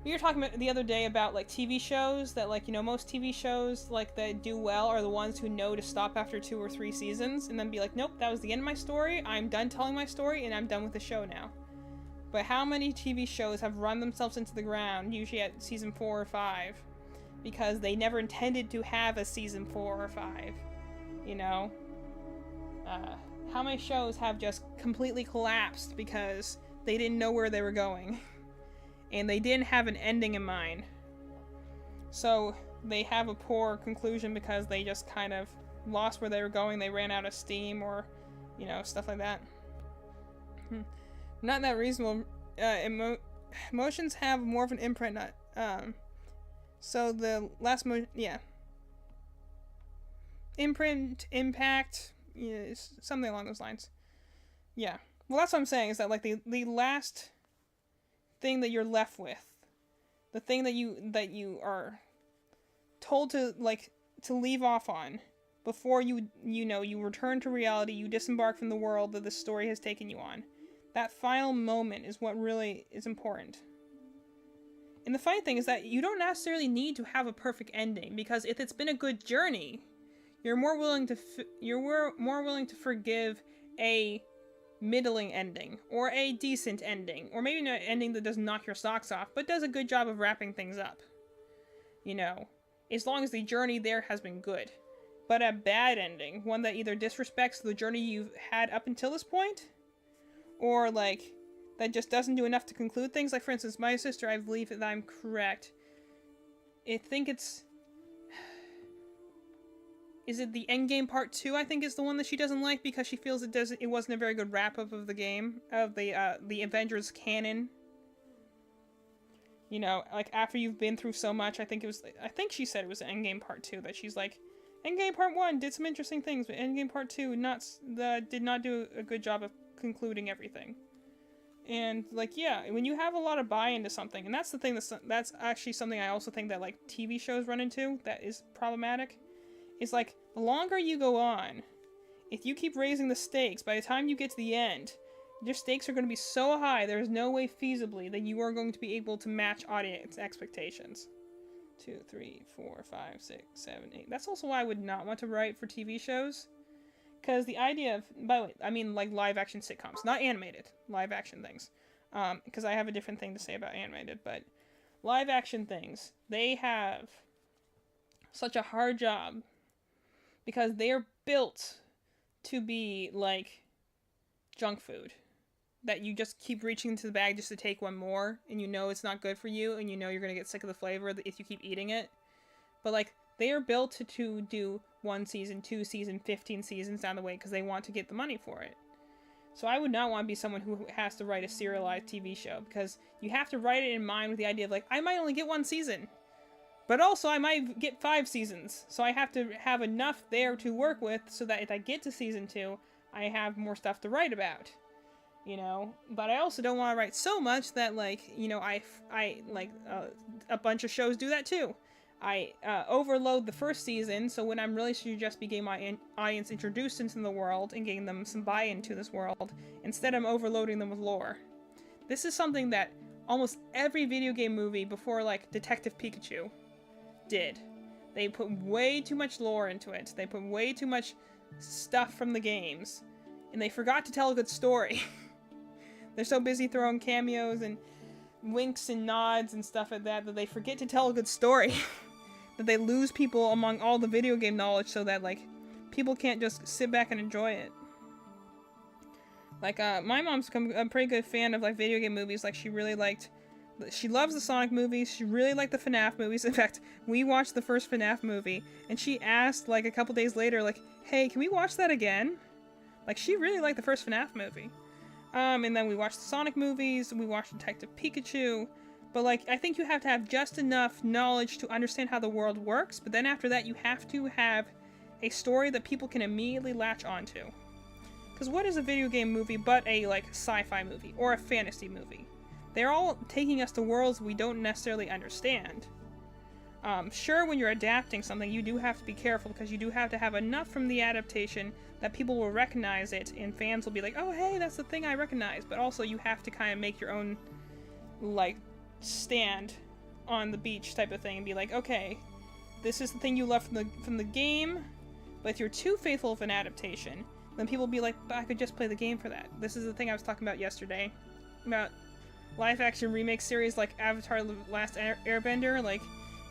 We were talking about the other day about like TV shows that like, you know, most TV shows like that do well are the ones who know to stop after 2 or 3 seasons and then be like, nope, that was the end of my story. I'm done telling my story and I'm done with the show now. But how many TV shows have run themselves into the ground, usually at season 4 or 5, because they never intended to have a season 4 or 5, you know? How many shows have just completely collapsed because they didn't know where they were going? And they didn't have an ending in mind. So they have a poor conclusion because they just kind of lost where they were going. They ran out of steam or, you know, stuff like that. Not that reasonable. Emotions have more of an imprint. So the last imprint, impact, something along those lines. Yeah. Well, that's what I'm saying, is that like the last thing that you're left with, the thing that you are told to leave off on before you return to reality, you disembark from the world that the story has taken you on. That final moment is what really is important. And the funny thing is that you don't necessarily need to have a perfect ending, because if it's been a good journey, you're more willing to forgive a middling ending, or a decent ending, or maybe an ending that doesn't knock your socks off, but does a good job of wrapping things up. You know, as long as the journey there has been good. But a bad ending, one that either disrespects the journey you've had up until this point, or like that just doesn't do enough to conclude things. Like, for instance, my sister, I believe that I'm correct, is it the Endgame Part 2, I think, is the one that she doesn't like because she feels it wasn't a very good wrap-up of the game, of the Avengers canon. You know, like, after you've been through so much, I think she said it was Endgame Part 2, that she's like, Endgame Part 1 did some interesting things, but Endgame Part 2 did not do a good job of concluding everything. And, like, yeah, when you have a lot of buy-in to something, and that's the thing that's actually something I also think that, like, TV shows run into that is problematic. It's like, the longer you go on, if you keep raising the stakes, by the time you get to the end, your stakes are going to be so high, there's no way feasibly that you are going to be able to match audience expectations. 2, 3, 4, 5, 6, 7, 8. That's also why I would not want to write for TV shows. Because the idea of, by the way, I mean like live action sitcoms, not animated, live action things. Because I have a different thing to say about animated, but live action things, they have such a hard job. Because they are built to be like junk food. That you just keep reaching into the bag just to take one more, and you know it's not good for you, and you know you're going to get sick of the flavor if you keep eating it. But like, they are built to do 1 season, 2 seasons, 15 seasons down the way because they want to get the money for it. So I would not want to be someone who has to write a serialized TV show, because you have to write it in mind with the idea of like, I might only get 1 season. But also, I might get 5 seasons, so I have to have enough there to work with so that if I get to season 2, I have more stuff to write about, you know? But I also don't want to write so much that, like, you know, a bunch of shows do that too. I overload the first season, so when I'm really should just be getting my audience introduced into the world and getting them some buy-in to this world, instead I'm overloading them with lore. This is something that almost every video game movie before, like, Detective Pikachu did. They put way too much lore into it. They put way too much stuff from the games. And they forgot to tell a good story. They're so busy throwing cameos and winks and nods and stuff like that they forget to tell a good story. That they lose people among all the video game knowledge so that, like, people can't just sit back and enjoy it. Like, my mom's become a pretty good fan of, like, video game movies. Like, she loves the Sonic movies. She really liked the Fnaf movies. In fact, we watched the first Fnaf movie, and she asked, like, a couple days later, like, hey, can we watch that again? Like, she really liked the first Fnaf movie. And then we watched the Sonic movies, we watched Detective Pikachu, but, like, I think you have to have just enough knowledge to understand how the world works, but then after that, you have to have a story that people can immediately latch onto. Because what is a video game movie but a, like, sci-fi movie, or a fantasy movie? They're all taking us to worlds we don't necessarily understand. Sure, when you're adapting something, you do have to be careful, because you do have to have enough from the adaptation that people will recognize it, and fans will be like, oh, hey, that's the thing I recognize. But also, you have to kind of make your own, like, stand on the beach type of thing and be like, okay, this is the thing you left from the game, but if you're too faithful of an adaptation, then people will be like, but I could just play the game for that. This is the thing I was talking about yesterday, about live-action remake series like Avatar: The Last Airbender. Like,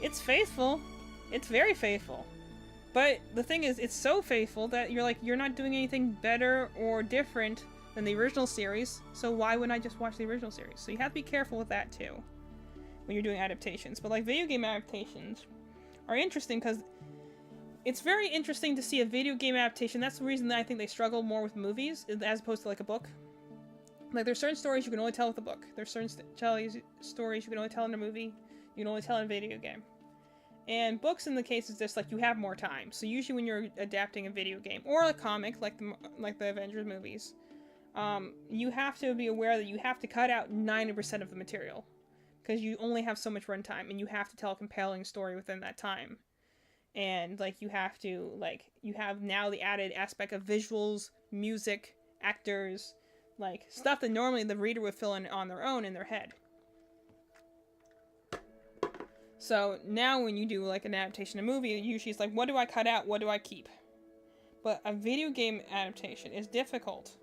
it's faithful. It's very faithful. But the thing is, it's so faithful that you're like, you're not doing anything better or different than the original series, so why wouldn't I just watch the original series? So you have to be careful with that too when you're doing adaptations. But like, video game adaptations are interesting because it's very interesting to see a video game adaptation. That's the reason that I think they struggle more with movies as opposed to like a book. Like, there's certain stories you can only tell with a book. There's certain stories you can only tell in a movie. You can only tell in a video game. And books, in the case, is just like you have more time. So usually when you're adapting a video game or a comic, like the Avengers movies, you have to be aware that you have to cut out 90% of the material because you only have so much runtime, and you have to tell a compelling story within that time. And like, you have now the added aspect of visuals, music, actors, like stuff that normally the reader would fill in on their own in their head. So now when you do like an adaptation of a movie, usually it's like, what do I cut out? What do I keep? But a video game adaptation is difficult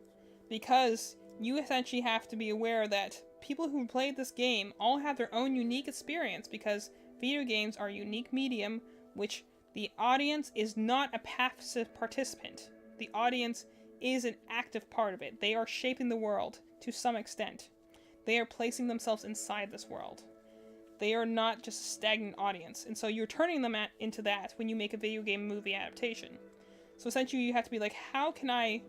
because you essentially have to be aware that people who played this game all have their own unique experience, because video games are a unique medium which the audience is not a passive participant. The audience is an active part of it. They are shaping the world to some extent. They are placing themselves inside this world. They are not just a stagnant audience. And so you're turning them into that when you make a video game movie adaptation. So essentially you have to be like, how can I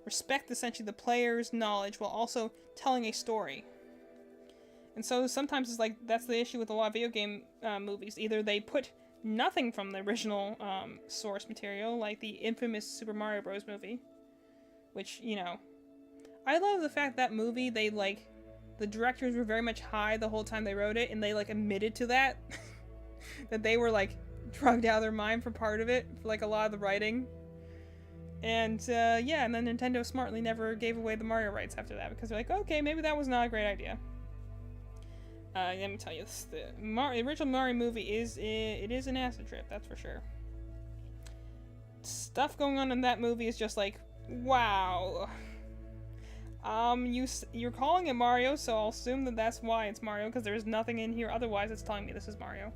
respect essentially the player's knowledge while also telling a story? And so sometimes it's like, that's the issue with a lot of video game movies. Either they put nothing from the original source material, like the infamous Super Mario Bros. Movie. Which, you know, I love the fact that movie, they like, the directors were very much high the whole time they wrote it, and they like admitted to that. That they were like drugged out of their mind for part of it, for like a lot of the writing. And yeah, and then Nintendo smartly never gave away the Mario rights after that, because they're like, okay, maybe that was not a great idea. Let me tell you, the original Mario movie is an acid trip, that's for sure. Stuff going on in that movie is just like, wow. You're calling it Mario, so I'll assume that that's why it's Mario, because there's nothing in here otherwise that's telling me this is Mario.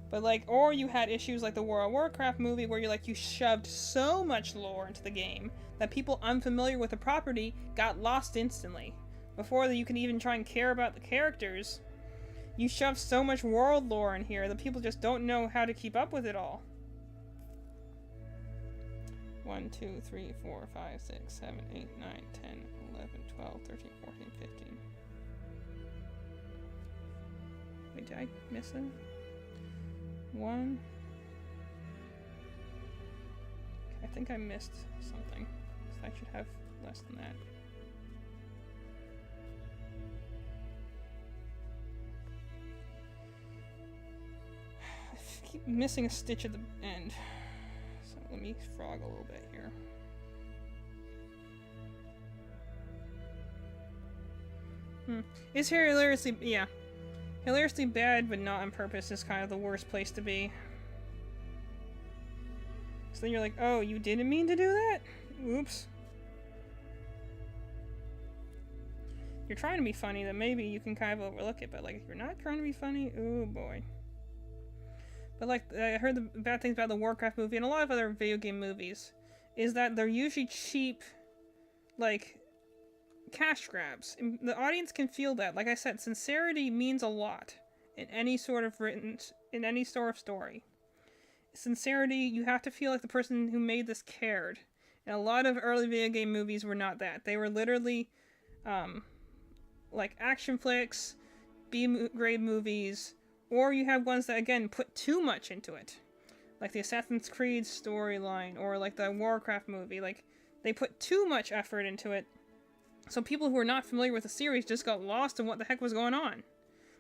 But like, or you had issues like the World of Warcraft movie where you shoved so much lore into the game that people unfamiliar with the property got lost instantly. Before you can even try and care about the characters, you shoved so much world lore in here that people just don't know how to keep up with it all. 1, 2, 3, 4, 5, 6, 7, 8, 9, 10, 11, 12, 13, 14, 15. Wait, did I miss it? 1. I think I missed something. So I should have less than that. I keep missing a stitch at the end. So let me frog a little bit here. It's hilariously, yeah. Hilariously bad, but not on purpose is kind of the worst place to be. So then you're like, oh, you didn't mean to do that? Oops. You're trying to be funny, then maybe you can kind of overlook it, but like, if you're not trying to be funny, oh boy. But like, I heard the bad things about the Warcraft movie and a lot of other video game movies is that they're usually cheap, like, cash grabs. And the audience can feel that. Like I said, sincerity means a lot in any sort of story. Sincerity, you have to feel like the person who made this cared. And a lot of early video game movies were not that. They were literally, like action flicks, B-grade movies, or you have ones that, again, put too much into it. Like the Assassin's Creed storyline, or like the Warcraft movie. Like, they put too much effort into it. So people who are not familiar with the series just got lost in what the heck was going on.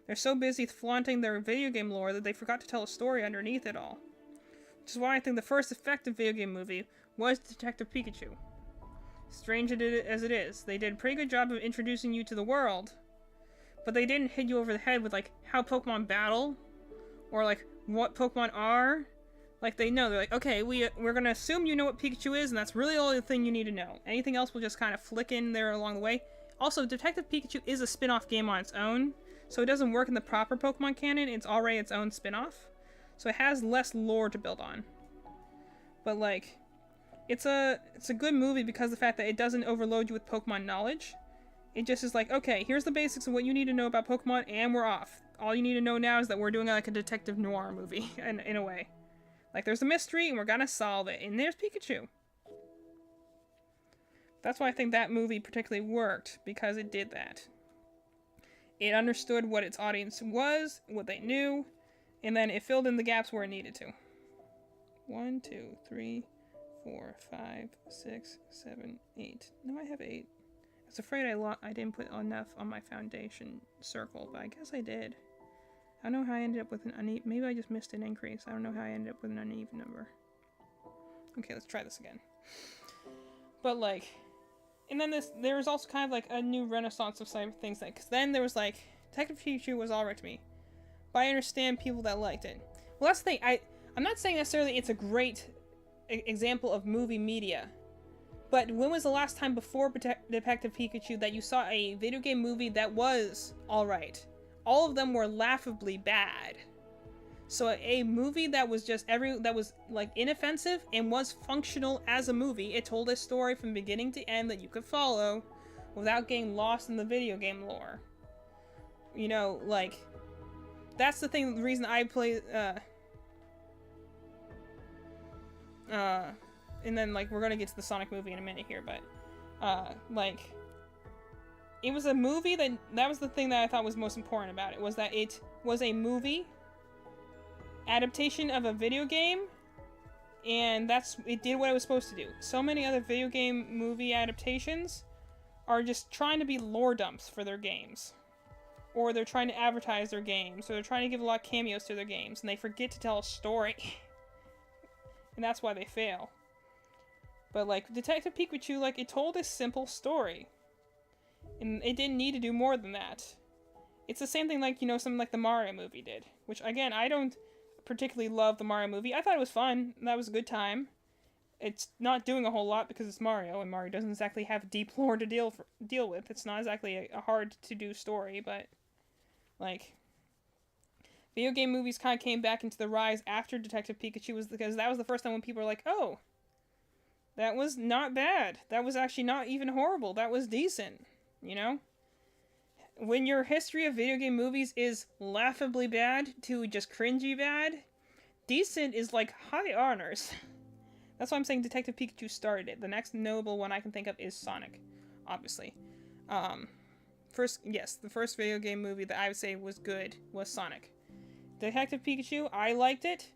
They're so busy flaunting their video game lore that they forgot to tell a story underneath it all. Which is why I think the first effective video game movie was Detective Pikachu. Strange as it is, they did a pretty good job of introducing you to the world, but they didn't hit you over the head with like how Pokemon battle or like what Pokemon are. Like they know, they're like, okay, we're gonna assume you know what Pikachu is, and that's really all the thing you need to know. Anything else will just kind of flick in there along the way. Also, Detective Pikachu is a spin-off game on its own, so it doesn't work in the proper Pokemon canon. It's already its own spin-off, so it has less lore to build on. But like, it's a good movie because of the fact that it doesn't overload you with Pokemon knowledge. It just is like, okay, here's the basics of what you need to know about Pokemon, and we're off. All you need to know now is that we're doing like a detective noir movie, in a way. Like, there's a mystery, and we're gonna solve it, and there's Pikachu. That's why I think that movie particularly worked, because it did that. It understood what its audience was, what they knew, and then it filled in the gaps where it needed to. 1, 2, 3, 4, 5, 6, 7, 8. No, I have 8. I was afraid I didn't put enough on my foundation circle, but I guess I did. I don't know how I ended up with an uneven... Maybe I just missed an increase. I don't know how I ended up with an uneven number. Okay, let's try this again. But, like... And then there was also kind of, like, a new renaissance of some things. Because then there was, like... Detective Pikachu was alright to me. But I understand people that liked it. Well, that's the thing. I'm not saying necessarily it's a great example of movie media. But when was the last time before Detective Pikachu that you saw a video game movie that was alright? All of them were laughably bad. So a movie that was just that was like inoffensive and was functional as a movie. It told a story from beginning to end that you could follow without getting lost in the video game lore. You know, like, that's the thing, the reason I play, and then, like, we're gonna get to the Sonic movie in a minute here, but, like, it was a movie that was the thing that I thought was most important about it, was that it was a movie adaptation of a video game, and it did what it was supposed to do. So many other video game movie adaptations are just trying to be lore dumps for their games. Or they're trying to advertise their games, or they're trying to give a lot of cameos to their games, and they forget to tell a story. And that's why they fail. But, like, Detective Pikachu, like, it told a simple story. And it didn't need to do more than that. It's the same thing like, you know, something like the Mario movie did. Which, again, I don't particularly love the Mario movie. I thought it was fun. That was a good time. It's not doing a whole lot because it's Mario, and Mario doesn't exactly have deep lore to deal with. It's not exactly a hard-to-do story, but, like, video game movies kind of came back into the rise after Detective Pikachu, was because that was the first time when people were like, oh, that was not bad. That was actually not even horrible. That was decent, you know? When your history of video game movies is laughably bad to just cringy bad, decent is like high honors. That's why I'm saying Detective Pikachu started it. The next notable one I can think of is Sonic, obviously. The first video game movie that I would say was good was Sonic. Detective Pikachu, I liked it,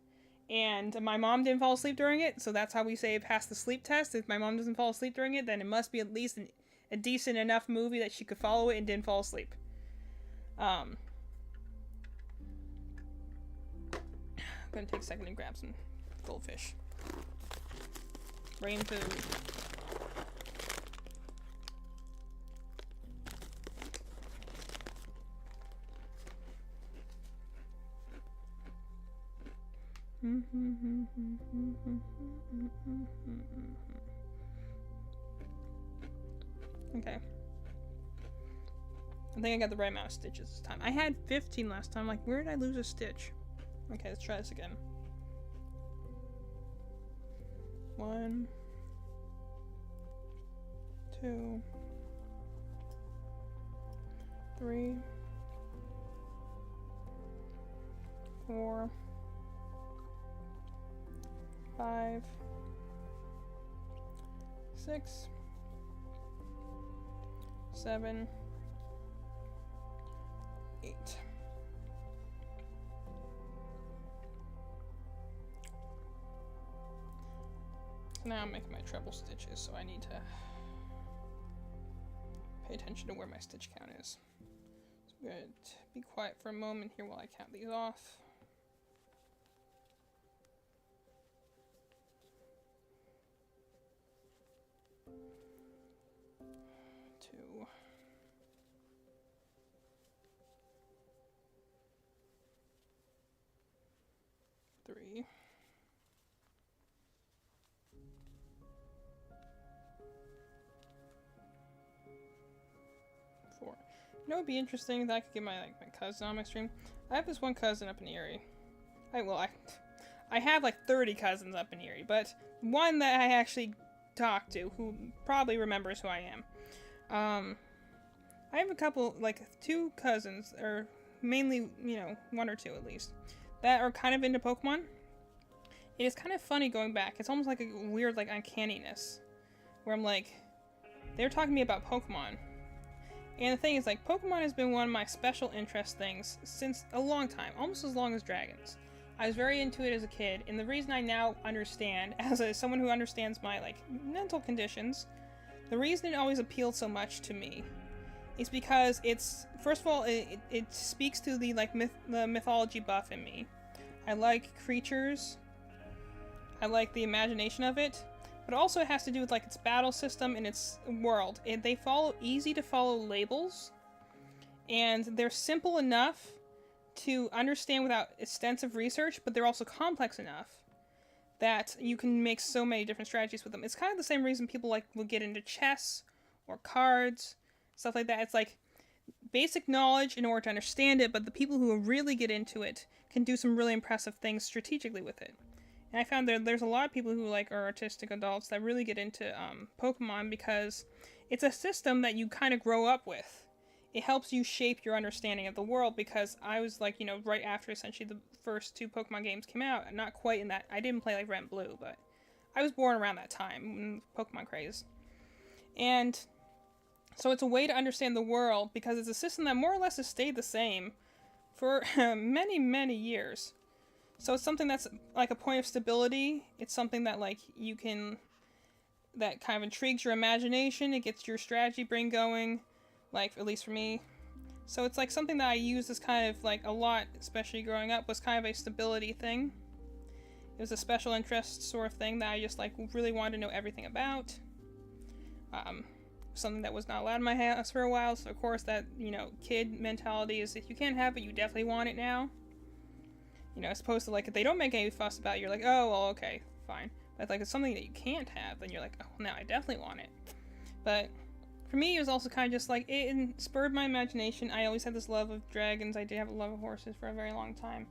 and my mom didn't fall asleep during it, so that's how we say it passed the sleep test. If my mom doesn't fall asleep during it, then it must be at least a decent enough movie that she could follow it and didn't fall asleep. I'm gonna take a second and grab some goldfish. Brain food. Okay. I think I got the right amount of stitches this time. I had 15 last time. Like, where did I lose a stitch? Okay, let's try this again. 1, 2, 3, 4, 5, 6, 7, 8. Now I'm making my treble stitches, so I need to pay attention to where my stitch count is. So I'm going to be quiet for a moment here while I count these off. 2. 3, before. You know, it'd be interesting that I could get my cousin on my stream. I have this one cousin up in Erie. I have like 30 cousins up in Erie, but one that I actually talk to who probably remembers who I am. I have a couple, like 2 cousins, or mainly, you know, 1 or 2 at least, that are kind of into Pokemon. It is kind of funny going back. It's almost like a weird, like, uncanniness, where I'm like, they're talking to me about Pokemon. And the thing is, like, Pokemon has been one of my special interest things since a long time, almost as long as dragons. I was very into it as a kid, and the reason I now understand, as someone who understands my, like, mental conditions, the reason it always appealed so much to me is because it's, first of all, it speaks to the, like, the mythology buff in me. I like creatures. I like the imagination of it. But also it has to do with, like, its battle system and its world. They follow easy to follow labels, and they're simple enough to understand without extensive research, but they're also complex enough that you can make so many different strategies with them. It's kind of the same reason people will get into chess or cards, stuff like that. It's like basic knowledge in order to understand it, but the people who really get into it can do some really impressive things strategically with it. And I found there's a lot of people who are artistic adults that really get into Pokemon because it's a system that you kind of grow up with. It helps you shape your understanding of the world, because I was like, you know, right after essentially the first 2 Pokemon games came out, not quite in that, I didn't play like Red and Blue, but I was born around that time, Pokemon craze. And so it's a way to understand the world, because it's a system that more or less has stayed the same for many, many years. So it's something that's like a point of stability. It's something that like you can, that kind of intrigues your imagination. It gets your strategy brain going, like at least for me. So it's like something that I use as kind of like a lot, especially growing up, was kind of a stability thing. It was a special interest sort of thing that I just like really wanted to know everything about. Something that was not allowed in my house for a while, so of course that, you know, kid mentality is if you can't have it, you definitely want it now. You know, as opposed to like if they don't make any fuss about it, you're like, oh, well, okay, fine. But like it's something that you can't have, then you're like, oh, now I definitely want it. But for me, it was also kind of just like, it spurred my imagination. I always had this love of dragons. I did have a love of horses for a very long time.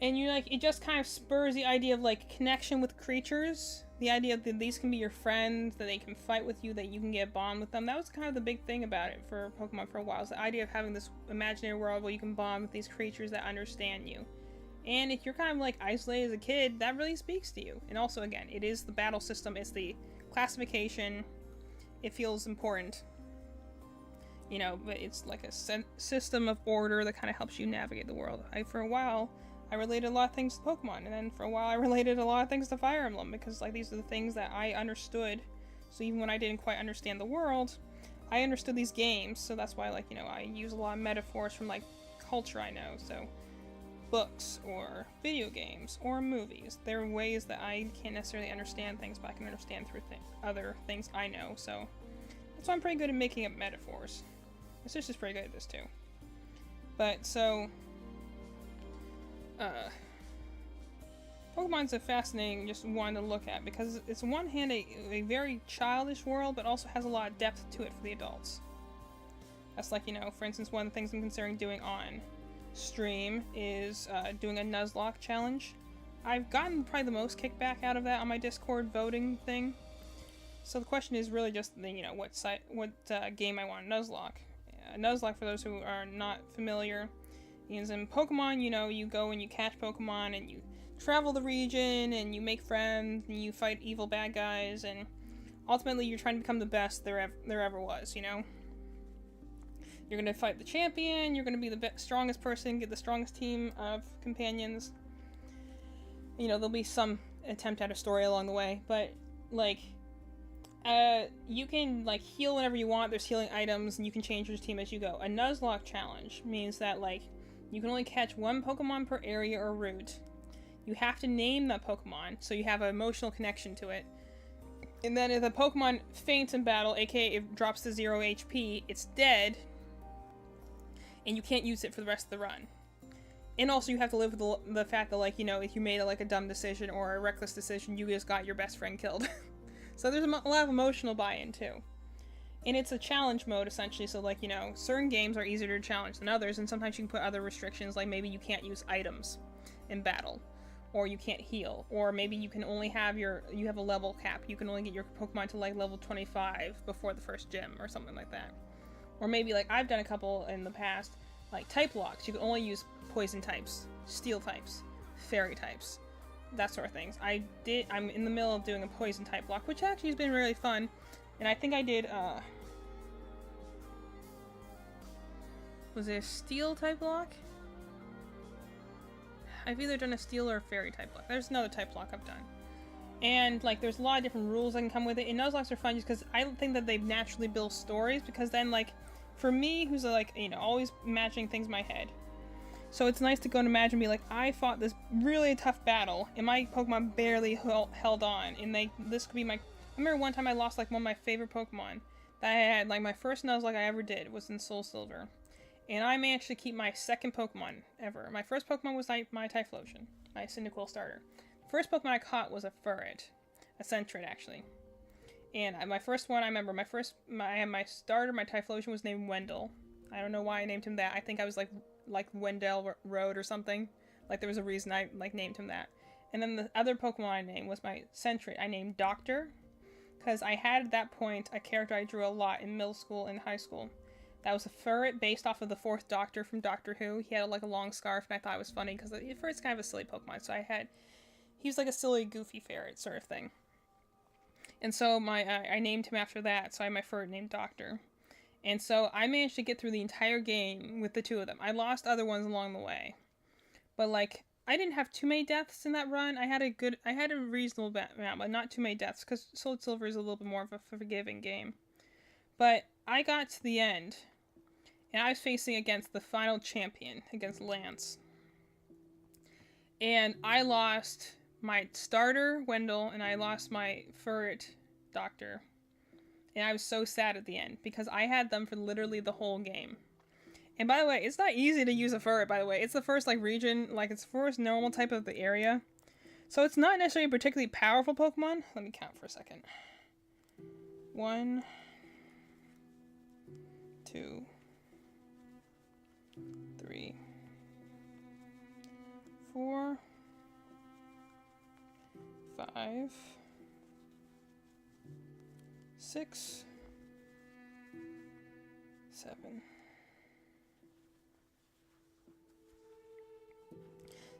And you like, it just kind of spurs the idea of like connection with creatures. The idea that these can be your friends, that they can fight with you, that you can get a bond with them. That was kind of the big thing about it for Pokemon for a while. Is the idea of having this imaginary world where you can bond with these creatures that understand you. And if you're kind of like isolated as a kid, that really speaks to you. And also, again, it is the battle system, it's the classification. It feels important. You know, but it's like a system of order that kind of helps you navigate the world. For a while, I related a lot of things to Pokemon, and then for a while I related a lot of things to Fire Emblem, because like these are the things that I understood. So even when I didn't quite understand the world, I understood these games. So that's why, like, you know, I use a lot of metaphors from like culture I know. So books or video games or movies, they're ways that I can't necessarily understand things, but I can understand through other things I know. So that's why I'm pretty good at making up metaphors. My sister's pretty good at this too. But so Pokemon's a fascinating just one to look at, because it's on one hand a very childish world, but also has a lot of depth to it for the adults. That's like, you know, for instance, one of the things I'm considering doing on stream is doing a Nuzlocke challenge. I've gotten probably the most kickback out of that on my Discord voting thing. So the question is really just, you know, what game I want Nuzlocke. Nuzlocke, for those who are not familiar, is in Pokemon, you know, you go and you catch Pokemon and you travel the region and you make friends and you fight evil bad guys, and ultimately you're trying to become the best there ever was, you know? You're going to fight the champion, you're going to be the strongest person, get the strongest team of companions. You know, there'll be some attempt at a story along the way, but, like, you can, like, heal whenever you want. There's healing items, and you can change your team as you go. A Nuzlocke challenge means that, like, you can only catch one Pokemon per area or route. You have to name that Pokemon, so you have an emotional connection to it. And then if the Pokemon faints in battle, aka it drops to 0 HP, it's dead, and you can't use it for the rest of the run. And also you have to live with the fact that, like, you know, if you made a dumb decision or a reckless decision, you just got your best friend killed. So there's a lot of emotional buy-in too. And it's a challenge mode, essentially, so, like, you know, certain games are easier to challenge than others, and sometimes you can put other restrictions, like maybe you can't use items in battle, or you can't heal, or maybe you can only have you have a level cap, you can only get your Pokemon to, like, level 25 before the first gym, or something like that. Or maybe, like, I've done a couple in the past, like, type locks, you can only use poison types, steel types, fairy types, that sort of things. I'm in the middle of doing a poison type lock, which actually has been really fun, and I think I did, was it a steel type lock? I've either done a steel or a fairy type lock. There's another type lock I've done. And, like, there's a lot of different rules that can come with it. And those locks are fun just because I don't think that they naturally build stories. Because then, like, for me, who's, like, you know, always imagining things in my head. So it's nice to go and imagine and be like, I fought this really tough battle. And my Pokemon barely held on. And this could be my... I remember one time I lost, like, one of my favorite Pokemon. That I had, like, my first Nuzlocke I ever did was in Soul Silver. And I managed to keep my second Pokemon ever. My first Pokemon was my Typhlosion, my Cyndaquil starter. The first Pokemon I caught was a Furret. A Sentret, actually. And my first one, I remember, my starter, my Typhlosion, was named Wendell. I don't know why I named him that. I think I was like Wendell Road or something. Like, there was a reason I, like, named him that. And then the other Pokemon I named was my Sentret. I named Doctor. Because I had, at that point, a character I drew a lot in middle school and high school. That was a ferret based off of the fourth Doctor from Doctor Who. He had, like, a long scarf, and I thought it was funny because the ferret's kind of a silly Pokemon. So he was like a silly, goofy ferret sort of thing. And so I named him after that. So I had my ferret named Doctor. And so I managed to get through the entire game with the two of them. I lost other ones along the way, but, like, I didn't have too many deaths in that run. I had a reasonable amount, but not too many deaths because Soul Silver is a little bit more of a forgiving game. But I got to the end. And I was facing against the final champion, against Lance. And I lost my starter, Wendell, and I lost my ferret, Doctor. And I was so sad at the end, because I had them for literally the whole game. And by the way, it's not easy to use a ferret, by the way. It's the first, like, region, like, it's the first normal type of the area. So it's not necessarily a particularly powerful Pokemon. Let me count for a second. 1, 2... 3, 4, 5, 6, 7.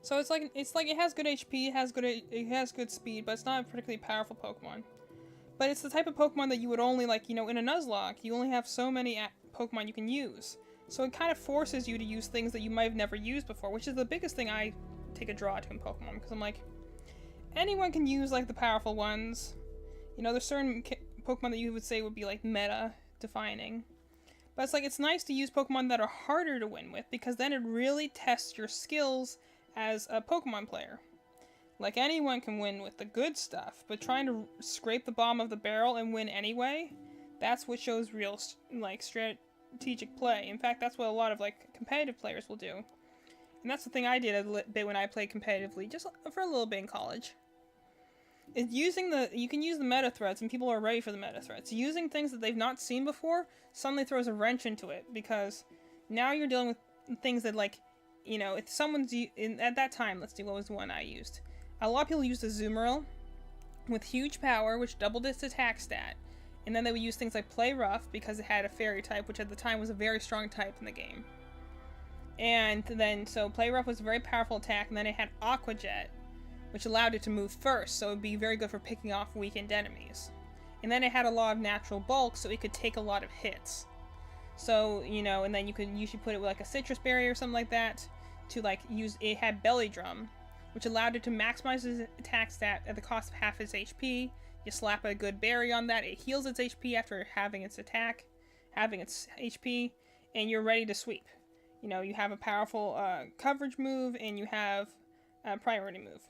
So it's like it has good HP, it has good speed, but it's not a particularly powerful Pokemon. But it's the type of Pokemon that you would only, like, you know, in a Nuzlocke, you only have so many Pokemon you can use. So it kind of forces you to use things that you might have never used before, which is the biggest thing I take a draw to in Pokemon, because I'm like, anyone can use, like, the powerful ones. You know, there's certain Pokemon that you would say would be, like, meta-defining. But it's like, it's nice to use Pokemon that are harder to win with, because then it really tests your skills as a Pokemon player. Like, anyone can win with the good stuff, but trying to scrape the bottom of the barrel and win anyway, that's what shows real, like, strategic play. In fact, that's what a lot of, like, competitive players will do. And that's the thing I did a bit when I played competitively, just for a little bit in college. Is you can use the meta threats, and people are ready for the meta threats. Using things that they've not seen before suddenly throws a wrench into it, because now you're dealing with things that, like, you know, if someone's, at that time, let's see, what was the one I used? A lot of people used a Azumarill with huge power, which doubled its attack stat. And then they would use things like Play Rough, because it had a fairy type, which at the time was a very strong type in the game. And then, so Play Rough was a very powerful attack, and then it had Aqua Jet, which allowed it to move first, so it would be very good for picking off weakened enemies. And then it had a lot of natural bulk, so it could take a lot of hits. So, you know, and then you could usually put it with, like, a citrus berry or something like that, to, like, use, it had Belly Drum, which allowed it to maximize its attack stat at the cost of half its HP. You slap a good berry on that, it heals its HP after having its attack, having its HP, and you're ready to sweep. You know, you have a powerful coverage move, and you have a priority move.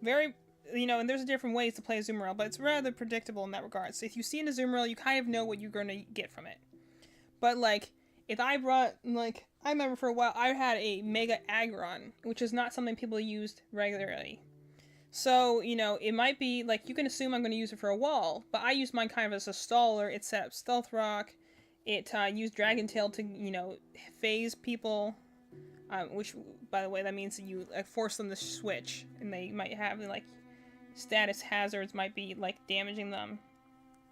Very, you know, and there's different ways to play Azumarill, but it's rather predictable in that regard. So if you see an Azumarill, you kind of know what you're going to get from it. But, like, if I brought, like, I remember for a while, I had a Mega Aggron, which is not something people used regularly. So, you know, it might be, like, you can assume I'm going to use it for a wall, but I use mine kind of as a staller. It set up Stealth Rock. It used Dragon Tail to, you know, phase people, which, by the way, that means that you force them to switch, and they might have, like, status hazards might be, like, damaging them.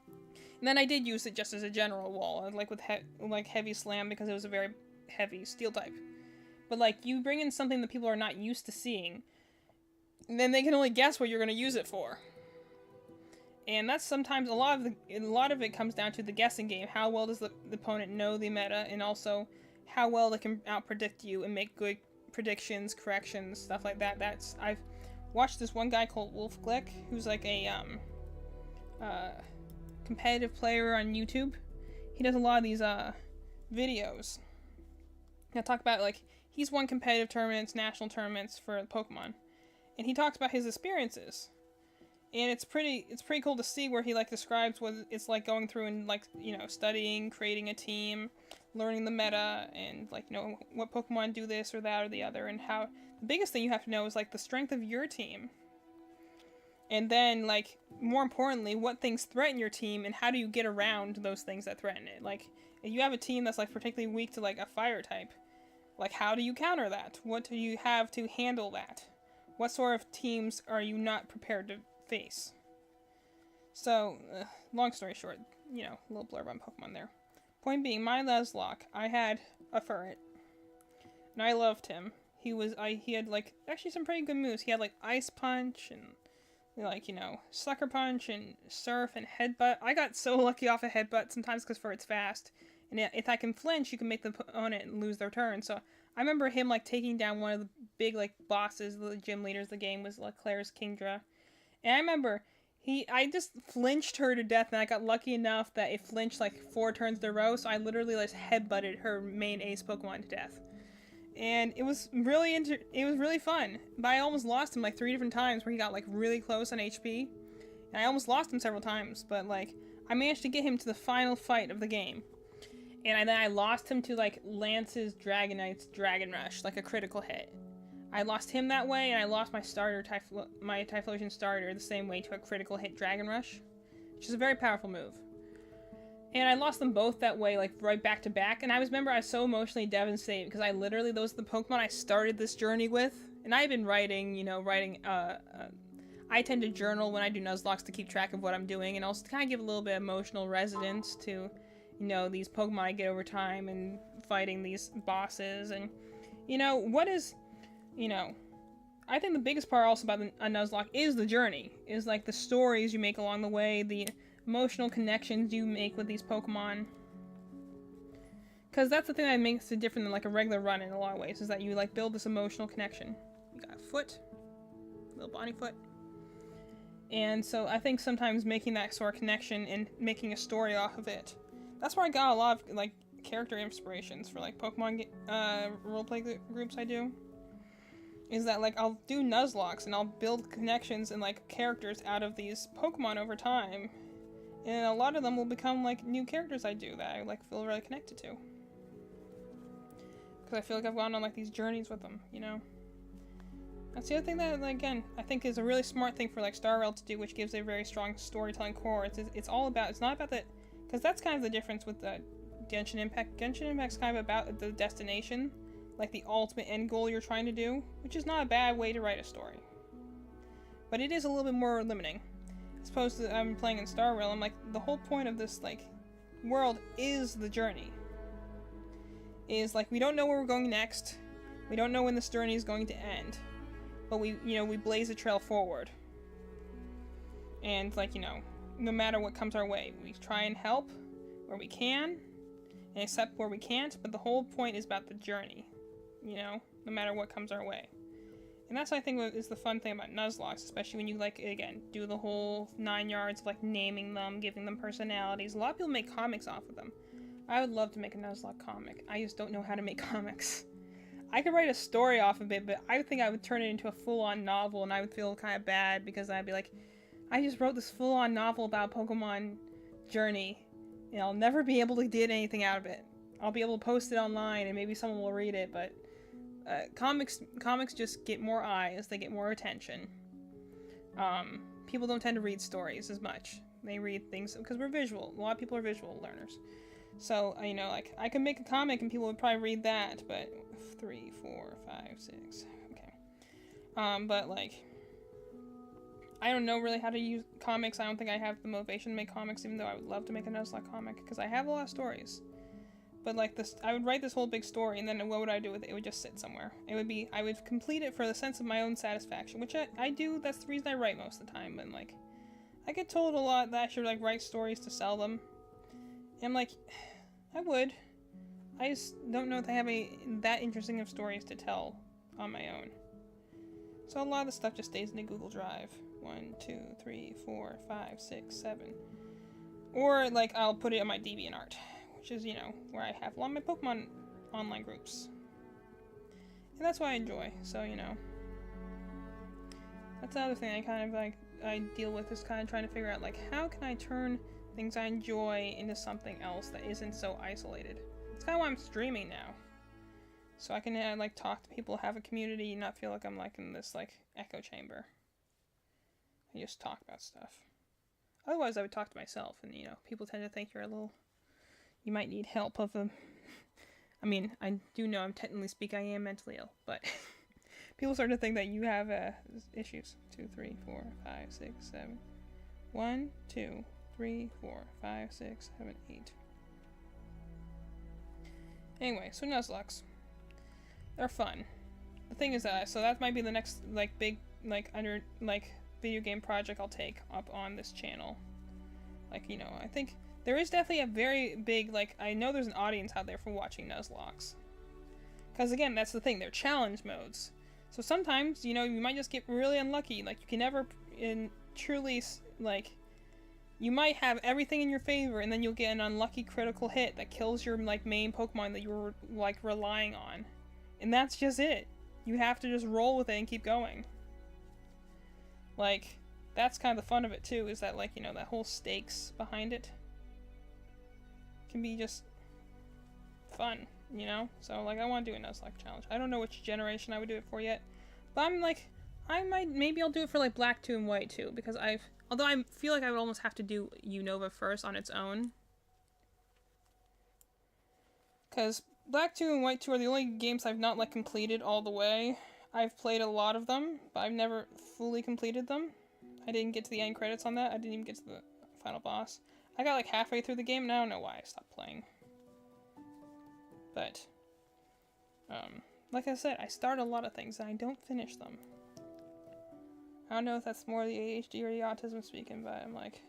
And then I did use it just as a general wall, like with Heavy Slam, because it was a very heavy steel type. But, like, you bring in something that people are not used to seeing, and then they can only guess what you're going to use it for. And that's sometimes a lot of it comes down to the guessing game. How well does the opponent know the meta, and also how well they can outpredict you and make good predictions, corrections, stuff like that. I've watched this one guy called Wolf Glick, who's like a competitive player on YouTube. He does a lot of these videos. I talk about, like, he's won competitive tournaments, national tournaments for Pokemon, and he talks about his experiences. And it's pretty cool to see where he, like, describes what it's like going through and, like, you know, studying, creating a team, learning the meta, and, like, you know, what Pokemon do this or that or the other, and how the biggest thing you have to know is, like, the strength of your team. And then, like, more importantly, what things threaten your team and how do you get around those things that threaten it. Like, if you have a team that's, like, particularly weak to, like, a fire type, like, how do you counter that? What do you have to handle that? What sort of teams are you not prepared to face? So, long story short, you know, a little blurb on Pokemon there. Point being, my Nuzlocke, I had a Furret, and I loved him. He had, like, actually some pretty good moves. He had, like, Ice Punch, and, like, you know, Sucker Punch, and Surf, and Headbutt. I got so lucky off of Headbutt sometimes because Furret's fast, and if I can flinch, you can make the opponent lose their turn. So, I remember him, like, taking down one of the big, like, bosses, the gym leaders of the game was, like, Claire's Kingdra. And I remember, I just flinched her to death, and I got lucky enough that it flinched, like, 4 turns in a row, so I literally, like, headbutted her main ace Pokemon to death. And it was really fun. But I almost lost him, like, 3 different times where he got, like, really close on HP. And I almost lost him several times, but, like, I managed to get him to the final fight of the game. And then I lost him to, like, Lance's Dragonite's Dragon Rush, like a critical hit. I lost him that way, and I lost my starter, my Typhlosion starter, the same way to a critical hit Dragon Rush, which is a very powerful move. And I lost them both that way, like, right back to back, and I was so emotionally devastated, because those are the Pokemon I started this journey with, and I've been writing, I tend to journal when I do Nuzlocks to keep track of what I'm doing, and also to kind of give a little bit of emotional resonance to, you know, these Pokemon I get over time, and fighting these bosses, and, you know, I think the biggest part also about a Nuzlocke is the journey, is, like, the stories you make along the way, the emotional connections you make with these Pokemon. Because that's the thing that makes it different than, like, a regular run in a lot of ways, is that you, like, build this emotional connection. You got a foot, little Bonnie foot. And so I think sometimes making that sort of connection and making a story off of it, that's where I got a lot of, like, character inspirations for, like, Pokemon roleplay groups I do. Is that, like, I'll do Nuzlocks and I'll build connections and, like, characters out of these Pokemon over time. And a lot of them will become, like, new characters I do that I, like, feel really connected to. Because I feel like I've gone on, like, these journeys with them, you know? That's the other thing that, like, again, I think is a really smart thing for, like, Star Rail to do, which gives a very strong storytelling core. It's not about the, because that's kind of the difference with the Genshin Impact. Genshin Impact's kind of about the destination, like the ultimate end goal you're trying to do, which is not a bad way to write a story. But it is a little bit more limiting. As opposed to I'm playing in Star Rail, I'm like, the whole point of this, like, world is the journey. Is, like, we don't know where we're going next. We don't know when this journey is going to end. But we blaze a trail forward. And, like, no matter what comes our way, we try and help where we can, and accept where we can't, but the whole point is about the journey. No matter what comes our way. And that's, I think, what is the fun thing about Nuzlocks, especially when you, like, again, do the whole 9 yards of, like, naming them, giving them personalities. A lot of people make comics off of them. I would love to make a Nuzlocke comic. I just don't know how to make comics. I could write a story off of it, but I think I would turn it into a full-on novel, and I would feel kind of bad, because I'd be like, I just wrote this full-on novel about Pokemon journey, and I'll never be able to get anything out of it. I'll be able to post it online, and maybe someone will read it, but comics just get more eyes, they get more attention. People don't tend to read stories as much. They read things because we're visual. A lot of people are visual learners. So, you know, like, I could make a comic and people would probably read that, but 3, 4, 5, 6, okay. But, like, I don't know really how to use comics. I don't think I have the motivation to make comics, even though I would love to make a Nuzlocke comic, because I have a lot of stories. But, like, this, I would write this whole big story, and then what would I do with it? It would just sit somewhere. It would be, I would complete it for the sense of my own satisfaction, which I do. That's the reason I write most of the time, and, like, I get told a lot that I should, like, write stories to sell them. And I'm like, I would. I just don't know if I have that interesting of stories to tell on my own. So a lot of the stuff just stays in the Google Drive. 1, 2, 3, 4, 5, 6, 7. Or, like, I'll put it on my DeviantArt, which is, you know, where I have a lot of my Pokemon online groups. And that's what I enjoy, so, you know. That's another thing I kind of, like, I deal with, is kind of trying to figure out, like, how can I turn things I enjoy into something else that isn't so isolated. It's kind of why I'm streaming now. So I can, like, talk to people, have a community, and not feel like I'm, like, in this, like, echo chamber. I just talk about stuff. Otherwise, I would talk to myself, and, you know, people tend to think you're a little... You might need help of them. I mean, I do know I'm technically speaking, I am mentally ill, but... people start to think that you have, issues. 2, 3, 4, 5, 6, 7. 1, 2, 3, 4, 5, 6, 7, 8. Anyway, so Nuzlocks. They're fun. The thing is that, so that might be the next, like, big, like, video game project I'll take up on this channel. Like, you know, I think there is definitely a very big, like, I know there's an audience out there for watching Nuzlocks. Because, again, that's the thing, they're challenge modes. So sometimes, you know, you might just get really unlucky. Like, you can never, truly, like... You might have everything in your favor, and then you'll get an unlucky critical hit that kills your, like, main Pokemon that you were, like, relying on. And that's just it. You have to just roll with it and keep going. Like, that's kind of the fun of it, too, is that, like, you know, that whole stakes behind it can be just fun, you know? So, like, I want to do a Nuzlocke challenge. I don't know which generation I would do it for yet, but I'm, like, maybe I'll do it for, like, Black 2 and White 2, because although I feel like I would almost have to do Unova first on its own. Because Black 2 and White 2 are the only games I've not, like, completed all the way. I've played a lot of them, but I've never fully completed them. I didn't get to the end credits on that. I didn't even get to the final boss. I got, like, halfway through the game, and I don't know why I stopped playing. But, like I said, I start a lot of things, and I don't finish them. I don't know if that's more the ADHD or the autism speaking, but I'm like,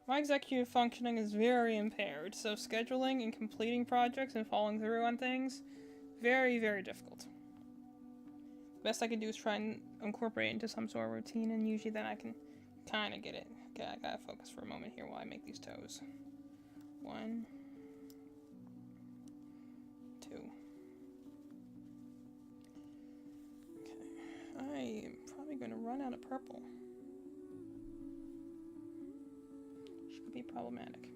my executive functioning is very impaired, so scheduling and completing projects and following through on things, very, very difficult. Best I can do is try and incorporate it into some sort of routine, and usually then I can kind of get it. Okay, I gotta focus for a moment here while I make these toes. 1, 2. Okay, I am probably going to run out of purple. Should be problematic.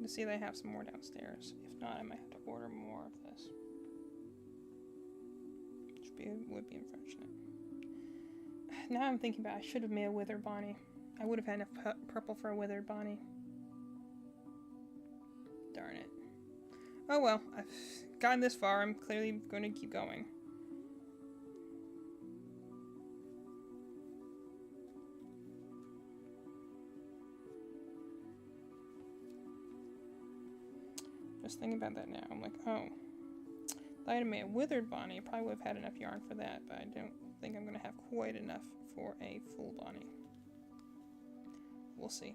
To see if they have some more downstairs. If not, I might have to order more of this. Would be unfortunate. Now I'm thinking about it, I should have made a Withered Bonnie. I would have had enough purple for a Withered Bonnie. Darn it. Oh well, I've gotten this far. I'm clearly going to keep going. Just thinking about that now, I'm like, oh. If I had made a Withered Bonnie, I probably would have had enough yarn for that, but I don't think I'm going to have quite enough for a full Bonnie. We'll see.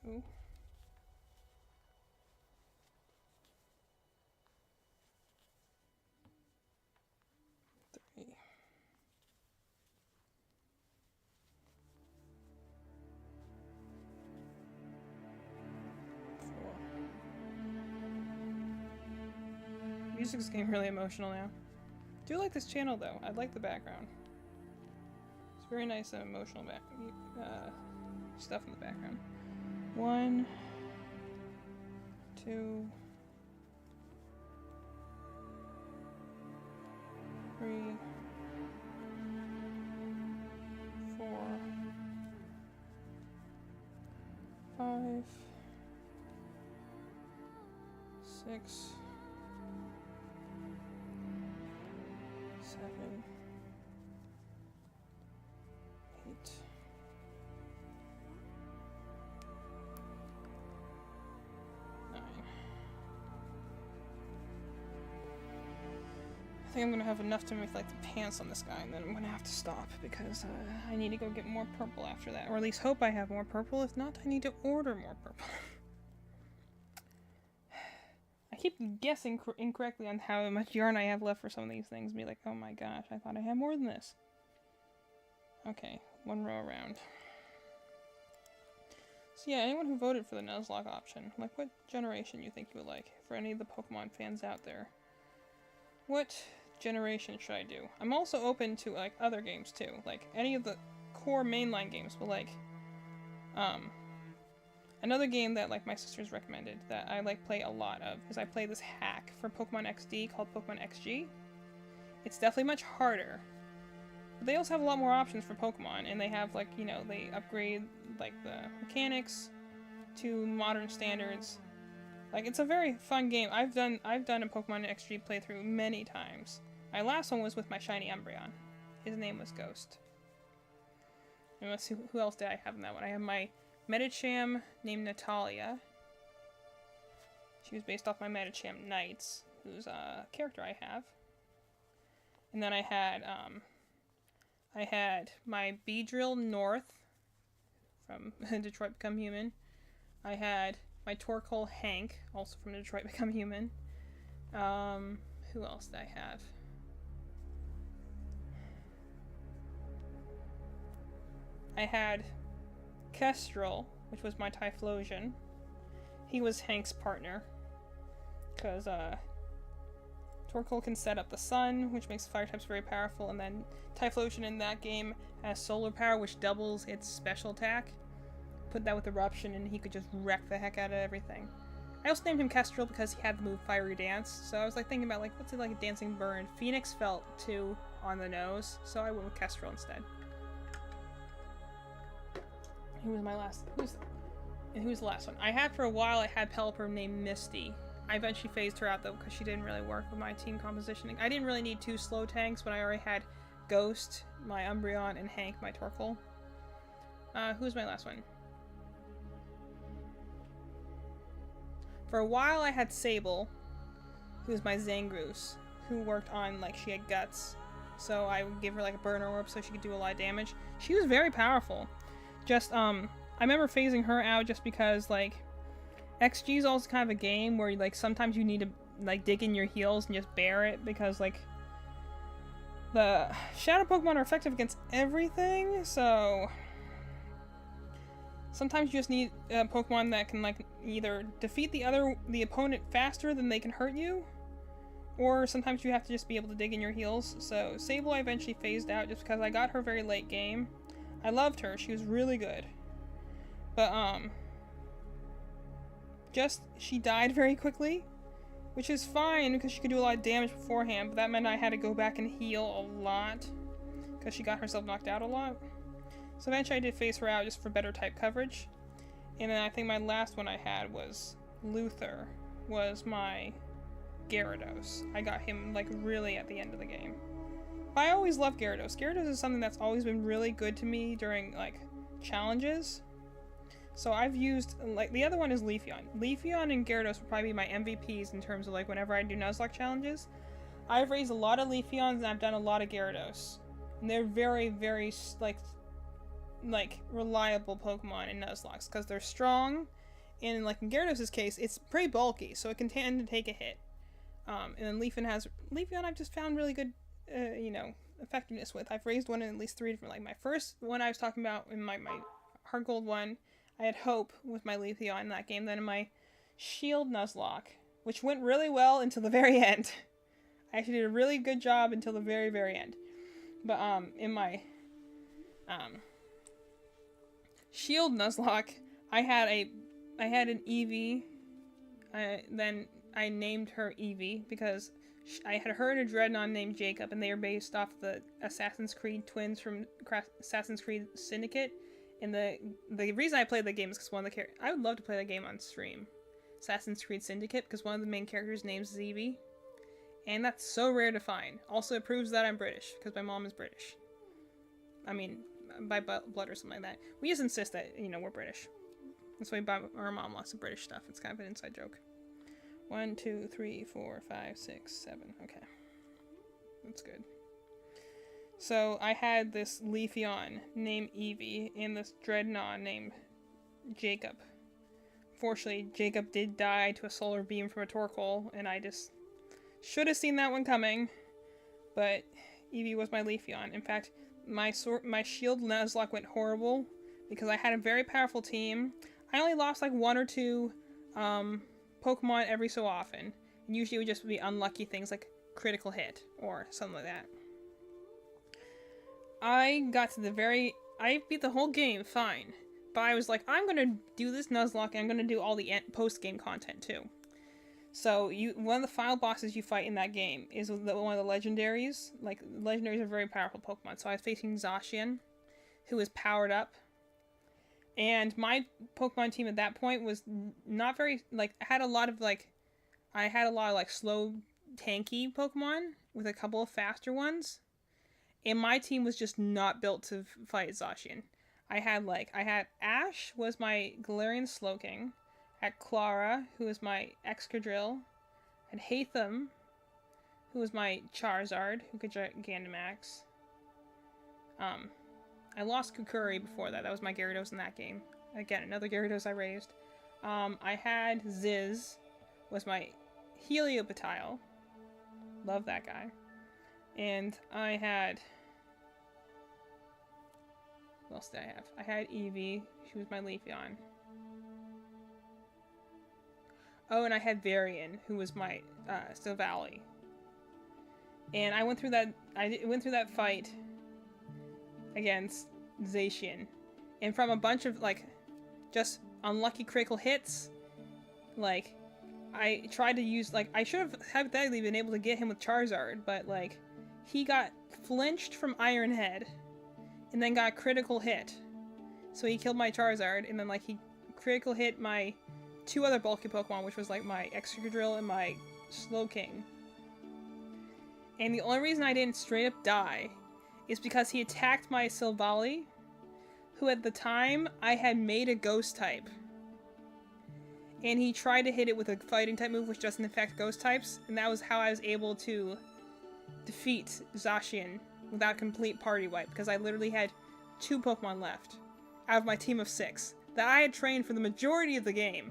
Ooh. Three. Four. Music's getting really emotional now. I do like this channel though. I like the background. It's very nice and emotional stuff in the background. 1, 2, 3, 4, 5, 6, 7, 8. I think I'm gonna have enough to make like the pants on this guy, and then I'm gonna have to stop because I need to go get more purple after that, or at least hope I have more purple. If not, I need to order more purple. I keep guessing incorrectly on how much yarn I have left for some of these things. Be like, oh my gosh, I thought I had more than this. Okay, 1 row around. So yeah, anyone who voted for the Nuzlocke option, like what generation you think you would like? For any of the Pokemon fans out there, what generation should I do? I'm also open to like other games too, like any of the core mainline games, but like another game that like my sisters recommended that I like play a lot of is I play this hack for Pokemon XD called Pokemon XG. It's definitely much harder, but they also have a lot more options for Pokemon, and they have like, you know, they upgrade like the mechanics to modern standards. Like, it's a very fun game. I've done a Pokemon XG playthrough many times. My last one was with my shiny Umbreon. His name was Ghost. And let's see, who else did I have in that one? I have my Medicham named Natalia. She was based off my Medicham Knights, who's a character I have. And then I had my Beedrill North from Detroit Become Human. I had my Torkoal Hank, also from Detroit Become Human. Who else did I have? I had Kestrel, which was my Typhlosion. He was Hank's partner, because Torkoal can set up the sun, which makes fire types very powerful, and then Typhlosion in that game has solar power, which doubles its special attack. Put that with Eruption, and he could just wreck the heck out of everything. I also named him Kestrel because he had the move Fiery Dance, so I was like thinking about like, what's it like a dancing burn? Phoenix felt too on the nose, so I went with Kestrel instead. Who was my last? Who's the last one? I had for a while. I had Pelipper named Misty. I eventually phased her out though because she didn't really work with my team compositioning. I didn't really need 2 slow tanks when I already had Ghost, my Umbreon, and Hank, my Torkoal. Who's my last one? For a while I had Sable, who's my Zangoose, who worked on, like, she had guts. So I would give her like a burner orb so she could do a lot of damage. She was very powerful. Just, I remember phasing her out just because, like, XG is also kind of a game where, like, sometimes you need to, like, dig in your heels and just bear it because, like, the Shadow Pokemon are effective against everything, so sometimes you just need a Pokemon that can, like, either defeat the opponent faster than they can hurt you, or sometimes you have to just be able to dig in your heels. So Sable I eventually phased out just because I got her very late game. I loved her, she was really good. But, she died very quickly, which is fine because she could do a lot of damage beforehand, but that meant I had to go back and heal a lot because she got herself knocked out a lot. So eventually I did phase her out just for better type coverage. And then I think my last one I had was Luther, was my Gyarados. I got him, like, really at the end of the game. But I always loved Gyarados. Gyarados is something that's always been really good to me during, like, challenges. So I've used, like, the other one is Leafeon. Leafeon and Gyarados will probably be my MVPs in terms of, like, whenever I do Nuzlocke challenges. I've raised a lot of Leafeons and I've done a lot of Gyarados. And they're very, very, like, like reliable Pokemon in Nuzlocke because they're strong, and like in Gyarados' case, it's pretty bulky, so it can tend to take a hit. And then Leafeon I've just found really good, effectiveness with. I've raised one in at least 3 different, like my first one I was talking about in my Heart Gold one, I had Hope with my Leafeon in that game. Then in my Shield Nuzlocke, which went really well until the very end. I actually did a really good job until the very, very end. But in my Shield Nuzlocke, I had an Eevee. Then I named her Eevee because I had her and a Dreadnought named Jacob, and they are based off the Assassin's Creed twins from Assassin's Creed Syndicate. And the reason I played that game is because one of the I would love to play that game on stream, Assassin's Creed Syndicate, because one of the main characters' names is Eevee, and that's so rare to find. Also, it proves that I'm British because my mom is British. I mean, by blood or something like that. We just insist that we're British. That's why we buy our mom lots of British stuff. It's kind of an inside joke. 1, 2, 3, 4, 5, 6, 7. Okay, that's good. So I had this Leafeon named Eevee and this Dreadnought named Jacob. Fortunately, Jacob did die to a solar beam from a Torkoal, and I just should have seen that one coming. But Eevee was my Leafeon. In fact, my Shield Nuzlocke went horrible because I had a very powerful team. I only lost like 1 or 2 Pokemon every so often. And usually it would just be unlucky things like critical hit or something like that. I beat the whole game fine, but I was like, I'm gonna do this Nuzlocke and I'm gonna do all the post-game content too. So one of the final bosses you fight in that game is one of the legendaries. Like, legendaries are very powerful Pokemon. So I was facing Zacian, who is powered up. And my Pokemon team at that point was not very, like, I had a lot of slow, tanky Pokemon with a couple of faster ones. And my team was just not built to fight Zacian. I had Ash was my Galarian Slowking. I had Clara, who was my Excadrill. I had Hatham, who was my Charizard, who could Gigantamax. I lost Kukuri before that. That was my Gyarados in that game. Again, another Gyarados I raised. I had Ziz, was my Helioptile. Love that guy. And I had... what else did I have? I had Eevee. She was my Leafeon. Oh, and I had Varian, who was my Silvally. And I went through that fight against Zacian. And from a bunch of, like, just unlucky critical hits, like, I tried to use, like, I should have hypothetically been able to get him with Charizard, but, like, he got flinched from Iron Head, and then got a critical hit. So he killed my Charizard, and then, like, he critical hit my 2 other bulky Pokemon, which was, like, my Excadrill and my Slowking. And the only reason I didn't straight up die is because he attacked my Silvally, who at the time I had made a Ghost type. And he tried to hit it with a fighting type move which doesn't affect Ghost types, and that was how I was able to defeat Zacian without complete party wipe, because I literally had 2 Pokemon left out of my team of 6 that I had trained for the majority of the game.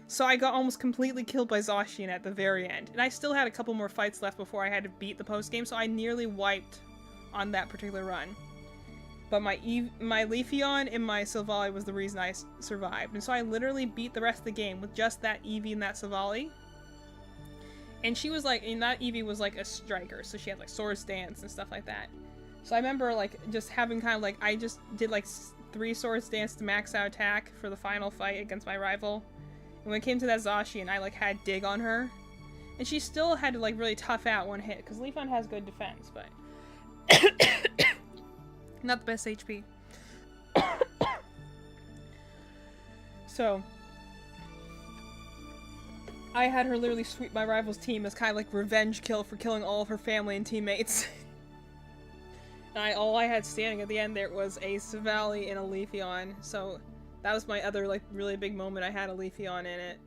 So I got almost completely killed by Zacian at the very end. And I still had a couple more fights left before I had to beat the post-game, so I nearly wiped on that particular run. But my Leafeon and my Silvally was the reason I survived. And so I literally beat the rest of the game with just that Eevee and that Silvally. And she was like, and that Eevee was like a striker, so she had like Sword Stance and stuff like that. So I remember like just having kind of like, I just did like 3 Sword Stance to max out attack for the final fight against my rival. And when it came to that Zacian, I like had Dig on her. And she still had to like really tough out one hit, because Leafeon has good defense, but not the best HP. So I had her literally sweep my rival's team as kind of like revenge kill for killing all of her family and teammates. And all I had standing at the end there was a Silvally and a Leafeon, so that was my other like really big moment. I had a Leafeon in it.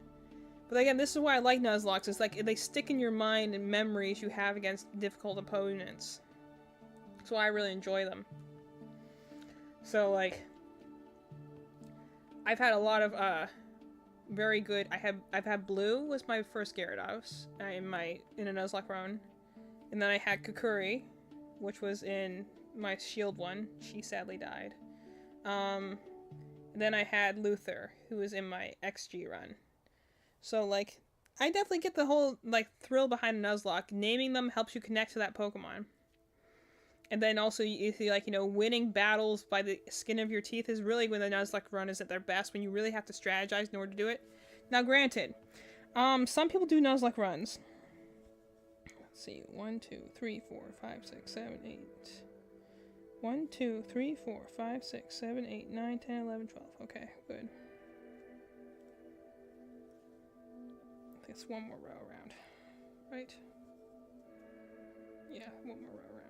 But again, this is why I like Nuzlocke. It's like they stick in your mind and memories you have against difficult opponents. That's why I really enjoy them. So like, I've had a lot of very good. I've had Blue was my first Gyarados in a Nuzlocke run, and then I had Kukuri, which was in my Shield one. She sadly died. And then I had Luther, who was in my XG run. So like, I definitely get the whole like thrill behind a Nuzlocke. Naming them helps you connect to that Pokemon. And then also, you see, like, you know, winning battles by the skin of your teeth is really when the Nuzlocke run is at their best, when you really have to strategize in order to do it. Now, granted, some people do Nuzlocke runs. Let's see, 1, 2, 3, 4, 5, 6, 7, 8. 1, 2, 3, 4, 5, 6, 7, 8, 9, 10, 11, 12. Okay, good. I think it's one more row around, right? Yeah, one more row around.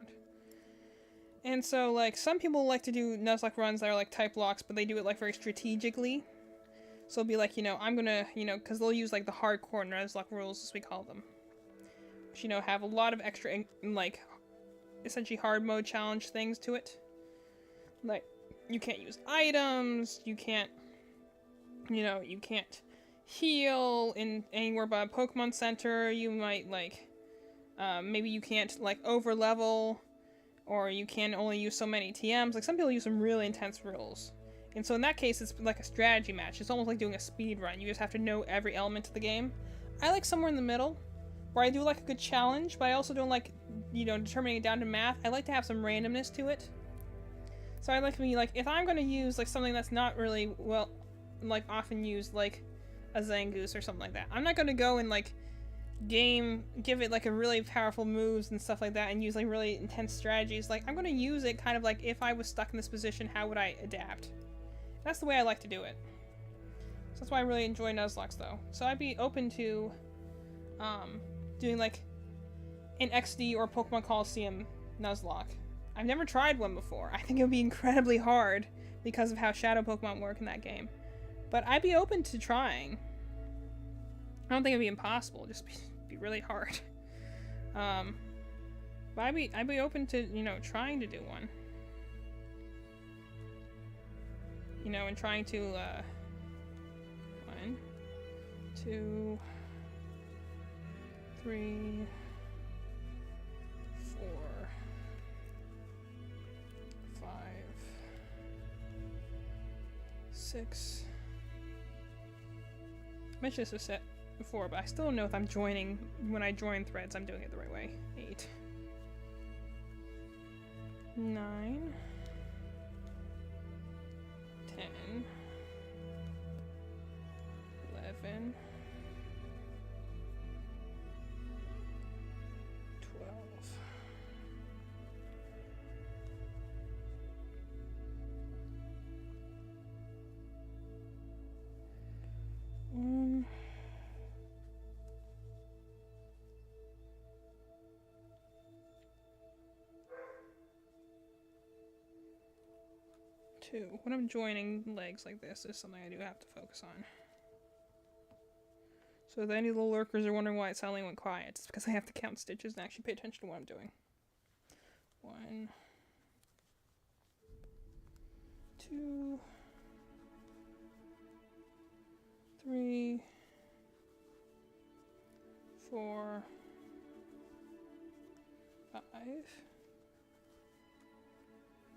And so, like, some people like to do Nuzlocke runs that are, like, type locks, but they do it, like, very strategically. So it'll be like, you know, I'm gonna, you know, because they'll use, like, the hardcore Nuzlocke rules, as we call them. Which, you know, have a lot of extra, like, essentially hard mode challenge things to it. Like, you can't use items, you can't, you know, you can't heal in anywhere but a Pokemon Center, you might, like, maybe you can't, like, over level, or you can only use so many TMs. Like, some people use some really intense rules. And so in that case, it's like a strategy match. It's almost like doing a speed run. You just have to know every element of the game. I like somewhere in the middle, where I do like a good challenge, but I also don't like, you know, determining it down to math. I like to have some randomness to it. So I like to be like, if I'm going to use like something that's not really, well, like often used, like a Zangoose or something like that, I'm not going to go and like give it like a really powerful moves and stuff like that and use like really intense strategies. Like, I'm going to use it kind of like, if I was stuck in this position, how would I adapt? That's the way I like to do it. So that's why I really enjoy Nuzlocks though. So I'd be open to doing like an XD or Pokemon Coliseum Nuzlocke. I've never tried one before. I think it would be incredibly hard because of how Shadow Pokemon work in that game. But I'd be open to trying. I don't think it'd be impossible, it'd just be really hard. But I'd be open to, you know, trying to do one. You know, and trying to, 1, 2, 3, 4, 5, 6. I mentioned this was set before, but I still don't know if I'm joining, when I join threads, I'm doing it the right way. 8, 9, 10, 11, 12. When I'm joining legs like this is something I do have to focus on. So if any little lurkers are wondering why it suddenly went quiet, it's because I have to count stitches and actually pay attention to what I'm doing. 1, 2, 3, 4, 5,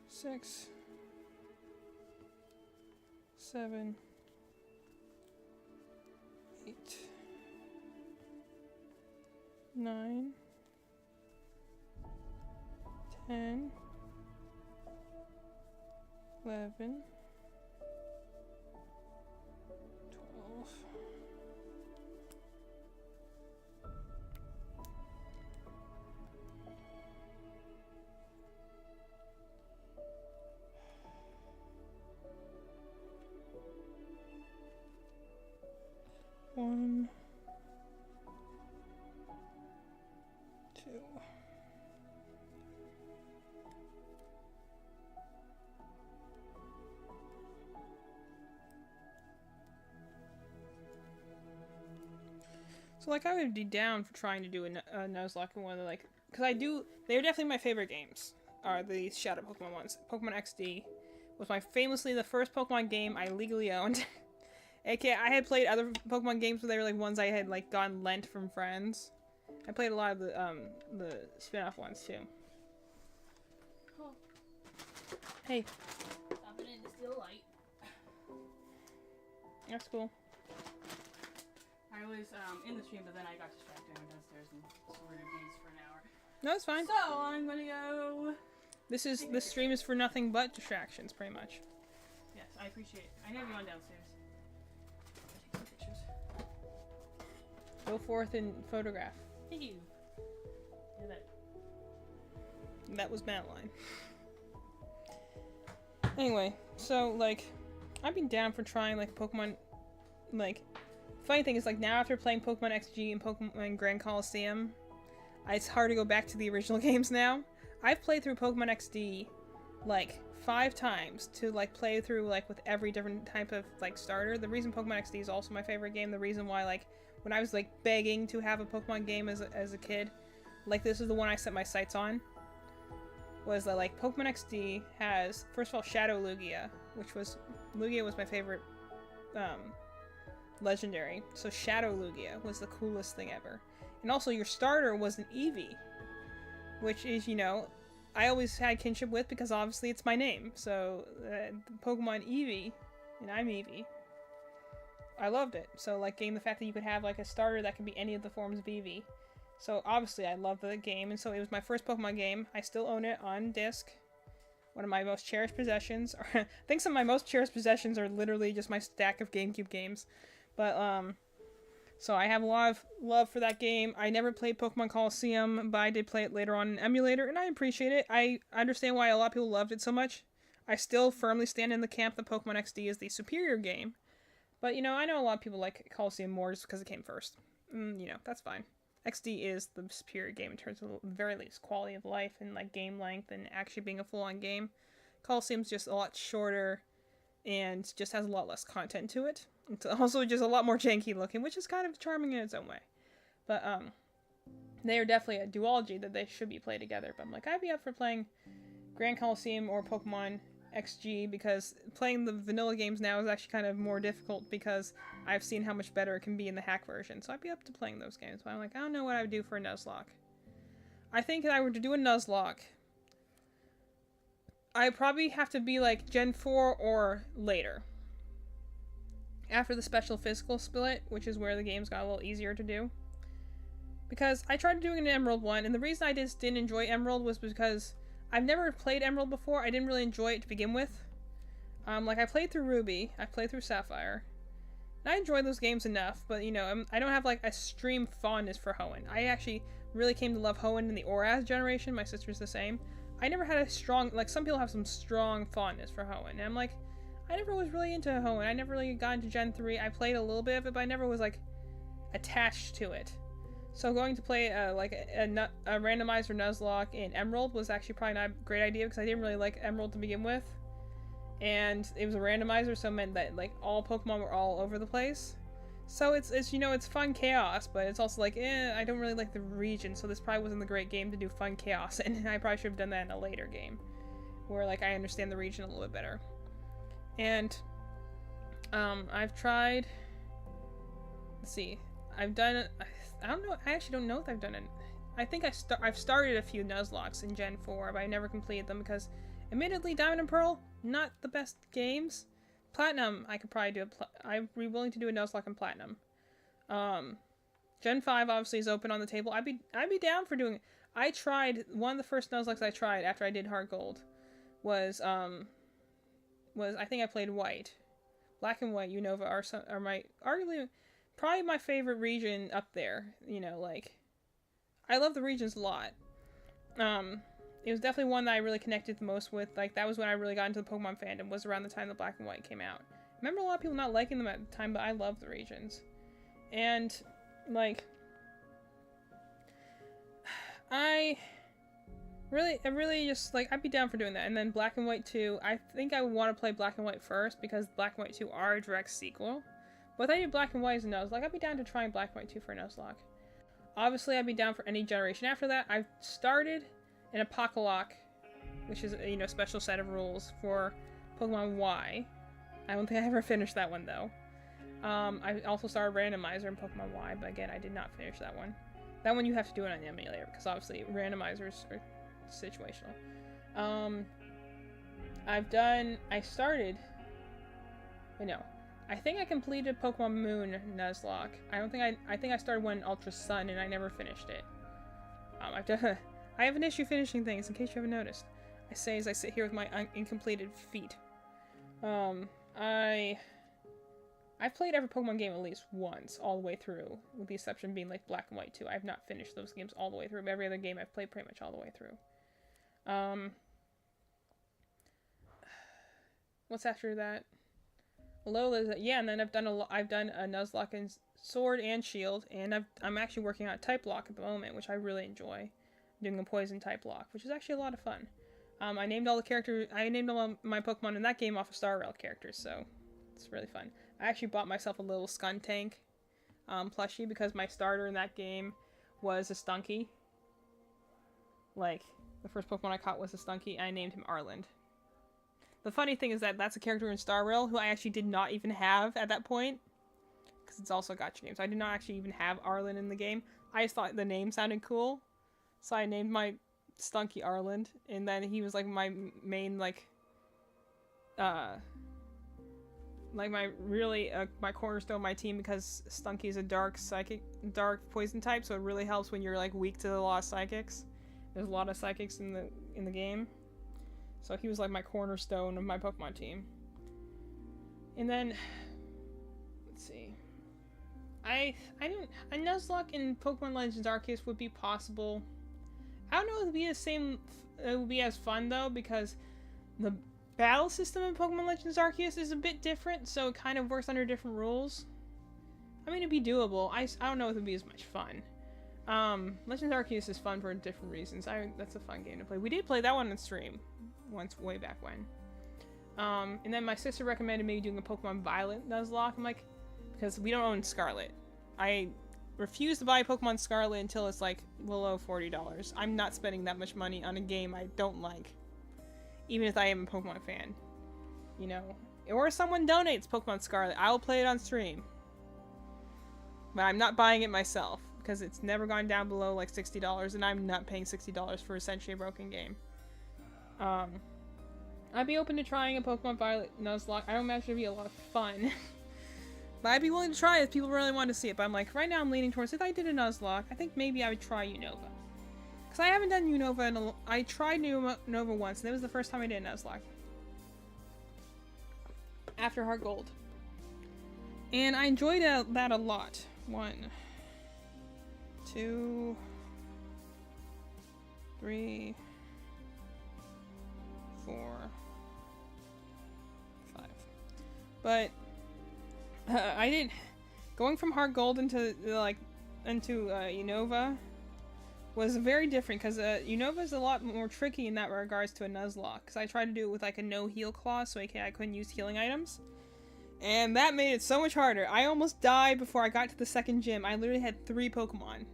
6, 7, 8, 9, 10, 11, 12. One, 2. So, like, I would be down for trying to do a Nuzlocke and one of the, like, because they're definitely my favorite games, are the Shadow Pokemon ones. Pokemon XD, was my famously the first Pokemon game I legally owned. AKA, I had played other Pokemon games, but they were like ones I had like gotten lent from friends. I played a lot of the Fnaf ones too. Oh. Hey. Stopping in to steal light. That's cool. I was in the stream, but then I got distracted and went downstairs and sorted these for an hour. No, it's fine. So I'm gonna go. This stream is for nothing but distractions, pretty much. Yes, I appreciate it. I never gone downstairs. I'll take some pictures. Go forth and photograph. Thank you. Yeah, That was Madeline. Anyway, so like, I've been down for trying like Pokemon. Like, funny thing is like now after playing Pokemon XG and Pokemon Grand Coliseum, it's hard to go back to the original games now. I've played through Pokemon XD like 5 times to like play through like with every different type of like starter. The reason Pokemon XD is also my favorite game, the reason why like when I was like begging to have a Pokemon game as a kid, like this is the one I set my sights on, was that like Pokemon XD has, first of all, Shadow Lugia, Lugia was my favorite legendary, so Shadow Lugia was the coolest thing ever. And also your starter was an Eevee, which is, you know, I always had kinship with because obviously it's my name. So Pokemon Eevee, and I'm Eevee. I loved it. So like the fact that you could have like a starter that could be any of the forms of Eevee. So obviously I love the game, and so it was my first Pokemon game. I still own it on disc. One of my most cherished possessions. I think some of my most cherished possessions are literally just my stack of GameCube games. But so I have a lot of love for that game. I never played Pokemon Coliseum, but I did play it later on in emulator, and I appreciate it. I understand why a lot of people loved it so much. I still firmly stand in the camp that Pokemon XD is the superior game. But, you know, I know a lot of people like Coliseum more just because it came first. You know, that's fine. XD is the superior game in terms of, at the very least, quality of life and, like, game length and actually being a full-on game. Coliseum's just a lot shorter and just has a lot less content to it. It's also just a lot more janky looking, which is kind of charming in its own way. But, they are definitely a duology that they should be played together. But I'm like, I'd be up for playing Grand Coliseum or Pokemon XG, because playing the vanilla games now is actually kind of more difficult because I've seen how much better it can be in the hack version. So I'd be up to playing those games. But I'm like, I don't know what I would do for a Nuzlocke. I think if I were to do a Nuzlocke, I'd probably have to be like Gen 4 or later. After the special physical split, which is where the games got a little easier to do. Because I tried doing an Emerald one, and the reason I just didn't enjoy Emerald was because I've never played Emerald before. I didn't really enjoy it to begin with. Like, I played through Ruby, I played through Sapphire, and I enjoyed those games enough, but, you know, I don't have, like, a extreme fondness for Hoenn. I actually really came to love Hoenn in the Oraz generation. My sister's the same. I never had a strong, like, some people have some strong fondness for Hoenn, and I'm like, I never was really into Hoenn. I never really got into Gen 3. I played a little bit of it, but I never was, like, attached to it. So going to play like a randomizer Nuzlocke in Emerald was actually probably not a great idea because I didn't really like Emerald to begin with. And it was a randomizer, so it meant that like all Pokemon were all over the place. So it's you know, it's fun chaos, but it's also like, I don't really like the region, so this probably wasn't the great game to do fun chaos, and I probably should have done that in a later game. Where like I understand the region a little bit better. And I've tried, let's see, I've done I don't know. I actually don't know if I've done it. I think I've started a few Nuzlockes in Gen 4, but I never completed them because, admittedly, Diamond and Pearl, not the best games. Platinum, I could probably do I'd be willing to do a Nuzlocke in Platinum. Gen 5 obviously is open on the table. I'd be down for doing it. I tried, one of the first Nuzlockes I tried after I did Heart Gold was I think I played White. Black and White, Unova are my, arguably, probably my favorite region up there. You know, like, I love the regions a lot. It was definitely one that I really connected the most with. Like, that was when I really got into the Pokemon fandom, was around the time that Black and White came out. I remember a lot of people not liking them at the time, but I love the regions. And, like, I really just, like, I'd be down for doing that. And then Black and White 2, I think I would want to play Black and White first, because Black and White 2 are a direct sequel. But if I did Black and White as a Nuzlocke, I'd be down to trying Black and White 2 for a Nuzlocke. Obviously, I'd be down for any generation after that. I've started an Apocalock, which is, you know, special set of rules for Pokemon Y. I don't think I ever finished that one though. I also started Randomizer in Pokemon Y, but again, I did not finish that one. That one you have to do it on the emulator, because obviously randomizers are situational. I think I completed Pokemon Moon Nuzlocke. I think I started one in Ultra Sun and I never finished it. I have an issue finishing things, in case you haven't noticed. I say as I sit here with my incompleted feet. I've played every Pokemon game at least once, all the way through, with the exception being like Black and White 2. I have not finished those games all the way through, but every other game I've played pretty much all the way through. What's after that? Alola, yeah, and then I've done a Nuzlocke in Sword and Shield, and I'm actually working on a Type Lock at the moment, which I really enjoy. I'm doing a Poison Type Lock, which is actually a lot of fun. I named all my Pokemon in that game off of Star Rail characters, so it's really fun. I actually bought myself a little Skuntank plushie because my starter in that game was a Stunky. Like, the first Pokemon I caught was a Stunky, and I named him Arland. The funny thing is that that's a character in Star Rail who I actually did not even have at that point, because it's also a gacha game, so I did not actually even have Arland in the game. I just thought the name sounded cool, so I named my Stunky Arland, and then he was like my main my cornerstone of my team, because Stunky's a dark poison type, so it really helps when you're like weak to a lot of psychics. There's a lot of psychics in the game, so he was like my cornerstone of my Pokemon team. And then let's see, a Nuzlocke in Pokemon Legends Arceus would be possible. I don't know if it would be as fun though, because the battle system in Pokemon Legends Arceus is a bit different, so it kind of works under different rules. I mean, it'd be doable. I don't know if it'd be as much fun. Legends Arceus is fun for different reasons. That's a fun game to play. We did play that one on stream once, way back when. And then my sister recommended maybe doing a Pokemon Violet Nuzlocke. I'm like, because we don't own Scarlet. I refuse to buy Pokemon Scarlet until it's like below $40. I'm not spending that much money on a game I don't like, even if I am a Pokemon fan, you know. Or someone donates Pokemon Scarlet, I will play it on stream, but I'm not buying it myself because it's never gone down below like $60, and I'm not paying $60 for essentially a broken game. I'd be open to trying a Pokemon Violet Nuzlocke. I don't imagine it'd be a lot of fun. But I'd be willing to try it if people really want to see it. But I'm like, right now I'm leaning towards, if I did a Nuzlocke, I think maybe I would try Unova. Because I haven't done Unova I tried Unova once, and it was the first time I did a Nuzlocke. After Heart Gold. And I enjoyed that a lot. 1, 2, 3, 4, 5. But I didn't. Going from Heart Gold into Unova was very different, because Unova is a lot more tricky in that regards to a Nuzlocke. Because I tried to do it with like a no heal clause, so I couldn't use healing items, and that made it so much harder. I almost died before I got to the second gym. I literally had 3 Pokemon.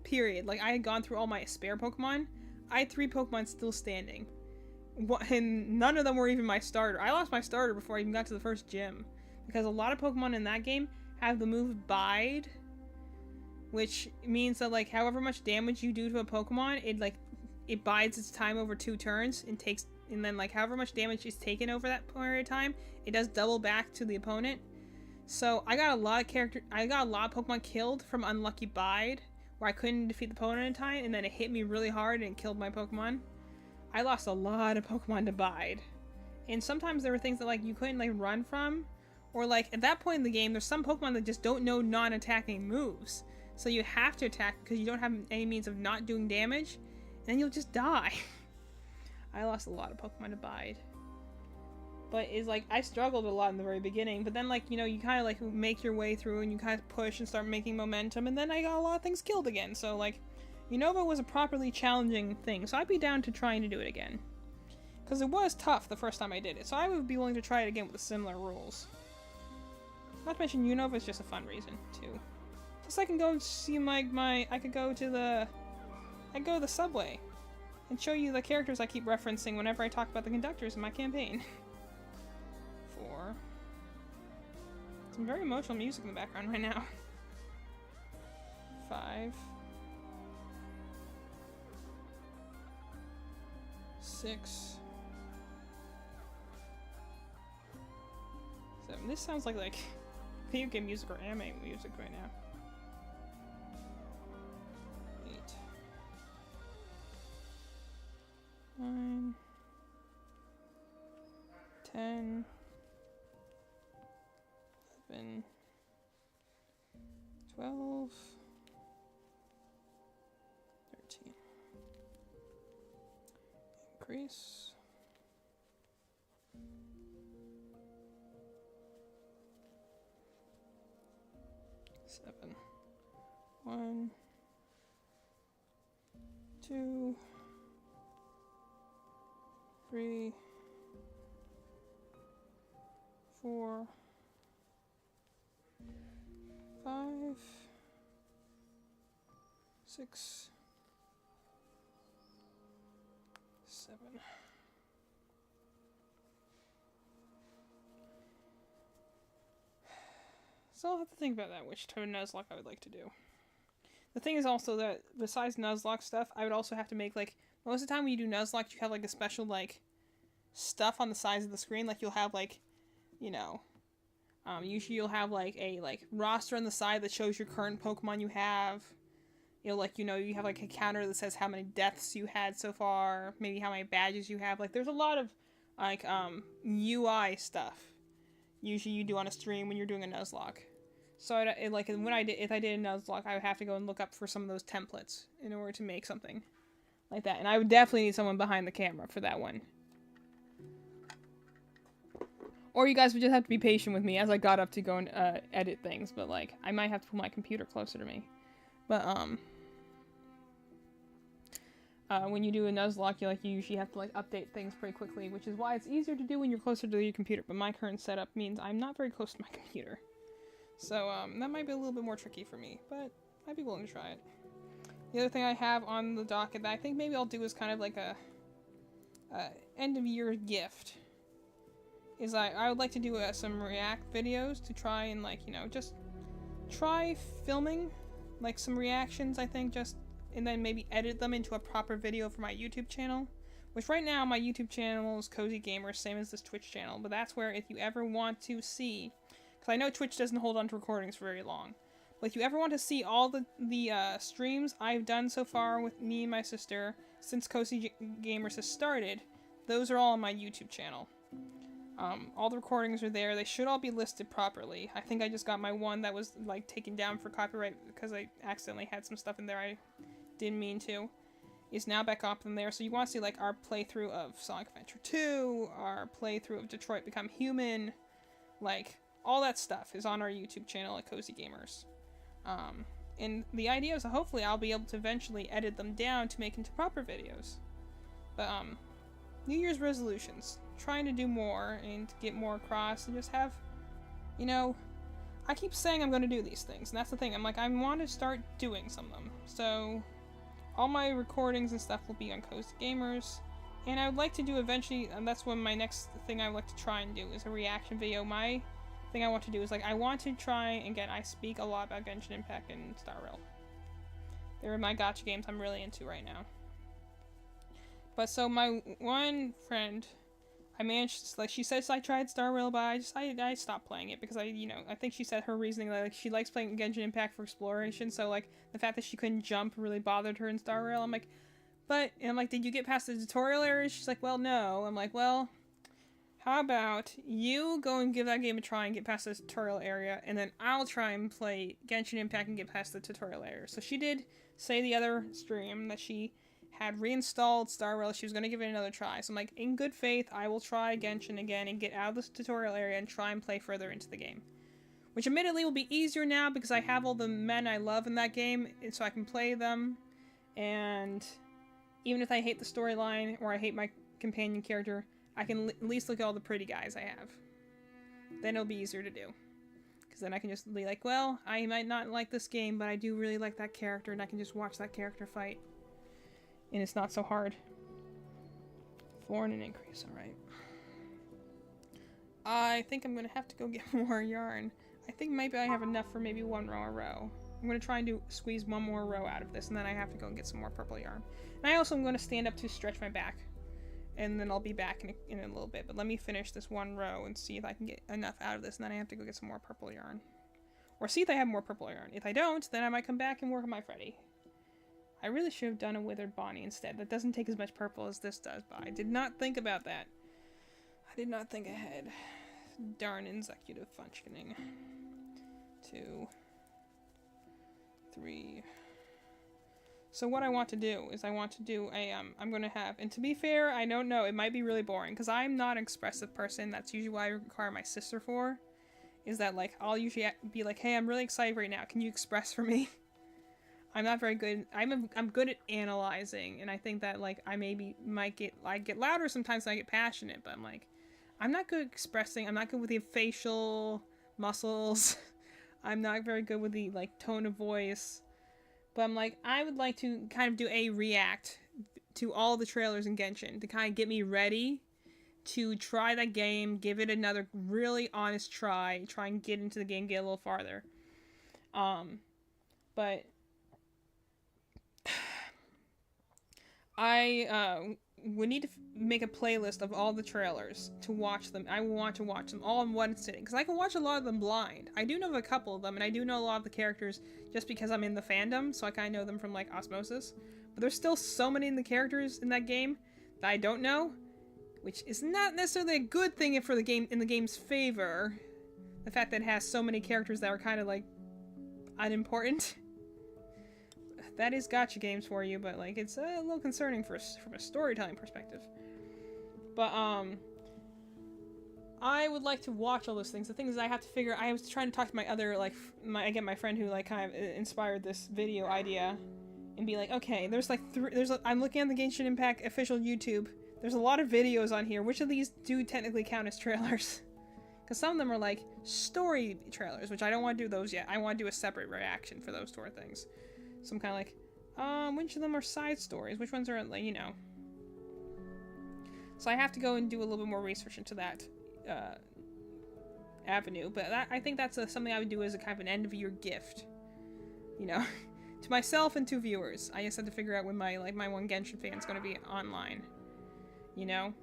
Period. Like, I had gone through all my spare Pokemon. I had 3 Pokemon still standing, and none of them were even my starter. I lost my starter before I even got to the first gym. Because a lot of Pokemon in that game have the move Bide, which means that like however much damage you do to a Pokemon, it bides its time over 2 turns and then like however much damage is taken over that period of time, it does double back to the opponent. So I got a lot of Pokemon killed from unlucky Bide, where I couldn't defeat the opponent in time, and then it hit me really hard and killed my Pokemon. I lost a lot of Pokemon to Bide, and sometimes there were things that like you couldn't like run from. Or like, at that point in the game, there's some Pokemon that just don't know non-attacking moves. So you have to attack because you don't have any means of not doing damage. And then you'll just die. I lost a lot of Pokemon to Bide. But it's like, I struggled a lot in the very beginning. But then like, you know, you kind of like make your way through and you kind of push and start making momentum. And then I got a lot of things killed again. So like, Unova was a properly challenging thing. So I'd be down to trying to do it again. Because it was tough the first time I did it. So I would be willing to try it again with similar rules. Not to mention, Unova is just a fun reason, too. Plus, I can go see I could go to the subway and show you the characters I keep referencing whenever I talk about the conductors in my campaign. Some very emotional music in the background right now. 5, 6, 7. This sounds like video game music or anime music right now. 8, 9, 10, 11, 12, 13. Increase. 7. 1, 2, 3, 4, 5, 6, 7. So I'll have to think about that, which tone Nuzlocke I would like to do. The thing is also that besides Nuzlocke stuff, I would also have to make most of the time when you do Nuzlocke, you have a special stuff on the sides of the screen. You'll have usually you'll have a roster on the side that shows your current Pokemon you have. You have a counter that says how many deaths you had so far, maybe how many badges you have. There's a lot of UI stuff usually you do on a stream when you're doing a Nuzlocke. So if I did a Nuzlocke, I would have to go and look up for some of those templates in order to make something like that. And I would definitely need someone behind the camera for that one. Or you guys would just have to be patient with me as I got up to go and edit things. But I might have to put my computer closer to me. But when you do a Nuzlocke, you usually have to update things pretty quickly, which is why it's easier to do when you're closer to your computer. But my current setup means I'm not very close to my computer. So, that might be a little bit more tricky for me, but I'd be willing to try it. The other thing I have on the docket that I think maybe I'll do is kind of a end-of-year gift. Is I would like to do some react videos to try and, just try filming, some reactions, I think, and then maybe edit them into a proper video for my YouTube channel. Which right now, my YouTube channel is Cozy Gamer, same as this Twitch channel, but that's where if you ever want to see... Because I know Twitch doesn't hold on to recordings for very long. But if you ever want to see all the streams I've done so far with me and my sister since Cozy Gamers has started, those are all on my YouTube channel. All the recordings are there. They should all be listed properly. I think I just got my one that was taken down for copyright because I accidentally had some stuff in there I didn't mean to. Is now back up in there. So you want to see our playthrough of Sonic Adventure 2, our playthrough of Detroit Become Human, all that stuff is on our YouTube channel at Cozy Gamers. And the idea is that hopefully I'll be able to eventually edit them down to make into proper videos. But, New Year's resolutions. Trying to do more and to get more across and just have, I keep saying I'm going to do these things. And that's the thing. I want to start doing some of them. So, all my recordings and stuff will be on Cozy Gamers. And I would like to do eventually, and that's when my next thing I would like to try and do is a reaction video. My thing I want to do is I want to try, and again, I speak a lot about Genshin Impact and Star Rail. They're my gacha games I'm really into right now. But so my one friend, I managed, she says I tried Star Rail, but I stopped playing it because I think she said her reasoning, she likes playing Genshin Impact for exploration, so the fact that she couldn't jump really bothered her in Star Rail. I'm did you get past the tutorial area? She's like, well, no. I'm like, well, how about you go and give that game a try and get past the tutorial area, and then I'll try and play Genshin Impact and get past the tutorial area. So she did say the other stream that she had reinstalled Star Rail. She was going to give it another try. So I'm in good faith, I will try Genshin again and get out of this tutorial area and try and play further into the game. Which admittedly will be easier now because I have all the men I love in that game, so I can play them. And even if I hate the storyline or I hate my companion character, I can at least look at all the pretty guys I have. Then it'll be easier to do. Because then I can just be like, well, I might not like this game, but I do really like that character, and I can just watch that character fight. And it's not so hard. 4 and an increase, alright. I think I'm going to have to go get more yarn. I think maybe I have enough for maybe 1 more row. I'm going to try and squeeze 1 more row out of this, and then I have to go and get some more purple yarn. And I also am going to stand up to stretch my back, and then I'll be back in a little bit. But let me finish this 1 row and see if I can get enough out of this, and then I have to go get some more purple yarn. Or see if I have more purple yarn. If I don't, then I might come back and work on my Freddy. I really should have done a withered Bonnie instead. That doesn't take as much purple as this does, but I did not think about that. I did not think ahead. Darn executive functioning. 2, 3. So what I want to do is I want to do a, I'm going to have, and to be fair, I don't know, it might be really boring, because I'm not an expressive person. That's usually what I require my sister for, is that, like, I'll usually be like, hey, I'm really excited right now. Can you express for me? I'm not very good. I'm good at analyzing, and I think that, like, I get louder sometimes when I get passionate, but I'm like, I'm not good at expressing. I'm not good with the facial muscles. I'm not very good with the, like, tone of voice. But I'm like, I would like to kind of do a react to all the trailers in Genshin to kind of get me ready to try that game, give it another really honest try and get into the game, get a little farther. But I would need to make a playlist of all the trailers to watch them. I want to watch them all in one sitting, because I can watch a lot of them blind. I do know a couple of them, and I do know a lot of the characters just because I'm in the fandom, so I kind of know them from, like, osmosis. But there's still so many in the characters in that game that I don't know, which is not necessarily a good thing for the game in the game's favor. The fact that it has so many characters that are kind of, like, unimportant. That is gacha games for you, but, like, it's a little concerning from a storytelling perspective. But, I would like to watch all those things. The thing is, I have to figure, I was trying to talk to my other, like, my friend who, like, kind of inspired this video idea, and be like, okay, there's, like, I'm looking at the Genshin Impact official YouTube. There's a lot of videos on here. Which of these do technically count as trailers? Because some of them are, like, story trailers, which I don't want to do those yet. I want to do a separate reaction for those sort of things. So I'm kind of like, which of them are side stories? Which ones are, like, you know. So I have to go and do a little bit more research into that avenue. But I think that's something I would do as a kind of an end-of-year gift. You know, to myself and to viewers. I just have to figure out when my one Genshin fan is going to be online. You know?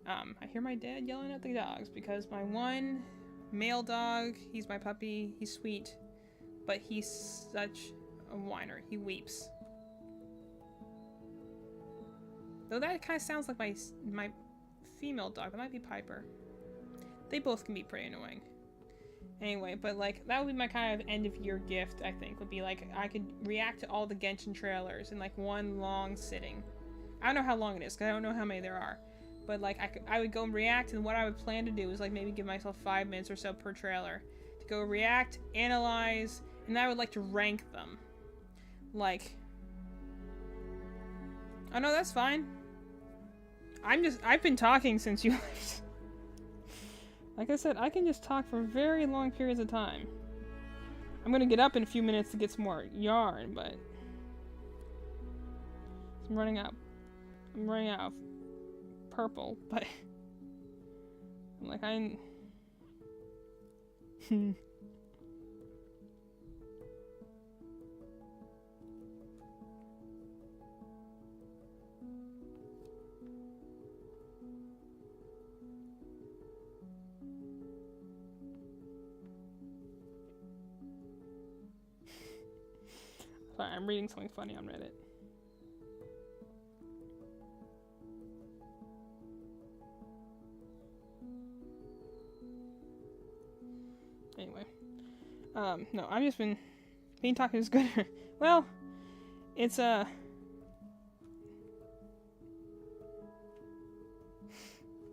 I hear my dad yelling at the dogs because my one male dog, he's my puppy, he's sweet, but he's such a whiner. He weeps. Though that kind of sounds like my female dog. That might be Piper. They both can be pretty annoying. Anyway, but, like, that would be my kind of end-of-year gift, I think. Would be, like, I could react to all the Genshin trailers in, like, one long sitting. I don't know how long it is, because I don't know how many there are. But, like, I would go and react, and what I would plan to do is, like, maybe give myself 5 minutes or so per trailer. To go react, analyze, and I would like to rank them. Like... Oh, no, that's fine. I've been talking since you left. Like I said, I can just talk for very long periods of time. I'm gonna get up in a few minutes to get some more yarn, but... I'm running out of purple, but... I'm like, Sorry, I'm reading something funny on Reddit. Anyway. No, I've just been talking is good. Well, it's, No,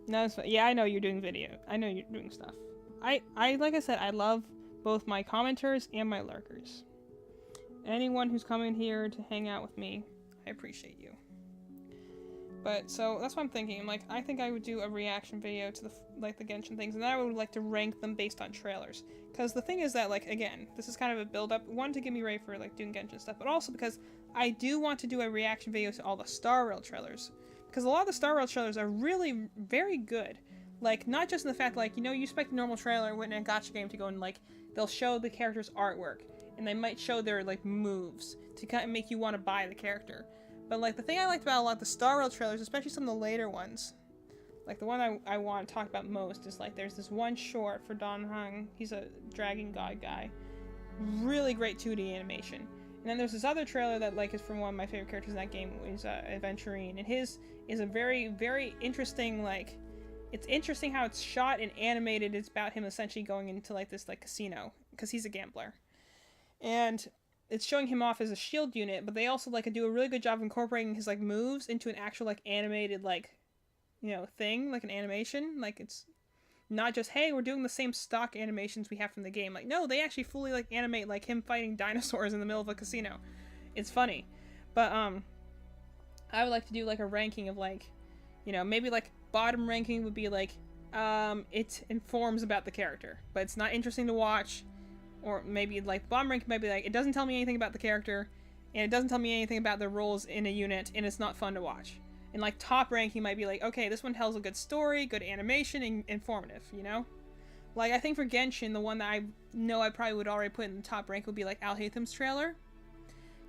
it's fine. Yeah, I know you're doing video. I know you're doing stuff. I like I said, I love both my commenters and my lurkers. Anyone who's coming here to hang out with me, I appreciate you. But, so, that's what I'm thinking. Like, I think I would do a reaction video to the Genshin things, and then I would like to rank them based on trailers. Because the thing is that, like, again, this is kind of a build-up. One, to get me ready for, like, doing Genshin stuff, but also because I do want to do a reaction video to all the Star Rail trailers. Because a lot of the Star Rail trailers are really very good. Like, not just in the fact, like, you know, you expect a normal trailer in a gacha game to go and, like, they'll show the character's artwork, and they might show their like moves to kind of make you want to buy the character. But like the thing I liked about a lot of the Star Rail trailers, especially some of the later ones, like the one I want to talk about most is like there's this one short for Don Hung. He's a dragon god guy. Really great 2D animation. And then there's this other trailer that like is from one of my favorite characters in that game, is Aventurine, and his is a very, very interesting, like, it's interesting how it's shot and animated. It's about him essentially going into like this like casino because he's a gambler, and it's showing him off as a shield unit, but they also like do a really good job of incorporating his like moves into an actual like animated like, you know, thing, like an animation. Like it's not just, hey, we're doing the same stock animations we have from the game. Like, no, they actually fully like animate like him fighting dinosaurs in the middle of a casino. It's funny. But I would like to do like a ranking of like, you know, maybe like bottom ranking would be like it informs about the character, but it's not interesting to watch. Or maybe like bottom ranking might be like, it doesn't tell me anything about the character, and it doesn't tell me anything about the roles in a unit, and it's not fun to watch. And like top ranking might be like, okay, this one tells a good story, good animation, and informative, you know? Like I think for Genshin, the one that I know I probably would already put in the top rank would be like Al Haytham's trailer.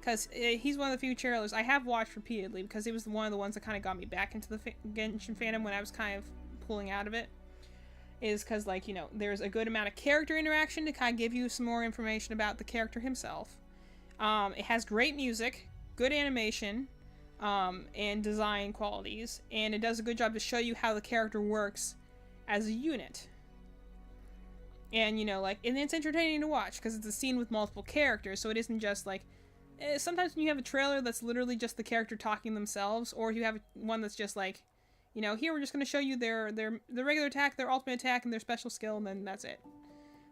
Because he's one of the few trailers I have watched repeatedly, because it was one of the ones that kind of got me back into the Genshin fandom when I was kind of pulling out of it. Is because, like, you know, there's a good amount of character interaction to kind of give you some more information about the character himself. It has great music, good animation, and design qualities, and it does a good job to show you how the character works as a unit. And, you know, like, and it's entertaining to watch, because it's a scene with multiple characters, so it isn't just, like, sometimes when you have a trailer that's literally just the character talking themselves, or you have one that's just, like, you know, here we're just going to show you their regular attack, their ultimate attack, and their special skill, and then that's it.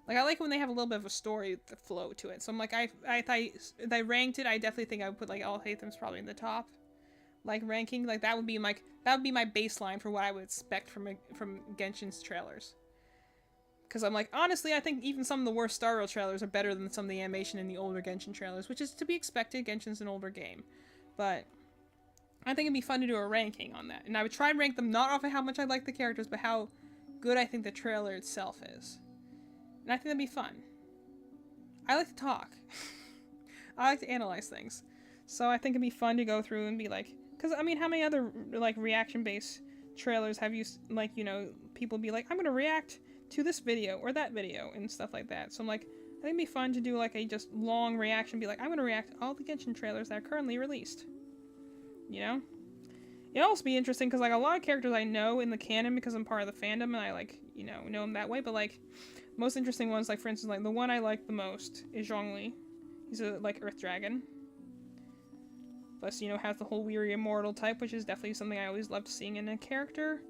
Like, I like when they have a little bit of a story flow to it. So I'm like, if I ranked it, I definitely think I would put, like, Al Haytham's probably in the top. Like, ranking. Like, that would be my baseline for what I would expect from Genshin's trailers. Because I'm like, honestly, I think even some of the worst Star Rail trailers are better than some of the animation in the older Genshin trailers, which is to be expected. Genshin's an older game. But I think it'd be fun to do a ranking on that. And I would try and rank them not off of how much I like the characters, but how good I think the trailer itself is. And I think that'd be fun. I like to talk. I like to analyze things. So I think it'd be fun to go through and be like... Because, I mean, how many other, like, reaction-based trailers have you, like, you know, people be like, I'm going to react to this video or that video and stuff like that. So I'm like, I think it'd be fun to do, like, a just long reaction. Be like, I'm going to react to all the Genshin trailers that are currently released. You know? It'd also be interesting because, like, a lot of characters I know in the canon because I'm part of the fandom and I, like, you know them that way. But, like, most interesting ones, like, for instance, like, the one I like the most is Zhongli. He's a, like, Earth Dragon. Plus, you know, has the whole weary immortal type, which is definitely something I always loved seeing in a character.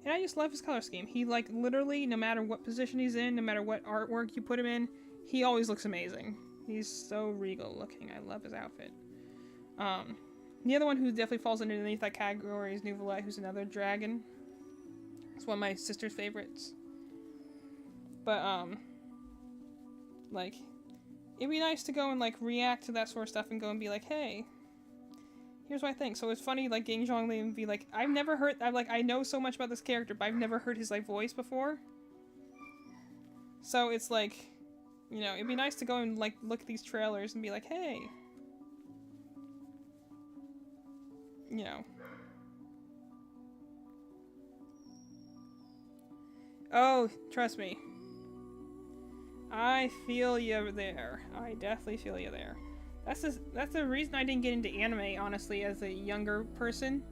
And I just love his color scheme. He, like, literally, no matter what position he's in, no matter what artwork you put him in, he always looks amazing. He's so regal looking. I love his outfit. The other one who definitely falls underneath that category is Nuvolite, who's another dragon. It's one of my sister's favorites. But, like, it'd be nice to go and, like, react to that sort of stuff and go and be like, hey, here's what I think. So it's funny, like, getting Zhongli and be like, I know so much about this character, but I've never heard his, like, voice before. So it's like, you know, it'd be nice to go and, like, look at these trailers and be like, hey, you know. Oh, trust me. I feel you there. I definitely feel you there. That's the reason I didn't get into anime, honestly, as a younger person.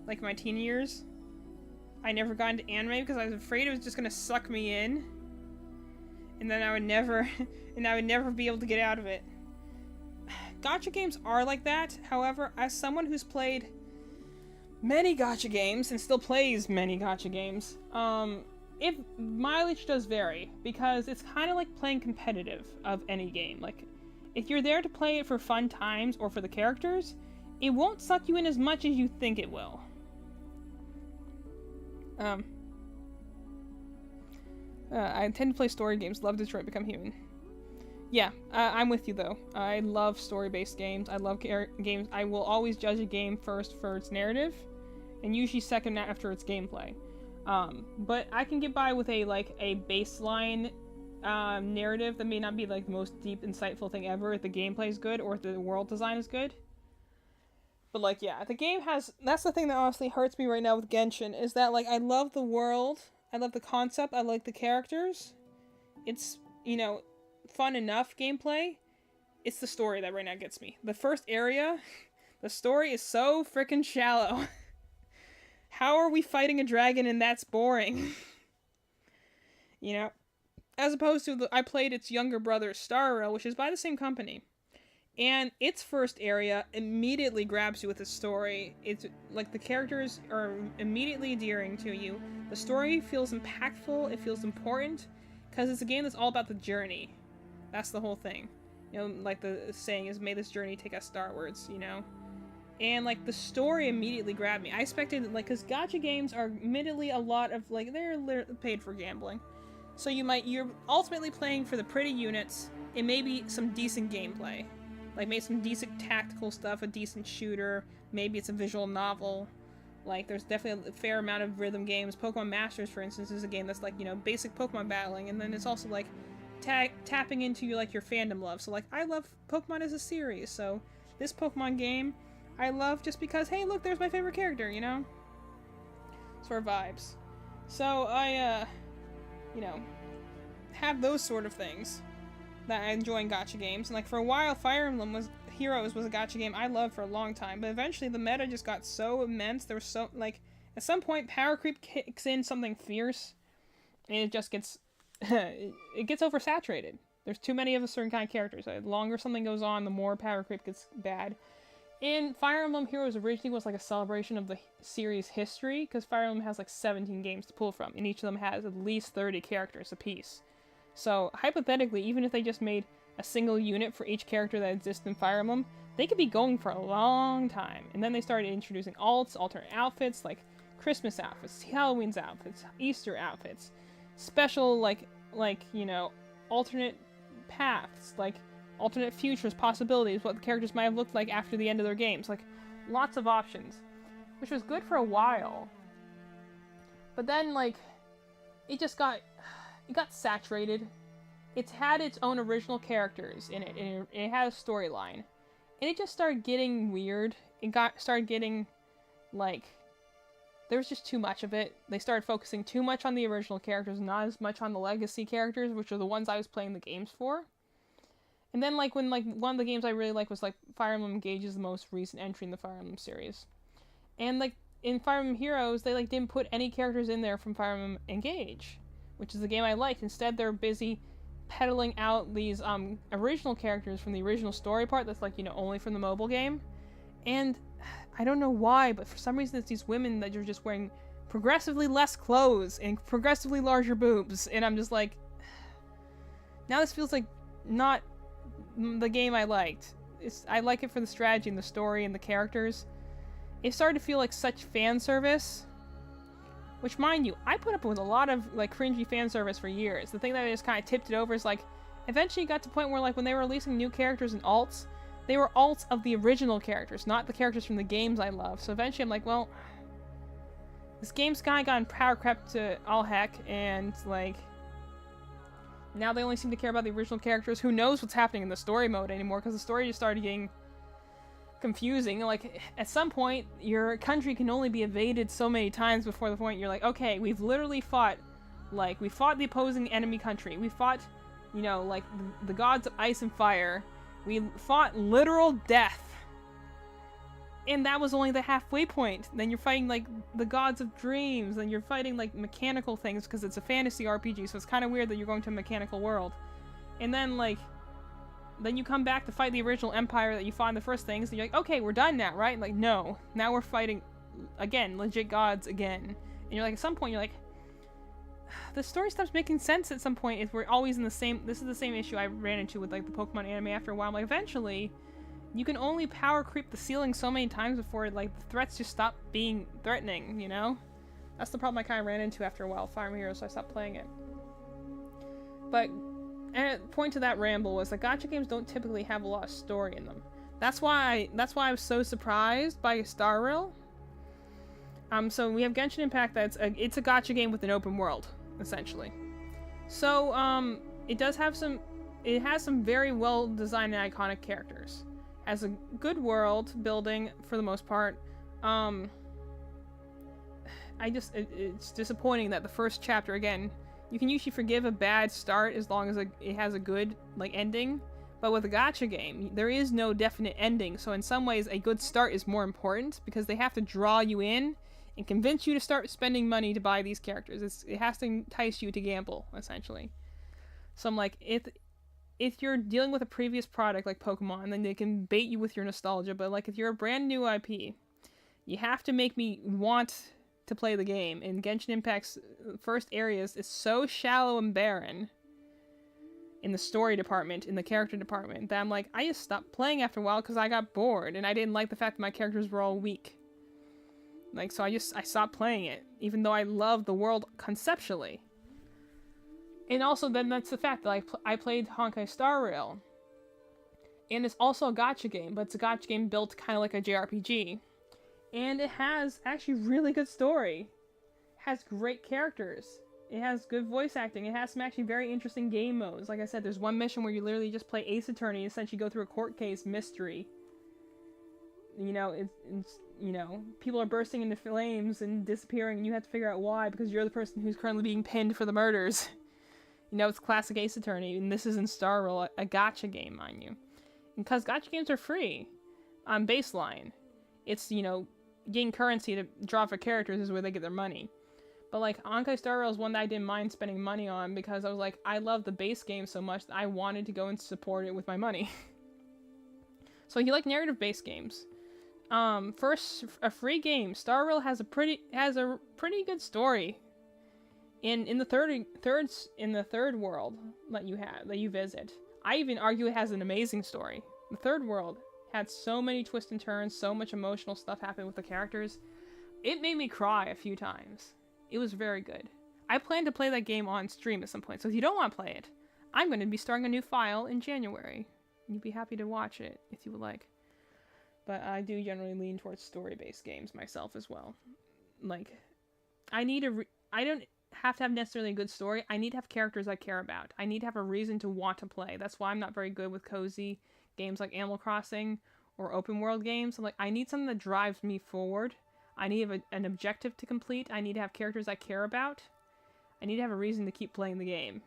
Like, my teen years. I never got into anime because I was afraid it was just gonna suck me in. And then I would never be able to get out of it. Gacha games are like that. However, as someone who's played many gacha games and still plays many gacha games, if mileage does vary, because it's kind of like playing competitive of any game. Like, if you're there to play it for fun times or for the characters, it won't suck you in as much as you think it will. I tend to play story games. Love Detroit Become Human. Yeah, I'm with you though. I love story-based games. I love games. I will always judge a game first for its narrative, and usually second after its gameplay. But I can get by with a baseline narrative that may not be like the most deep, insightful thing ever if the gameplay is good or if the world design is good. But like, yeah, the game has, that's the thing that honestly hurts me right now with Genshin, is that like, I love the world, I love the concept, I like the characters. It's, you know, fun enough gameplay. It's the story that right now gets me. The first area, the story is so freaking shallow. How are we fighting a dragon and that's boring? You know? As opposed to, I played its younger brother, Star Rail, which is by the same company. And its first area immediately grabs you with the story. It's, like, the characters are immediately endearing to you. The story feels impactful, it feels important, because it's a game that's all about the journey. That's the whole thing. You know, like the saying is, may this journey take us starwards, you know? And, like, the story immediately grabbed me. I expected, like, because gacha games are admittedly a lot of, like, they're paid for gambling. So you're ultimately playing for the pretty units and maybe some decent gameplay. Like, maybe some decent tactical stuff, a decent shooter, maybe it's a visual novel. Like, there's definitely a fair amount of rhythm games. Pokemon Masters, for instance, is a game that's, like, you know, basic Pokemon battling, and then it's also, like, tapping into, like, your fandom love. So, like, I love Pokemon as a series, so this Pokemon game I love just because, hey, look, there's my favorite character, you know? Sort of vibes. So, I, you know, have those sort of things that I enjoy in gacha games. And, like, for a while, Fire Emblem Heroes was a gacha game I loved for a long time, but eventually the meta just got so immense, there was so, like, at some point, power creep kicks in something fierce, and it just gets, it gets oversaturated. There's too many of a certain kind of characters. The longer something goes on, the more power creep gets bad. And Fire Emblem Heroes originally was like a celebration of the series' history, because Fire Emblem has like 17 games to pull from, and each of them has at least 30 characters apiece. So, hypothetically, even if they just made a single unit for each character that exists in Fire Emblem, they could be going for a long time. And then they started introducing alts, alternate outfits, like Christmas outfits, Halloween's outfits, Easter outfits, special, like, you know, alternate paths, like, alternate futures, possibilities, what the characters might have looked like after the end of their games. Like, lots of options. Which was good for a while. But then, like, it got saturated. It's had its own original characters in it, and it had a storyline. And it just started getting weird. Started getting, like, there was just too much of it. They started focusing too much on the original characters, not as much on the legacy characters, which are the ones I was playing the games for. And then, like, when, like, one of the games I really liked was, like, Fire Emblem Engage is the most recent entry in the Fire Emblem series. And, like, in Fire Emblem Heroes, they, like, didn't put any characters in there from Fire Emblem Engage, which is the game I liked. Instead, they're busy peddling out these, original characters from the original story part that's, like, you know, only from the mobile game. And I don't know why, but for some reason it's these women that are just wearing progressively less clothes and progressively larger boobs. And I'm just like, now this feels like not the game I liked. I like it for the strategy and the story and the characters. It started to feel like such fan service, which, mind you, I put up with a lot of, like, cringy fan service for years. The thing that I just kind of tipped it over is, like, eventually it got to the point where, like, when they were releasing new characters and alts, they were alts of the original characters, not the characters from the games I love. So eventually I'm like, well, this game's kind of gotten power crept to all heck, and, like, now they only seem to care about the original characters. Who knows what's happening in the story mode anymore, because the story just started getting confusing. Like, at some point, your country can only be invaded so many times before the point you're like, okay, we've literally fought, like, we fought the opposing enemy country. We fought, you know, like, the gods of ice and fire. We fought literal death. And that was only the halfway point. Then you're fighting, like, the gods of dreams. Then you're fighting, like, mechanical things, because it's a fantasy RPG, so it's kind of weird that you're going to a mechanical world. And then, like, then you come back to fight the original empire that you fought in the first things, and you're like, okay, we're done now, right? Like, no. Now we're fighting, again, legit gods again. And you're like, at some point, you're like, the story stops making sense at some point if we're always in the same... This is the same issue I ran into with, like, the Pokemon anime after a while. Like, eventually, you can only power creep the ceiling so many times before, like, the threats just stop being threatening, you know? That's the problem I kind of ran into after a while, Fire Emblem Heroes, so I stopped playing it. But, and the point to that ramble was that gacha games don't typically have a lot of story in them. That's why I was so surprised by Star Rail. So we have Genshin Impact, it's a gacha game with an open world, essentially. So, it does have some, it has some very well designed and iconic characters. Has a good world building for the most part. It's disappointing that the first chapter, again, you can usually forgive a bad start as long as it has a good, like, ending. But with a gacha game, there is no definite ending, so in some ways a good start is more important because they have to draw you in and convince you to start spending money to buy these characters. It has to entice you to gamble, essentially. So I'm like, if you're dealing with a previous product like Pokemon, then they can bait you with your nostalgia, but like if you're a brand new IP, you have to make me want to play the game, and Genshin Impact's first areas is so shallow and barren in the story department, in the character department, that I'm like, I just stopped playing after a while because I got bored, and I didn't like the fact that my characters were all weak. Like, so I stopped playing it, even though I love the world conceptually. And also, then that's the fact that I played Honkai Star Rail, and it's also a gacha game, but it's a gacha game built kind of like a JRPG. And it has actually really good story. It has great characters. It has good voice acting. It has some actually very interesting game modes. Like I said, there's one mission where you literally just play Ace Attorney and essentially go through a court case mystery. You know, it's you know, people are bursting into flames and disappearing, and you have to figure out why because you're the person who's currently being pinned for the murders. You know, it's classic Ace Attorney, and this is in Star Rail, a gacha game, mind you. And because gacha games are free on baseline, it's, you know, getting currency to draw for characters is where they get their money. But like, Honkai Star Rail is one that I didn't mind spending money on because I was like, I love the base game so much that I wanted to go and support it with my money. So you like narrative-based games. First, a free game. Star Rail has a pretty good story. In the third world that you visit, I even argue it has an amazing story. The third world had so many twists and turns, so much emotional stuff happened with the characters. It made me cry a few times. It was very good. I plan to play that game on stream at some point, so if you don't want to play it, I'm going to be starting a new file in January. You'd be happy to watch it if you would like. But I do generally lean towards story-based games myself as well. Like, I don't have to have necessarily a good story. I need to have characters I care about. I need to have a reason to want to play. That's why I'm not very good with cozy games like Animal Crossing or open world games. I'm like, I need something that drives me forward. I need an objective to complete. I need to have characters I care about. I need to have a reason to keep playing the game.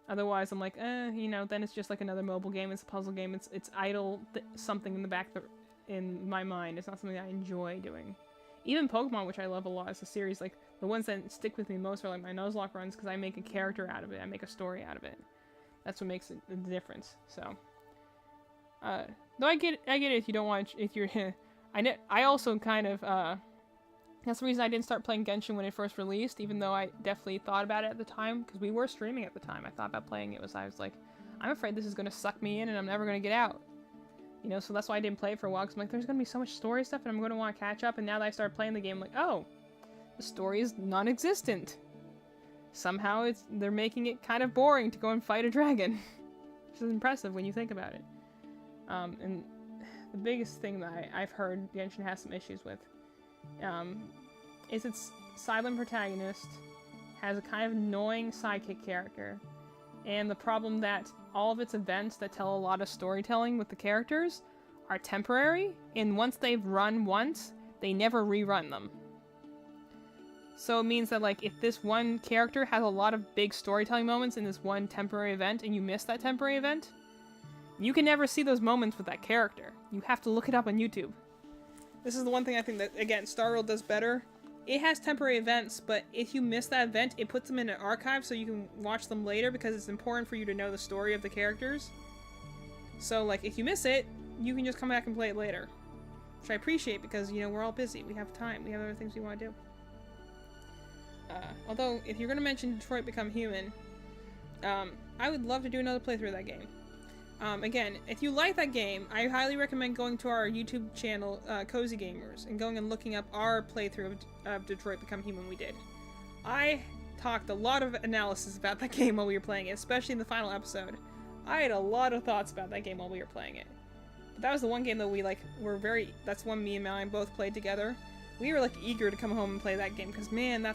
Otherwise, I'm like, you know, then it's just like another mobile game. It's a puzzle game. It's idle something in the back in my mind. It's not something I enjoy doing. Even Pokemon, which I love a lot as a series, like, the ones that stick with me most are like my Nuzlocke runs because I make a character out of it. I make a story out of it. That's what makes it the difference. So, though I get it if you don't want, if you're, I also kind of, that's the reason I didn't start playing Genshin when it first released, even though I definitely thought about it at the time, because we were streaming at the time. I thought about playing it. I was like, I'm afraid this is going to suck me in and I'm never going to get out. You know, so that's why I didn't play it for a while, because I'm like, there's going to be so much story stuff and I'm going to want to catch up, and now that I started playing the game, I'm like, oh, the story is non-existent. Somehow they're making it kind of boring to go and fight a dragon. Which is impressive when you think about it. And the biggest thing that I've heard Genshin has some issues with is its silent protagonist has a kind of annoying sidekick character, and the problem that all of its events that tell a lot of storytelling with the characters are temporary, and once they've run once, they never rerun them. So it means that, like, if this one character has a lot of big storytelling moments in this one temporary event, and you miss that temporary event, you can never see those moments with that character. You have to look it up on YouTube. This is the one thing I think that, again, Star Rail does better. It has temporary events, but if you miss that event, it puts them in an archive so you can watch them later because it's important for you to know the story of the characters. So, like, if you miss it, you can just come back and play it later. Which I appreciate because, you know, we're all busy. We have time. We have other things we want to do. Although, if you're going to mention Detroit Become Human, I would love to do another playthrough of that game. Again, if you like that game, I highly recommend going to our YouTube channel, Cozy Gamers, and going and looking up our playthrough of Detroit Become Human we did. I talked a lot of analysis about that game while we were playing it, especially in the final episode. I had a lot of thoughts about that game while we were playing it. But that was the one game that we, like, that's one me and Malin both played together. We were, like, eager to come home and play that game, because, man,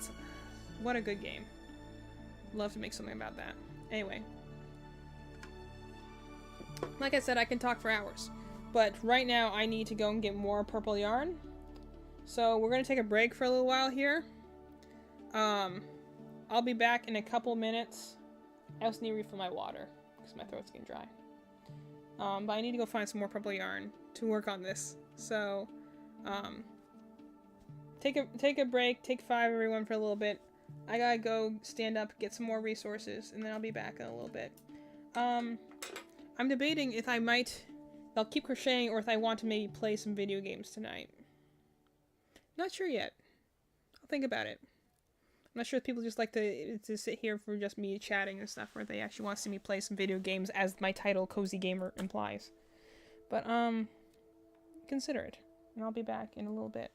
what a good game. Love to make something about that. Anyway. Like I said, I can talk for hours. But right now, I need to go and get more purple yarn. So we're going to take a break for a little while here. I'll be back in a couple minutes. I also need to refill my water because my throat's getting dry. But I need to go find some more purple yarn to work on this. So, take a break. Take 5, everyone, for a little bit. I gotta go stand up, get some more resources, and then I'll be back in a little bit. I'm debating if I'll keep crocheting or if I want to maybe play some video games tonight. Not sure yet. I'll think about it. I'm not sure if people just like to sit here for just me chatting and stuff, or if they actually want to see me play some video games, as my title, Cozy Gamer, implies. But, consider it. And I'll be back in a little bit.